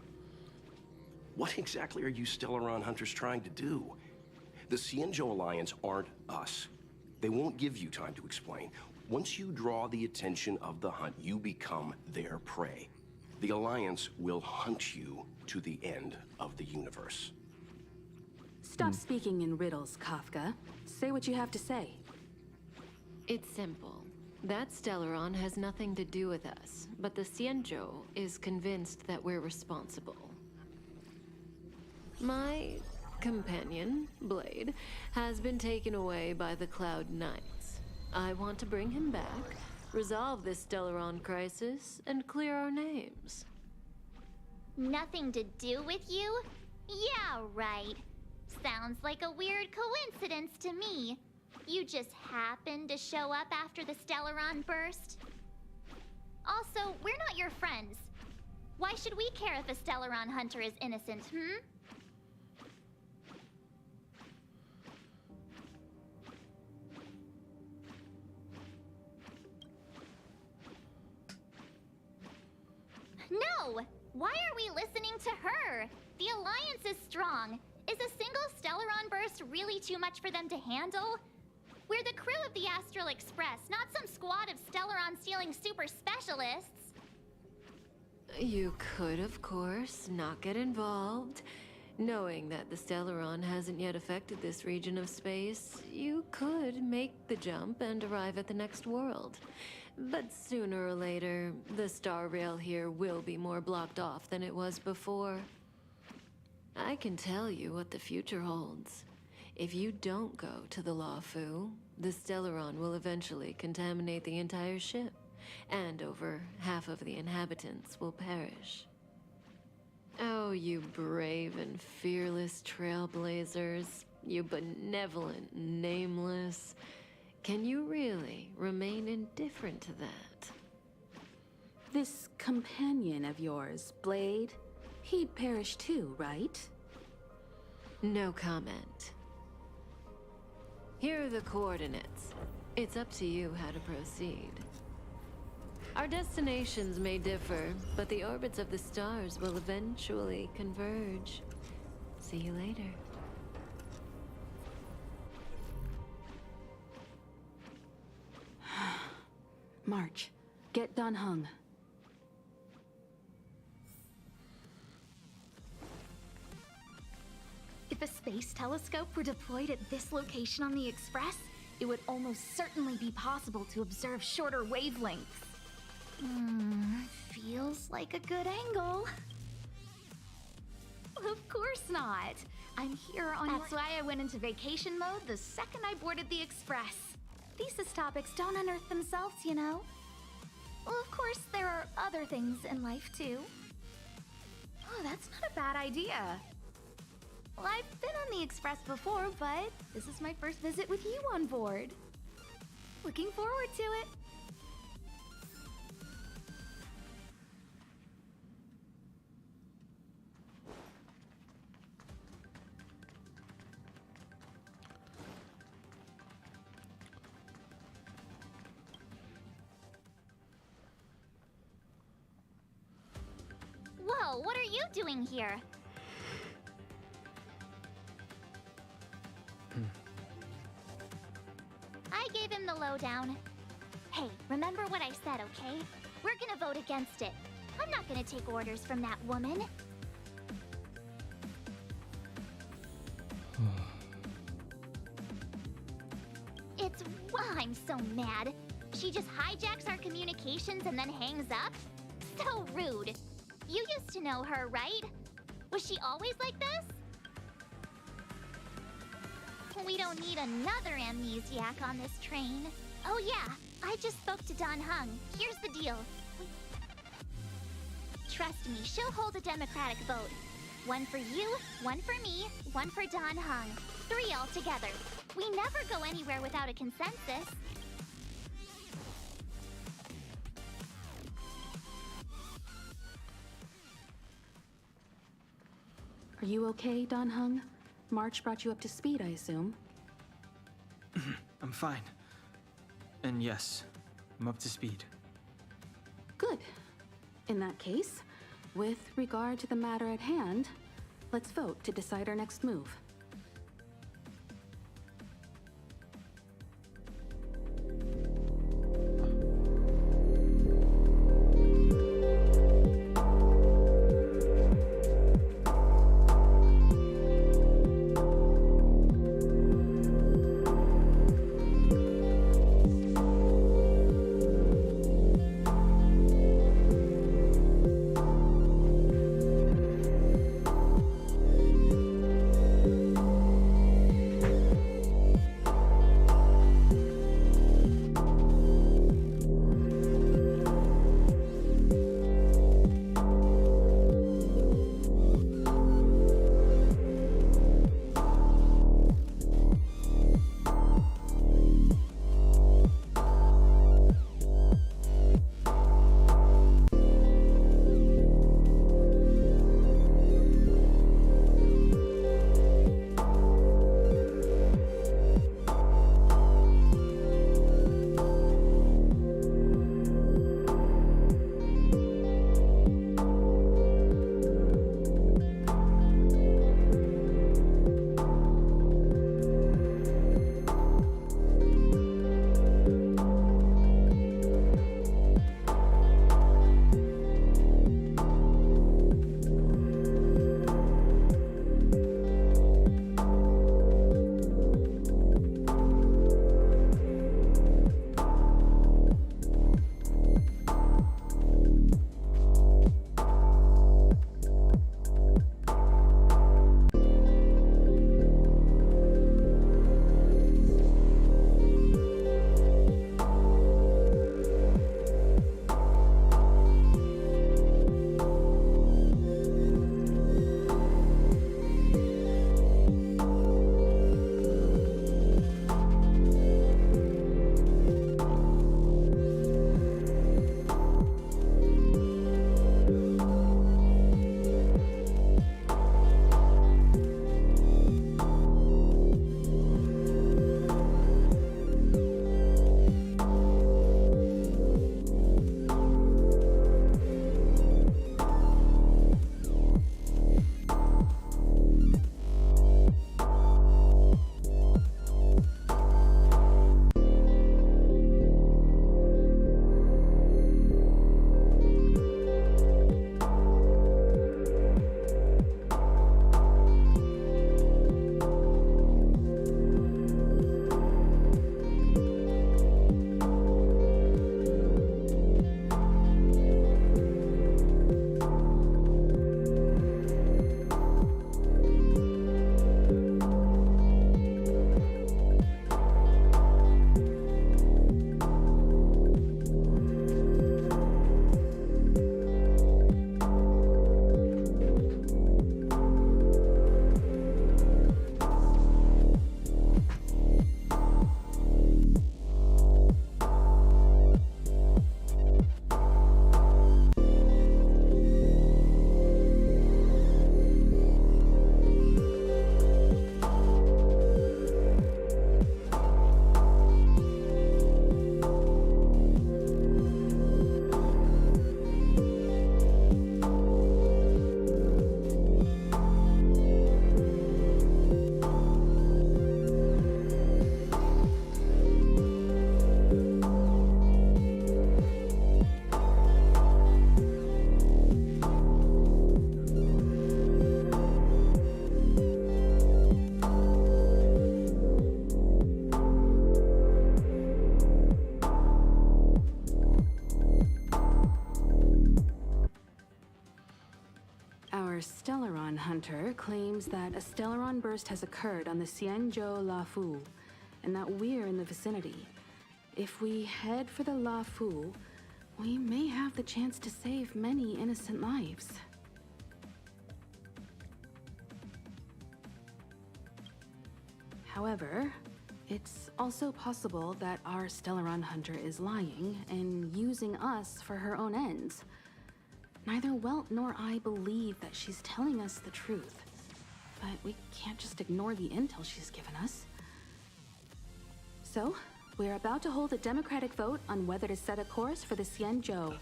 What exactly are you Stellaron hunters trying to do? The Xianzhou Alliance aren't us. They won't give you time to explain. Once you draw the attention of the hunt, you become their prey. The Alliance will hunt you to the end of the universe. Stop speaking in riddles, Kafka. Say what you have to say. It's simple. That Stellaron has nothing to do with us, but the Xianzhou is convinced that we're responsible. My companion, Blade, has been taken away by the Cloud Knights. I want to bring him back, resolve this Stellaron crisis, and clear our names. Nothing to do with you? Yeah, right. Sounds like a weird coincidence to me. You just happened to show up after the Stellaron burst? Also, we're not your friends. Why should we care if a Stellaron hunter is innocent, No! Why are we listening to her? The Alliance is strong. Is a single Stellaron burst really too much for them to handle? We're the crew of the Astral Express, not some squad of Stellaron-stealing super specialists. You could, of course, not get involved. Knowing that the Stellaron hasn't yet affected this region of space, you could make the jump and arrive at the next world. But sooner or later, the star rail here will be more blocked off than it was before. I can tell you what the future holds. If you don't go to the Lawfu, the Stellaron will eventually contaminate the entire ship, and over half of the inhabitants will perish. Oh, you brave and fearless trailblazers, you benevolent nameless. Can you really remain indifferent to that? This companion of yours, Blade, he'd perish too, right? No comment. Here are the coordinates. It's up to you how to proceed. Our destinations may differ, but the orbits of the stars will eventually converge. See you later. March, get Dan Heng. If a space telescope were deployed at this location on the Express, it would almost certainly be possible to observe shorter wavelengths. Feels like a good angle. Of course not. I'm here on That's why I went into vacation mode the second I boarded the Express. Thesis topics don't unearth themselves, you know. Well, of course, there are other things in life, too. Oh, that's not a bad idea. Well, I've been on the Express before, but this is my first visit with you on board. Looking forward to it. Whoa, what are you doing here? I gave him the lowdown. Hey, remember what I said, okay? We're gonna vote against it. I'm not gonna take orders from that woman. It's why I'm so mad. She just hijacks our communications and then hangs up? So rude. You used to know her, right? Was she always like this? We don't need another amnesiac on this train. Oh yeah, I just spoke to Dan Heng. Here's the deal. Trust me, she'll hold a democratic vote. One for you, one for me, one for Dan Heng. 3 altogether. We never go anywhere without a consensus. Are you okay, Dan Heng? March brought you up to speed, I assume. I'm fine. And yes, I'm up to speed. Good. In that case, with regard to the matter at hand, let's vote to decide our next move. Hunter claims that a Stellaron burst has occurred on the Xianzhou La Fu, and that we're in the vicinity. If we head for the La Fu, we may have the chance to save many innocent lives. However, it's also possible that our Stellaron Hunter is lying and using us for her own ends. Neither Welt nor I believe that she's telling us the truth, but we can't just ignore the intel she's given us. So, we're about to hold a democratic vote on whether to set a course for the Xianzhou.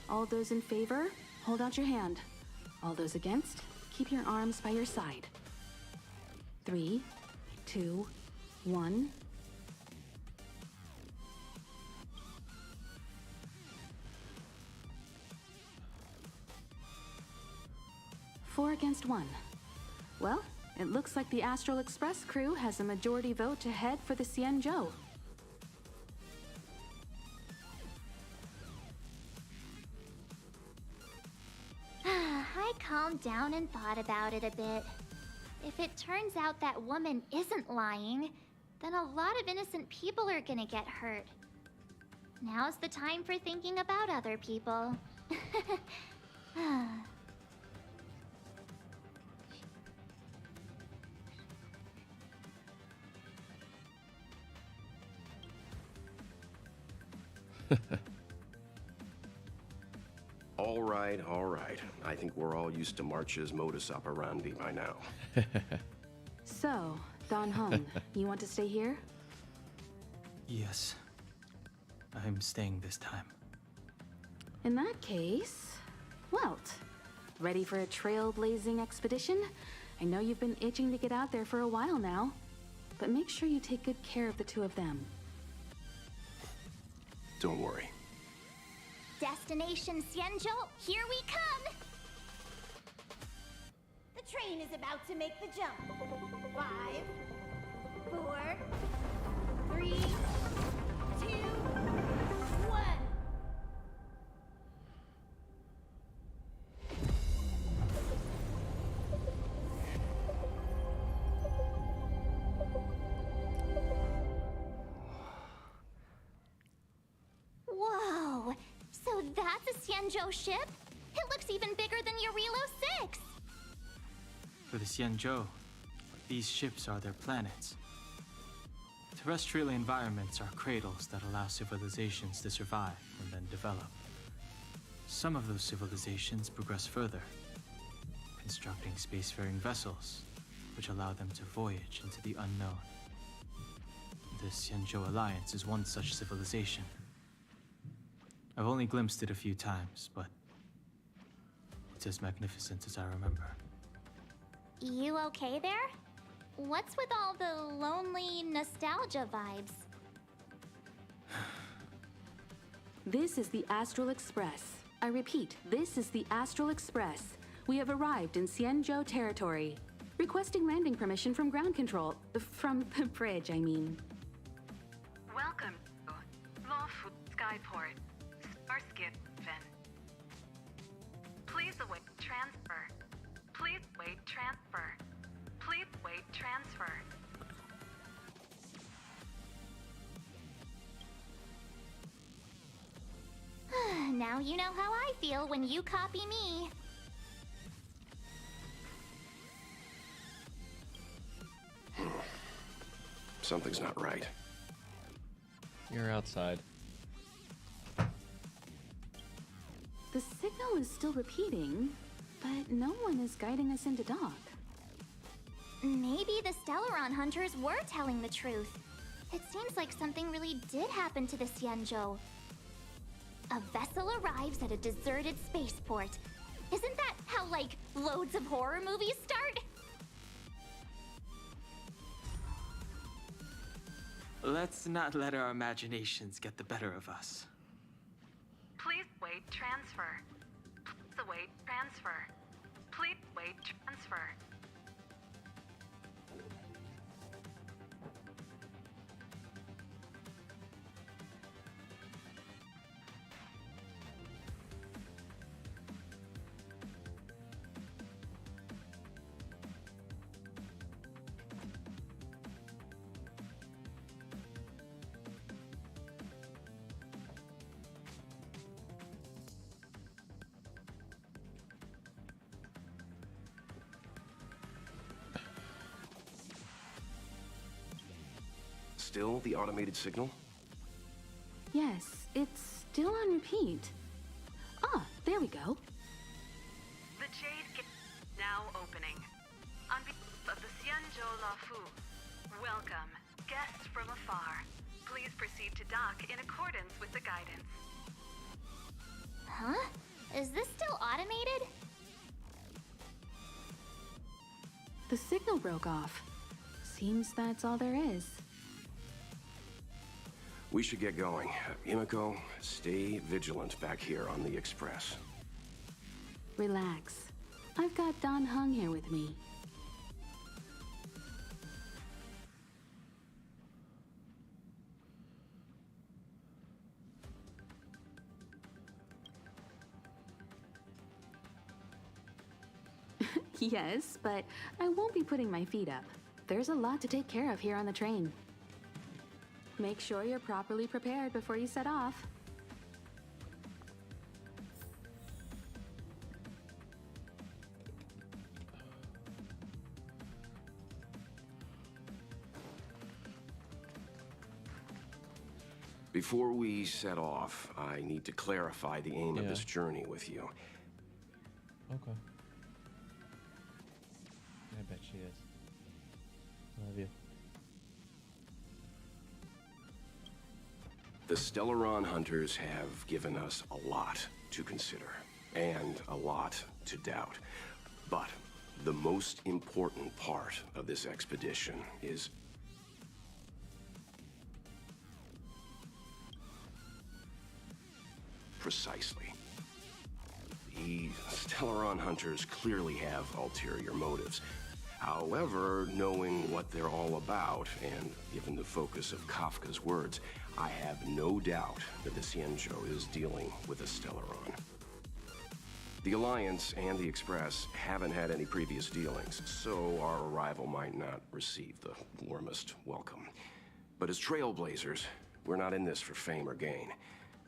All those in favor, hold out your hand. All those against, keep your arms by your side. 3, 2, 1. Four against 1. Well, it looks like the Astral Express crew has a majority vote to head for the Xianzhou. I calmed down and thought about it a bit. If it turns out that woman isn't lying, then a lot of innocent people are gonna get hurt. Now's the time for thinking about other people. All right, all right. I think we're all used to March's modus operandi by now. So, Don Hung, you want to stay here? Yes. I'm staying this time. In that case, Welt, ready for a trailblazing expedition? I know you've been itching to get out there for a while now, but make sure you take good care of the two of them. Don't worry. Destination Xianzhou, here we come! The train is about to make the jump. 5, 4, 3, 2, 1. Whoa! So that's a Xianzhou ship? It looks even bigger than Eurilo 6! For the Xianzhou, these ships are their planets. Terrestrial environments are cradles that allow civilizations to survive and then develop. Some of those civilizations progress further, constructing spacefaring vessels, which allow them to voyage into the unknown. The Xianzhou Alliance is one such civilization. I've only glimpsed it a few times, but it's as magnificent as I remember. You okay there? What's with all the lonely nostalgia vibes? This is the Astral Express. I repeat, this is the Astral Express. We have arrived in Xianzhou territory. Requesting landing permission from ground control. From the bridge, I mean. Welcome to Lawful Skyport. Starskip Ven. Please await transfer. Please wait transfer. Please wait transfer. Now you know how I feel when you copy me. Something's not right. You're outside. The signal is still repeating, but no one is guiding us into dock. Maybe the Stellaron hunters were telling the truth. It seems like something really did happen to the Xianzhou. A vessel arrives at a deserted spaceport. Isn't that how, like, loads of horror movies start? Let's not let our imaginations get the better of us. Please wait transfer. Please await transfer. Please wait transfer. still the automated signal? Yes, it's still on repeat. Ah, there we go. The Jade Gate now opening. On behalf of the Xianzhou Lafu, welcome, guests from afar. Please proceed to dock in accordance with the guidance. Huh? Is this still automated? The signal broke off. Seems that's all there is. We should get going. Himiko, stay vigilant back here on the Express. Relax. I've got Don Hung here with me. Yes, but I won't be putting my feet up. There's a lot to take care of here on the train. Make sure you're properly prepared before you set off. Before we set off, I need to clarify the aim of this journey with you. Okay. I bet she is. Love you. The Stellaron hunters have given us a lot to consider, and a lot to doubt. But the most important part of this expedition is precisely. The Stellaron hunters clearly have ulterior motives. However, knowing what they're all about, and given the focus of Kafka's words, I have no doubt that the Xianzhou is dealing with a Stellaron. The Alliance and the Express haven't had any previous dealings, so our arrival might not receive the warmest welcome. But as trailblazers, we're not in this for fame or gain.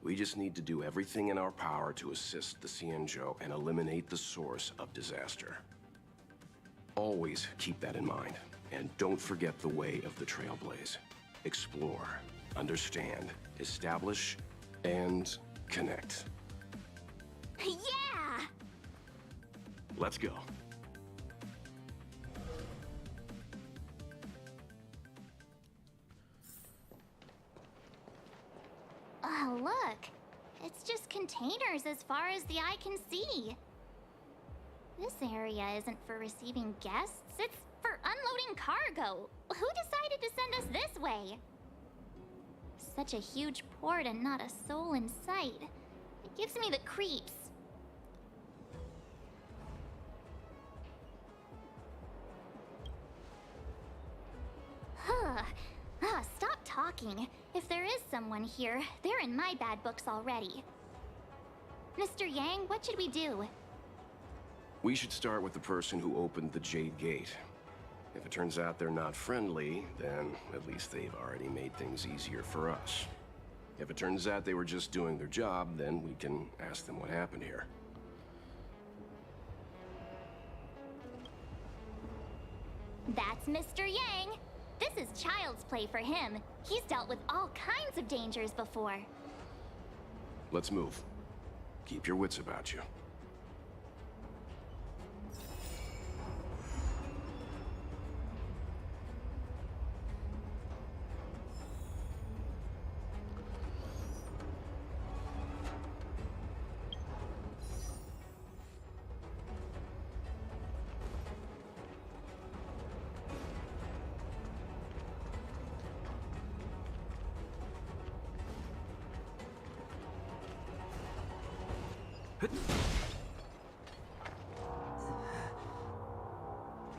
We just need to do everything in our power to assist the Xianzhou and eliminate the source of disaster. Always keep that in mind, and don't forget the way of the Trailblaze. Explore, understand, establish, and connect. Yeah! Let's go. Oh, look. It's just containers as far as the eye can see. This area isn't for receiving guests, it's for unloading cargo. Who decided to send us this way? Such a huge port and not a soul in sight. It gives me the creeps. Stop talking. If there is someone here, they're in my bad books already. Mr. Yang, what should we do? We should start with the person who opened the Jade Gate. If it turns out they're not friendly, then at least they've already made things easier for us. If it turns out they were just doing their job, then we can ask them what happened here. That's Mr. Yang. This is child's play for him. He's dealt with all kinds of dangers before. Let's move. Keep your wits about you.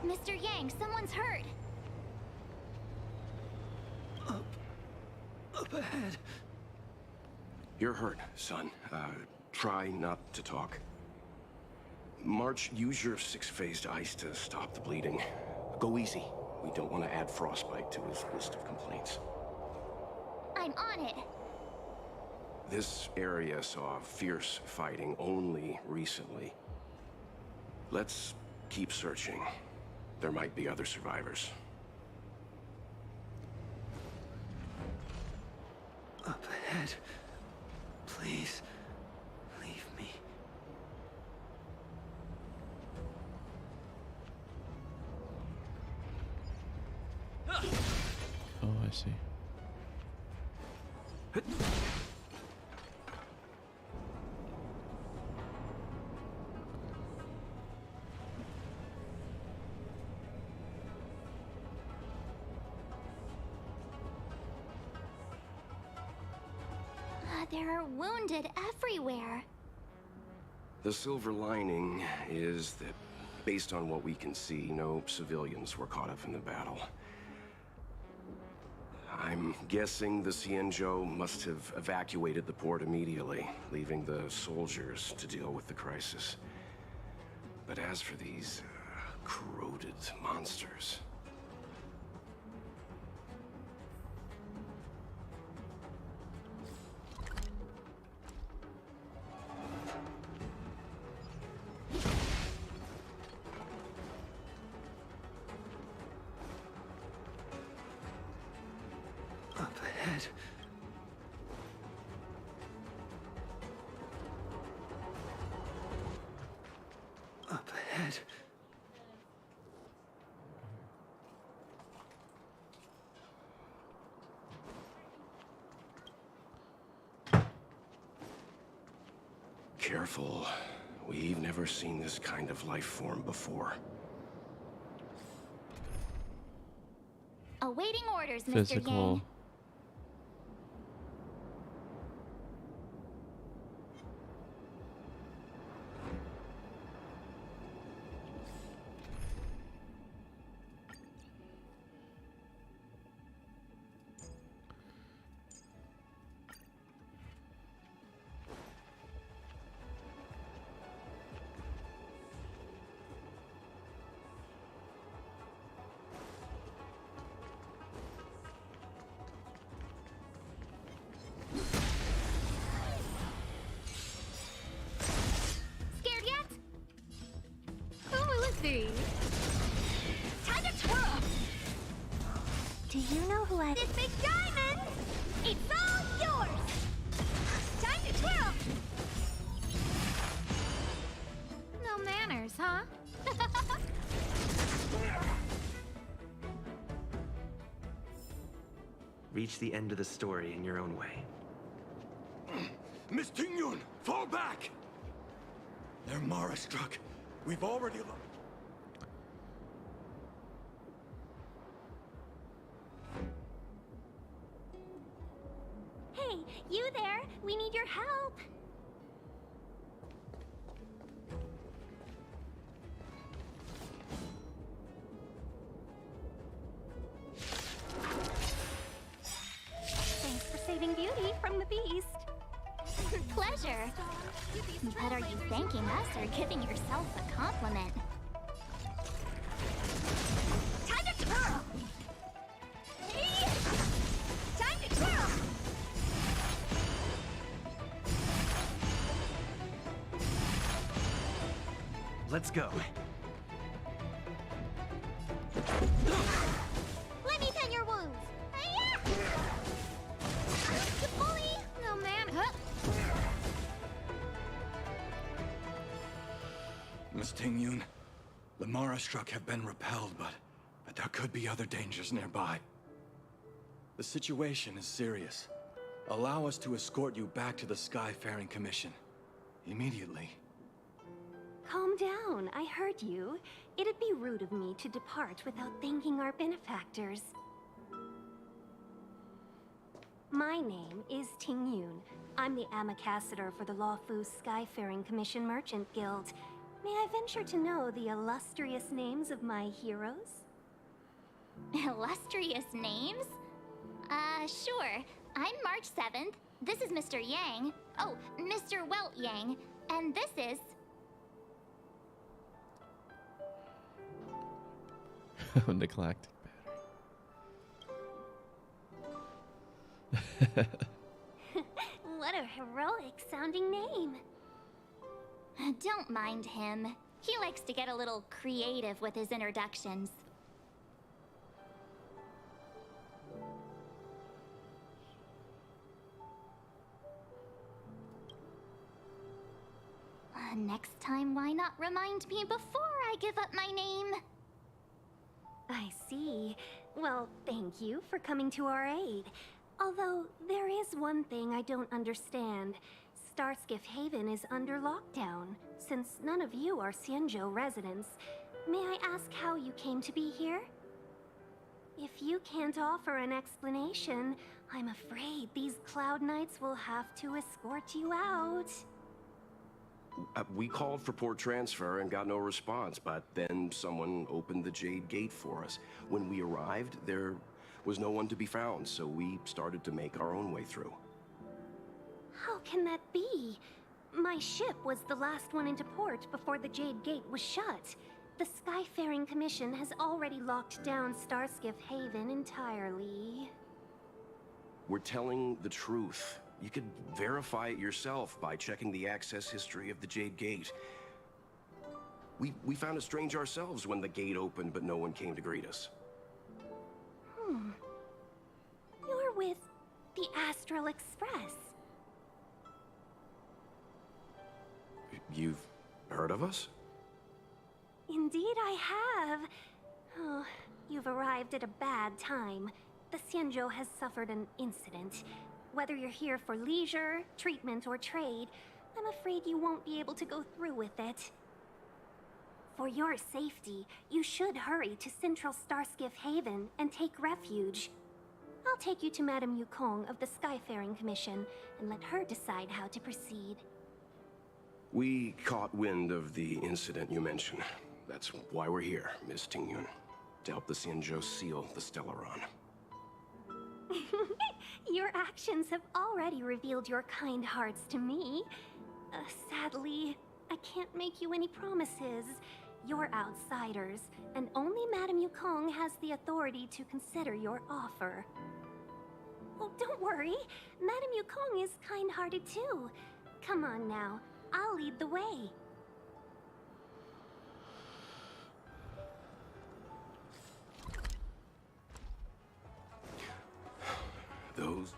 Mr. Yang, someone's hurt. Up ahead. You're hurt, son. Try not to talk. March, use your 6-phased ice to stop the bleeding. Go easy. We don't want to add frostbite to his list of complaints. I'm on it. This area saw fierce fighting only recently. Let's keep searching. There might be other survivors. ahead. Please, leave me. Oh, I see. There are wounded everywhere. The silver lining is that, based on what we can see, no civilians were caught up in the battle. I'm guessing the Xianzhou must have evacuated the port immediately, leaving the soldiers to deal with the crisis. But as for these corroded monsters... Up ahead. Up ahead. Careful. We've never seen this kind of life form before. Awaiting orders, Mr. Physical. Yang. Scared yet? Who will it be? Time to twirl! Do you know who I... This big diamond! It's all yours! Time to twirl! No manners, huh? Reach the end of the story in your own way. Miss Tingyun, fall back! They're Mara struck. We've already Hey, you there! We need your help! Thanks for saving Beauty from the beast. Pleasure. But are you thanking us or giving yourself a compliment? Time to twirl! Time to twirl! Let's go. Let me tend your wounds. You bully! No man. Miss Tingyun, the Mara struck have been repelled, but there could be other dangers nearby. The situation is serious. Allow us to escort you back to the Skyfaring Commission. Immediately. Calm down, I heard you. It'd be rude of me to depart without thanking our benefactors. My name is Tingyun. I'm the ambassador for the Lawfu Skyfaring Commission Merchant Guild. May I venture to know the illustrious names of my heroes? Illustrious names? Sure. I'm March 7th. This is Mr. Yang. Oh, Mr. Welt Yang. And this is... Neglected What a heroic sounding name. Don't mind him. He likes to get a little creative with his introductions. Next time, why not remind me before I give up my name? I see. Well, thank you for coming to our aid. Although, there is one thing I don't understand. Starskiff Haven is under lockdown. Since none of you are Xianzhou residents, may I ask how you came to be here? If you can't offer an explanation, I'm afraid these Cloud Knights will have to escort you out. We called for port transfer and got no response, but then someone opened the Jade Gate for us. When we arrived, there was no one to be found, so we started to make our own way through. How can that be? My ship was the last one into port before the Jade Gate was shut. The Skyfaring Commission has already locked down Starskiff Haven entirely. We're telling the truth. You could verify it yourself by checking the access history of the Jade Gate. We found it strange ourselves when the gate opened, but no one came to greet us. You're with the Astral Express. You've heard of us? Indeed I have. Oh, you've arrived at a bad time. The Xianzhou has suffered an incident. Whether you're here for leisure, treatment, or trade, I'm afraid you won't be able to go through with it. For your safety, you should hurry to Central Starskiff Haven and take refuge. I'll take you to Madame Yukong of the Skyfaring Commission and let her decide how to proceed. We caught wind of the incident you mentioned. That's why we're here, Miss Tingyun. To help the Xianzhou seal the Stellaron. Your actions have already revealed your kind hearts to me. Sadly, I can't make you any promises. You're outsiders, and only Madame Yukong has the authority to consider your offer. Oh, don't worry. Madame Yukong is kind-hearted too. Come on now, I'll lead the way. Those...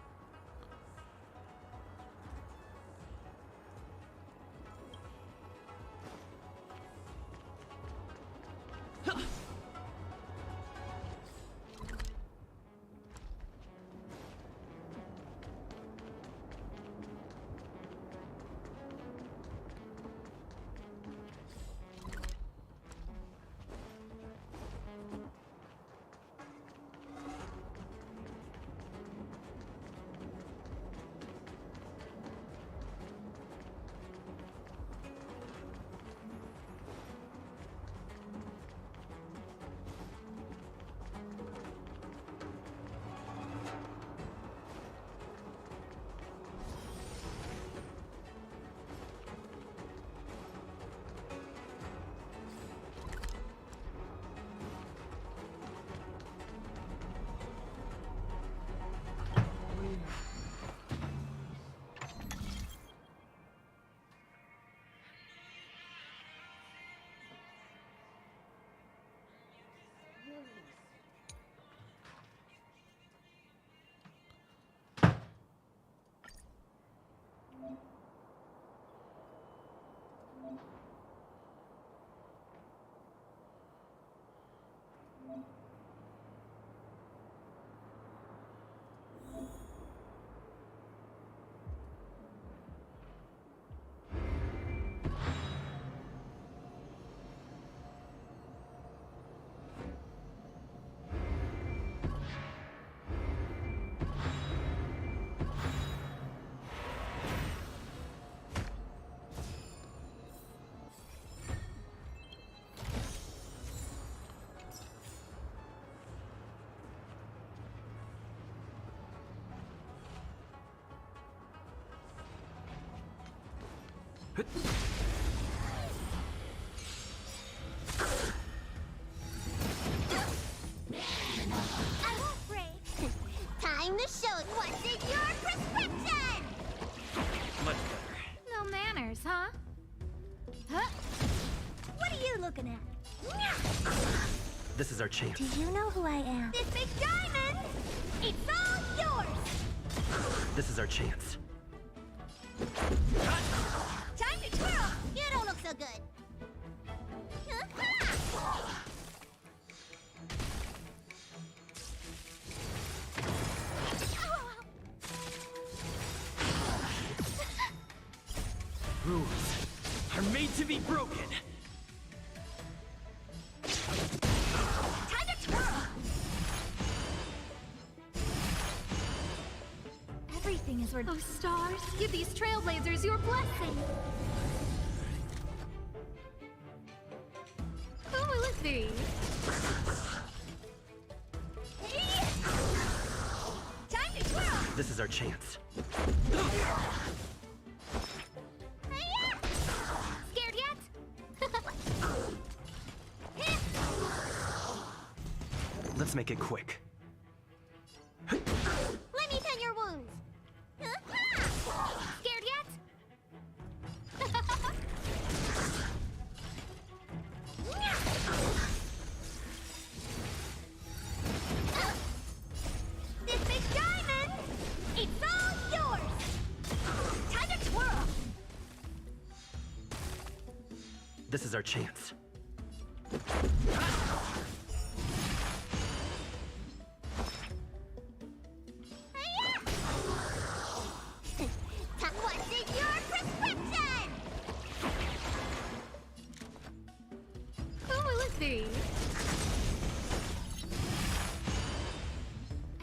I won't break. Time to show what's in your prescription! Much better. No manners, huh? Huh? What are you looking at? This is our chance. Do you know who I am? This big diamond! It's all yours! This is our chance. Time to twirl! You don't look are made to be broken. Time to twirl! Everything is where... Oh, stars, give these trailblazers your blessing. Who will it be? Time to twirl! This is our chance. Scared yet? Let's make it quick. Let me tend your wounds. Scared yet? This big diamond, it's all yours! Time to twirl! This is our chance. What's in your prescription? Who will it be?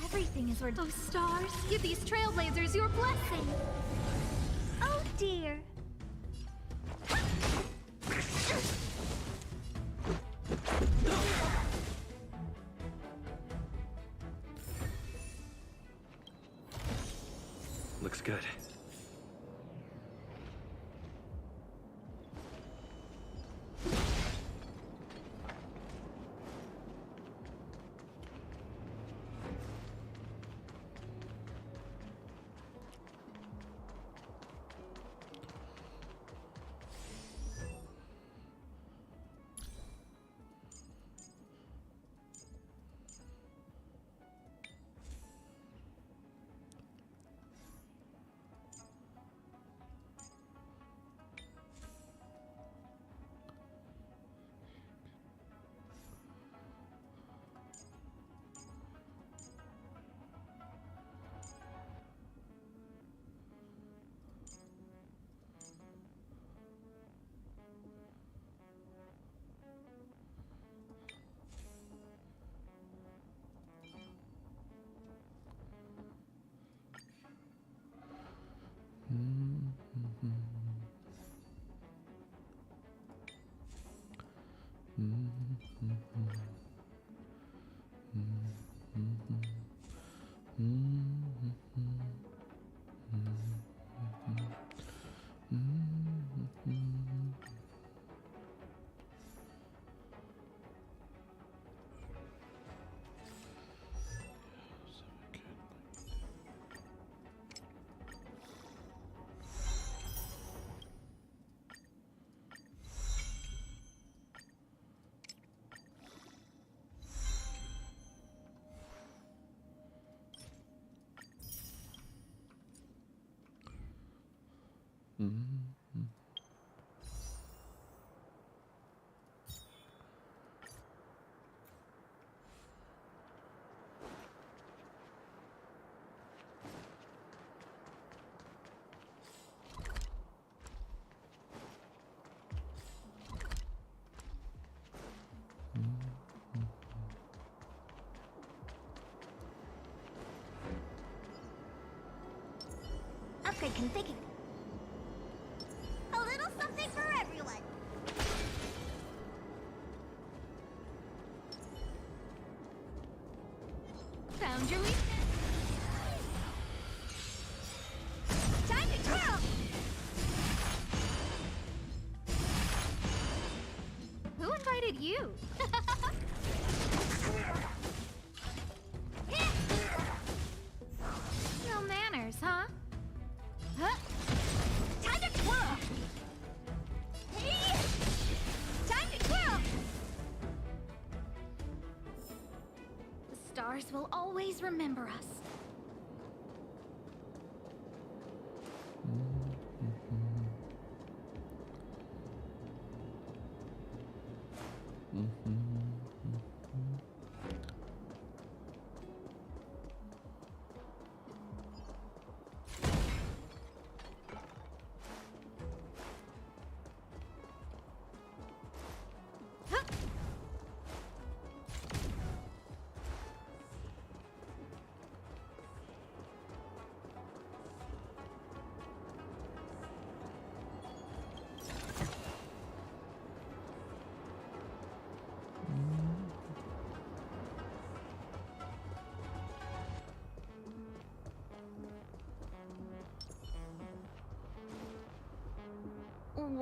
Everything is where... Oh, stars, give these trailblazers your blessing. Oh dear. Looks good. Upgrade configured. A little something for everyone. Found your weakness. Time to twirl! Who invited you? No manners, huh? Huh? Time to twirl! Hey! Time to twirl! The stars will always remember us.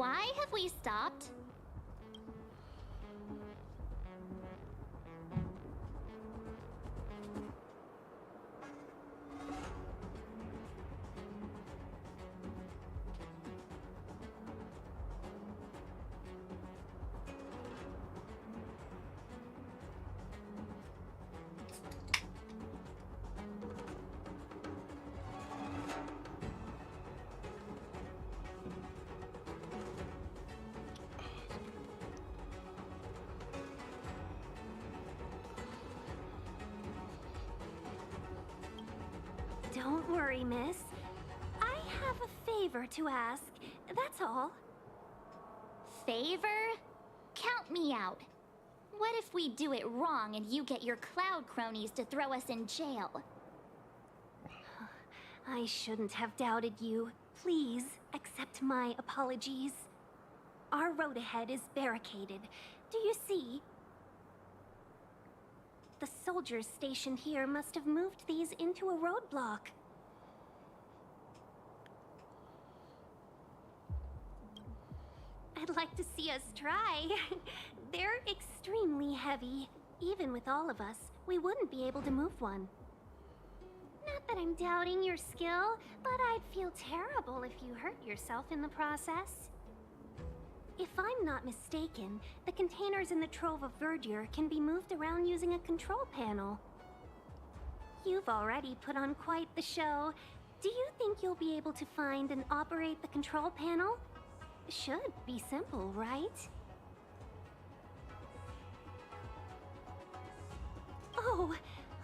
Why have we stopped? Don't worry, miss. I have a favor to ask, that's all. Favor? Count me out. What if we do it wrong and you get your cloud cronies to throw us in jail? I shouldn't have doubted you. Please, accept my apologies. Our road ahead is barricaded. Do you see? The soldiers stationed here must have moved these into a roadblock. I'd like to see us try. They're extremely heavy. Even with all of us, we wouldn't be able to move one. Not that I'm doubting your skill, but I'd feel terrible if you hurt yourself in the process. If I'm not mistaken, the containers in the Trove of Verdure can be moved around using a control panel. You've already put on quite the show. Do you think you'll be able to find and operate the control panel? Should be simple, right? Oh,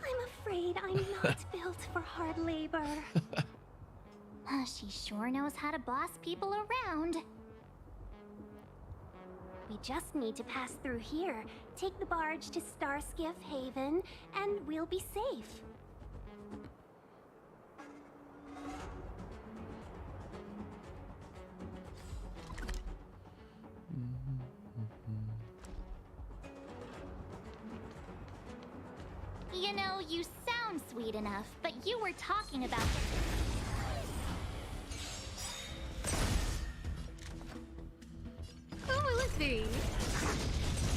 I'm afraid I'm not built for hard labor. She sure knows how to boss people around. We just need to pass through here, take the barge to Starskiff Haven, and we'll be safe. You know, you sound sweet enough, but you were talking about... Who will it be?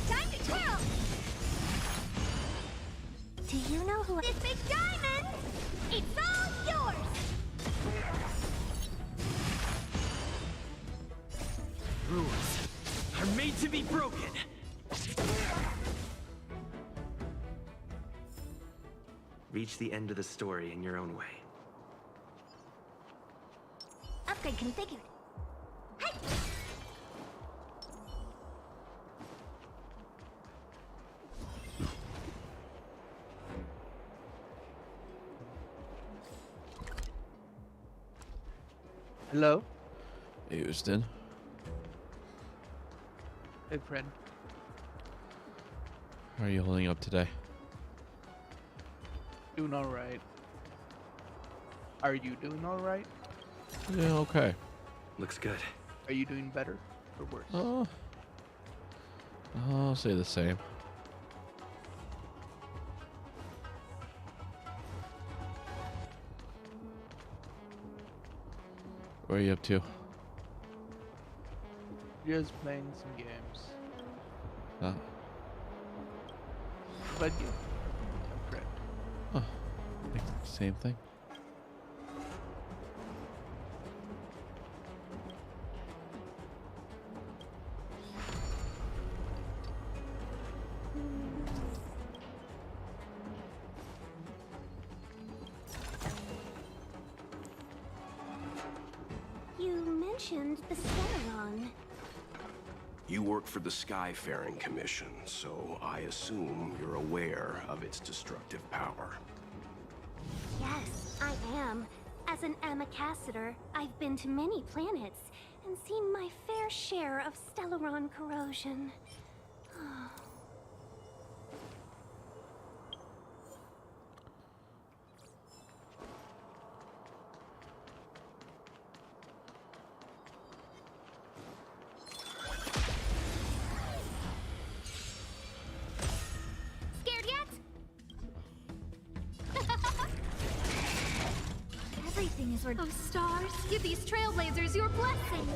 Time to twirl! Do you know who This big diamond! It's all yours! Rules are made to be broken. Reach the end of the story in your own way. Upgrade configured. Hey! Hello? Houston. Hey, friend. How are you holding up today? Doing alright. Are you doing alright? Yeah, okay. Looks good. Are you doing better or worse? I'll say the same. What are you up to? Just playing some games. Huh? But you, I'm friend. Oh, same thing. You mentioned the Stellaron. You work for the Skyfaring Commission, so I assume you're aware of its destructive power. Yes, I am. As an Amicassator, I've been to many planets and seen my fair share of Stellaron corrosion. Scared yet? Everything is Oh, stars, give these trailblazers your blessing.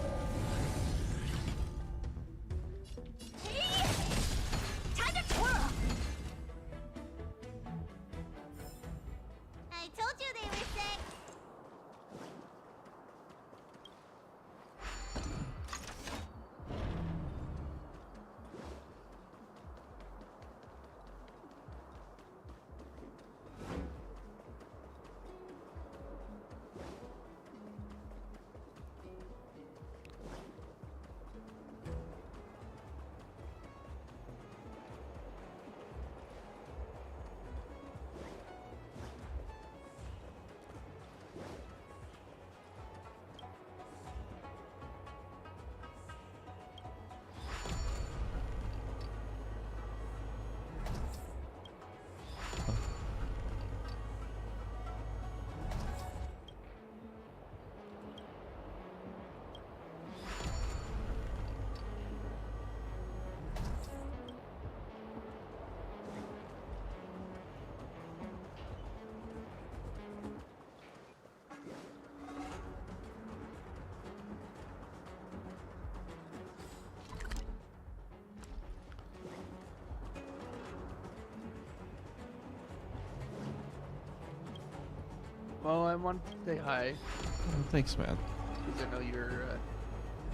Well, I want to say hi. Oh, thanks, man. Because I know you're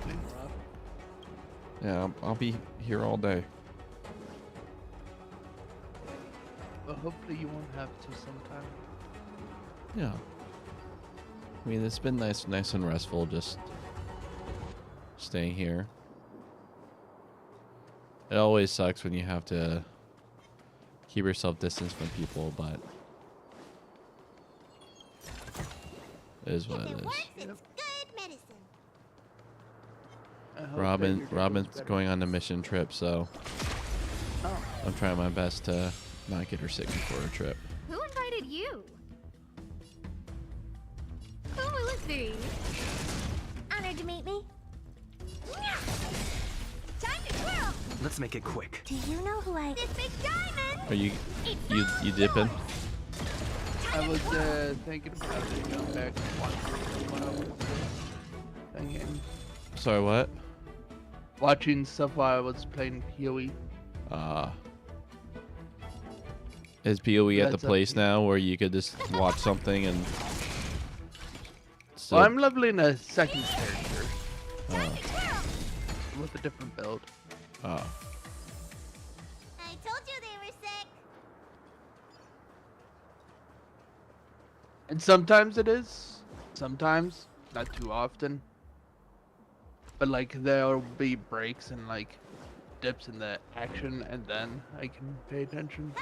doing rough. Yeah, I'll be here all day. But hopefully you won't have to sometime. Yeah. I mean, it's been nice and restful just staying here. It always sucks when you have to keep yourself distance from people, but it is what it is. It's good medicine. Robin's going on a mission trip, so I'm trying my best to not get her sick before her trip. Who invited you? Who will it be? Honored to meet me. Time to twirl. Let's make it quick. Do you know who I? This big diamond. Are you dipping? I was thinking about it, going back and watching when I was thinking. Sorry, what? Watching stuff while I was playing PoE. Is PoE at the That's up place to you. now where you could just watch something and? Well, I'm leveling a second character Oh. with a different build. Oh. I told you they were sick. And sometimes it is. Sometimes. Not too often. But like there'll be breaks and like dips in the action and then I can pay attention.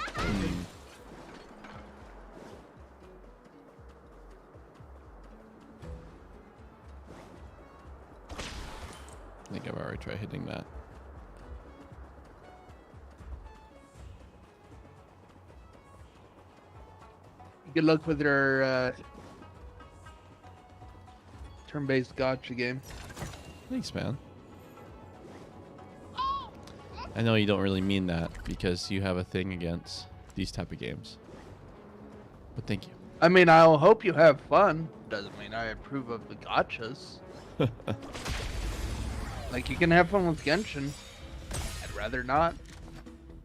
I think I've already tried hitting that. Good luck with your turn-based gotcha game. Thanks, man. I know you don't really mean that because you have a thing against these type of games. But thank you. I mean, I'll hope you have fun. Doesn't mean I approve of the gotchas. Like, you can have fun with Genshin. I'd rather not.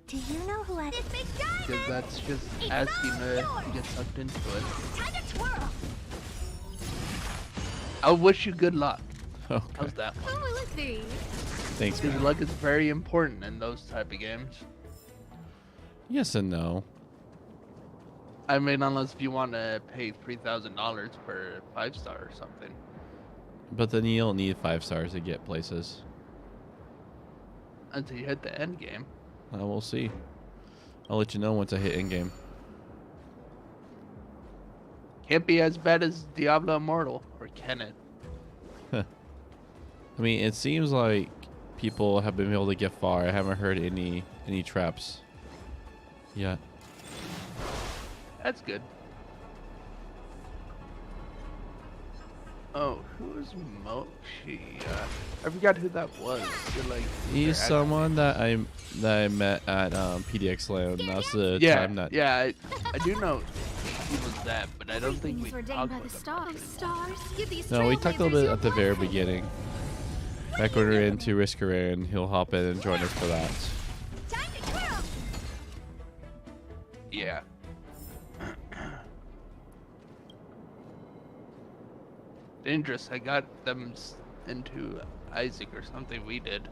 Do you know who I? This big diamond. Because that's just asking to get sucked into it. Time to twirl. I wish you good luck. Okay. How's that one? Who will it be? Thanks, Because man. luck is very important in those type of games. Yes and no. I mean, unless if you want to pay $3,000 for 5-star or something. But then you don't need 5 stars to get places. Until you hit the end game. We'll see. I'll let you know once I hit in-game. Can't be as bad as Diablo Immortal, or can it? I mean, it seems like people have been able to get far. I haven't heard any traps yet. That's good. Oh, who is Mochi? I forgot who that was. Like, He's someone that I met at PDX Land. That's the yeah, time that. yeah, I do know he was that, but I don't think we Everything is talked ordained by about the him. stars. Give these No, we talked a little trailblazers bit your at the very blessing. beginning. Back when we were into Risk Career, and he'll hop in and join us for that. Time to twirl. Yeah. Dangerous. I got them into Isaac or something we did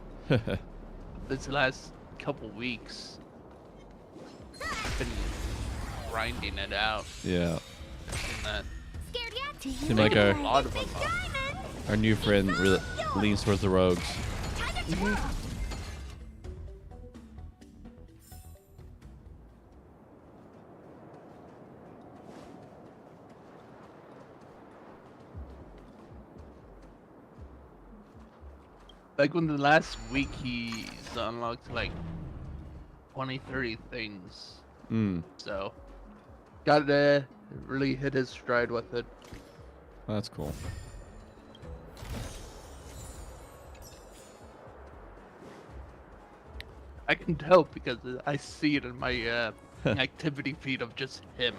this last couple weeks. Been grinding it out. Yeah. And that. Scared yet? Do you Seemed know like who a I? lot This of them big diamond. Our new friend really leans towards the rogues. Time to twirl. Like when the last week he's unlocked like 20, 30 things. So got to really hit his stride with it. That's cool. I can tell because I see it in my activity feed of just him.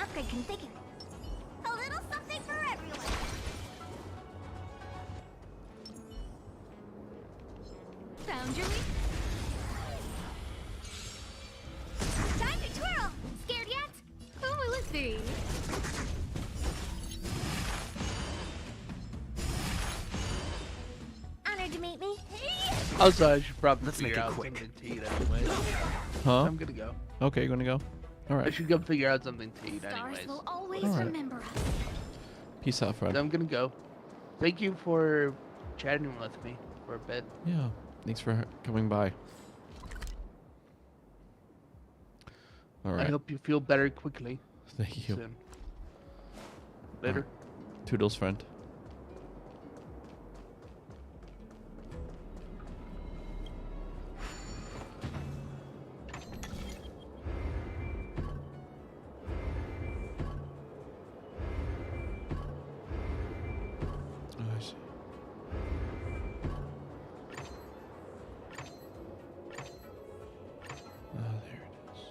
Upgrade configured. A little something for everyone. Found your lead. Time to twirl! Scared yet? Oh, let's see. Honored to meet me. Also, I should probably Let's figure make it out quick. something to eat anyway. Huh? I'm gonna go. Okay, you're gonna go. All I right. should go figure out something to eat Stars anyways. will always All right. remember us. Peace out, friend. I'm gonna go. Thank you for chatting with me for a bit. Yeah. Thanks for coming by. All right. I hope you feel better quickly. Thank you. Soon. Later. Toodles, friend. Oh, I see. Ah, there it is.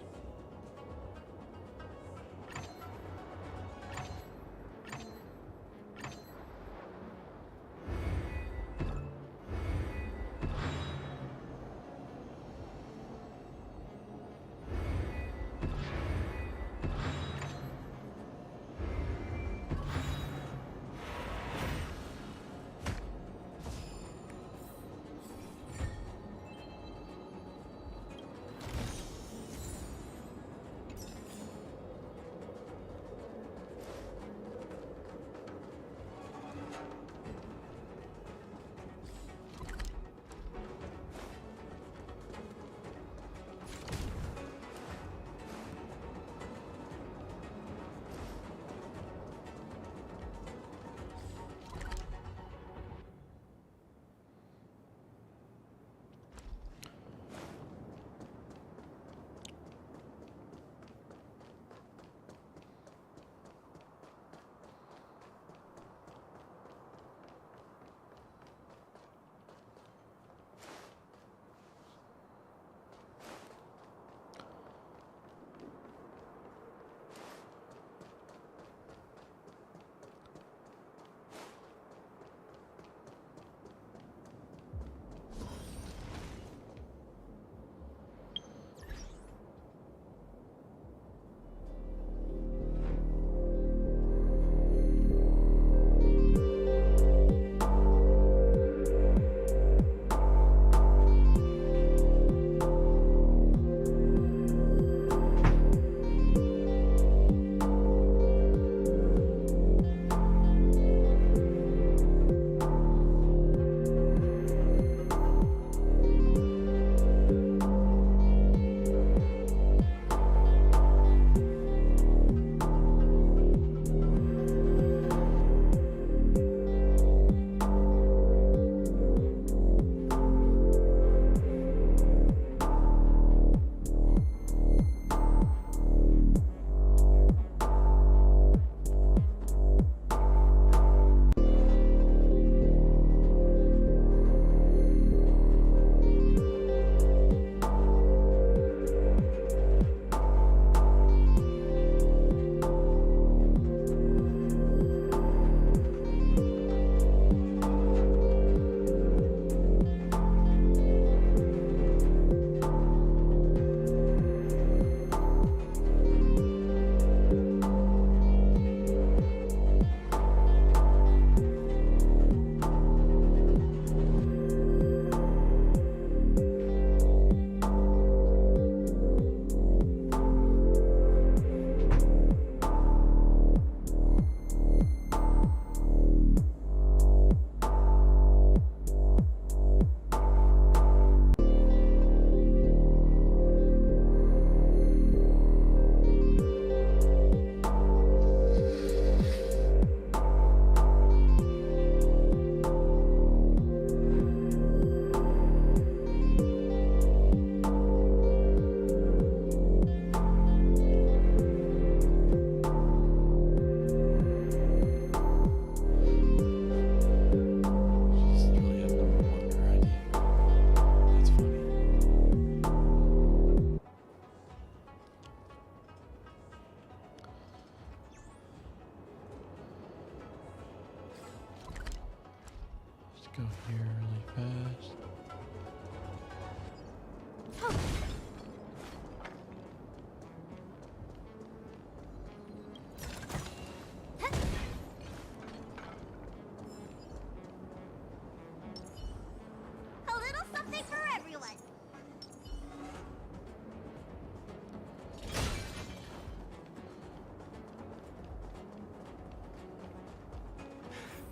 Go here really fast.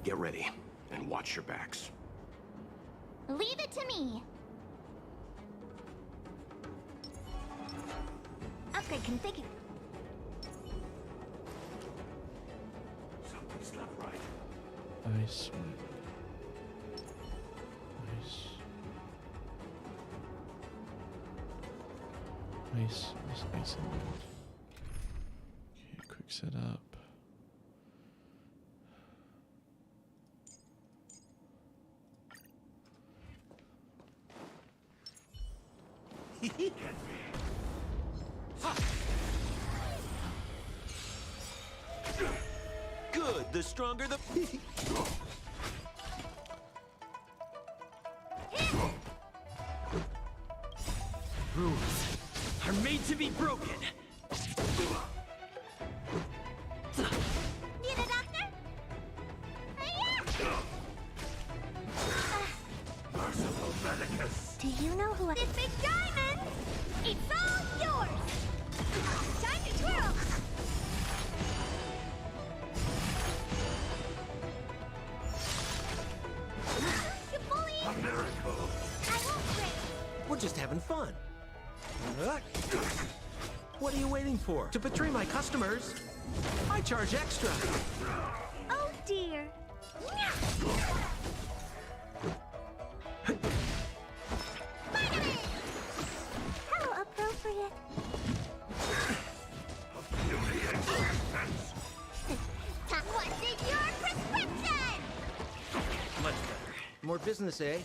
Get ready, and watch your backs. Leave it to me. Upgrade configured. Something's not right. Nice. Nice. Nice. Nice. Okay, quick setup. Good, the stronger the... Rules are made to be broken. Need a doctor? Merciful Medicus. Do you know who I... This big diamond! It's all yours! Time to twirl! You bully! A miracle. I won't break. We're just having fun. What are you waiting for? To betray my customers? I charge extra. Oh dear. Finally! How appropriate. What's in your prescription? Much better. More business, eh?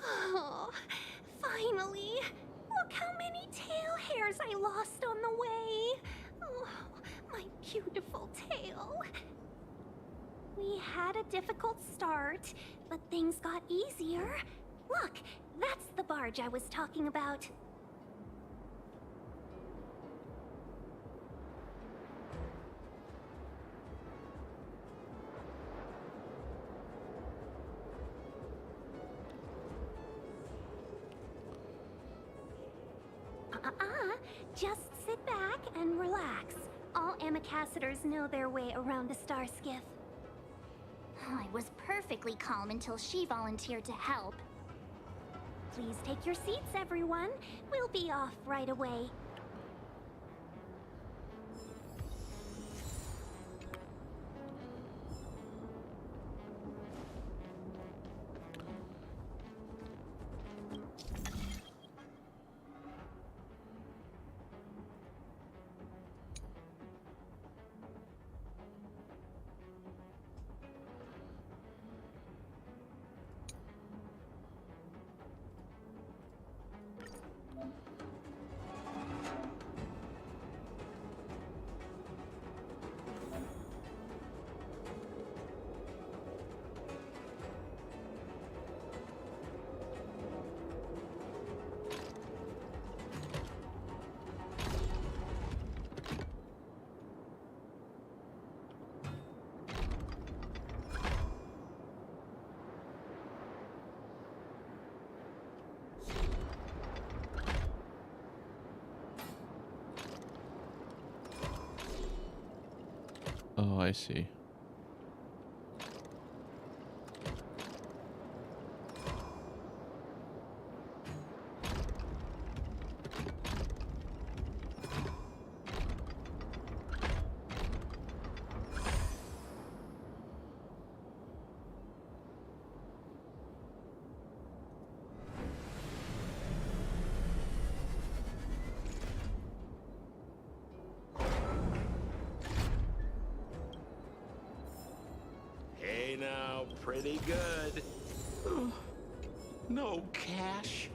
Oh, finally! Look how many tail hairs I lost on the way! Oh, my beautiful tail. We had a difficult start, but things got easier. Look, that's the barge I was talking about. Just sit back and relax. All Amicassadors know their way around a star skiff. I was perfectly calm until she volunteered to help. Please take your seats, everyone. We'll be off right away. Oh, I see. Hey now, pretty good. No cash?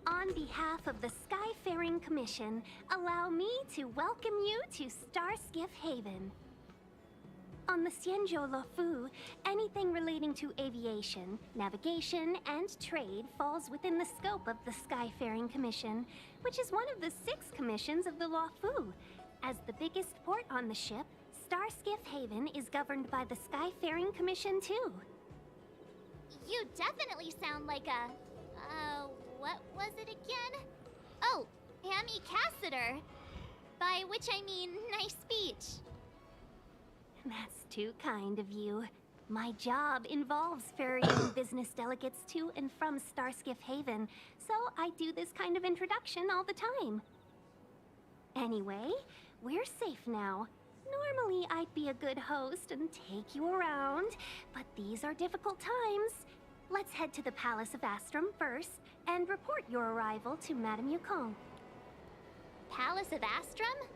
On behalf of the Skyfaring Commission, allow me to welcome you to Starskiff Haven. On the Xianzhou Luofu, anything relating to aviation, navigation, and trade falls within the scope of the Skyfaring Commission, which is one of the 6 commissions of the Luofu. As the biggest port on the ship, Starskiff Haven is governed by the Skyfaring Commission too. You definitely sound like a... what was it again? Oh, Amy Cassiter. By which I mean, nice speech. That's too kind of you. My job involves ferrying business delegates to and from Starskiff Haven, so I do this kind of introduction all the time. Anyway, we're safe now. Normally, I'd be a good host and take you around, but these are difficult times. Let's head to the Palace of Astrum first and report your arrival to Madame Yukong. Palace of Astrum?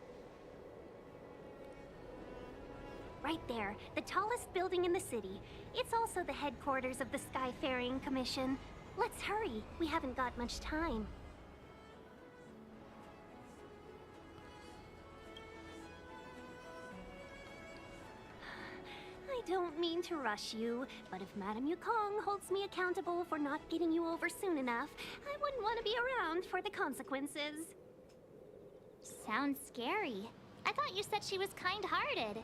Right there, the tallest building in the city. It's also the headquarters of the Skyfaring Commission. Let's hurry, we haven't got much time. I don't mean to rush you, but if Madame Yukong holds me accountable for not getting you over soon enough, I wouldn't want to be around for the consequences. Sounds scary. I thought you said she was kind-hearted.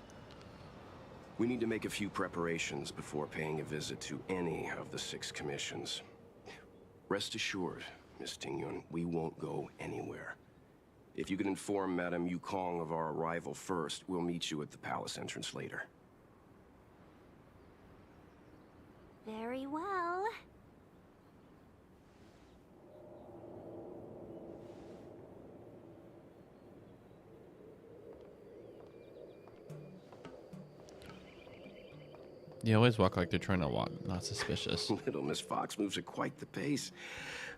We need to make a few preparations before paying a visit to any of the 6 commissions. Rest assured, Miss Tingyun, we won't go anywhere. If you can inform Madame Yukong of our arrival first, we'll meet you at the palace entrance later. Very well. You always walk like they're trying to walk, not suspicious. Little Miss Fox moves at quite the pace.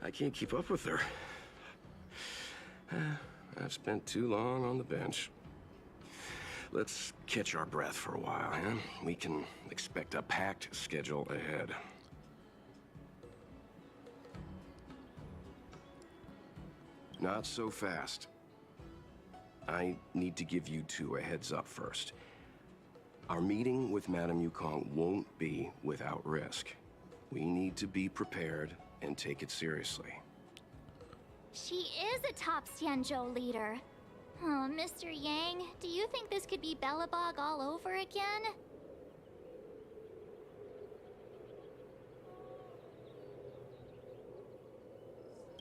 I can't keep up with her. I've spent too long on the bench. Let's catch our breath for a while, huh? We can expect a packed schedule ahead. Not so fast. I need to give you 2 a heads up first. Our meeting with Madame Yukong won't be without risk. We need to be prepared and take it seriously. She is a top Xianzhou leader. Oh, Mr. Yang, do you think this could be Bellabog all over again?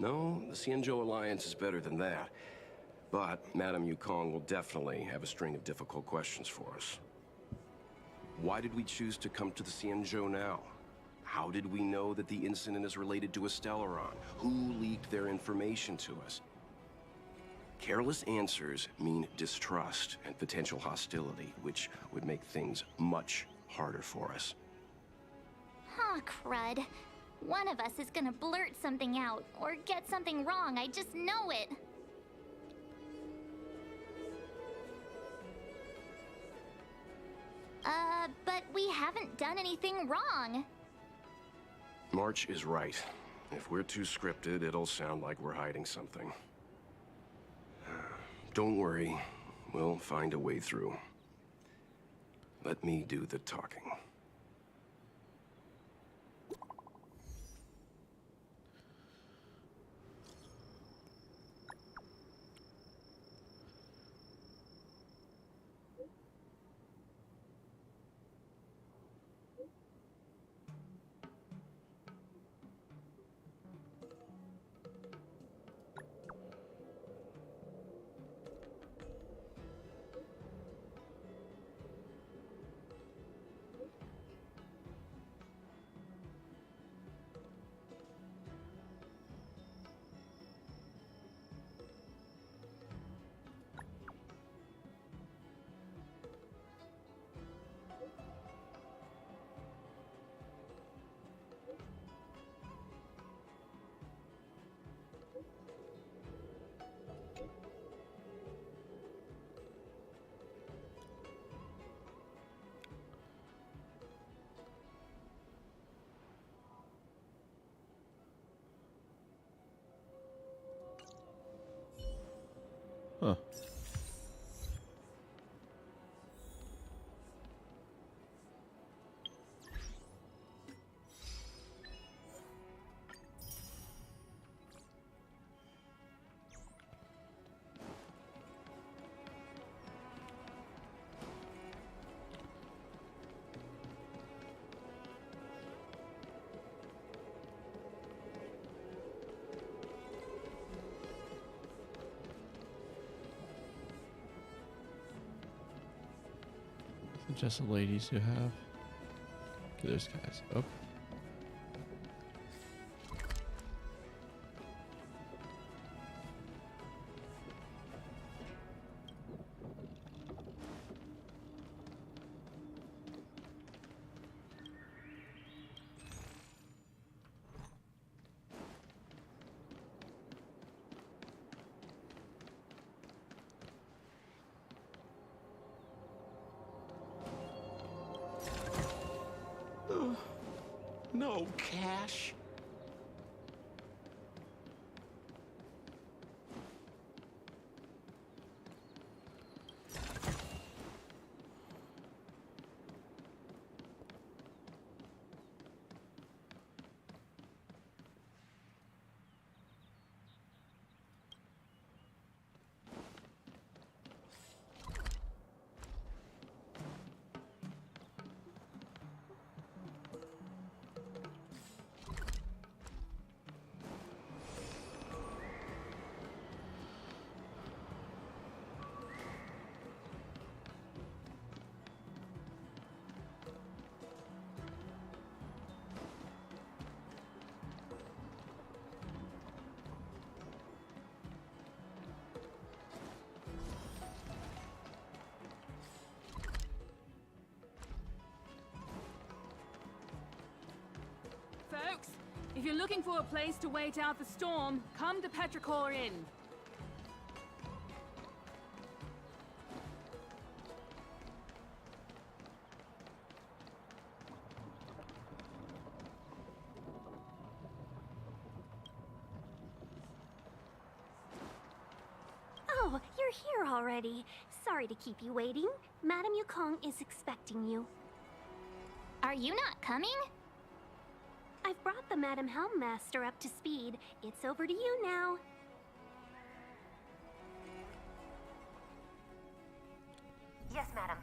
No, the Xianzhou Alliance is better than that. But Madame Yukong will definitely have a string of difficult questions for us. Why did we choose to come to the Xianzhou now? How did we know that the incident is related to a Stellaron? Who leaked their information to us? Careless answers mean distrust and potential hostility, which would make things much harder for us. Huh, crud. One of us is gonna blurt something out, or get something wrong, I just know it. But we haven't done anything wrong. March is right. If we're too scripted, it'll sound like we're hiding something. Don't worry, we'll find a way through. Let me do the talking. Huh. Just the ladies who have. Okay, there's guys. Oh. No cash? Folks, if you're looking for a place to wait out the storm, come to Petrichor Inn. Oh, you're here already. Sorry to keep you waiting. Madame Yukong is expecting you. Are you not coming? I've brought the Madame Helmmaster up to speed. It's over to you now. Yes, madam.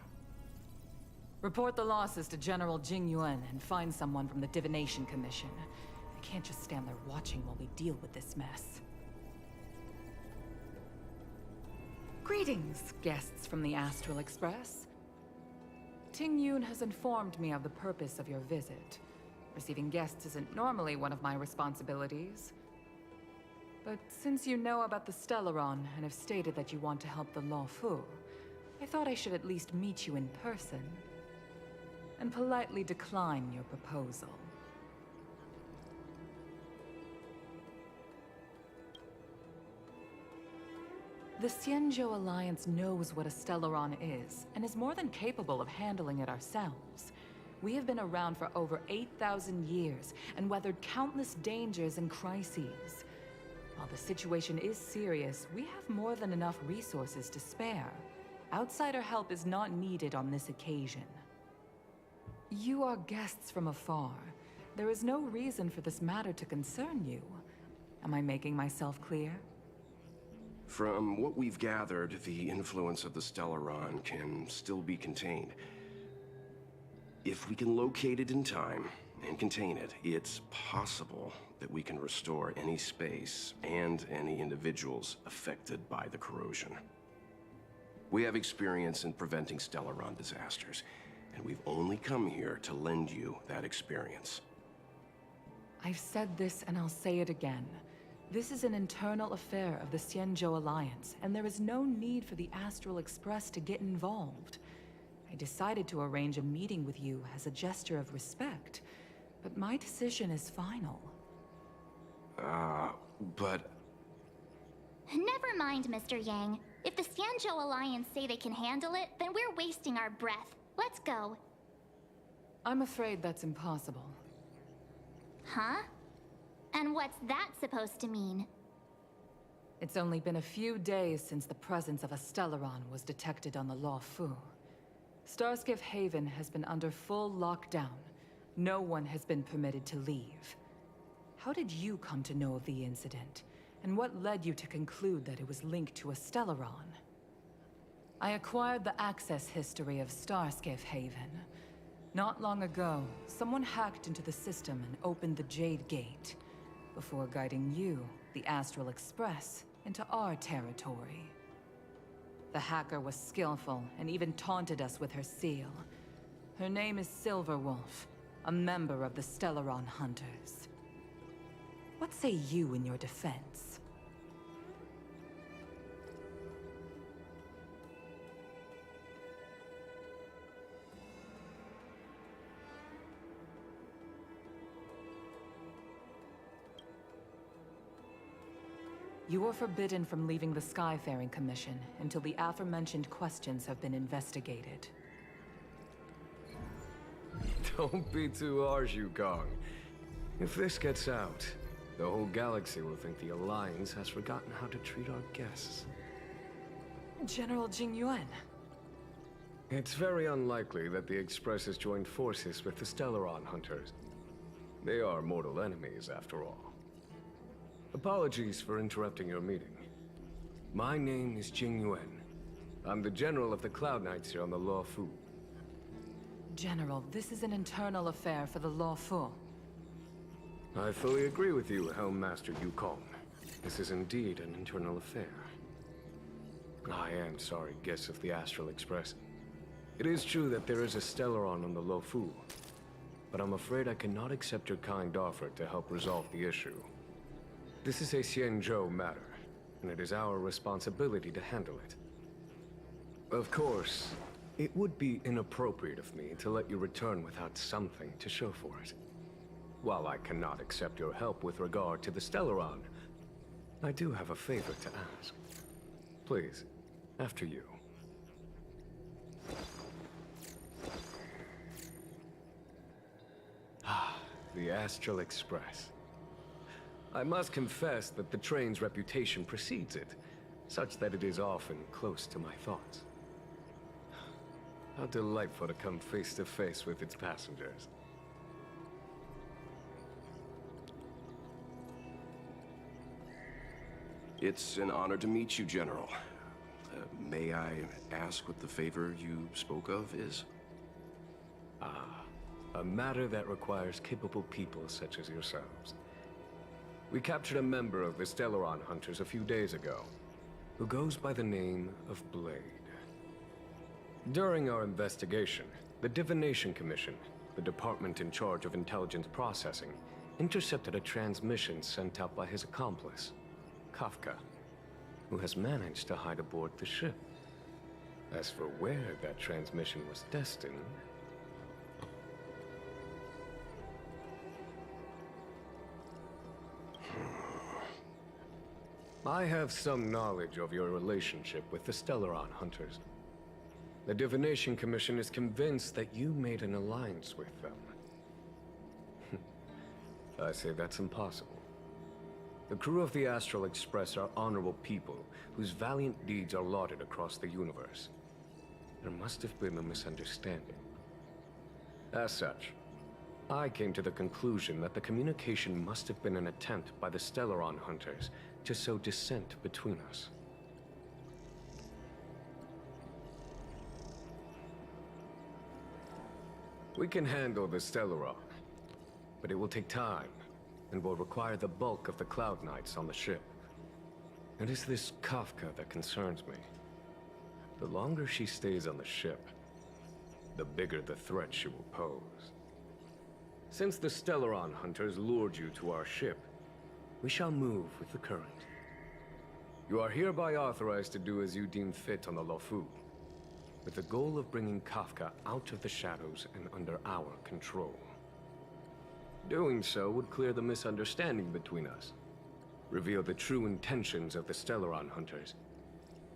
Report the losses to General Jing Yuan and find someone from the Divination Commission. I can't just stand there watching while we deal with this mess. Greetings, guests from the Astral Express. Ting Yun has informed me of the purpose of your visit. Receiving guests isn't normally one of my responsibilities. But since you know about the Stellaron and have stated that you want to help the Law Fu, I thought I should at least meet you in person and politely decline your proposal. The Xianzhou Alliance knows what a Stellaron is, and is more than capable of handling it ourselves. We have been around for over 8,000 years, and weathered countless dangers and crises. While the situation is serious, we have more than enough resources to spare. Outsider help is not needed on this occasion. You are guests from afar. There is no reason for this matter to concern you. Am I making myself clear? From what we've gathered, the influence of the Stellaron can still be contained. If we can locate it in time and contain it, it's possible that we can restore any space and any individuals affected by the corrosion. We have experience in preventing Stellaron disasters, and we've only come here to lend you that experience. I've said this and I'll say it again. This is an internal affair of the Xianzhou Alliance, and there is no need for the Astral Express to get involved. I decided to arrange a meeting with you as a gesture of respect, but my decision is final. But... Never mind, Mr. Yang. If the Xianzhou Alliance say they can handle it, then we're wasting our breath. Let's go. I'm afraid that's impossible. Huh? And what's that supposed to mean? It's only been a few days since the presence of a Stellaron was detected on the Lawfu. Starskiff Haven has been under full lockdown. No one has been permitted to leave. How did you come to know of the incident? And what led you to conclude that it was linked to a Stellaron? I acquired the access history of Starskiff Haven. Not long ago, someone hacked into the system and opened the Jade Gate, before guiding you, the Astral Express, into our territory. The hacker was skillful and even taunted us with her seal. Her name is Silverwolf, a member of the Stellaron Hunters. What say you in your defense? You are forbidden from leaving the Skyfaring Commission until the aforementioned questions have been investigated. Don't be too harsh, Yukong. If this gets out, the whole galaxy will think the Alliance has forgotten how to treat our guests. General Jingyuan. It's very unlikely that the Express has joined forces with the Stellaron Hunters. They are mortal enemies, after all. Apologies for interrupting your meeting. My name is Jingyuan. I'm the General of the Cloud Knights here on the Lawfu. General, this is an internal affair for the Lawfu. I fully agree with you, Helm Master Yukong. This is indeed an internal affair. I am sorry, guests of the Astral Express. It is true that there is a Stellaron on the Lawfu, but I'm afraid I cannot accept your kind offer to help resolve the issue. This is a Xianzhou matter, and it is our responsibility to handle it. Of course, it would be inappropriate of me to let you return without something to show for it. While I cannot accept your help with regard to the Stellaron, I do have a favor to ask. Please, after you. The Astral Express. I must confess that the train's reputation precedes it, such that it is often close to my thoughts. How delightful to come face to face with its passengers. It's an honor to meet you, General. May I ask what the favor you spoke of is? A matter that requires capable people such as yourselves. We captured a member of the Stellaron Hunters a few days ago, who goes by the name of Blade. During our investigation, the Divination Commission, the department in charge of intelligence processing, intercepted a transmission sent out by his accomplice, Kafka, who has managed to hide aboard the ship. As for where that transmission was destined... I have some knowledge of your relationship with the Stellaron Hunters. The Divination Commission is convinced that you made an alliance with them. I say that's impossible. The crew of the Astral Express are honorable people whose valiant deeds are lauded across the universe. There must have been a misunderstanding. As such, I came to the conclusion that the communication must have been an attempt by the Stellaron Hunters to sow dissent between us. We can handle the Stellaron, but it will take time, and will require the bulk of the Cloud Knights on the ship. It is this Kafka that concerns me. The longer she stays on the ship, the bigger the threat she will pose. Since the Stellaron Hunters lured you to our ship, we shall move with the current. You are hereby authorized to do as you deem fit on the Lawfu, with the goal of bringing Kafka out of the shadows and under our control. Doing so would clear the misunderstanding between us, reveal the true intentions of the Stellaron Hunters,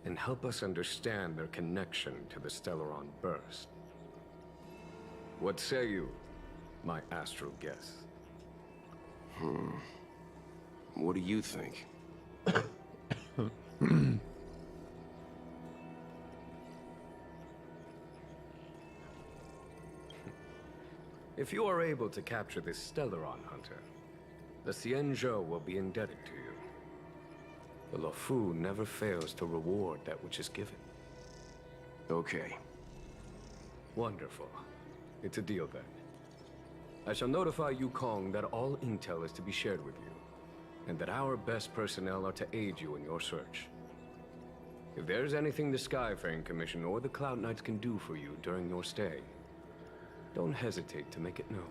and help us understand their connection to the Stellaron Burst. What say you, my astral guests? What do you think? If you are able to capture this Stellaron hunter, the Xianzhou will be indebted to you. The Luofu never fails to reward that which is given. Okay. Wonderful. It's a deal then. I shall notify Yukong that all intel is to be shared with you, and that our best personnel are to aid you in your search. If there's anything the Skyfaring Commission or the Cloud Knights can do for you during your stay, don't hesitate to make it known.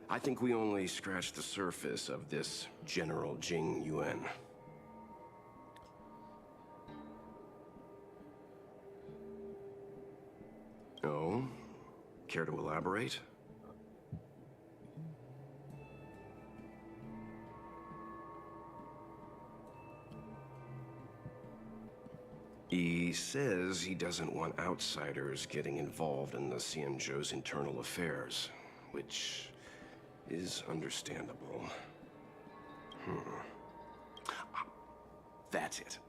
I think we only scratched the surface of this General Jing Yuan. Oh? Care to elaborate? He says he doesn't want outsiders getting involved in the Xianzhou's internal affairs, which is understandable. That's it.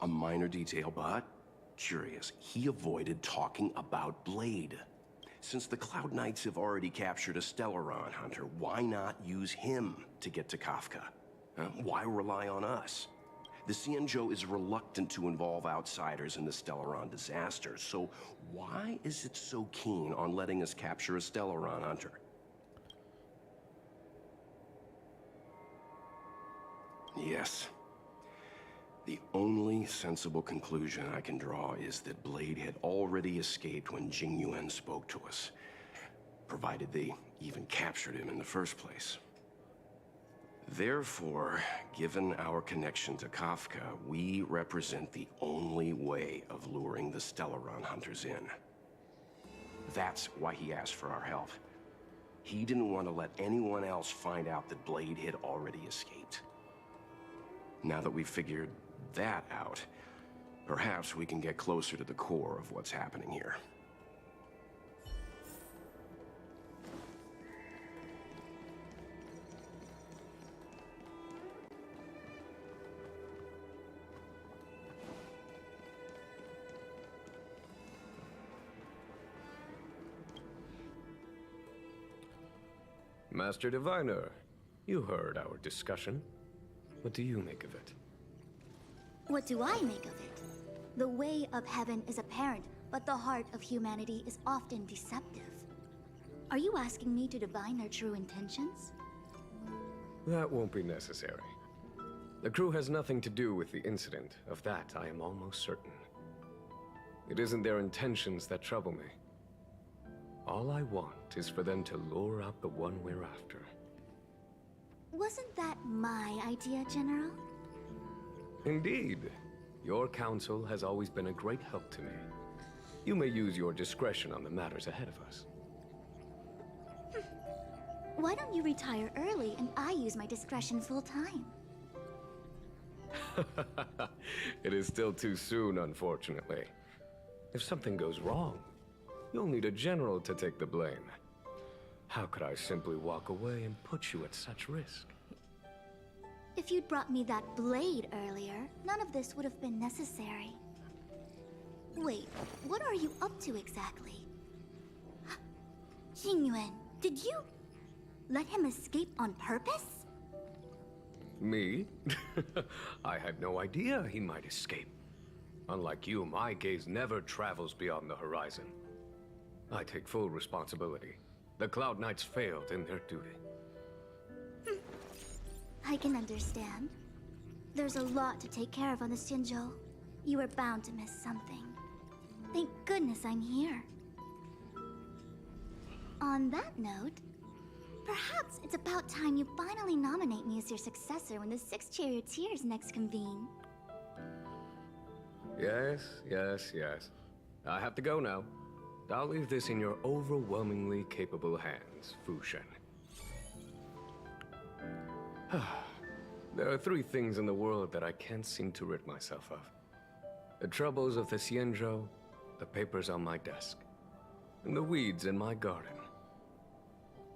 A minor detail, but curious. He avoided talking about Blade. Since the Cloud Knights have already captured a Stellaron hunter, why not use him to get to Kafka? Why rely on us? The Xianzhou is reluctant to involve outsiders in the Stellaron disaster, so why is it so keen on letting us capture a Stellaron hunter? Yes. The only sensible conclusion I can draw is that Blade had already escaped when Jing Yuan spoke to us, provided they even captured him in the first place. Therefore, given our connection to Kafka, we represent the only way of luring the Stellaron hunters in. That's why he asked for our help. He didn't want to let anyone else find out that Blade had already escaped. Now that we've figured that out, perhaps we can get closer to the core of what's happening here. Master Diviner, you heard our discussion. What do you make of it? What do I make of it? The way of heaven is apparent, but the heart of humanity is often deceptive. Are you asking me to divine their true intentions? That won't be necessary. The crew has nothing to do with the incident. Of that, I am almost certain. It isn't their intentions that trouble me. All I want is for them to lure out the one we're after. Wasn't that my idea, General? Indeed. Your counsel has always been a great help to me. You may use your discretion on the matters ahead of us. Why don't you retire early and I use my discretion full time? It is still too soon, unfortunately. If something goes wrong, you'll need a general to take the blame. How could I simply walk away and put you at such risk? If you'd brought me that blade earlier, none of this would have been necessary. Wait, what are you up to exactly? Jing Yuan, did you let him escape on purpose? Me? I had no idea he might escape. Unlike you, my gaze never travels beyond the horizon. I take full responsibility. The Cloud Knights failed in their duty. I can understand. There's a lot to take care of on the Xianzhou. You were bound to miss something. Thank goodness I'm here. On that note, perhaps it's about time you finally nominate me as your successor when the Six Charioteers next convene. Yes. I have to go now. I'll leave this in your overwhelmingly capable hands, Fu Shen. There are three things in the world that I can't seem to rid myself of. The troubles of the Xianzhou, the papers on my desk, and the weeds in my garden.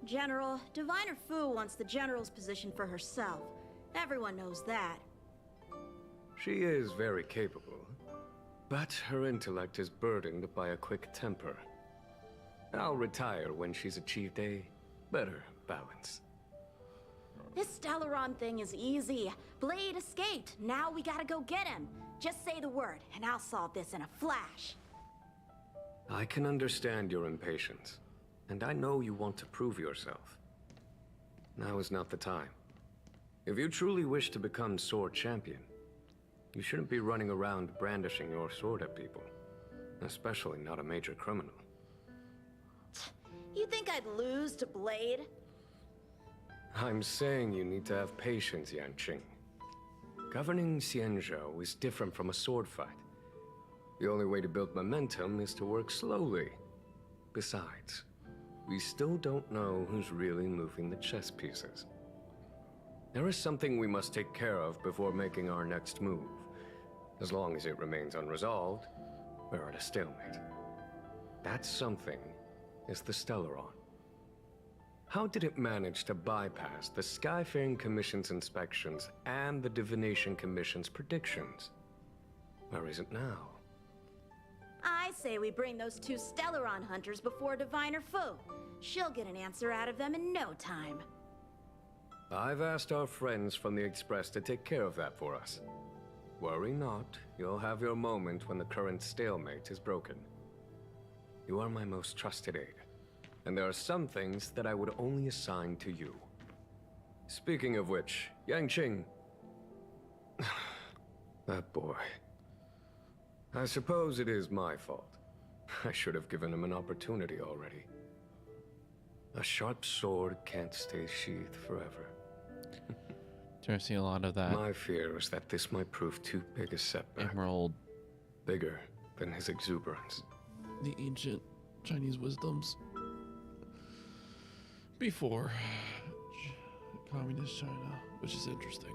General, Diviner Fu wants the General's position for herself. Everyone knows that. She is very capable, but her intellect is burdened by a quick temper. I'll retire when she's achieved a better balance. This Stellaron thing is easy. Blade escaped. Now we gotta go get him. Just say the word, and I'll solve this in a flash. I can understand your impatience, and I know you want to prove yourself. Now is not the time. If you truly wish to become Sword Champion, you shouldn't be running around brandishing your sword at people, especially not a major criminal. You think I'd lose to Blade? I'm saying you need to have patience, Yanqing. Governing Xianzhou is different from a sword fight. The only way to build momentum is to work slowly. Besides, we still don't know who's really moving the chess pieces. There is something we must take care of before making our next move. As long as it remains unresolved, we're at a stalemate. That something is the Stellaron. How did it manage to bypass the Skyfaring Commission's inspections and the Divination Commission's predictions? Where is it now? I say we bring those two Stellaron hunters before Diviner Fu. She'll get an answer out of them in no time. I've asked our friends from the Express to take care of that for us. Worry not, you'll have your moment when the current stalemate is broken. You are my most trusted aide, and there are some things that I would only assign to you. Speaking of which, Yanqing... that boy... I suppose it is my fault. I should have given him an opportunity already. A sharp sword can't stay sheathed forever. I've seen a lot of that. My fear is that this might prove too big a setback. Emerald. Bigger than his exuberance. The ancient Chinese wisdoms before communist China, which is interesting.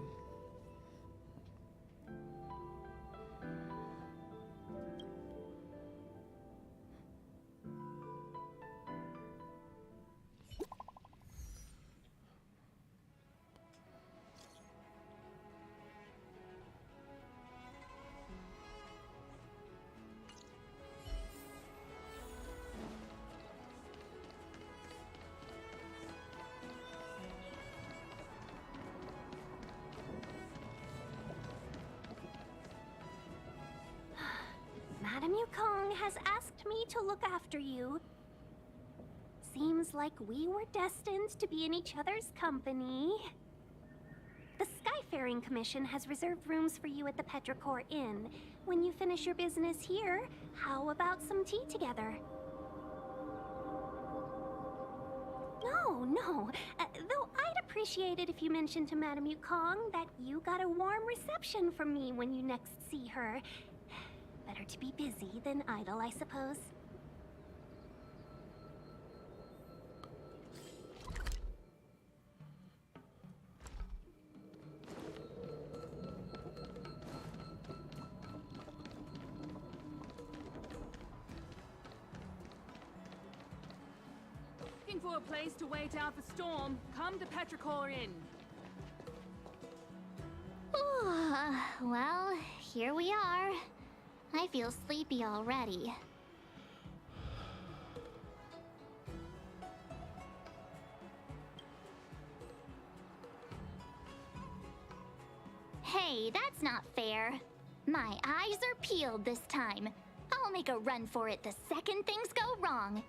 Madame Yukong has asked me to look after you. Seems like we were destined to be in each other's company. The Skyfaring Commission has reserved rooms for you at the Petrichor Inn. When you finish your business here, how about some tea together? No. Though I'd appreciate it if you mentioned to Madame Yukong that you got a warm reception from me when you next see her. Better to be busy than idle, I suppose. Looking for a place to wait out the storm? Come to Petrichor Inn. Well, here we are. I feel sleepy already. Hey, that's not fair. My eyes are peeled this time. I'll make a run for it the second things go wrong.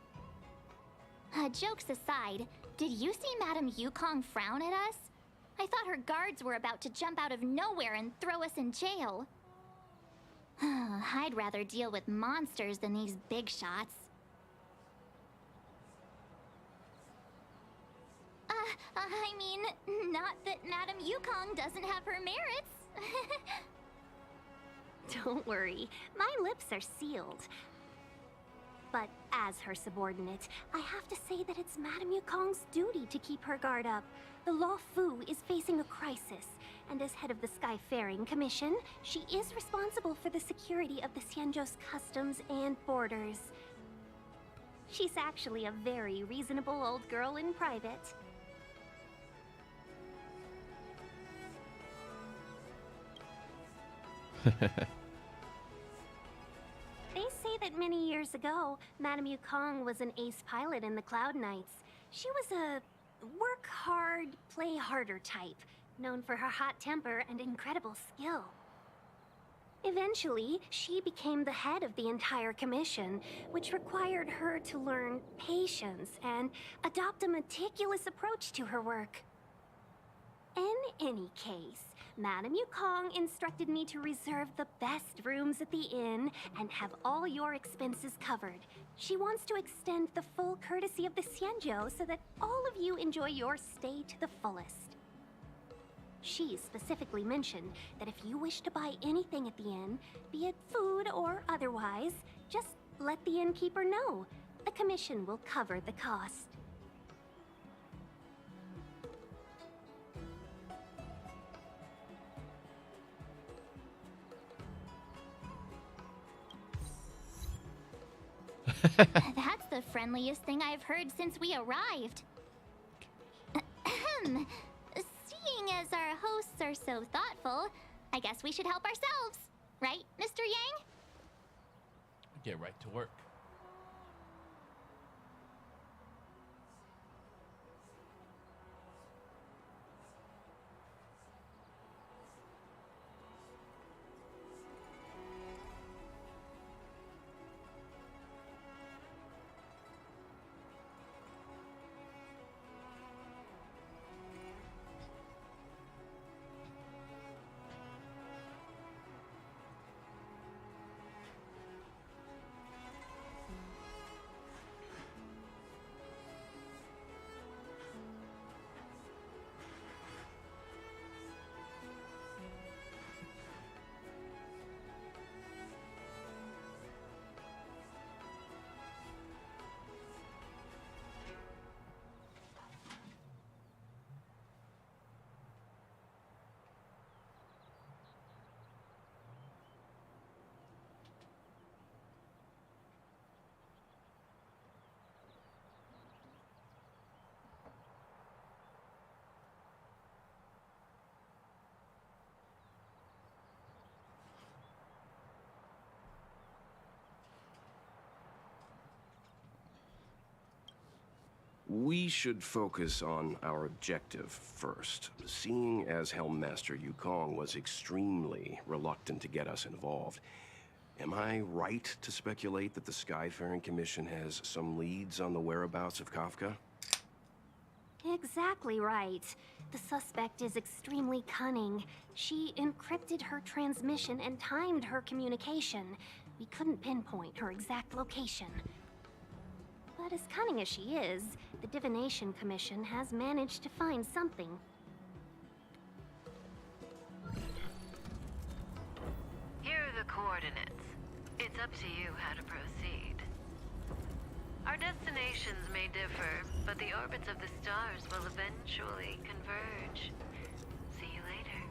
Jokes aside, did you see Madame Yukong frown at us? I thought her guards were about to jump out of nowhere and throw us in jail. I'd rather deal with monsters than these big shots. I mean, not that Madame Yukong doesn't have her merits. Don't worry, my lips are sealed. But as her subordinate, I have to say that it's Madame Yukong's duty to keep her guard up. The Law Fu is facing a crisis. and as head of the Skyfaring Commission, she is responsible for the security of the Xianzhou's customs and borders. She's actually a very reasonable old girl in private. They say that many years ago, Madame Yukong was an ace pilot in the Cloud Knights. She was a work hard, play harder type, known for her hot temper and incredible skill. Eventually, she became the head of the entire commission, which required her to learn patience and adopt a meticulous approach to her work. In any case, Madame Yukong instructed me to reserve the best rooms at the inn and have all your expenses covered. She wants to extend the full courtesy of the Xianzhou so that all of you enjoy your stay to the fullest. She specifically mentioned that if you wish to buy anything at the inn, be it food or otherwise, just let the innkeeper know. The commission will cover the cost. That's the friendliest thing I've heard since we arrived. Ahem. Seeing as our hosts are so thoughtful, I guess we should help ourselves. Right, Mr. Yang? Get right to work. We should focus on our objective first. Seeing as Helmmaster Yukong was extremely reluctant to get us involved, am I right to speculate that the Skyfaring Commission has some leads on the whereabouts of Kafka? Exactly right. The suspect is extremely cunning. She encrypted her transmission and timed her communication. We couldn't pinpoint her exact location. But as cunning as she is, the Divination Commission has managed to find something. Here are the coordinates. It's up to you how to proceed. Our destinations may differ, but the orbits of the stars will eventually converge. See you later.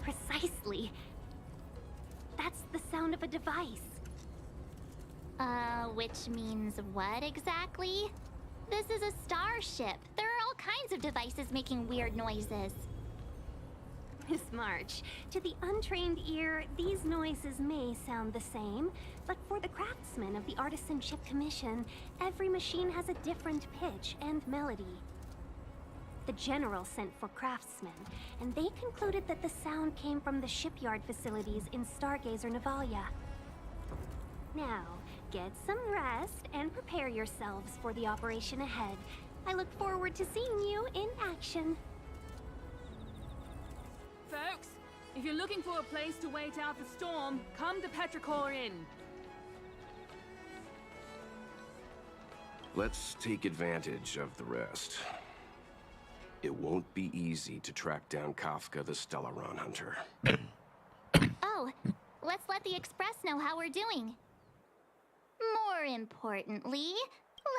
Precisely. That's the sound of a device. Which means what exactly? This is a starship. There are all kinds of devices making weird noises. Miss March, to the untrained ear, these noises may sound the same, but for the craftsmen of the Artisanship Commission, every machine has a different pitch and melody. The General sent for craftsmen, and they concluded that the sound came from the shipyard facilities in Stargazer Navalia. Now, get some rest and prepare yourselves for the operation ahead. I look forward to seeing you in action. Folks, if you're looking for a place to wait out the storm, come to Petrichor Inn. Let's take advantage of the rest. It won't be easy to track down Kafka the Stellaron Hunter. Oh, let's let the Express know how we're doing. more importantly,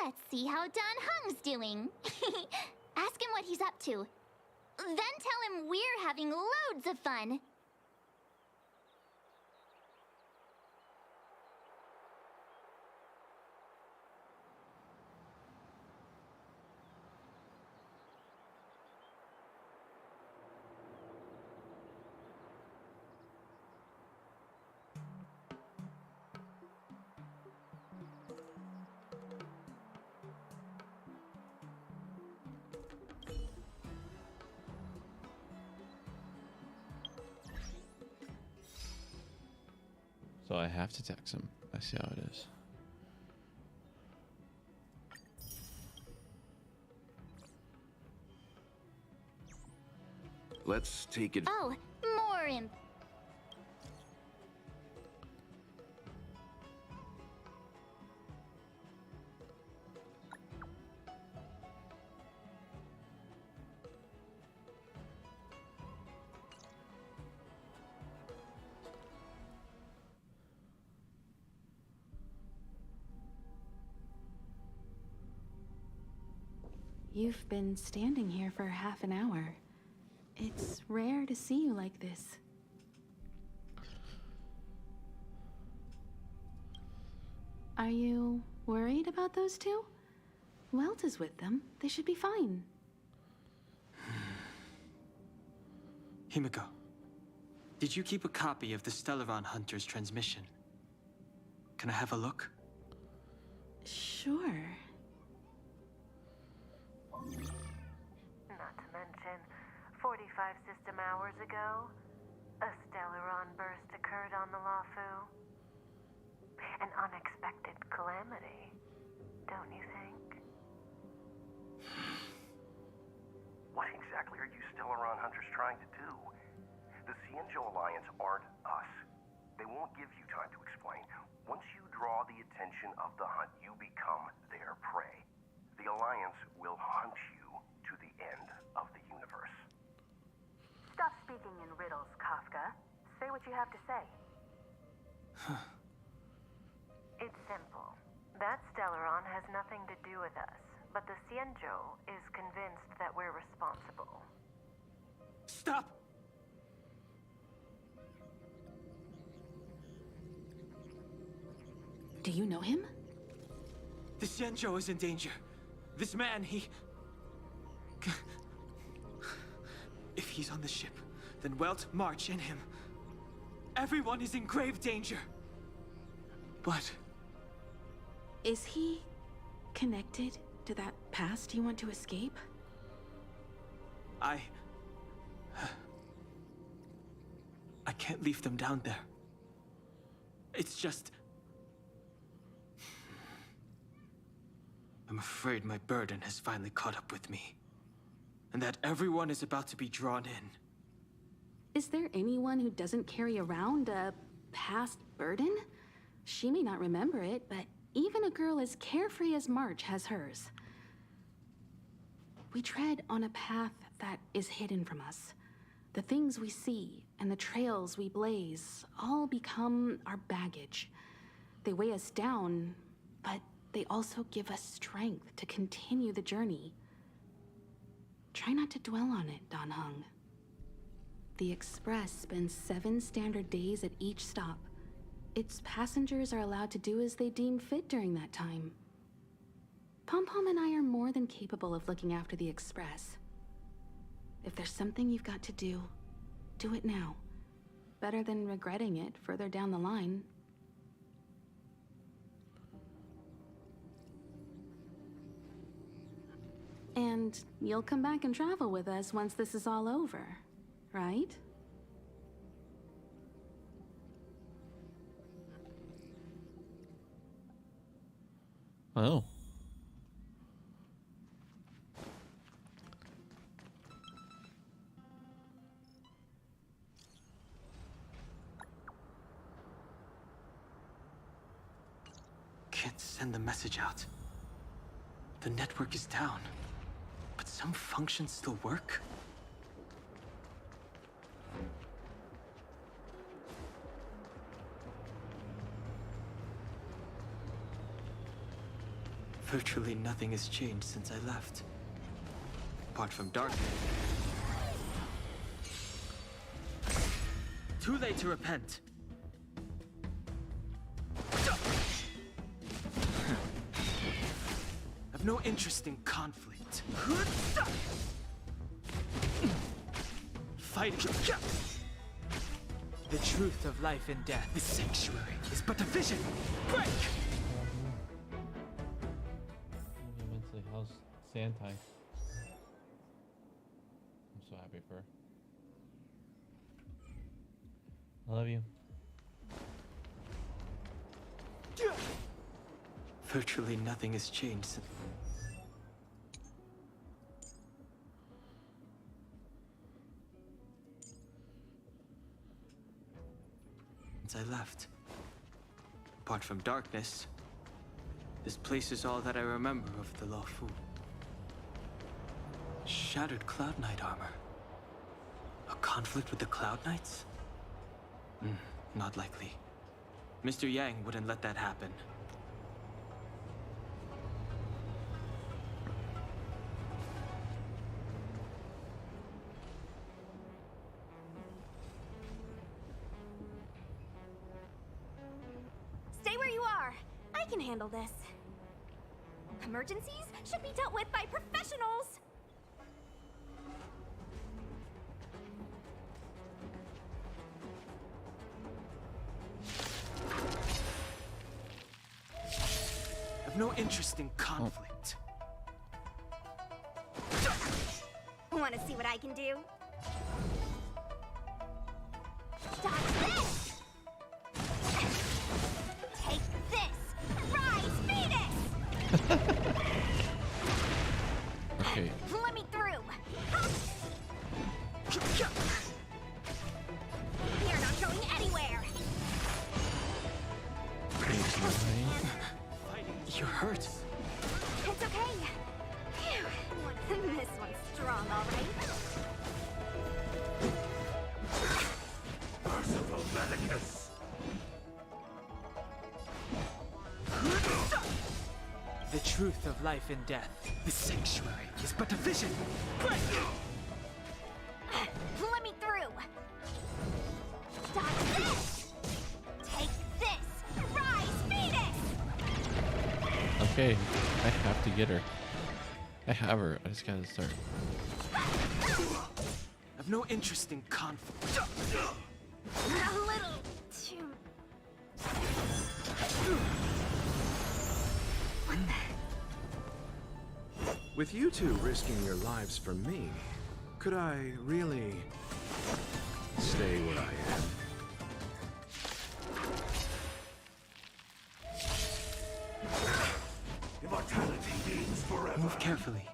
let's see how Dan Hung's doing. Ask him what he's up to. Then tell him we're having loads of fun. So I have to text him. I see how it is. Let's take it. Oh, more imp. You've been standing here for half an hour. It's rare to see you like this. Are you worried about those two? Welt is with them. They should be fine. Himiko, did you keep a copy of the Stellaron Hunter's transmission? Can I have a look? Sure. Not to mention, 45 system hours ago, a Stellaron burst occurred on the Lafu. An unexpected calamity, don't you think? What exactly are you Stellaron hunters trying to do? The Cienjo Alliance aren't us. They won't give you time to explain. Once you draw the attention of the hunt, you become their prey. The Alliance will hunt you to the end of the universe. Stop speaking in riddles, Kafka. Say what you have to say. It's simple. That Stellaron has nothing to do with us, but the Cienjo is convinced that we're responsible. Stop! Do you know him? The Xianzhou is in danger. This man, If he's on the ship, then Welt, March, and him. Everyone is in grave danger. But... Is he connected to that past you want to escape? I can't leave them down there. It's just... I'm afraid my burden has finally caught up with me. And that everyone is about to be drawn in. Is there anyone who doesn't carry around a past burden? She may not remember it, but even a girl as carefree as March has hers. We tread on a path that is hidden from us. The things we see and the trails we blaze all become our baggage. They weigh us down, but they also give us strength to continue the journey. Try not to dwell on it, Dan Hung. The Express spends 7 standard days at each stop. Its passengers are allowed to do as they deem fit during that time. Pom-Pom and I are more than capable of looking after the Express. If there's something you've got to do it now. Better than regretting it further down the line. And you'll come back and travel with us once this is all over, right? Oh. Can't send the message out. The network is down. But some functions still work? Virtually nothing has changed since I left. Apart from darkness. Too late to repent. I've no interest in conflict. Fighting. The truth of life and death. The sanctuary is but a vision. Break! Immensely. How's Santai? I'm so happy for her. I love you. Virtually nothing has changed since I left. Apart from darkness, this place is all that I remember of the Lawfu. Shattered Cloud Knight armor. A conflict with the Cloud Knights? Not likely. Mr. Yang wouldn't let that happen. Stay where you are. I can handle this. Emergencies should be dealt with by professionals. I've no interest in conflict. Want to see what I can do? Dodge this! Take this! Rise, Venus! Okay. Let me through! You're not going anywhere! You're hurt. It's okay. Phew. This one's strong, all right. Merciful Medicus. The truth of life and death. The sanctuary is but a vision. Break! Let me through. Dodge this. Take this. Rise, Venus! Okay, I have to get her. I have her. I just gotta start. I've no interest in conflict. A little too... With you two risking your lives for me, could I really stay where I am? Immortality means forever. Move carefully.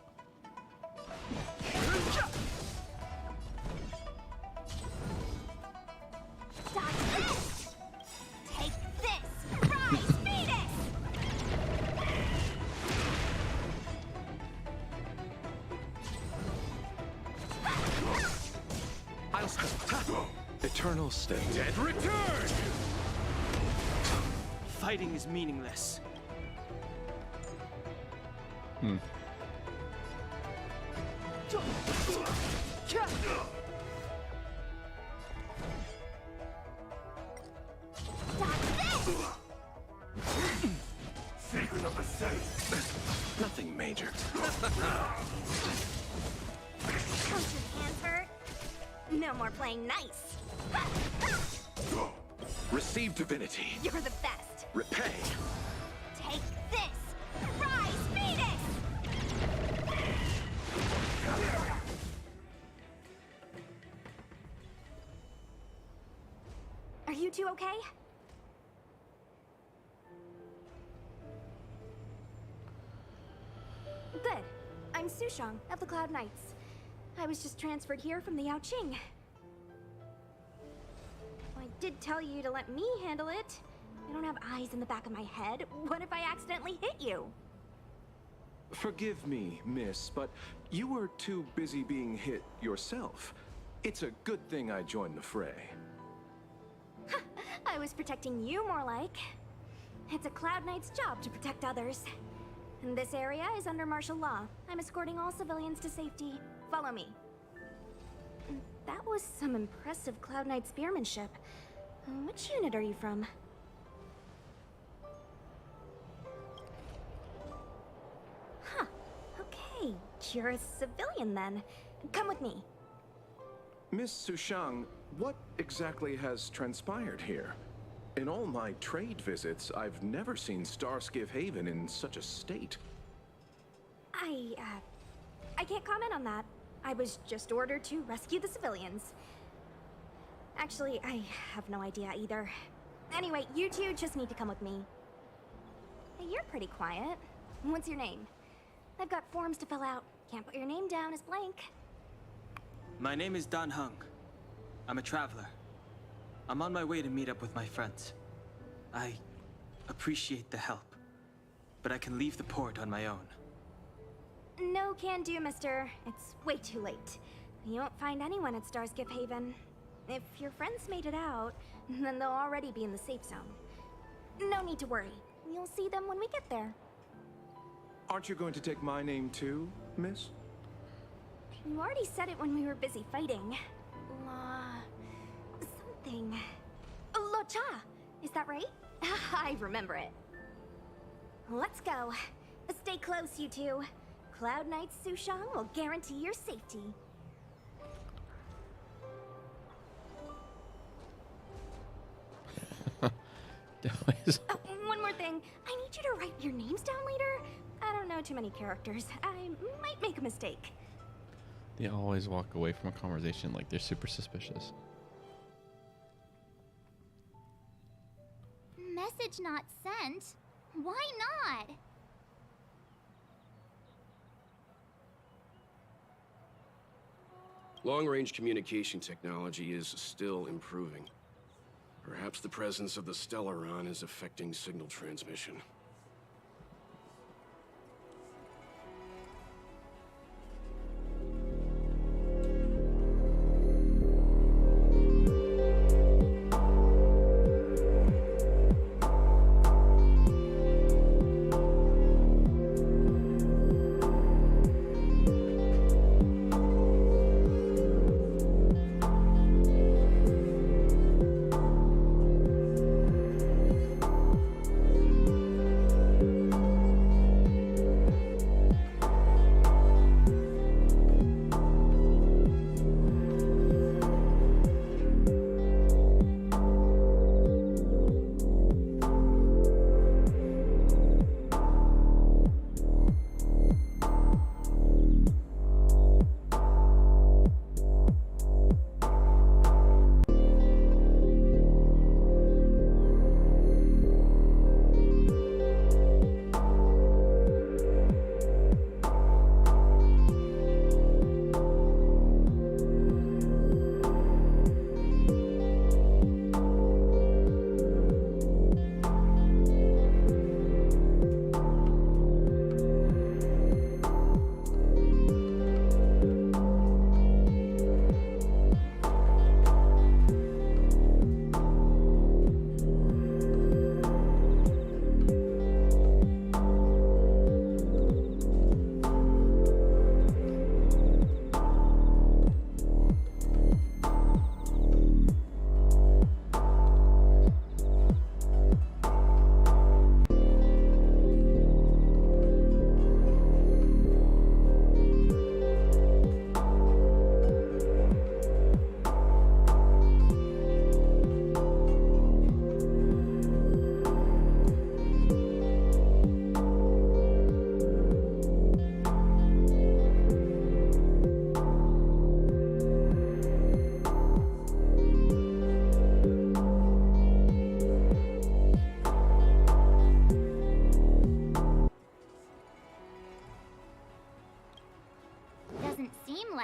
Dodge this. Take this. Rise, Venus! I'll stop. Eternal stay. Dead return! Fighting is meaningless. Secret of the safe. Nothing major. Coach's hands hurt. No more playing nice. Receive divinity. You're the best. Repay. Take this. Rise, Venus! Are you two okay? Good. I'm Sushang of the Cloud Knights. I was just transferred here from the Yaoqing. I did tell you to let me handle it. I don't have eyes in the back of my head. What if I accidentally hit you? Forgive me, miss, but you were too busy being hit yourself. It's a good thing I joined the fray. I was protecting you more like. It's a Cloud Knight's job to protect others. This area is under martial law. I'm escorting all civilians to safety. Follow me. That was some impressive Cloud Knight spearmanship. Which unit are you from? Huh. Okay, you're a civilian then. Come with me. Miss Sushang, what exactly has transpired here? In all my trade visits, I've never seen Starskiff Haven in such a state. I can't comment on that. I was just ordered to rescue the civilians. Actually, I have no idea either. Anyway, you two just need to come with me. Hey, you're pretty quiet. What's your name? I've got forms to fill out. Can't put your name down as blank. My name is Dan Hung. I'm a traveler. I'm on my way to meet up with my friends. I appreciate the help, but I can leave the port on my own. No can do, mister. It's way too late. You won't find anyone at Starskiff Haven. If your friends made it out, then they'll already be in the safe zone. No need to worry. You'll see them when we get there. Aren't you going to take my name too, miss? You already said it when we were busy fighting. Something. Lo Cha! Is that right? I remember it. Let's go. Stay close, you two. Cloud Knight Sushang will guarantee your safety. One more thing. I need you to write your names down later. I don't know too many characters. I might make a mistake. They always walk away from a conversation like they're super suspicious. Message not sent? Why not? Long-range communication technology is still improving. Perhaps the presence of the Stellaron is affecting signal transmission.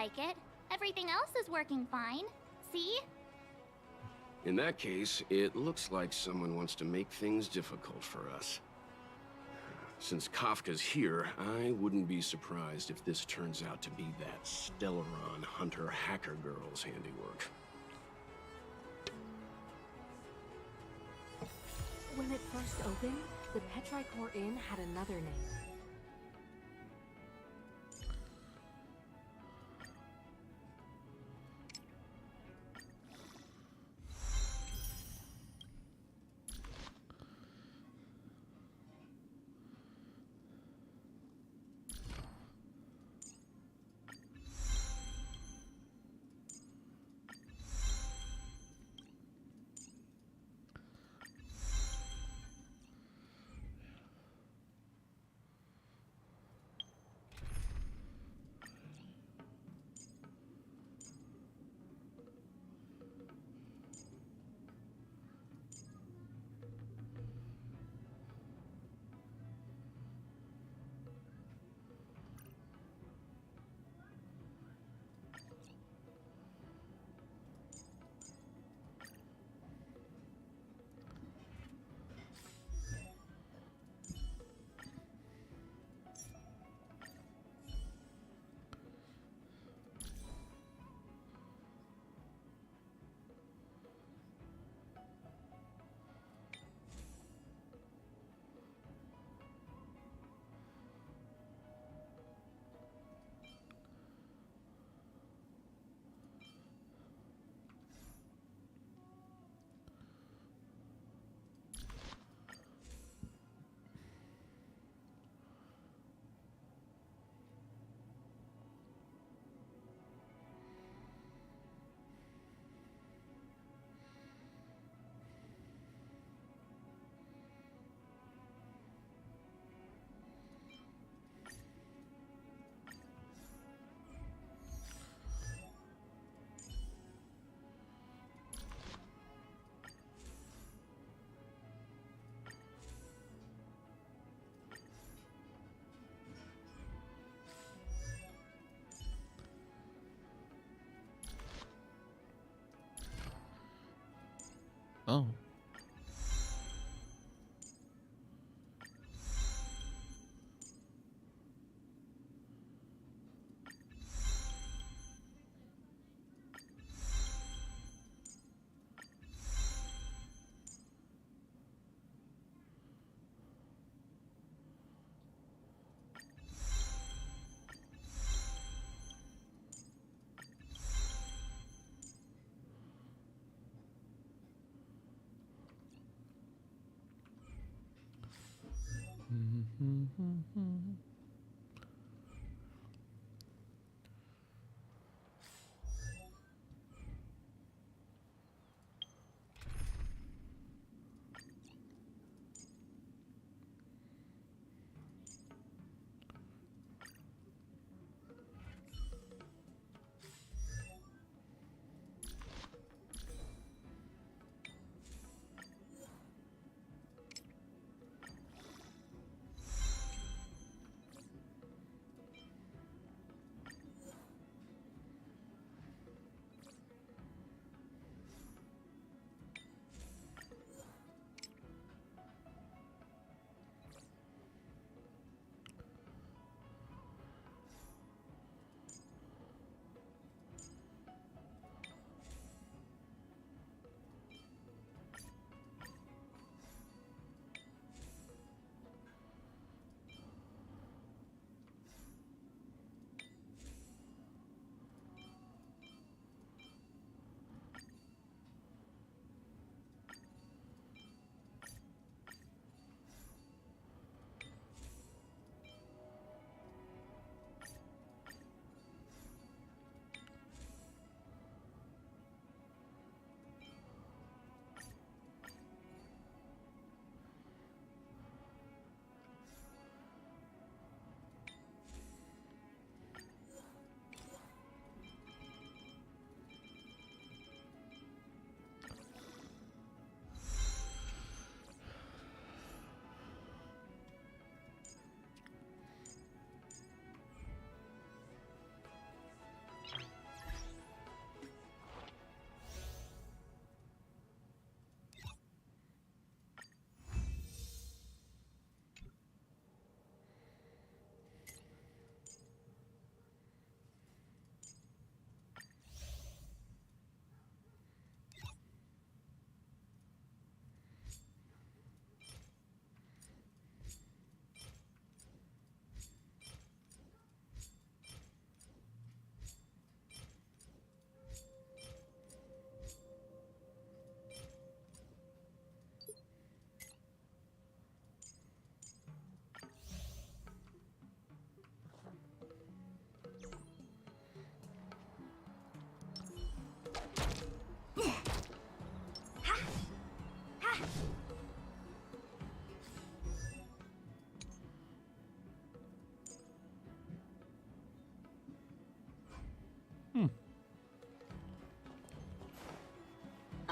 like it. Everything else is working fine. See? In that case, it looks like someone wants to make things difficult for us. Since Kafka's here, I wouldn't be surprised if this turns out to be that Stellaron Hunter hacker girl's handiwork. When it first opened, the Petrichor Inn had another name.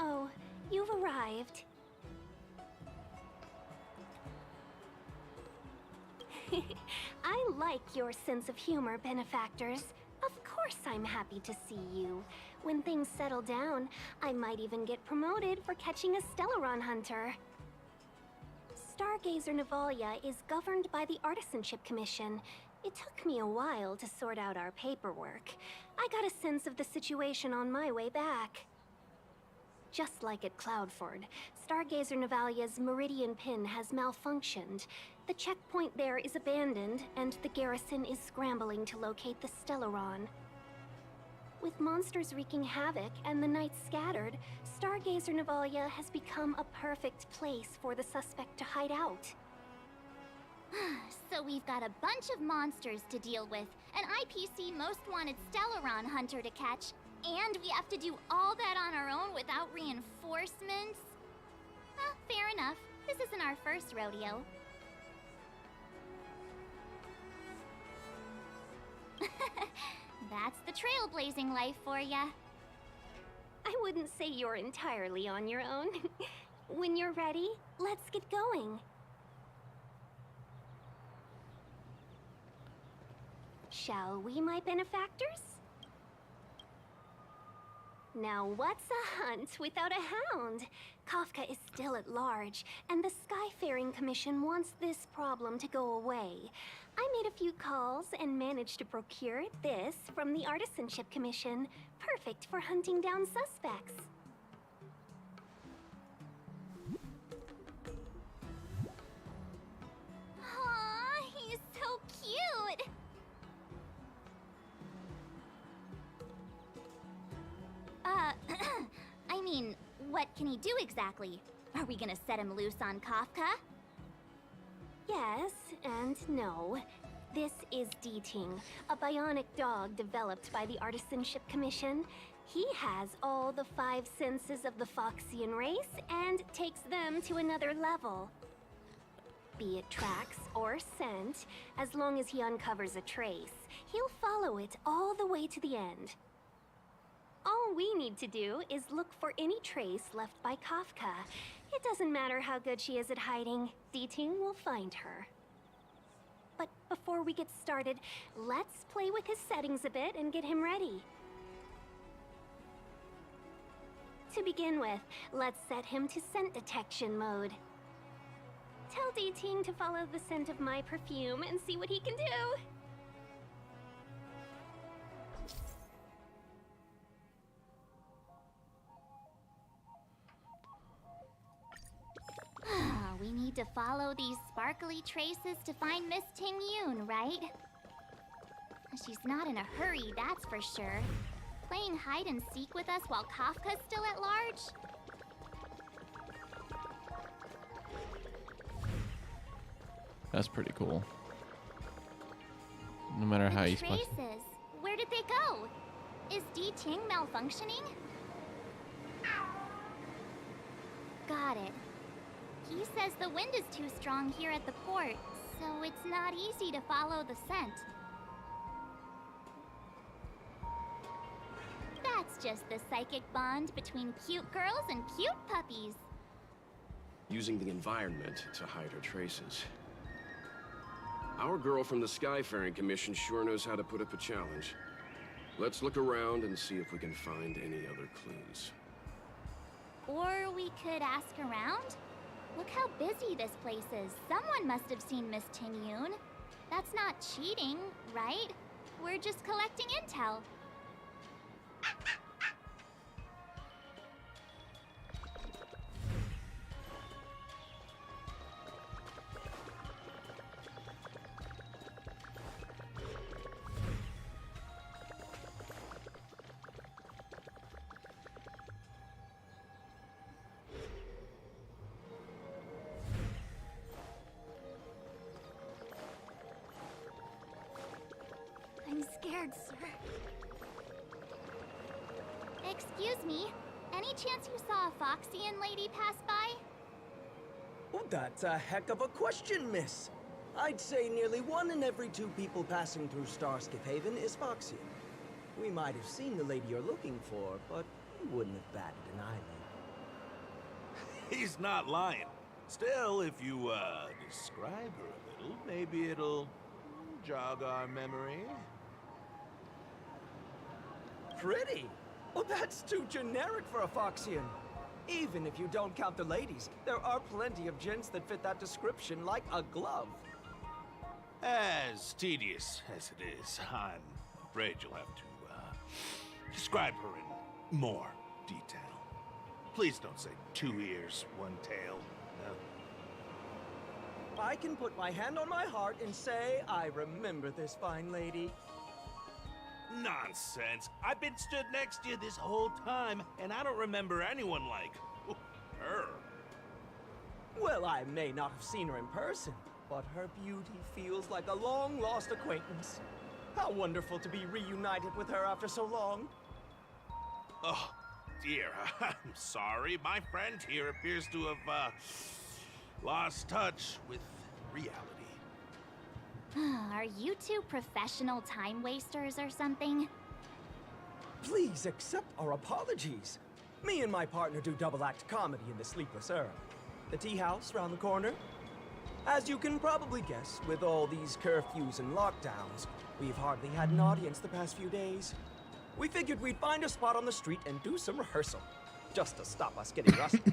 Oh, you've arrived. I like your sense of humor, benefactors. Of course I'm happy to see you. When things settle down, I might even get promoted for catching a Stellaron hunter. Stargazer Navalia is governed by the Artisanship Commission. It took me a while to sort out our paperwork. I got a sense of the situation on my way back. Just like at Cloudford, Stargazer Navalia's Meridian Pin has malfunctioned. The checkpoint there is abandoned, and the garrison is scrambling to locate the Stellaron. With monsters wreaking havoc and the night scattered, Stargazer Navalia has become a perfect place for the suspect to hide out. So we've got a bunch of monsters to deal with, an IPC Most Wanted Stellaron hunter to catch, and we have to do all that on our own without reinforcements? Fair enough. This isn't our first rodeo. That's the trailblazing life for ya. I wouldn't say you're entirely on your own. When you're ready, let's get going. Shall we, my benefactors? Now what's a hunt without a hound? Kafka is still at large, and the Skyfaring Commission wants this problem to go away. I made a few calls and managed to procure this from the Artisanship Commission. Perfect for hunting down suspects. Aw, he's so cute! I mean, what can he do exactly? Are we gonna set him loose on Kafka? Yes, and no. This is D-Ting, a bionic dog developed by the Artisanship Commission. He has all the 5 senses of the Foxian race and takes them to another level. Be it tracks or scent, as long as he uncovers a trace, he'll follow it all the way to the end. All we need to do is look for any trace left by Kafka. It doesn't matter how good she is at hiding, D-Ting will find her. But before we get started, let's play with his settings a bit and get him ready. To begin with, let's set him to scent detection mode. Tell D-Ting to follow the scent of my perfume and see what he can do. We need to follow these sparkly traces to find Miss Ting Yun, right? She's not in a hurry, that's for sure. Playing hide and seek with us while Kafka's still at large? That's pretty cool. No matter how you spice. Traces. Where did they go? Is D-Ting malfunctioning? Got it. He says the wind is too strong here at the port, so it's not easy to follow the scent. That's just the psychic bond between cute girls and cute puppies. Using the environment to hide her traces. Our girl from the Skyfaring Commission sure knows how to put up a challenge. Let's look around and see if we can find any other clues. Or we could ask around? Look how busy this place is. Someone must have seen Miss Ting Yun. That's not cheating, right? We're just collecting intel. I'm scared, sir. Excuse me, any chance you saw a Foxian lady pass by? Oh, that's a heck of a question, miss. I'd say nearly 1 in every 2 people passing through Starskip Haven is Foxian. We might have seen the lady you're looking for, but you wouldn't have batted an eyelid. He's not lying. Still, if you, describe her a little, maybe it'll jog our memory. Pretty? Well, that's too generic for a Foxian. Even if you don't count the ladies, there are plenty of gents that fit that description like a glove. As tedious as it is, I'm afraid you'll have to, describe her in more detail. Please don't say 2 ears, 1 tail. I can put my hand on my heart and say I remember this fine lady. Nonsense. I've been stood next to you this whole time, and I don't remember anyone like her. Well, I may not have seen her in person, but her beauty feels like a long-lost acquaintance. How wonderful to be reunited with her after so long. Oh, dear. I'm sorry. My friend here appears to have, lost touch with reality. Are you 2 professional time wasters or something? Please accept our apologies. Me and my partner do double-act comedy in the Sleepless Era. The tea house round the corner. As you can probably guess, with all these curfews and lockdowns, we've hardly had an audience the past few days. We figured we'd find a spot on the street and do some rehearsal, just to stop us getting rusty.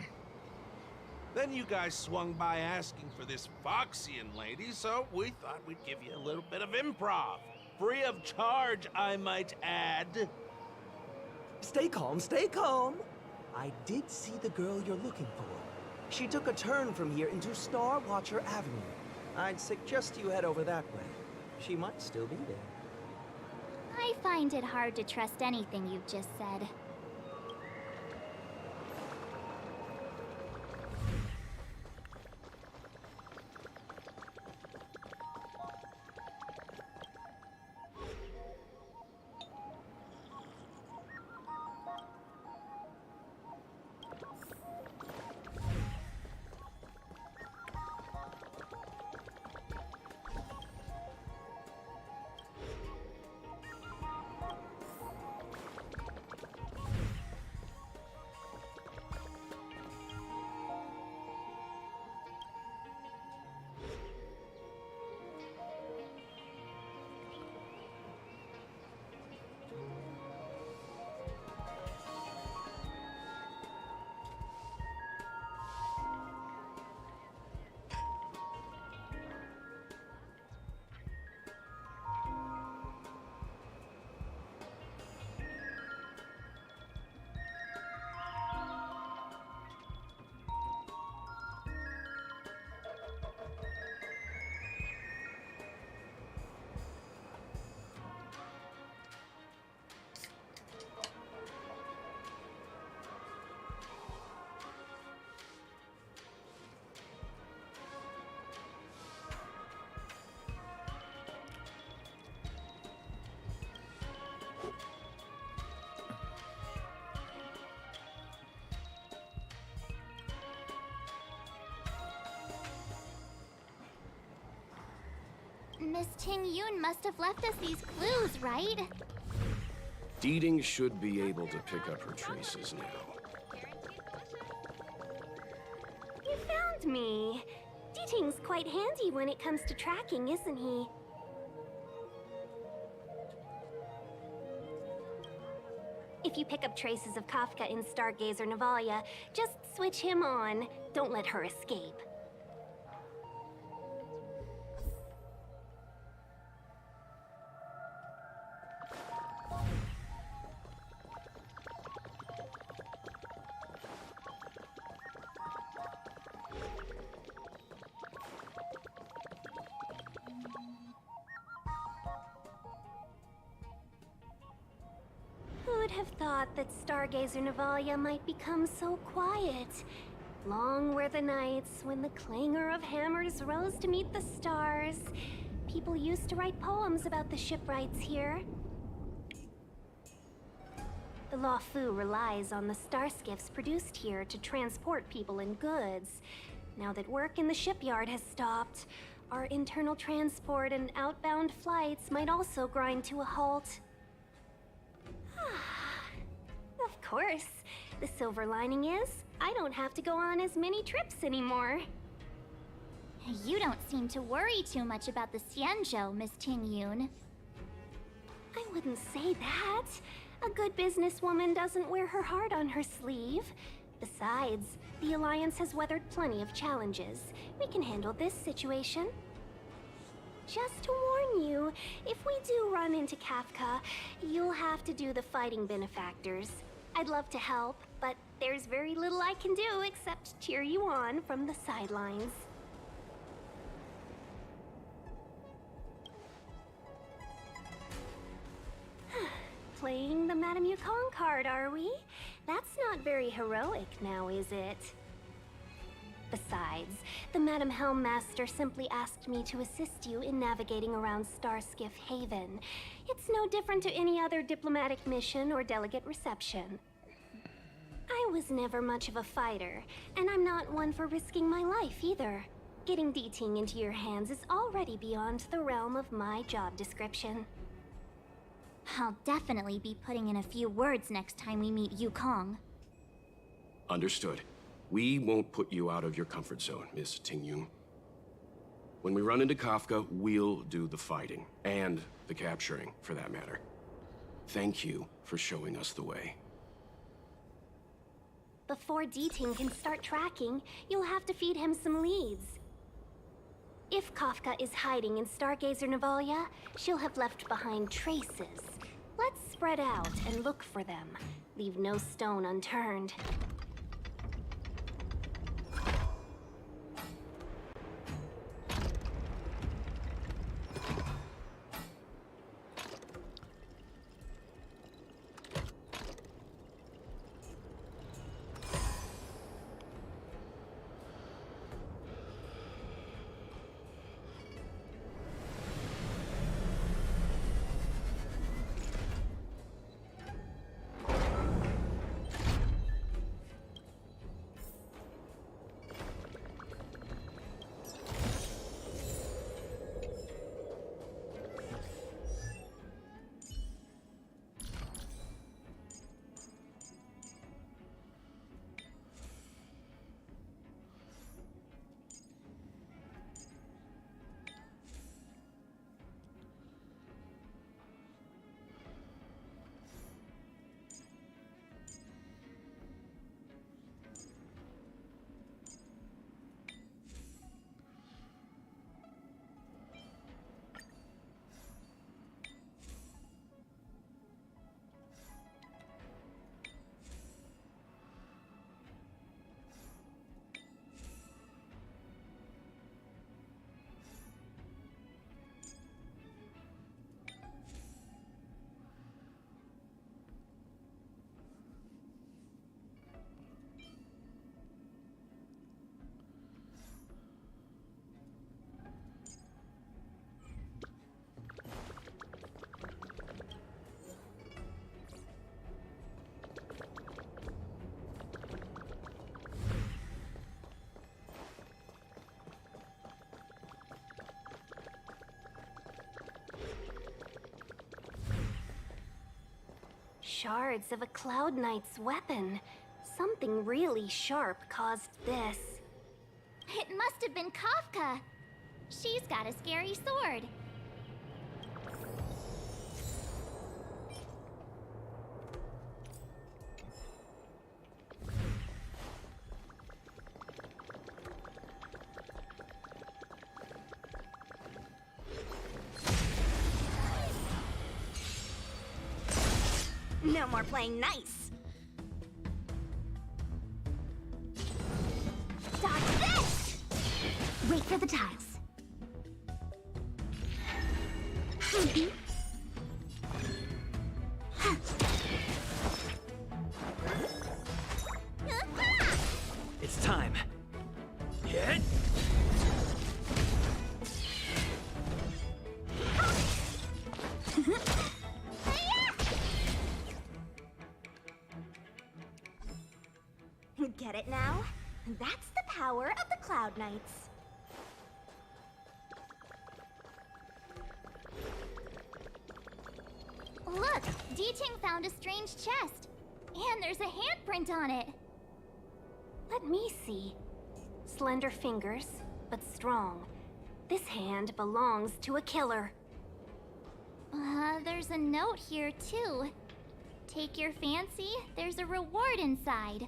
Then you guys swung by asking for this Foxian lady, so we thought we'd give you a little bit of improv. Free of charge, I might add. Stay calm, stay calm. I did see the girl you're looking for. She took a turn from here into Star Watcher Avenue. I'd suggest you head over that way. She might still be there. I find it hard to trust anything you've just said. Miss Ting Yun must have left us these clues, right? Deeding should be able to pick up her traces now. You found me. Deeting's quite handy when it comes to tracking, isn't he? If you pick up traces of Kafka in Stargazer Navalia, just switch him on. Don't let her escape. Who would have thought that Stargazer Navalia might become so quiet? Long were the nights when the clangor of hammers rose to meet the stars. People used to write poems about the shipwrights here. The Law Fu relies on the star skiffs produced here to transport people and goods. Now that work in the shipyard has stopped, our internal transport and outbound flights might also grind to a halt. Of course. The silver lining is, I don't have to go on as many trips anymore. You don't seem to worry too much about the Xianzhou, Miss Ting Yun. I wouldn't say that. A good businesswoman doesn't wear her heart on her sleeve. Besides, the Alliance has weathered plenty of challenges. We can handle this situation. Just to warn you, if we do run into Kafka, you'll have to do the fighting benefactors. I'd love to help, but there's very little I can do except cheer you on from the sidelines. Playing the Madame Yukong card, are we? That's not very heroic now, is it? Besides, the Madam Helmmaster simply asked me to assist you in navigating around Starskiff Haven. It's no different to any other diplomatic mission or delegate reception. I was never much of a fighter, and I'm not one for risking my life either. Getting Deeting into your hands is already beyond the realm of my job description. I'll definitely be putting in a few words next time we meet Yukong. Understood. We won't put you out of your comfort zone, Miss Ting Yun. When we run into Kafka, we'll do the fighting. And the capturing, for that matter. Thank you for showing us the way. Before Deeting can start tracking, you'll have to feed him some leads. If Kafka is hiding in Stargazer Navalia, she'll have left behind traces. Let's spread out and look for them. Leave no stone unturned. Shards of a Cloud Knight's weapon. Something really sharp caused this. It must have been Kafka. She's got a scary sword. No more playing nice. Dodge this! Wait for the tiles. It's time. Hit! Get it now? That's the power of the Cloud Knights. Look, D-Ting found a strange chest. And there's a handprint on it. Let me see. Slender fingers, but strong. This hand belongs to a killer. There's a note here too. Take your fancy, there's a reward inside.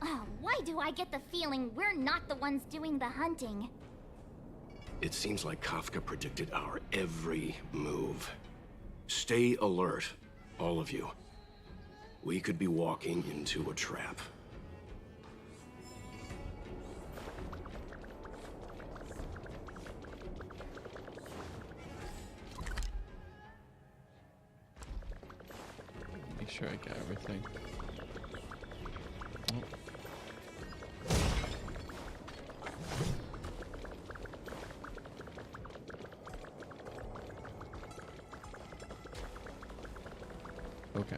Oh, why do I get the feeling we're not the ones doing the hunting? It seems like Kafka predicted our every move. Stay alert, all of you. We could be walking into a trap. Make sure I get everything. Oh. Okay.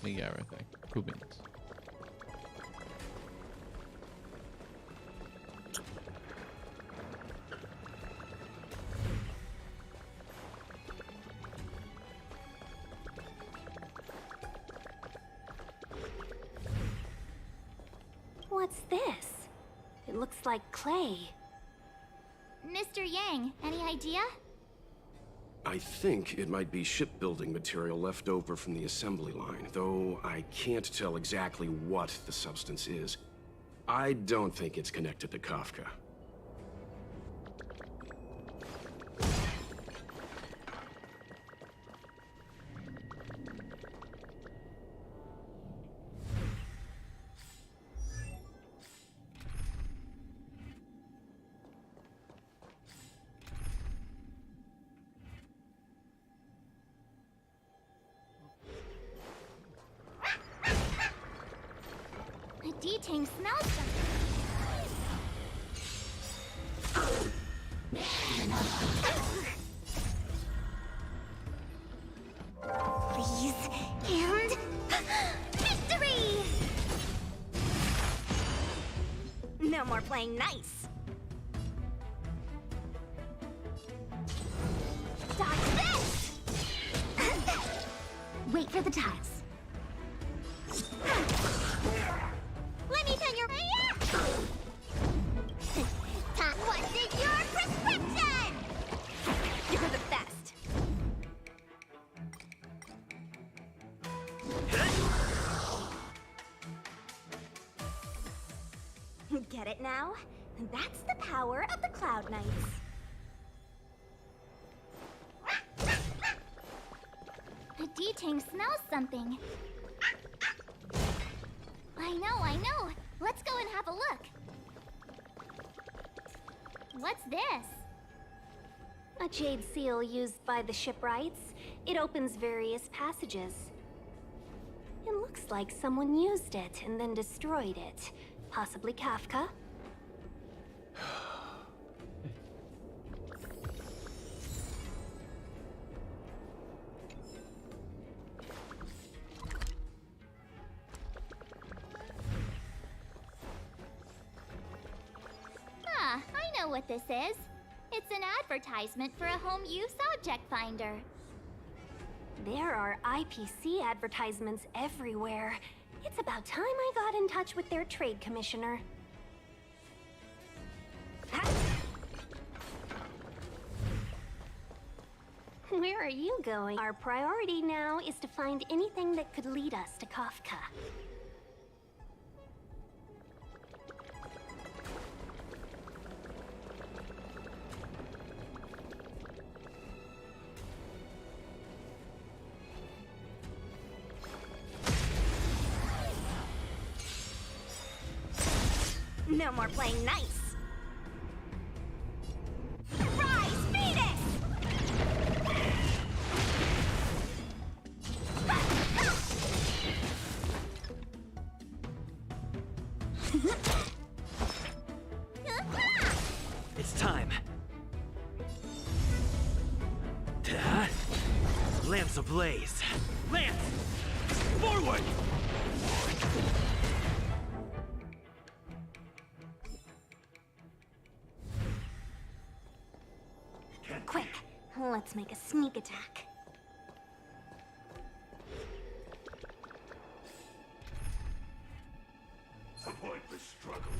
We got everything. Cool beans. What's this? It looks like clay. Mr. Yang, any idea? I think it might be shipbuilding material left over from the assembly line, though I can't tell exactly what the substance is. I don't think it's connected to Kafka. D-Ting smells something. Please, and victory! No more playing nice. Dodge this! Wait for the tiles. Let me fill your... What's in your prescription? You're the best. Get it now? That's the power of the Cloud Knights. D-Ting smells something. I know. Let's go and have a look. What's this? A jade seal used by the shipwrights. It opens various passages. It looks like someone used it and then destroyed it. Possibly Kafka? I know what this is. It's an advertisement for a home use object finder. There are IPC advertisements everywhere. It's about time I got in touch with their trade commissioner. Where are you going? Our priority now is to find anything that could lead us to Kafka. No more playing nice. Rise, Phoenix! It's time. Lance ablaze. Lance! Forward! Quick, let's make a sneak attack. Avoid the struggle.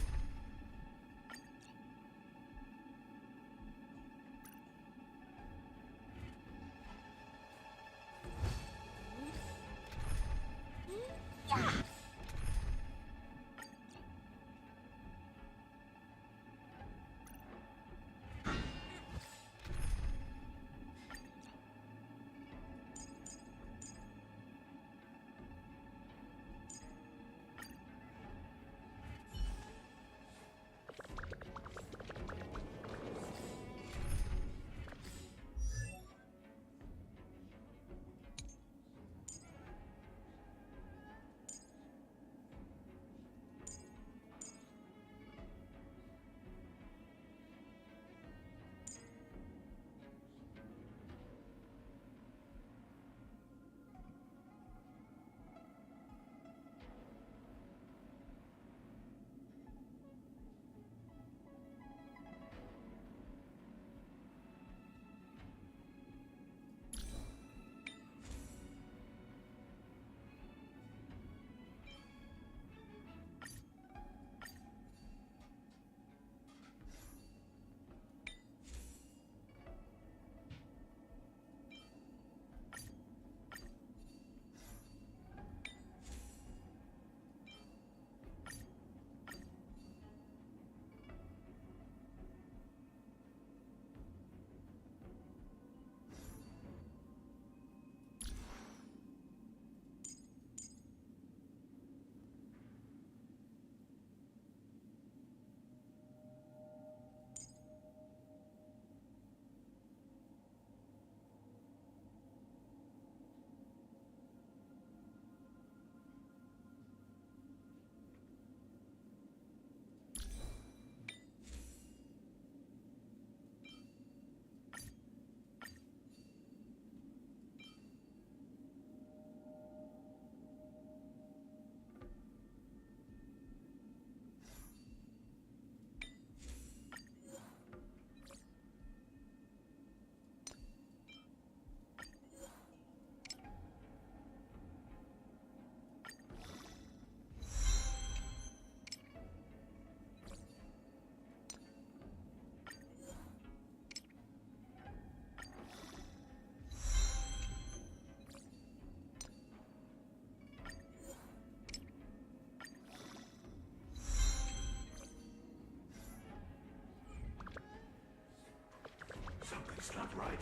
Something's not right.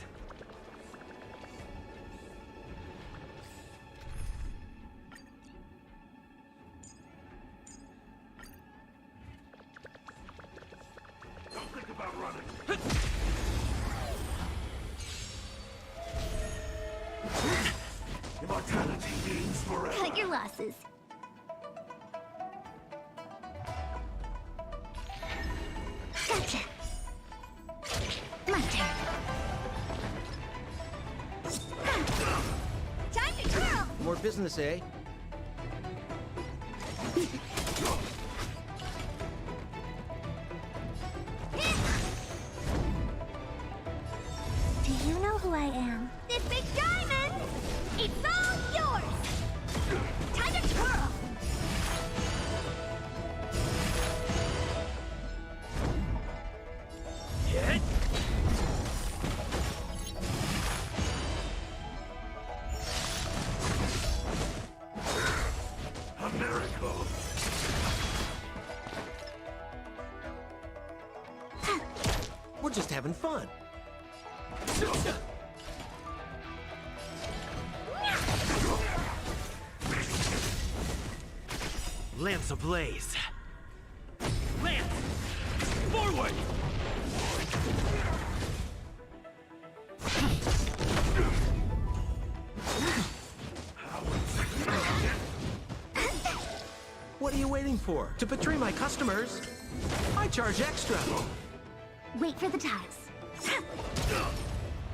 Don't think about running. Immortality means forever. Cut your losses. Gotcha. My turn. Time to twirl! More business, eh? Do you know who I am? This big diamond! just having fun. Lance ablaze. Lance! Forward! What are you waiting for? To betray my customers? I charge extra. Wait for the tiles.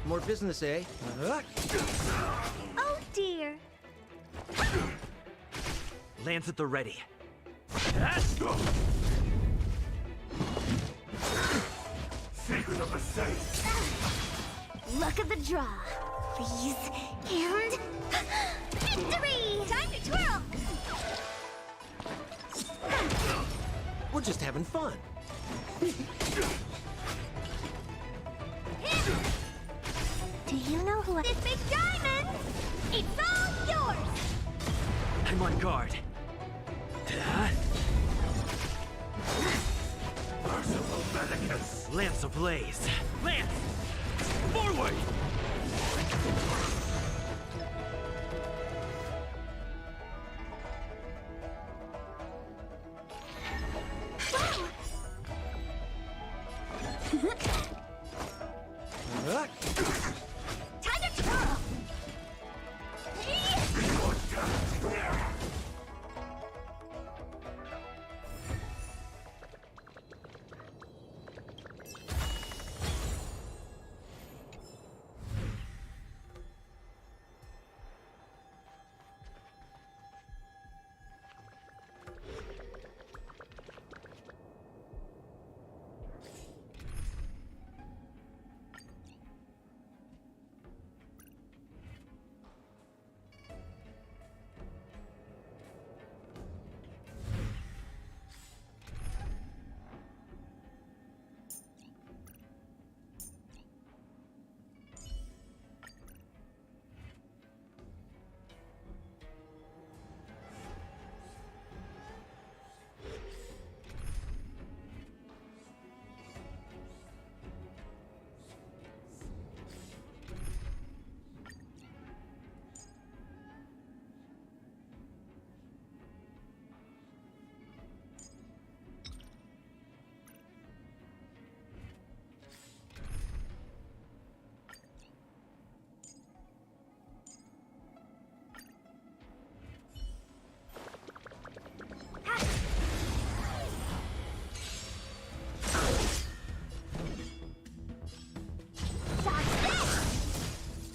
More business, eh? Oh dear. Lance at the ready. Secret of the safe. Look at the draw. Please. And... victory! Time to twirl! We're just having fun. Do you know who I... This big diamond! It's all yours! I'm on guard. Merciful Medicus. Lance ablaze. Lance! Forward! Time to twirl!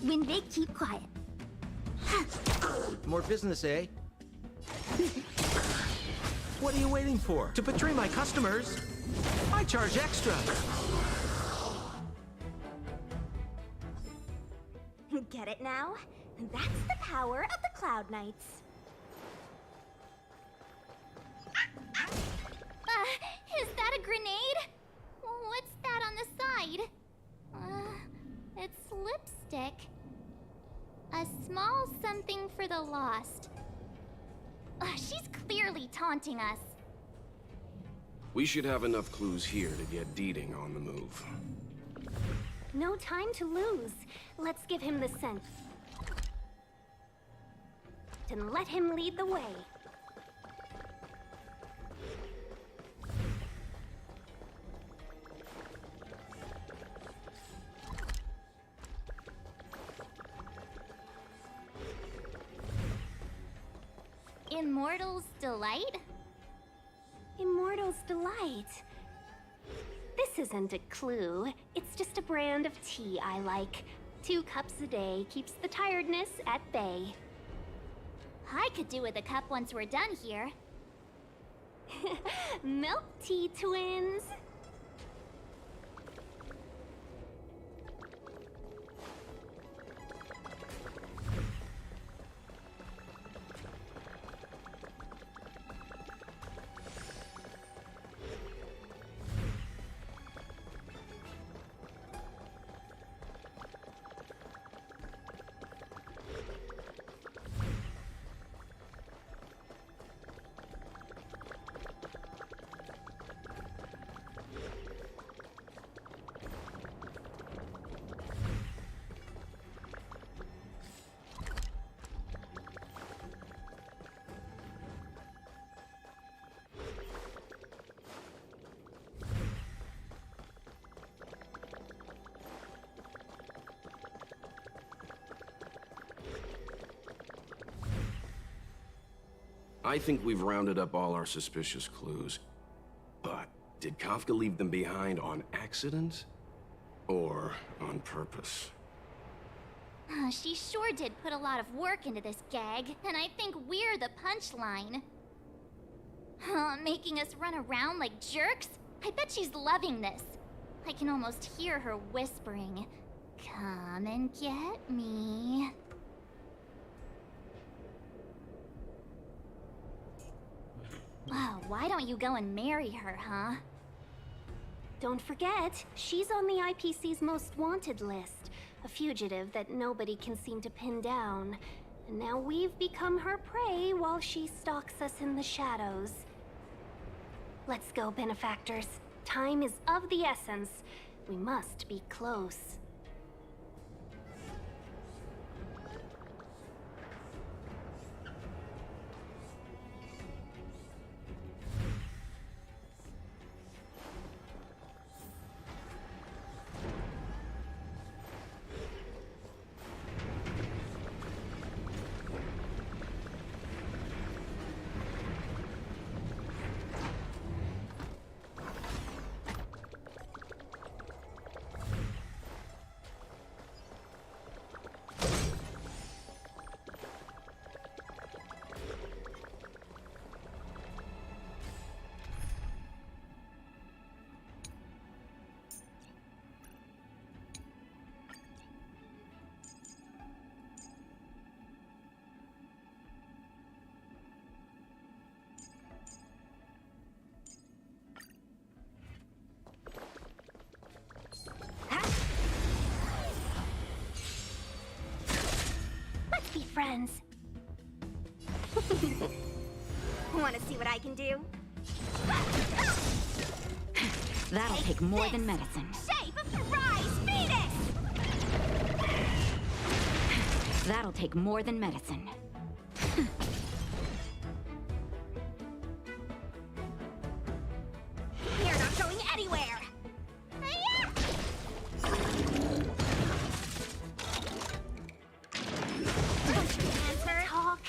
When they keep quiet. More business, eh? What are you waiting for? To betray my customers? I charge extra. Get it now? That's the power of the Cloud Knights. Is that a grenade? What's that on the side? It's lipstick. A small something for the lost. She's clearly taunting us. We should have enough clues here to get Deeding on the move. No time to lose. Let's give him the scent. And let him lead the way. Immortal's Delight? Immortal's Delight. This isn't a clue. It's just a brand of tea I like. 2 cups a day keeps the tiredness at bay. I could do with a cup once we're done here. Milk tea twins. I think we've rounded up all our suspicious clues. But did Kafka leave them behind on accident? Or on purpose? She sure did put a lot of work into this gag, and I think we're the punchline. Making us run around like jerks? I bet she's loving this. I can almost hear her whispering, "Come and get me." Wow, why don't you go and marry her, huh? Don't forget, she's on the IPC's most wanted list. A fugitive that nobody can seem to pin down. And now we've become her prey while she stalks us in the shadows. Let's go, benefactors. Time is of the essence. We must be close. Be friends. Want to see what I can do? That'll take more than medicine. Shape of the rise, Venus! That'll take more than medicine. You're not going anywhere! Answer. Talk.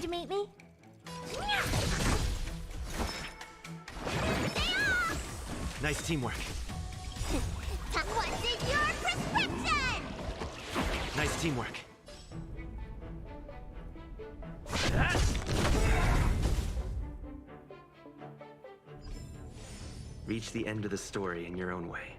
To meet me? Nice teamwork. What's in your prescription? Nice teamwork. Reach the end of the story in your own way.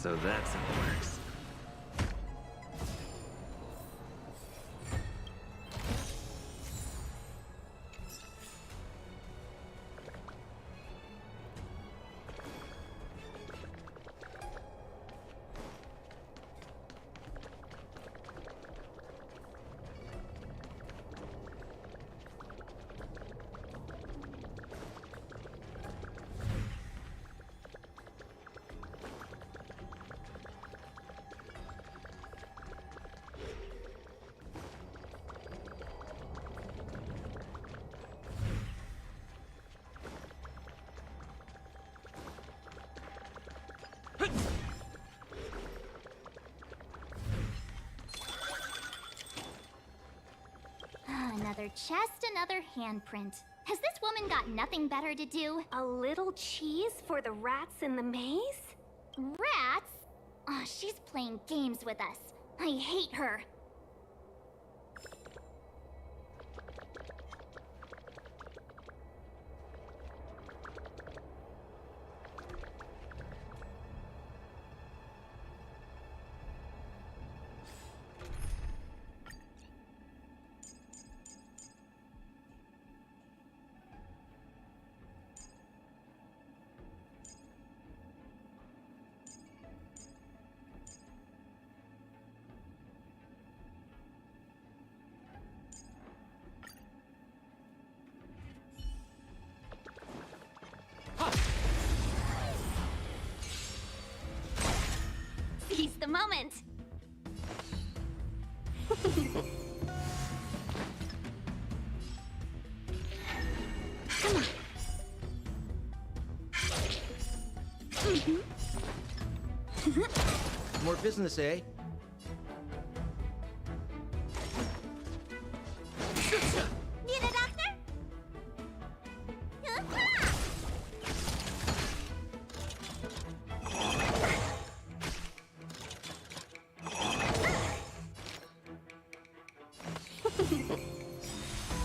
So that's how it works. Another chest, another handprint. Has this woman got nothing better to do? A little cheese for the rats in the maze? Rats? Oh, she's playing games with us. I hate her. Seize the moment! Come on. More business, eh? Need a doctor?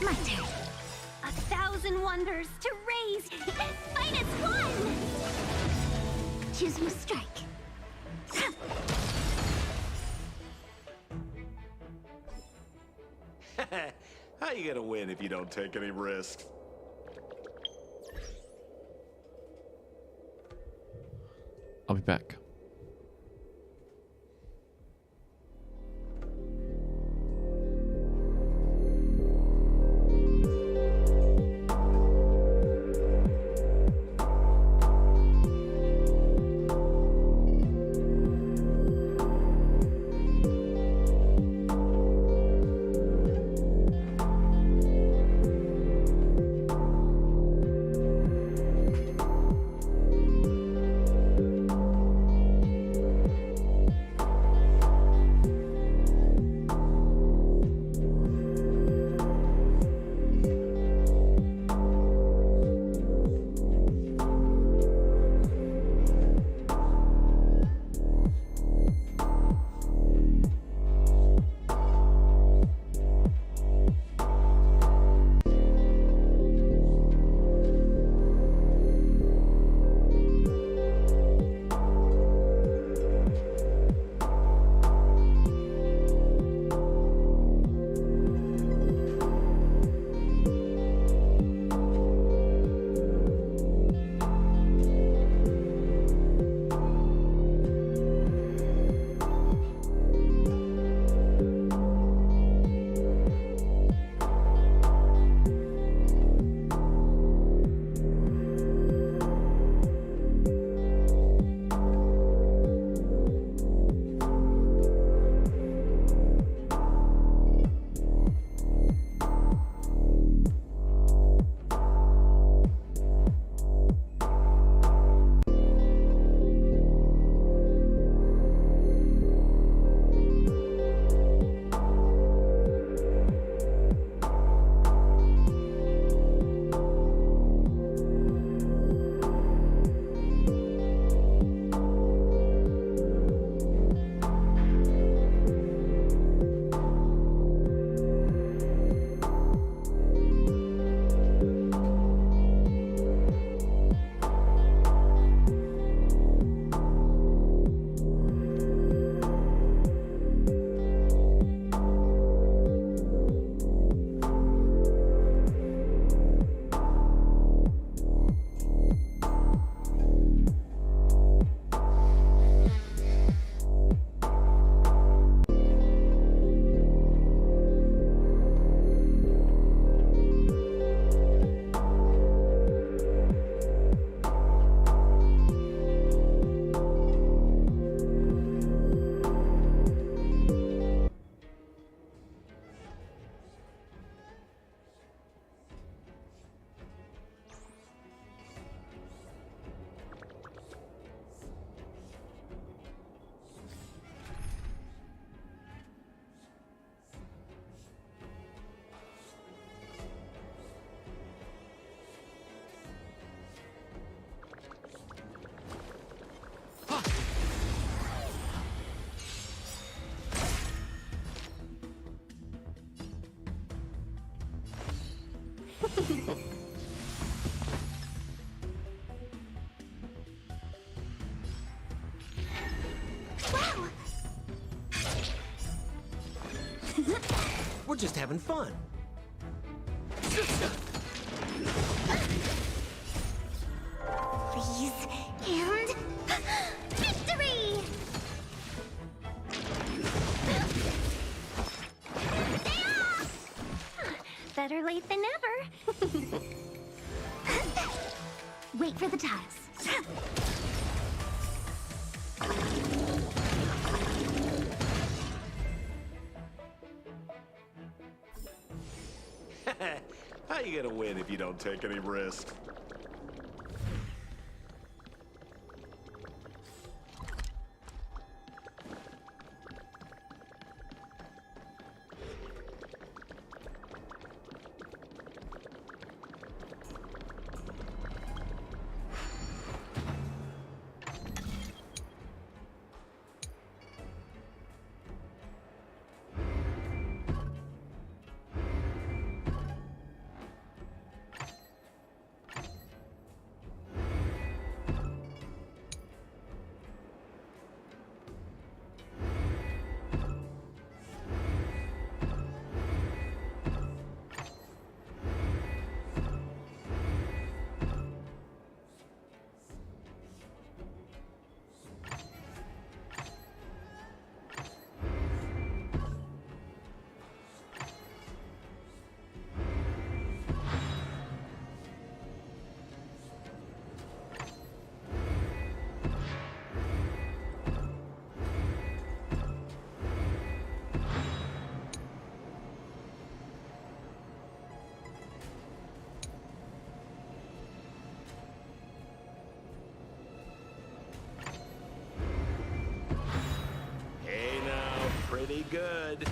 My turn. 1,000 wonders to raise. Finest one! Choose your strike. How you gonna win if you don't take any risks? I'll be back. We're just having fun. Freeze and victory! Better late than never. Wait for the tiles. How you gonna win if you don't take any risks? Hey now, pretty good.